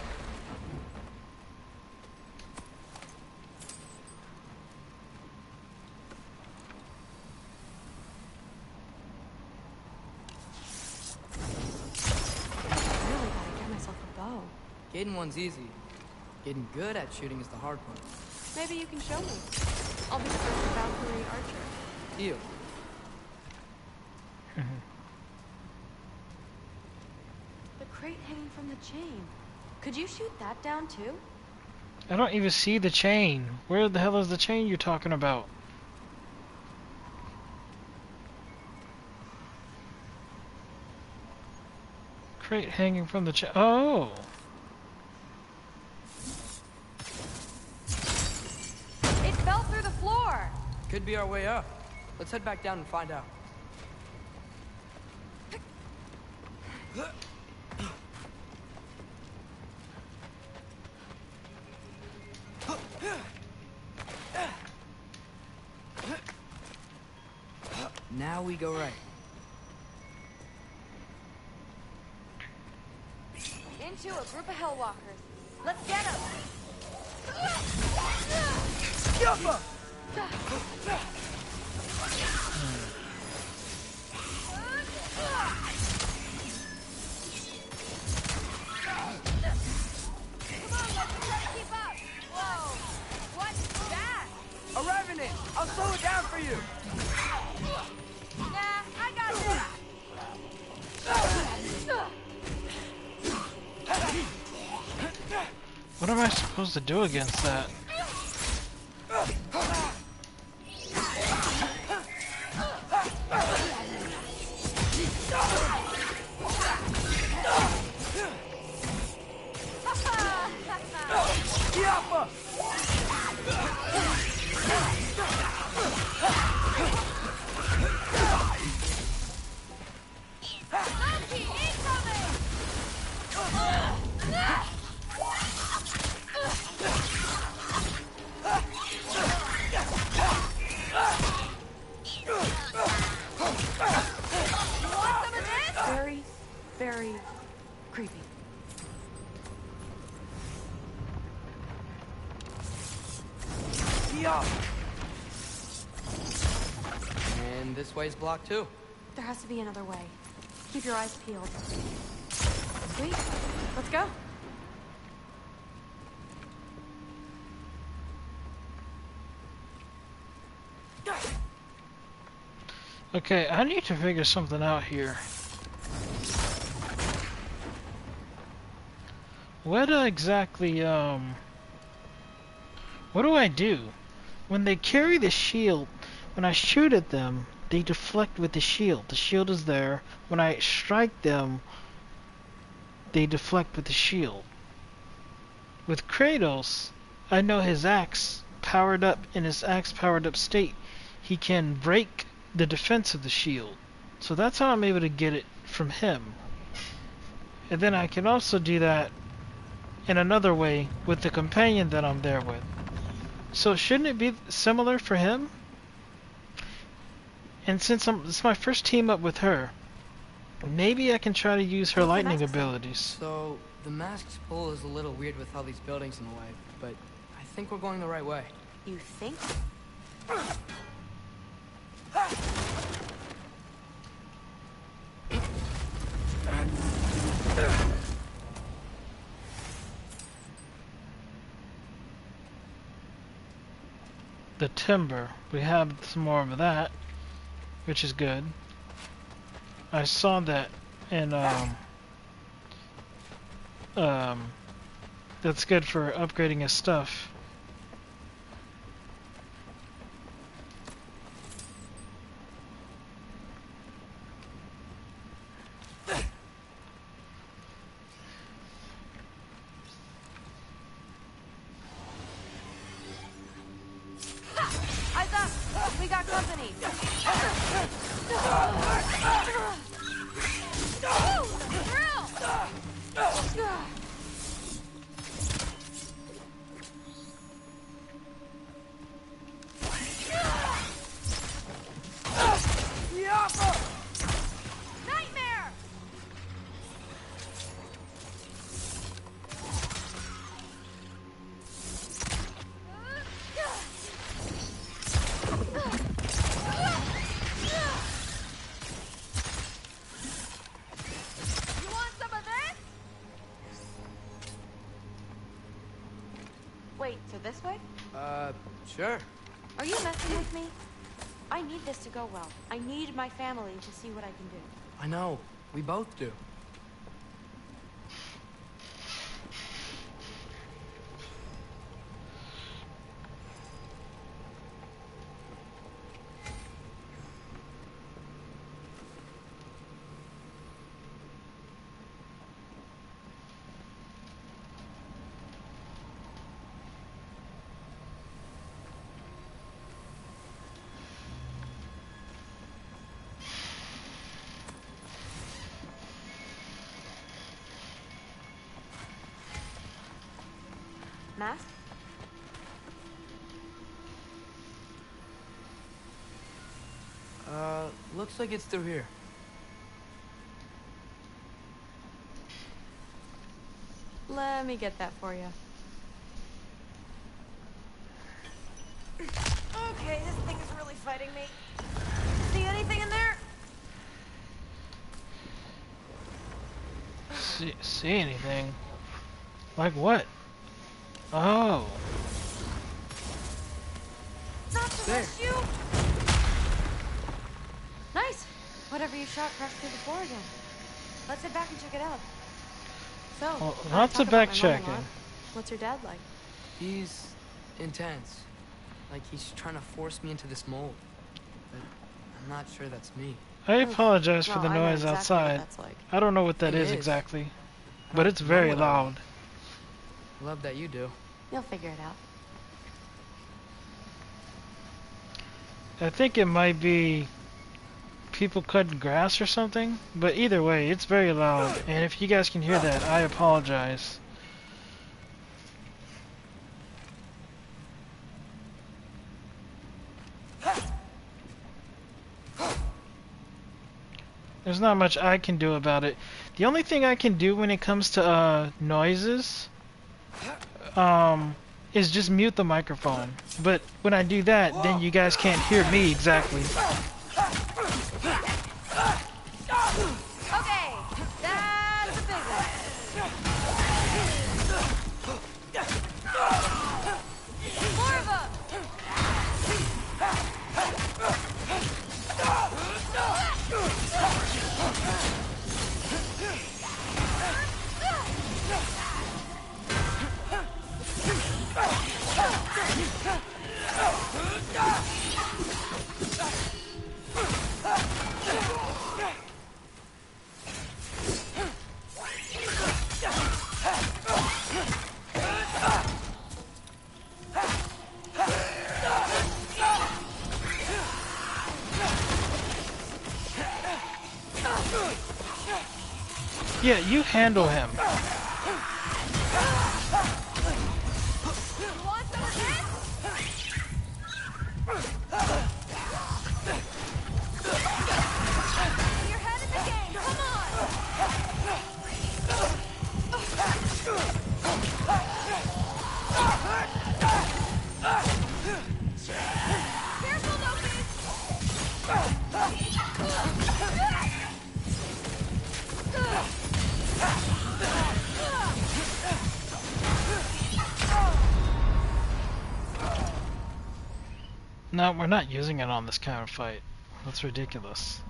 Speaker 18: Really gotta get myself a bow.
Speaker 15: Getting one's easy. Getting good at shooting is the hard part.
Speaker 18: Maybe you can show me. I'll be the first Valkyrie archer.
Speaker 15: Deal.
Speaker 18: The crate hanging from the chain. Could you shoot that down too?
Speaker 1: I don't even see the chain. Where the hell is the chain you're talking about? Crate hanging from the chain. Oh!
Speaker 18: It fell through the floor!
Speaker 15: Could be our way up. Let's head back down and find out. Now we go right.
Speaker 18: Into a group of Hellwalkers. Let's get them!
Speaker 15: A revenant! I'll slow it down for you!
Speaker 18: Nah, I got this!
Speaker 1: What am I supposed to do against that?
Speaker 15: job. And this way's blocked too.
Speaker 18: There has to be another way. Keep your eyes peeled. Sweet. Let's go.
Speaker 1: Okay, I need to figure something out here. What exactly, what do I do? When they carry the shield, when I shoot at them, they deflect with the shield. The shield is there. When I strike them, they deflect with the shield. With Kratos, I know his axe powered up, in his axe powered up state, he can break the defense of the shield. So that's how I'm able to get it from him. And then I can also do that in another way with the companion that I'm there with. So shouldn't it be similar for him? And since it's my first team up with her, maybe I can try to use her lightning abilities.
Speaker 15: So the mask's pull is a little weird with all these buildings in the way, but I think we're going the right way.
Speaker 18: You think?
Speaker 1: The timber, we have some more of that, which is good. I saw that in that's good for upgrading his stuff.
Speaker 18: Eyes up! We got company! Nightmare! You want some of this? Wait, so this way?
Speaker 15: Sure.
Speaker 18: Are you messing with me? I need this to go well. I need my family to see what I can do.
Speaker 15: I know. We both do.
Speaker 18: Mask?
Speaker 15: Looks like it's through here.
Speaker 18: Let me get that for you. Okay, this thing is really fighting me. See anything in there?
Speaker 1: See anything? Like what? Oh.
Speaker 18: Not to rush you. Nice. Whatever you shot crashed through the floor again. Let's head back and check it out. So,
Speaker 1: Well,
Speaker 18: I
Speaker 1: lots
Speaker 18: talk
Speaker 1: of
Speaker 18: about my
Speaker 1: back
Speaker 18: mom a
Speaker 1: checking.
Speaker 18: lot. What's your dad like?
Speaker 15: He's intense. Like he's trying to force me into this mold. But I'm not sure that's me.
Speaker 1: I apologize for
Speaker 18: Well,
Speaker 1: the
Speaker 18: I know
Speaker 1: noise
Speaker 18: exactly what
Speaker 1: outside.
Speaker 18: that's like.
Speaker 1: I don't know what that
Speaker 15: It
Speaker 1: is
Speaker 15: is.
Speaker 1: exactly,
Speaker 15: I
Speaker 1: but
Speaker 15: don't
Speaker 1: it's
Speaker 15: know
Speaker 1: very
Speaker 15: what I
Speaker 1: loud.
Speaker 15: Love that you do.
Speaker 18: You'll figure it out.
Speaker 1: I think it might be people cutting grass or something, but either way, it's very loud. And if you guys can hear that, I apologize. There's not much I can do about it. The only thing I can do when it comes to noises, is just mute the microphone. But when I do that, then you guys can't hear me exactly.
Speaker 2: Okay, that's a big one. More of them.
Speaker 1: Yeah, you handle him. No, we're not using it on this kind of fight. That's ridiculous.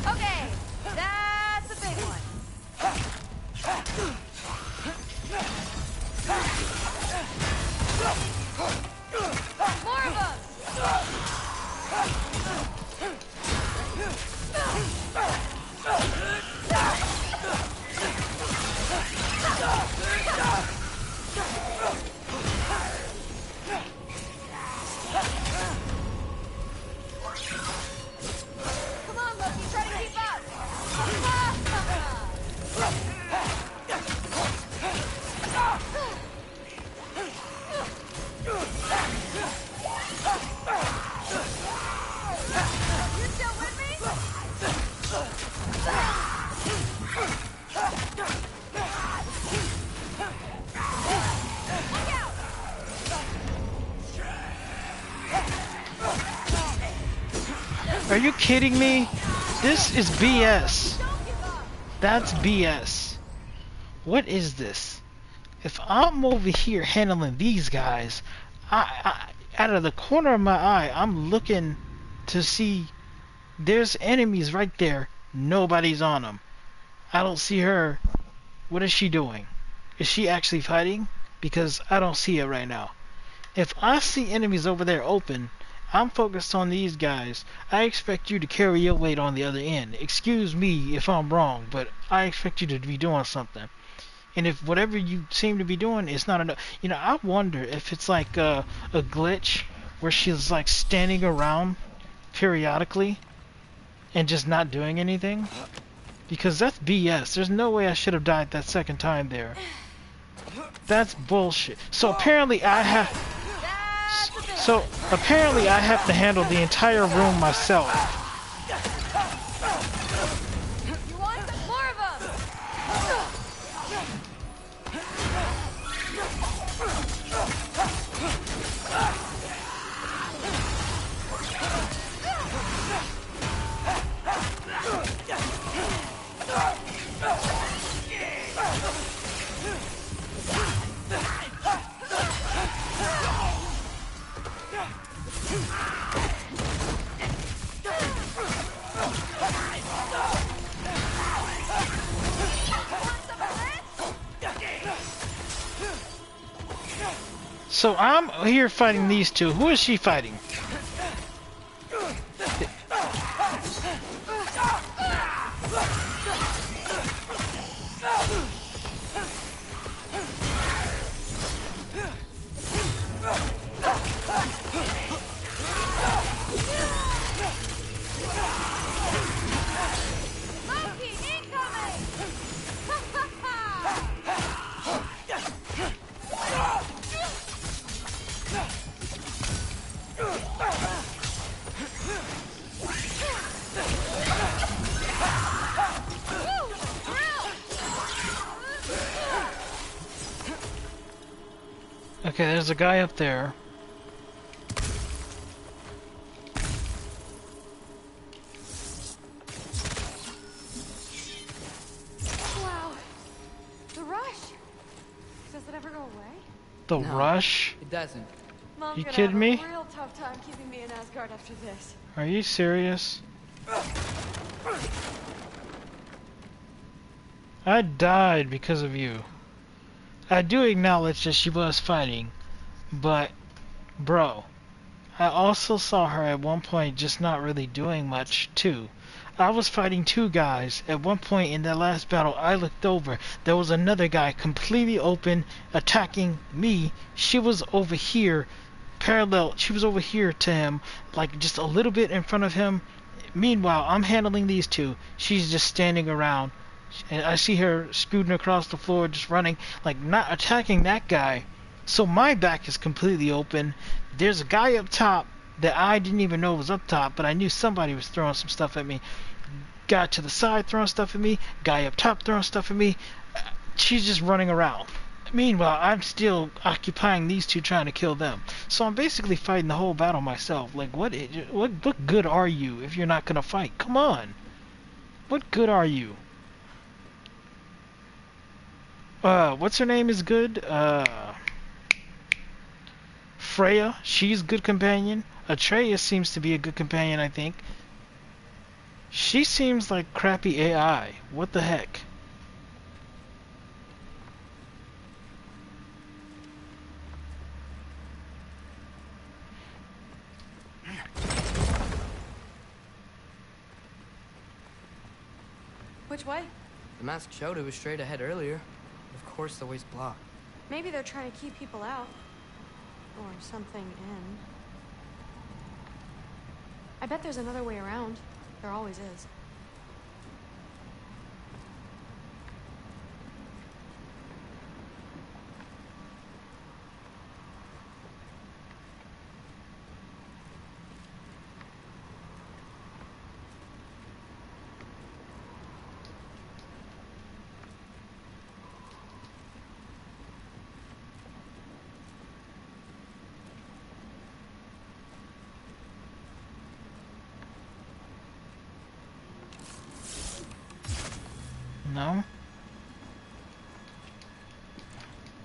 Speaker 2: Okay, that's a big one. More of them. Come on, Loki, try to keep up. You still with me? Look out!
Speaker 1: Are you kidding me? This is BS. That's BS. What is this? If I'm over here handling these guys, out of the corner of my eye, I'm looking to see there's enemies right there. Nobody's on them. I don't see her. What is she doing? Is she actually fighting? Because I don't see it right now. If I see enemies over there open, I'm focused on these guys. I expect you to carry your weight on the other end. Excuse me if I'm wrong, but I expect you to be doing something. And if whatever you seem to be doing is not enough, you know, I wonder if it's like a glitch where she's like standing around periodically and just not doing anything. Because that's BS. There's no way I should have died that second time there. That's bullshit. So apparently I have to handle the entire room myself.
Speaker 2: You want some more of them?
Speaker 1: So I'm here fighting these two. Who is she fighting? Okay, there's a guy up there.
Speaker 18: Wow. The rush. Does it ever go away?
Speaker 1: The
Speaker 15: No,
Speaker 1: rush?
Speaker 15: It doesn't.
Speaker 18: Mom's
Speaker 1: You
Speaker 18: gonna
Speaker 1: kidding me?
Speaker 18: have a real tough time keeping me in Asgard after this.
Speaker 1: Are you serious? I died because of you. I do acknowledge that she was fighting, but, bro, I also saw her at one point just not really doing much, too. I was fighting two guys. At one point in that last battle, I looked over. There was another guy completely open, attacking me. She was over here, parallel. She was over here to him, like just a little bit in front of him. Meanwhile, I'm handling these two. She's just standing around. And I see her scooting across the floor, just running, like not attacking that guy. So my back is completely open. There's a guy up top that I didn't even know was up top, but I knew somebody was throwing some stuff at me. Guy to the side throwing stuff at me. Guy up top throwing stuff at me. She's just running around. Meanwhile, I'm still occupying these two trying to kill them. So I'm basically fighting the whole battle myself. Like, what good are you if you're not gonna fight? Come on. What good are you? What's her name is good? Freya, she's a good companion. Atreus seems to be a good companion, I think. She seems like crappy AI. What the heck?
Speaker 18: Which way?
Speaker 15: The mask showed it was straight ahead earlier. Of course the way's blocked.
Speaker 18: Maybe they're trying to keep people out. Or something in. I bet there's another way around. There always is.
Speaker 1: No?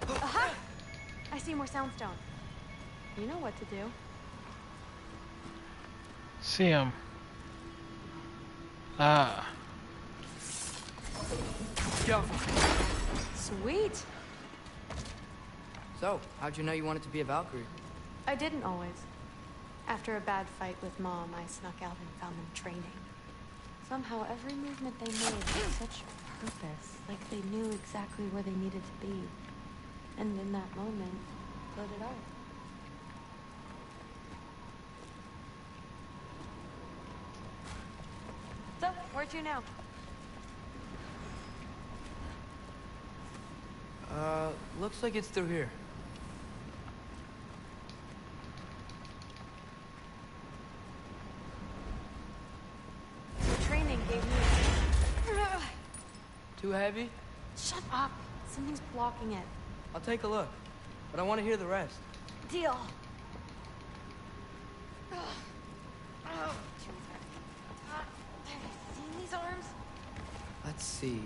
Speaker 18: Aha! I see more soundstone. You know what to do.
Speaker 1: See him. Ah.
Speaker 18: Sweet.
Speaker 15: So, how'd you know you wanted to be a Valkyrie?
Speaker 18: I didn't always. After a bad fight with Mom, I snuck out and found them training. Somehow, every movement they made had such purpose, like they knew exactly where they needed to be. And in that moment, so did I. So, where to now?
Speaker 15: Looks like it's through here.
Speaker 18: The training gave me...
Speaker 15: Too heavy?
Speaker 18: Shut up! Something's blocking it.
Speaker 15: I'll take a look, but I want to hear the rest.
Speaker 18: Deal. Seen these arms?
Speaker 15: Let's see.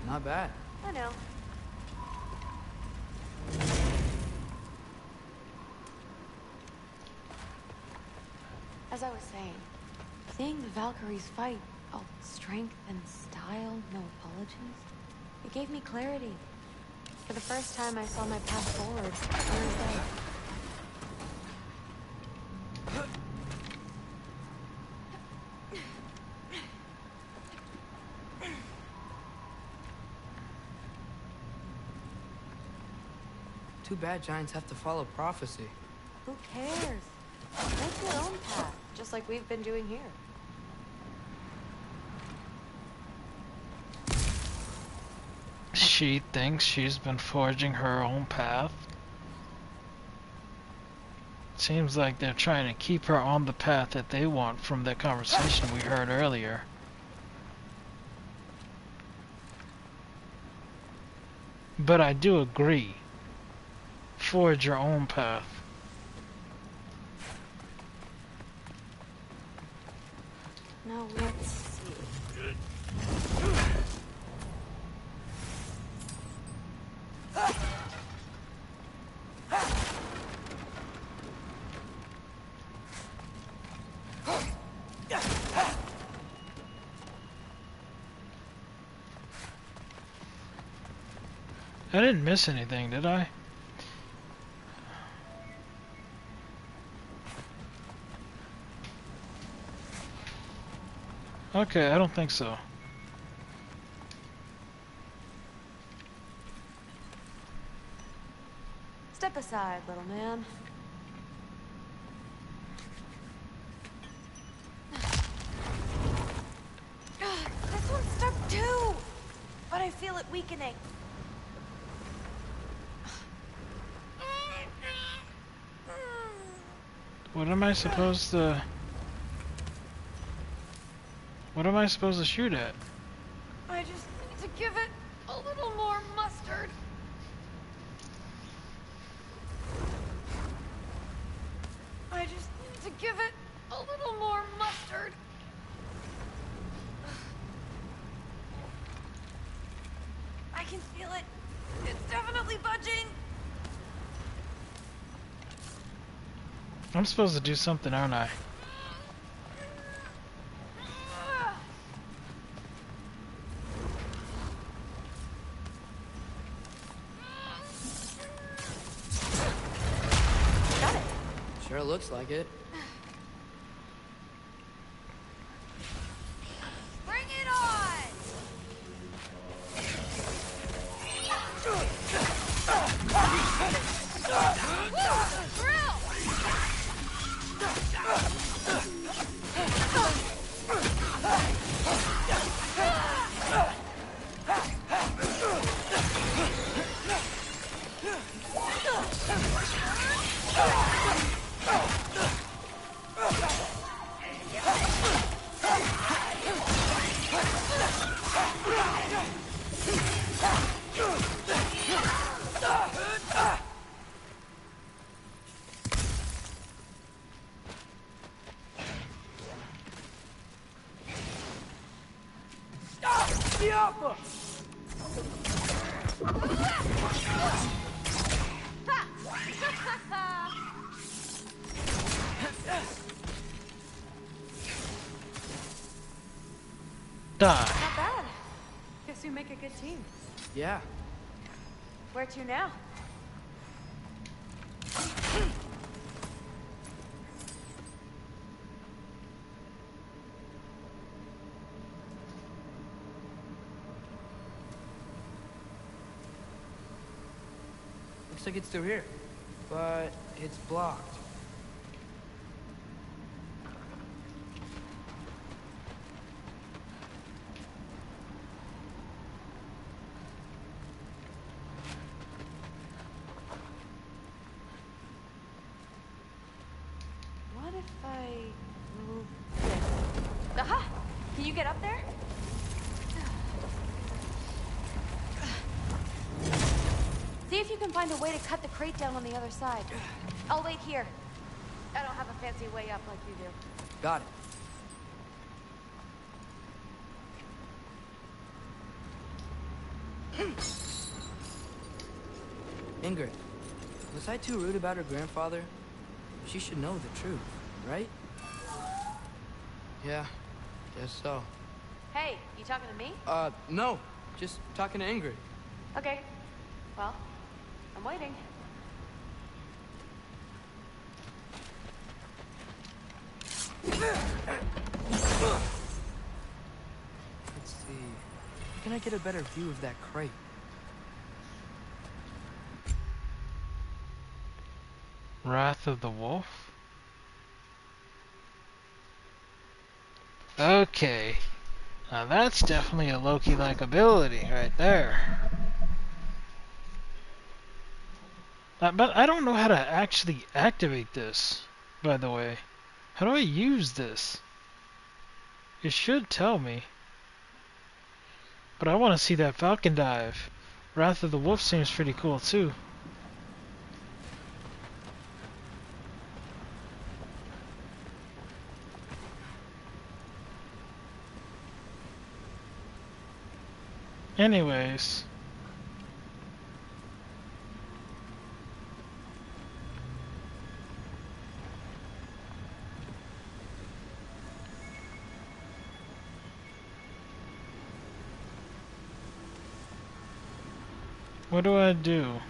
Speaker 15: Not bad.
Speaker 18: I know. As I was saying, seeing the Valkyries fight, all strength and style, no apologies, it gave me clarity. For the first time, I saw my path forward, clear as day.
Speaker 15: Too bad giants have to follow prophecy.
Speaker 18: Who cares? Make your own path, just like we've been doing here.
Speaker 1: She thinks she's been forging her own path. Seems like they're trying to keep her on the path that they want from that conversation we heard earlier. But I do agree. Forge your own path.
Speaker 18: Now let's see.
Speaker 1: I didn't miss anything, did I? Okay, I don't think so.
Speaker 18: Step aside, little man. This one's stuck too, but I feel it weakening.
Speaker 1: What am I supposed to... What am I supposed to shoot at?
Speaker 18: I just need to give it a little more mustard. I just need to give it a little more mustard. I can feel it. It's definitely budging.
Speaker 1: I'm supposed to do something, aren't I?
Speaker 15: Got it. Sure looks like it.
Speaker 18: Bring it on!
Speaker 1: Die.
Speaker 18: Not bad. Guess you make a good team.
Speaker 15: Yeah.
Speaker 18: Where to now?
Speaker 15: Looks like it's through here. But it's blocked.
Speaker 18: What if I move this? Aha! Can you get up there? See if you can find a way to cut the crate down on the other side. I'll wait here. I don't have a fancy way up like you do.
Speaker 15: Got it. Ingrid, was I too rude about her grandfather? She should know the truth, right? Yeah, guess so.
Speaker 18: Hey, you talking to me?
Speaker 15: No. Just talking to Ingrid.
Speaker 18: Okay. Well, I'm waiting.
Speaker 15: Let's see. How can I get a better view of that crate?
Speaker 1: Wrath of the Wolf? Okay. Now that's definitely a Loki-like ability right there. But I don't know how to actually activate this, by the way. How do I use this? It should tell me. But I want to see that falcon dive. Wrath of the Wolf seems pretty cool too. Anyways. What do I do?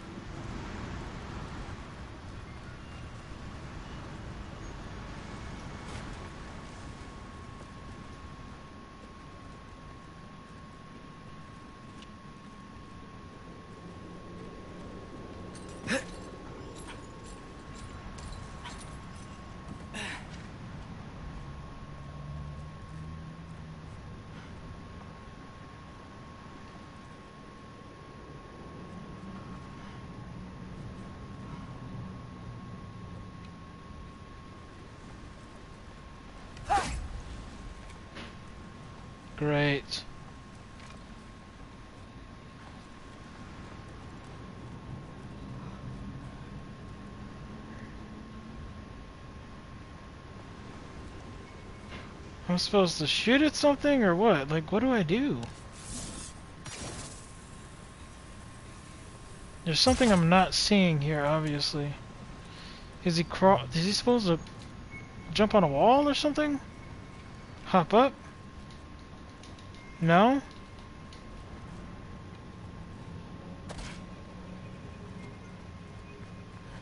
Speaker 1: Great. I'm supposed to shoot at something or what? Like, what do I do? There's something I'm not seeing here, obviously. Is he supposed to jump on a wall or something? Hop up? No?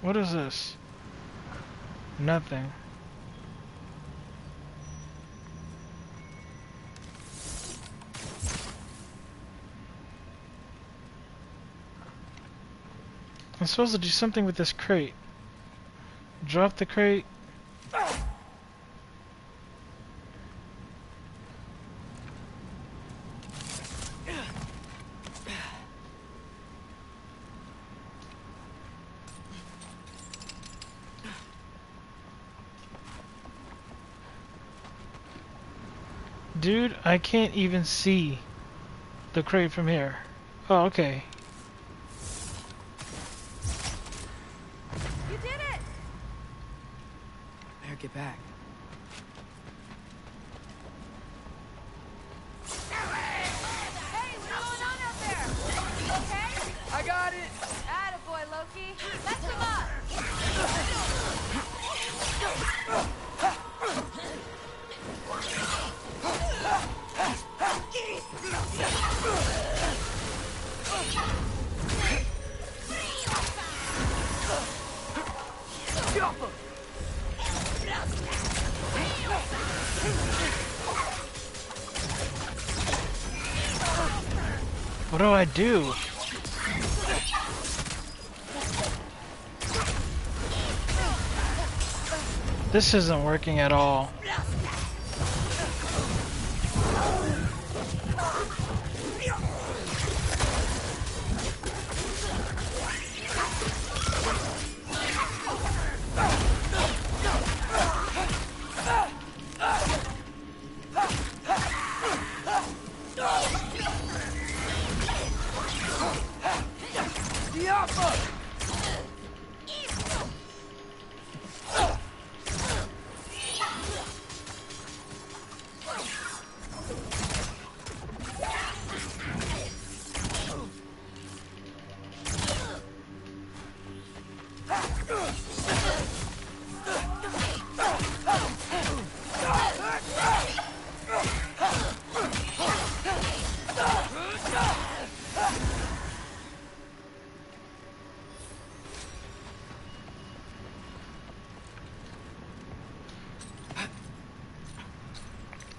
Speaker 1: What is this? Nothing. I'm supposed to do something with this crate. Drop the crate. Dude, I can't even see the crate from here. Oh, okay.
Speaker 15: You did it! Better get back.
Speaker 5: Hey, what's going on out there? Okay?
Speaker 15: I got it!
Speaker 5: Attaboy, Loki. Mess him up!
Speaker 1: What do I do? This isn't working at all.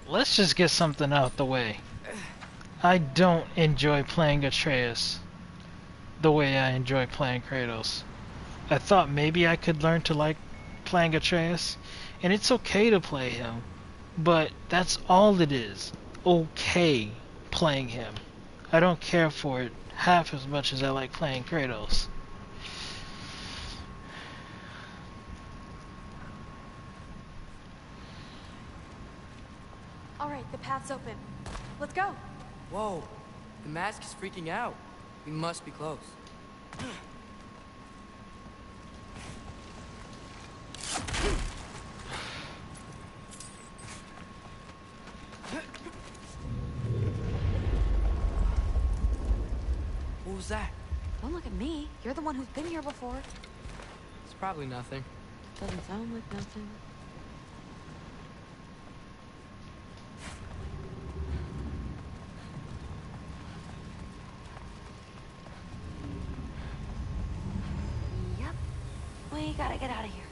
Speaker 1: Let's just get something out the way. I don't enjoy playing Atreus the way I enjoy playing Kratos. I thought maybe I could learn to like playing Atreus, and it's okay to play him, but that's all it is. Okay playing him. I don't care for it half as much as I like playing Kratos.
Speaker 18: path's open. Let's go.
Speaker 15: Whoa, the mask is freaking out. We must be close. What was that?
Speaker 18: Don't look at me. You're the one who's been here before.
Speaker 15: It's probably nothing.
Speaker 18: Doesn't sound like nothing. Yep. We gotta get out of here.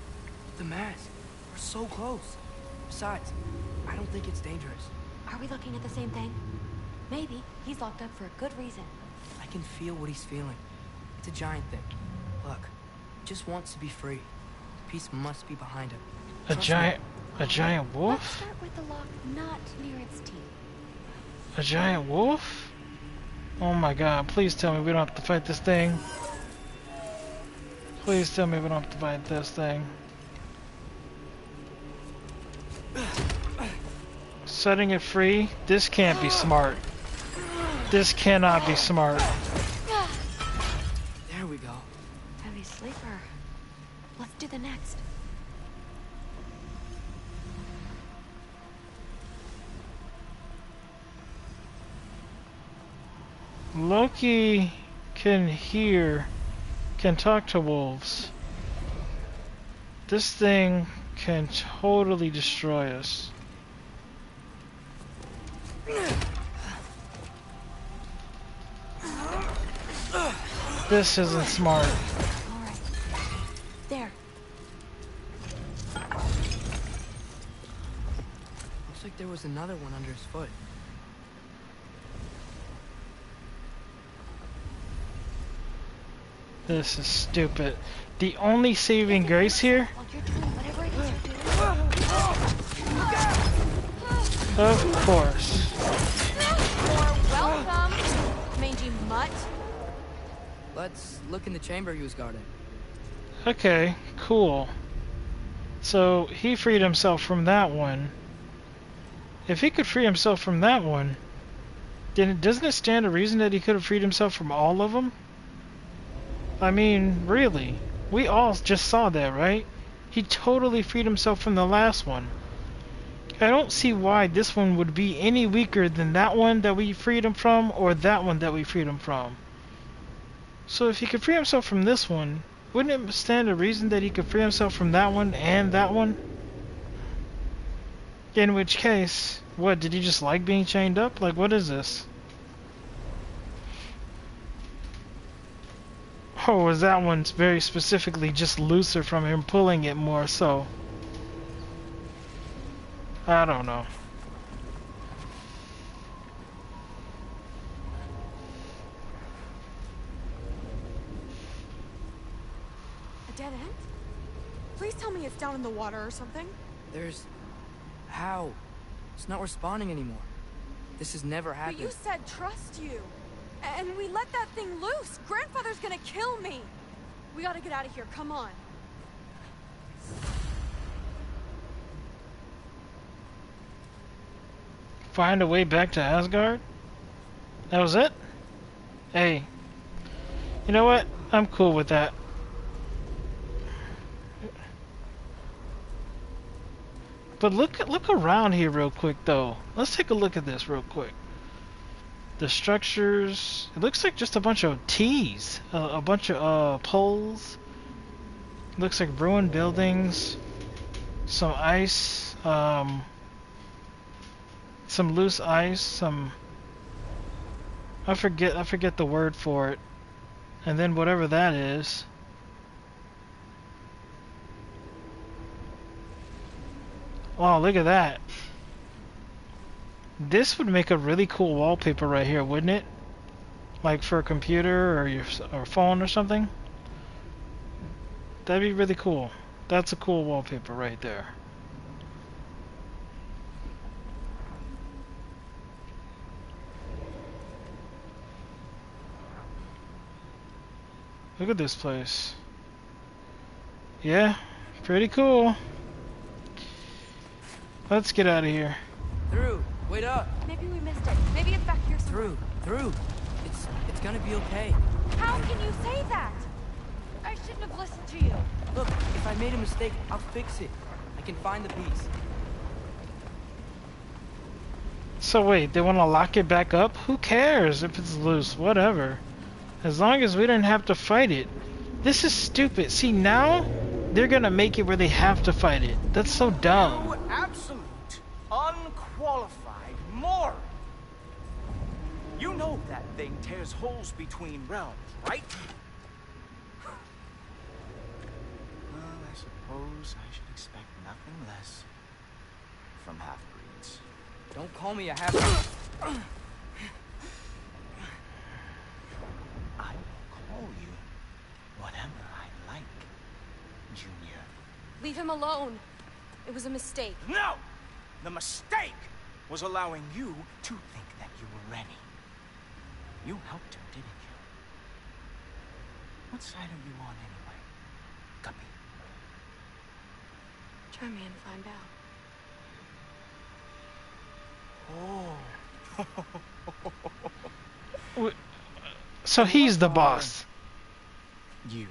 Speaker 15: The mask. We're so close. Besides, I don't think it's dangerous.
Speaker 18: Are we looking at the same thing? Maybe. He's locked up for a good reason.
Speaker 15: I can feel what he's feeling. It's a giant thing. Look, he just wants to be free. The peace must be behind him.
Speaker 1: A giant
Speaker 18: Let's
Speaker 1: wolf?
Speaker 18: start with the lock not near its teeth.
Speaker 1: A giant wolf? Oh my god, please tell me we don't have to fight this thing. Please tell me we don't have to fight this thing. Setting it free? This can't be smart. This cannot be smart.
Speaker 15: There we go.
Speaker 18: Heavy sleeper. Let's do the next.
Speaker 1: Loki can talk to wolves. This thing can totally destroy us. This isn't smart.
Speaker 18: Alright. There.
Speaker 15: Looks like there was another one under his foot.
Speaker 1: This is stupid. The only saving grace here?
Speaker 18: While you're doing whatever it is you're doing.
Speaker 1: Of course.
Speaker 18: You're welcome, mangy mutt.
Speaker 15: Let's look in the chamber he was guarding.
Speaker 1: Okay, cool. So he freed himself from that one. If he could free himself from that one, then doesn't it stand to reason that he could have freed himself from all of them? I mean, really. We all just saw that, right? He totally freed himself from the last one. I don't see why this one would be any weaker than that one that we freed him from, or that one that we freed him from. So if he could free himself from this one, wouldn't it stand to reason that he could free himself from that one and that one? In which case, what, did he just like being chained up? Like, what is this? Oh, was that one very specifically just looser from him pulling it more so? I don't know.
Speaker 18: A dead end? Please tell me it's down in the water or something.
Speaker 15: There's... How? It's not responding anymore. This has never happened.
Speaker 18: But you said trust you. And we let that thing loose. Grandfather's gonna kill me. We gotta get out of here. Come on.
Speaker 1: Find a way back to Asgard? That was it? Hey. You know what? I'm cool with that. But look around here real quick though. Let's take a look at this real quick. The structures, it looks like just a bunch of T's, a bunch of poles. Looks like ruined buildings, some ice, some loose ice, some, I forget the word for it. And then whatever that is. Oh, look at that. This would make a really cool wallpaper right here, wouldn't it? Like for a computer or phone or something. That'd be really cool. That's a cool wallpaper right there. Look at this place. Yeah, pretty cool. Let's get out of here.
Speaker 15: Through. Wait. Wait up.
Speaker 5: Maybe we missed it. Maybe it's back here somewhere.
Speaker 15: Through. It's gonna be okay.
Speaker 5: How can you say that? I shouldn't have listened to you.
Speaker 15: Look, if I made a mistake, I'll fix it. I can find the piece.
Speaker 1: So wait, they want to lock it back up? Who cares if it's loose? Whatever. As long as we didn't have to fight it. This is stupid. See, now they're gonna make it where they have to fight it. That's so dumb.
Speaker 19: You absolute, unqualified moron. You know that thing tears holes between realms, right? Well, I suppose I should expect nothing less from half-breeds.
Speaker 15: Don't call me a half-breed.
Speaker 19: I will call you whatever I like, Junior.
Speaker 5: Leave him alone. It was a mistake.
Speaker 19: No! The mistake was allowing you to think that you were ready. You helped her, didn't you? What side are you on anyway, Guppy?
Speaker 18: Try me and find out.
Speaker 19: Oh.
Speaker 1: So he's the boss.
Speaker 19: You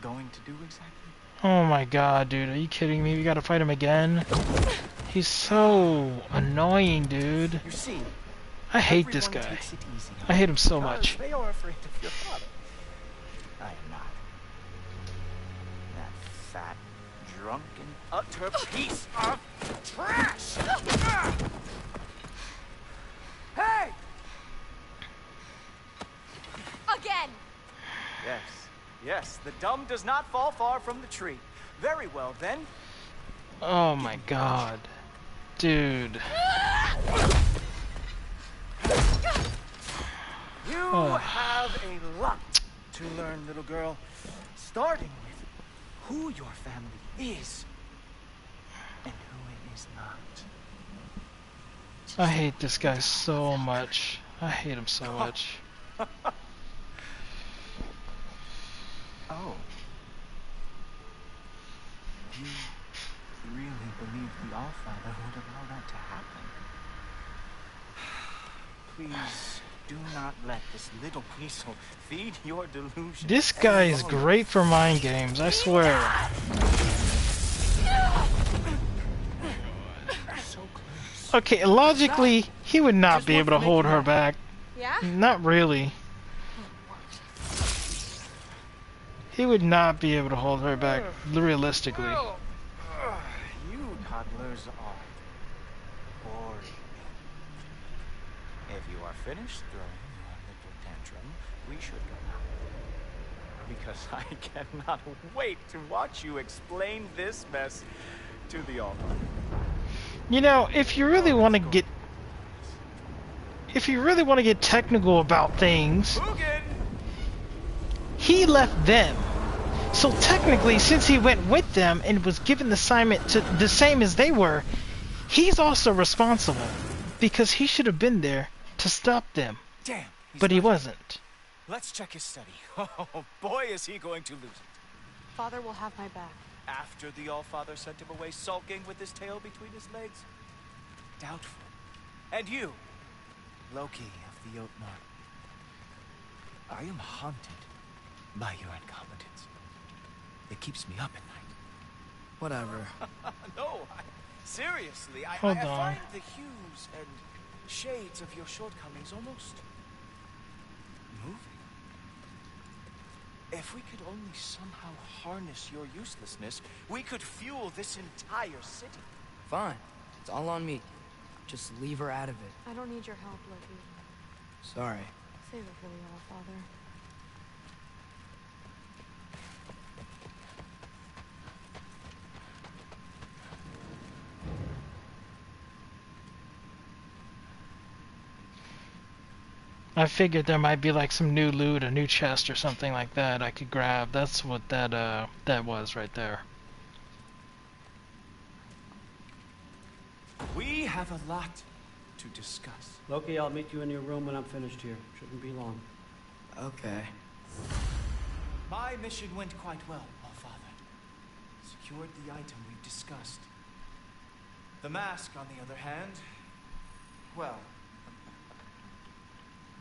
Speaker 19: going to do exactly?
Speaker 1: Oh my god, dude. Are you kidding me? We gotta fight him again? He's so annoying, dude.
Speaker 19: You see,
Speaker 1: I hate this guy. I hate him so much.
Speaker 19: They are afraid of your father. I am not. That fat, drunken, utter piece of trash! Hey!
Speaker 5: Again!
Speaker 19: Yes, yes, the dumb does not fall far from the tree. Very well, then.
Speaker 1: Oh my god. Dude.
Speaker 19: You have a lot to learn, little girl. Starting with who your family is and who it is not.
Speaker 1: I hate this guy so much. I hate him so much.
Speaker 19: Oh. You really believe the Allfather would allow that to happen? Please do not let this little weasel feed your delusion.
Speaker 1: This guy is great for mind games, I swear. Okay, logically, he would not be able to hold her back.
Speaker 5: Yeah?
Speaker 1: Not really. He would not be able to hold her back, realistically.
Speaker 19: You toddlers are boring. If you are finished throwing your little tantrum, we should go now. Because I cannot wait to watch you explain this mess to the Allfather.
Speaker 1: You know, if you really want to get technical about things, he left them. So technically, since he went with them and was given the assignment to the same as they were, he's also responsible because he should have been there to stop them.
Speaker 19: Damn.
Speaker 1: But he wasn't.
Speaker 19: Let's check his study. Oh boy, is he going to lose it.
Speaker 18: Father will have my back.
Speaker 19: After the Allfather sent him away sulking with his tail between his legs? Doubtful. And you, Loki of the Jotnar. I am haunted by your incompetence. It keeps me up at night.
Speaker 15: Whatever.
Speaker 19: No, seriously, I
Speaker 1: Hold on.
Speaker 19: find the hues and shades of your shortcomings almost moving. If we could only somehow harness your uselessness, we could fuel this entire city.
Speaker 15: Fine. It's all on me. Just leave her out of it.
Speaker 18: I don't need your help, Loki.
Speaker 15: Sorry.
Speaker 18: Save it for the Allfather.
Speaker 1: I figured there might be like some new loot, a new chest or something like that I could grab. That's what that was right there.
Speaker 19: We have a lot to discuss.
Speaker 13: Loki, I'll meet you in your room when I'm finished here. Shouldn't be long.
Speaker 15: Okay.
Speaker 19: My mission went quite well, Allfather. Secured the item we've discussed. The mask, on the other hand, Well,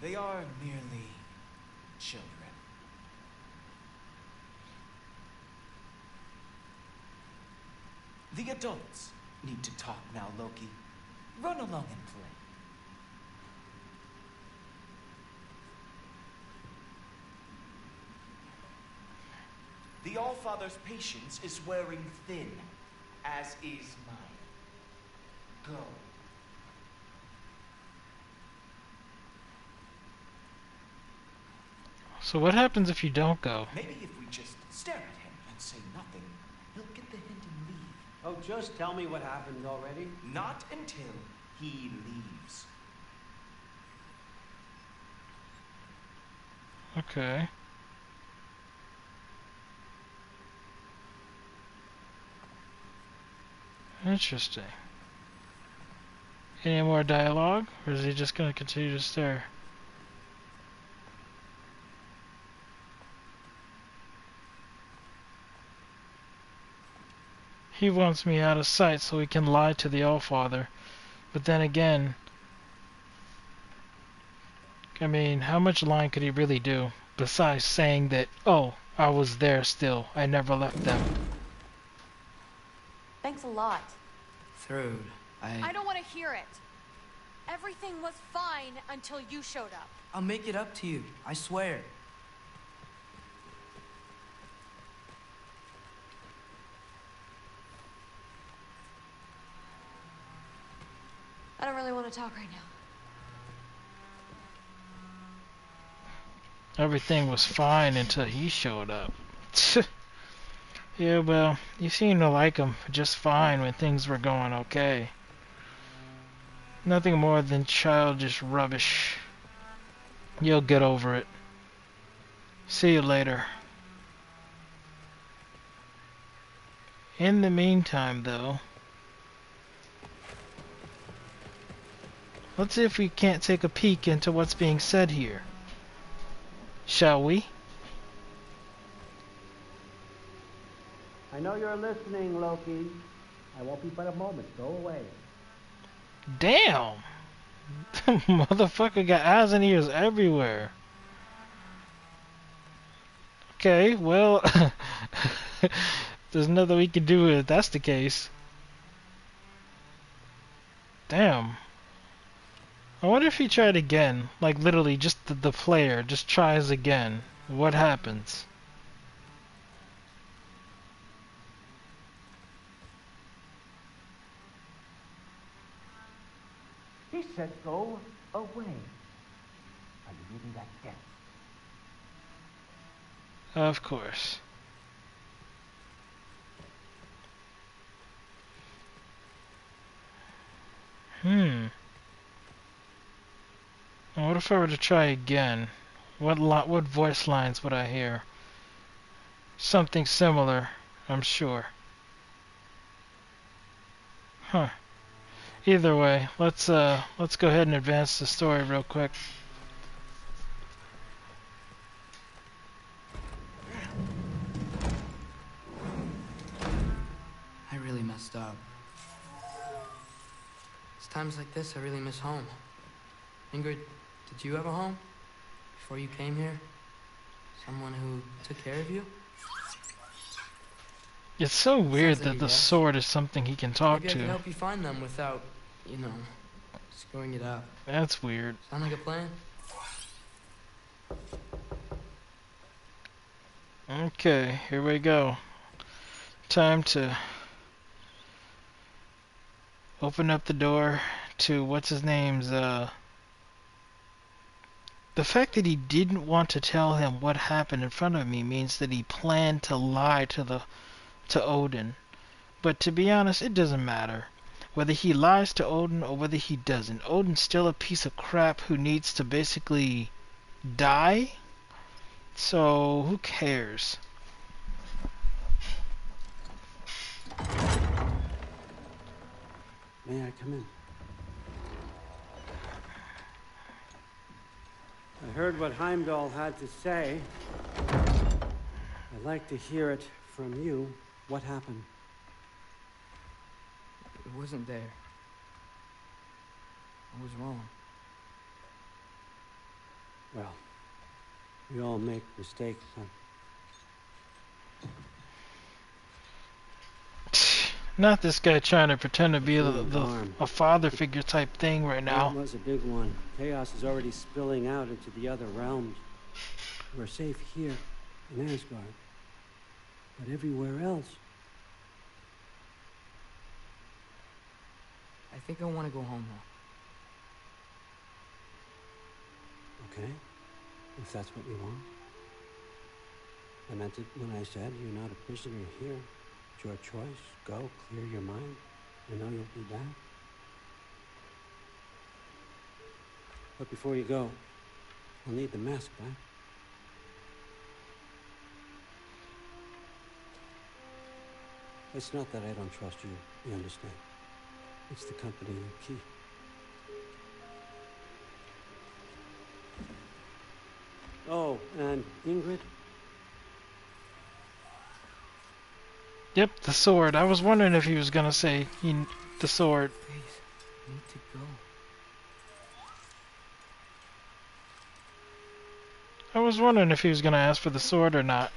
Speaker 19: they are merely children. The adults need to talk now, Loki. Run along and play. The Allfather's patience is wearing thin, as is mine. Go.
Speaker 1: So what happens if you don't go?
Speaker 19: Maybe if we just stare at him and say nothing, he'll get the hint and leave.
Speaker 13: Oh, just tell me what happened already.
Speaker 19: Not until he leaves.
Speaker 1: Okay. Interesting. Any more dialogue? Or is he just gonna continue to stare? He wants me out of sight so he can lie to the Allfather. But then again, I mean, how much lying could he really do? Besides saying that, oh, I was there still. I never left them.
Speaker 18: Thanks a lot.
Speaker 15: Thrud,
Speaker 18: I don't want to hear it. Everything was fine until you showed up.
Speaker 15: I'll make it up to you. I swear.
Speaker 18: I don't really want to talk right now.
Speaker 1: Everything was fine until he showed up. Yeah, well, you seem to like him just fine when things were going okay. Nothing more than childish rubbish. You'll get over it. See you later. In the meantime, though, let's see if we can't take a peek into what's being said here. Shall we?
Speaker 13: I know you're listening, Loki. I won't be but a moment. Go away.
Speaker 1: Damn! Motherfucker got eyes and ears everywhere. Okay, well, there's nothing we can do if that's the case. Damn. I wonder if he tried again. Like, literally, just the player just tries again. What happens?
Speaker 3: He said go away. Are you really that dense?
Speaker 1: Of course. What if I were to try again? What voice lines would I hear? Something similar, I'm sure. Huh. Either way, let's go ahead and advance the story real quick.
Speaker 15: I really messed up. It's times like this I really miss home. Ingrid, did you have a home before you came here? Someone who took care of you?
Speaker 1: It's so weird
Speaker 15: Sounds like
Speaker 1: that
Speaker 15: a
Speaker 1: the
Speaker 15: yes.
Speaker 1: sword is something he can talk
Speaker 15: Maybe I
Speaker 1: to.
Speaker 15: can help you find them without, screwing it up.
Speaker 1: That's weird.
Speaker 15: Sound like a plan?
Speaker 1: Okay, here we go. Time to open up the door to what's his name's the fact that he didn't want to tell him what happened in front of me means that he planned to lie to Odin. But to be honest, it doesn't matter. Whether he lies to Odin or whether he doesn't, Odin's still a piece of crap who needs to basically die. So who cares?
Speaker 13: May I come in? I heard what Heimdall had to say. I'd like to hear it from you. What happened?
Speaker 15: It wasn't there. I was wrong.
Speaker 13: Well, we all make mistakes, son.
Speaker 1: Not this guy trying to pretend to be
Speaker 13: Arm.
Speaker 1: a father figure type thing right now.
Speaker 13: It was a big one. Chaos is already spilling out into the other realms. We're safe here in Asgard. But everywhere else...
Speaker 15: I think I want to go home now.
Speaker 13: Okay, if that's what you want. I meant it when I said you're not a prisoner here. It's your choice. Go, clear your mind. I know you'll be back. But before you go, I'll need the mask back. It's not that I don't trust you, you understand. It's the company you keep. Oh, and Ingrid?
Speaker 1: Yep, the sword. I was wondering if he was gonna say the sword.
Speaker 15: Please, I need to go.
Speaker 1: I was wondering if he was gonna ask for the sword or not.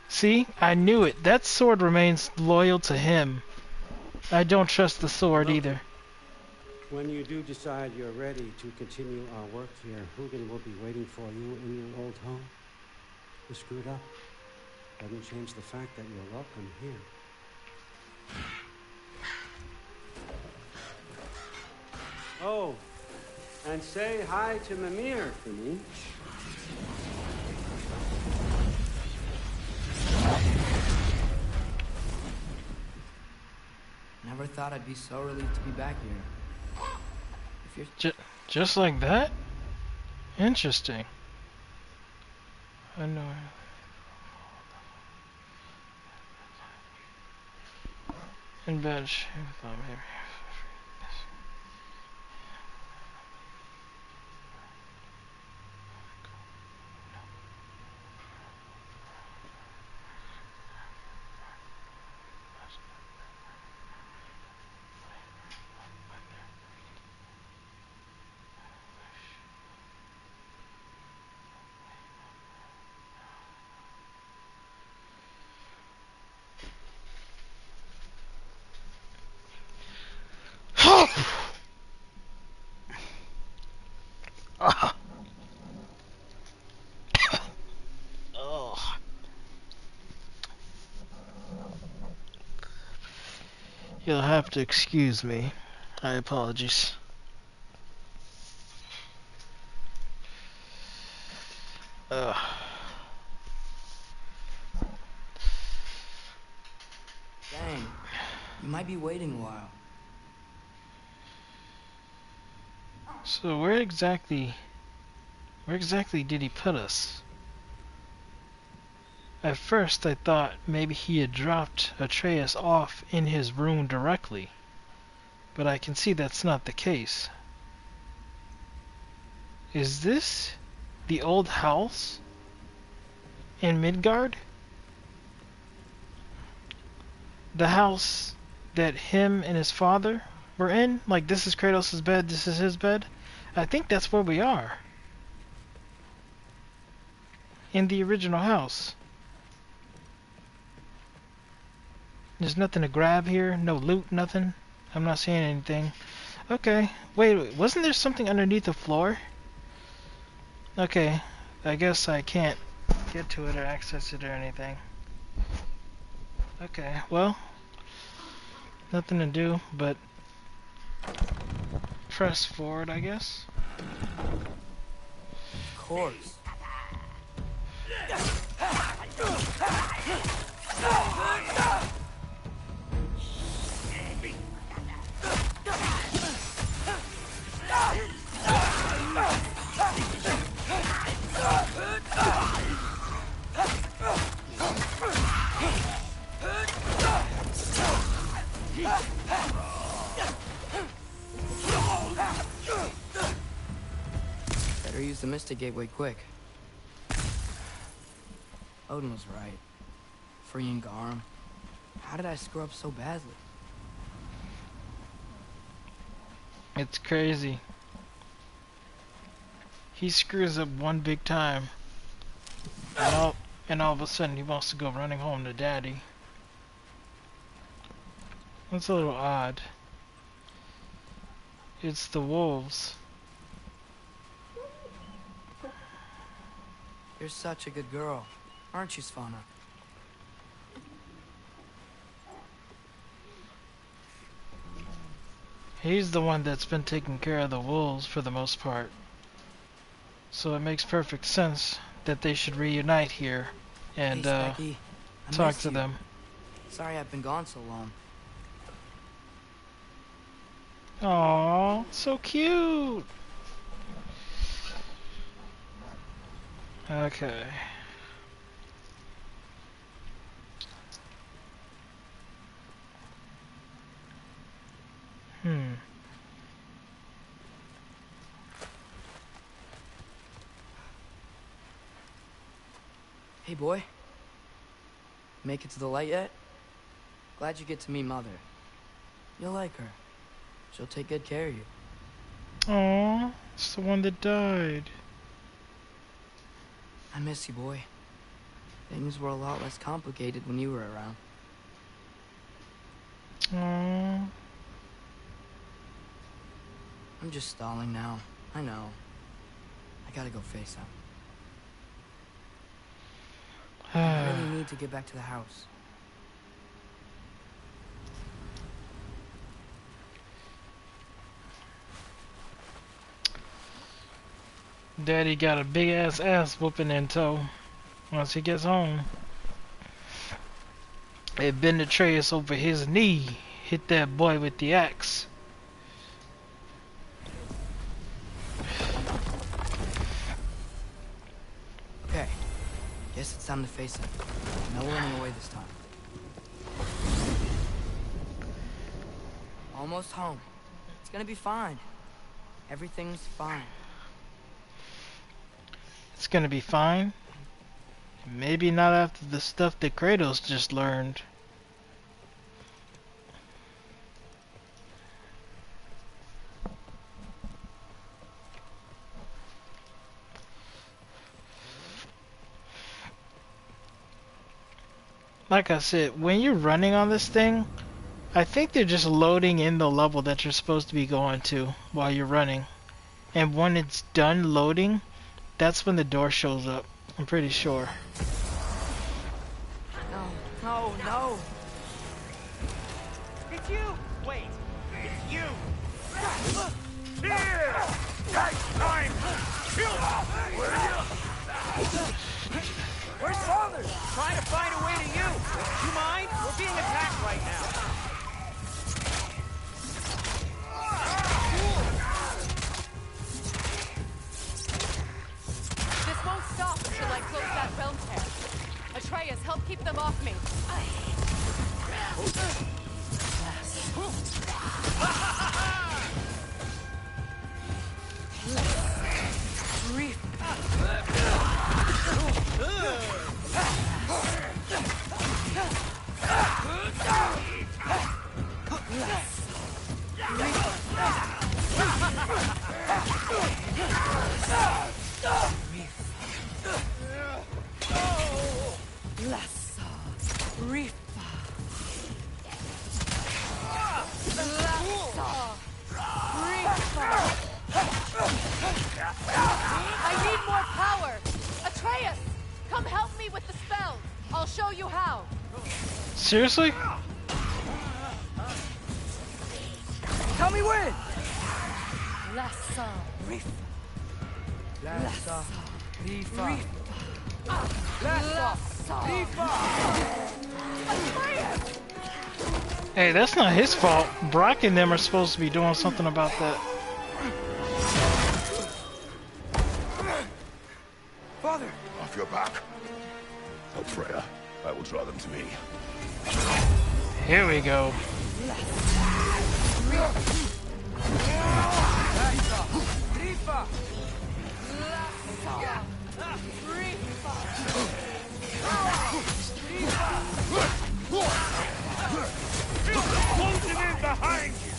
Speaker 1: See, I knew it. That sword remains loyal to him. I don't trust the sword either.
Speaker 13: When you do decide you're ready to continue our work here, Hugin will be waiting for you in your old home. You screwed up. Doesn't change the fact that you're welcome here. Oh, and say hi to Mimir for me.
Speaker 15: Never thought I'd be so relieved to be back here. If you're...
Speaker 1: Just like that? Interesting. I know. In bed, she thought maybe. Oh. You'll have to excuse me. My apologies. Ugh.
Speaker 15: Dang, you might be waiting a while.
Speaker 1: So where exactly did he put us? At first I thought maybe he had dropped Atreus off in his room directly, but I can see that's not the case. Is this the old house in Midgard? The house that him and his father were in? Like, this is Kratos' bed, this is his bed? I think that's where we are. In the original house. There's nothing to grab here, no loot, nothing. I'm not seeing anything. Okay, wait, wasn't there something underneath the floor? Okay, I guess I can't get to it or access it or anything. Okay, well, nothing to do but press forward, I guess.
Speaker 15: Of course. Better use the Mystic Gateway quick. Odin was right. Freeing Garm. How did I screw up so badly?
Speaker 1: It's crazy. He screws up one big time, and all of a sudden he wants to go running home to daddy. That's a little odd. It's the wolves.
Speaker 15: You're such a good girl, aren't you, Svana?
Speaker 1: He's the one that's been taking care of the wolves for the most part. So it makes perfect sense that they should reunite here and
Speaker 15: Hey, Specky, I
Speaker 1: talk
Speaker 15: missed
Speaker 1: to
Speaker 15: you.
Speaker 1: them.
Speaker 15: Sorry I've been gone so long.
Speaker 1: Aww, so cute. Okay.
Speaker 15: Hey, boy. Make it to the light yet? Glad you get to meet Mother. You'll like her. She'll take good care of you.
Speaker 1: Aww, it's the one that died.
Speaker 15: I miss you, boy. Things were a lot less complicated when you were around.
Speaker 1: Aww.
Speaker 15: I'm just stalling now. I know. I gotta go face him. I really need to get back to the house.
Speaker 1: Daddy got a big ass whooping in tow once he gets home. It bent Atreus over his knee, hit that boy with the axe.
Speaker 15: Okay, guess it's time to face him. No running away this time. Almost home. It's gonna be fine. Everything's fine.
Speaker 1: It's gonna be fine. Maybe not after the stuff that Kratos just learned. Like I said, when you're running on this thing, I think they're just loading in the level that you're supposed to be going to while you're running. And when it's done loading, that's when the door shows up. I'm pretty sure.
Speaker 15: No, no!
Speaker 19: It's you! Wait, it's you! Here! That's time! Kill him! Where's Father? Trying to find a way to you. You mind? We're being attacked right now.
Speaker 5: This won't stop until I close that realm tear. Atreus, help keep them off me. I need more power! Atreus! Come help me with the spells! I'll show you how!
Speaker 1: Seriously?
Speaker 15: Tell me when!
Speaker 5: Lassa.
Speaker 15: Lassa. Rifa.
Speaker 5: Lassa. Atreus!
Speaker 1: Hey, that's not his fault. Brock and them are supposed to be doing something about that.
Speaker 15: Father!
Speaker 4: Off your back. Help Freya. I will draw them to me.
Speaker 1: Here we go.
Speaker 8: Closing in behind you!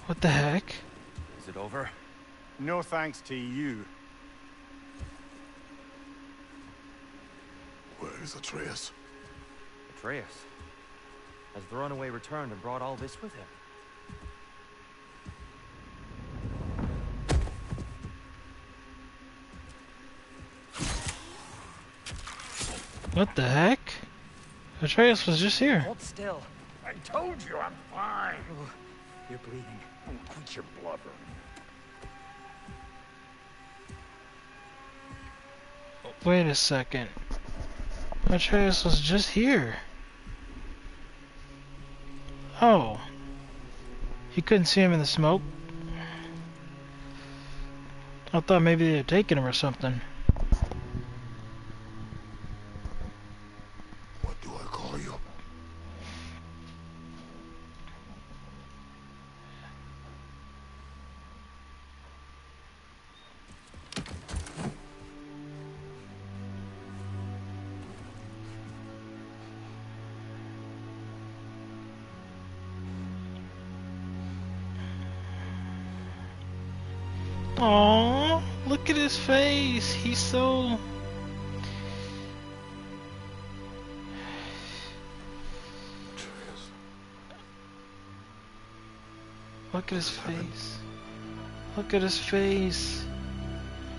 Speaker 1: What the heck?
Speaker 3: Is it over? No thanks to you.
Speaker 4: Where is Atreus?
Speaker 9: Atreus? Has the runaway returned and brought all this with him?
Speaker 1: What the heck? Atreus was just here.
Speaker 19: Hold still.
Speaker 8: I told you I'm fine.
Speaker 19: Oh, you're bleeding.
Speaker 8: Quit your blubber.
Speaker 1: Wait a second. Atreus was just here. Oh. You couldn't see him in the smoke? I thought maybe they had taken him or something.
Speaker 4: What do I call you?
Speaker 1: Aww, look at his face. He's so... Look at his face. Look at his face.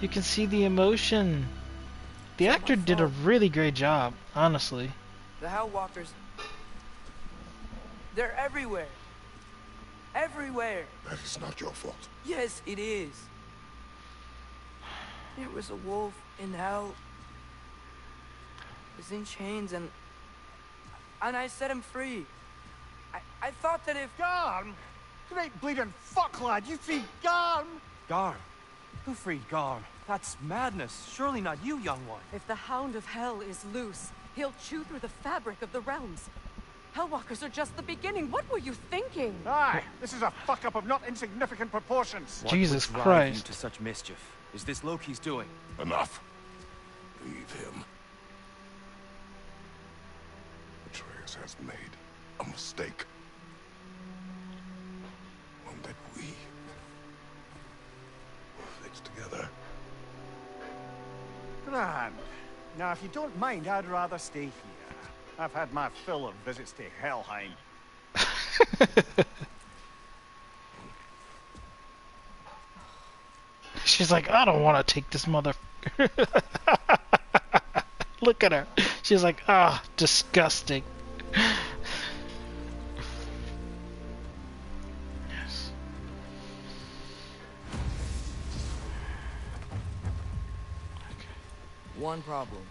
Speaker 1: You can see the emotion. The actor did a really great job, honestly.
Speaker 15: The Hellwalkers... They're everywhere. Everywhere.
Speaker 4: That is not your fault.
Speaker 15: Yes, it is. There was a wolf in hell. He's in chains and I set him free. I thought that if...
Speaker 3: Garm? Great bleeding fuck, lad. You freed Garm?
Speaker 7: Garm? Who freed Garm? That's madness. Surely not you, young one.
Speaker 5: If the Hound of Hell is loose, he'll chew through the fabric of the realms. Hellwalkers are just the beginning. What were you thinking?
Speaker 3: Aye, this is a fuck-up of not insignificant proportions.
Speaker 1: Jesus
Speaker 9: What would drive you
Speaker 1: Christ.
Speaker 9: to such mischief? Is this Loki's doing?
Speaker 4: Enough. Leave him. Atreus has made a mistake. One that we will fix together.
Speaker 3: Grand. Now, if you don't mind, I'd rather stay here. I've had my fill of visits to Helheim.
Speaker 1: She's like, I don't want to take this mother... Look at her. She's like, ah, disgusting. Yes.
Speaker 15: One problem.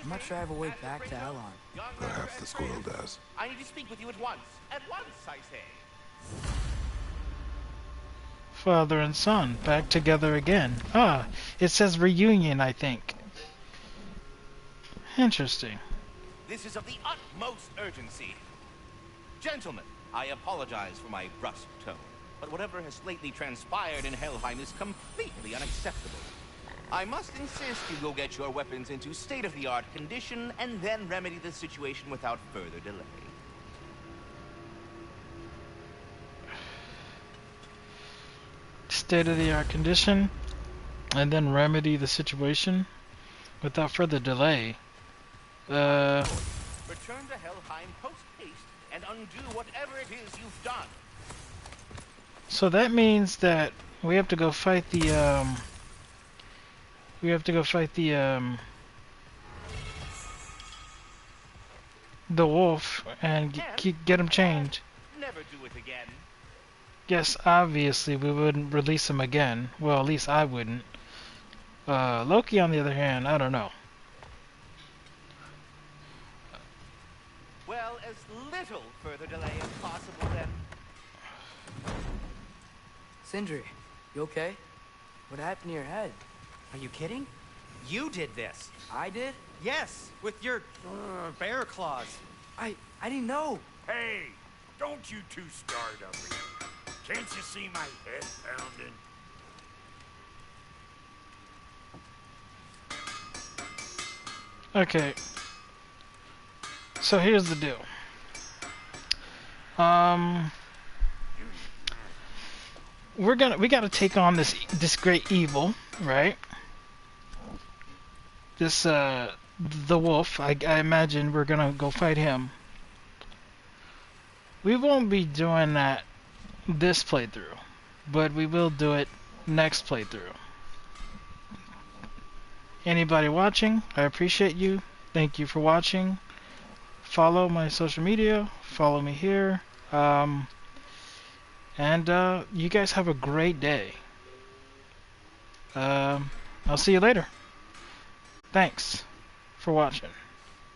Speaker 15: I'm not sure I have a way back to Elon.
Speaker 4: Perhaps the squirrel does.
Speaker 6: I need to speak with you at once. At once, I say.
Speaker 1: Father and son, back together again. Ah, it says reunion, I think. Interesting.
Speaker 6: This is of the utmost urgency. Gentlemen, I apologize for my brusque tone, but whatever has lately transpired in Helheim is completely unacceptable. I must insist you go get your weapons into state-of-the-art condition and then remedy the situation without further delay.
Speaker 1: State-of-the-art condition, and then remedy the situation without further delay.
Speaker 6: Return to Helheim post-haste and undo whatever it is you've done.
Speaker 1: So that means that we have to go fight the the wolf and get him chained.
Speaker 6: Never do it again.
Speaker 1: Yes, obviously we wouldn't release him again. Well, at least I wouldn't. Loki, on the other hand, I don't know.
Speaker 6: Well, as little further delay as possible then.
Speaker 15: Sindri, you okay? What happened to your head?
Speaker 19: Are you kidding? You did this.
Speaker 15: I did?
Speaker 19: Yes, with your bear claws.
Speaker 15: I didn't know.
Speaker 8: Hey, don't you two start up again. Can't you see my head pounding?
Speaker 1: Okay. So here's the deal. We gotta take on this great evil, right? This the wolf. I imagine we're gonna go fight him. We won't be doing that this playthrough, but we will do it next playthrough. Anybody watching, I appreciate you. Thank you for watching. Follow my social media. Follow me here. And you guys have a great day. I'll see you later. Thanks for watching.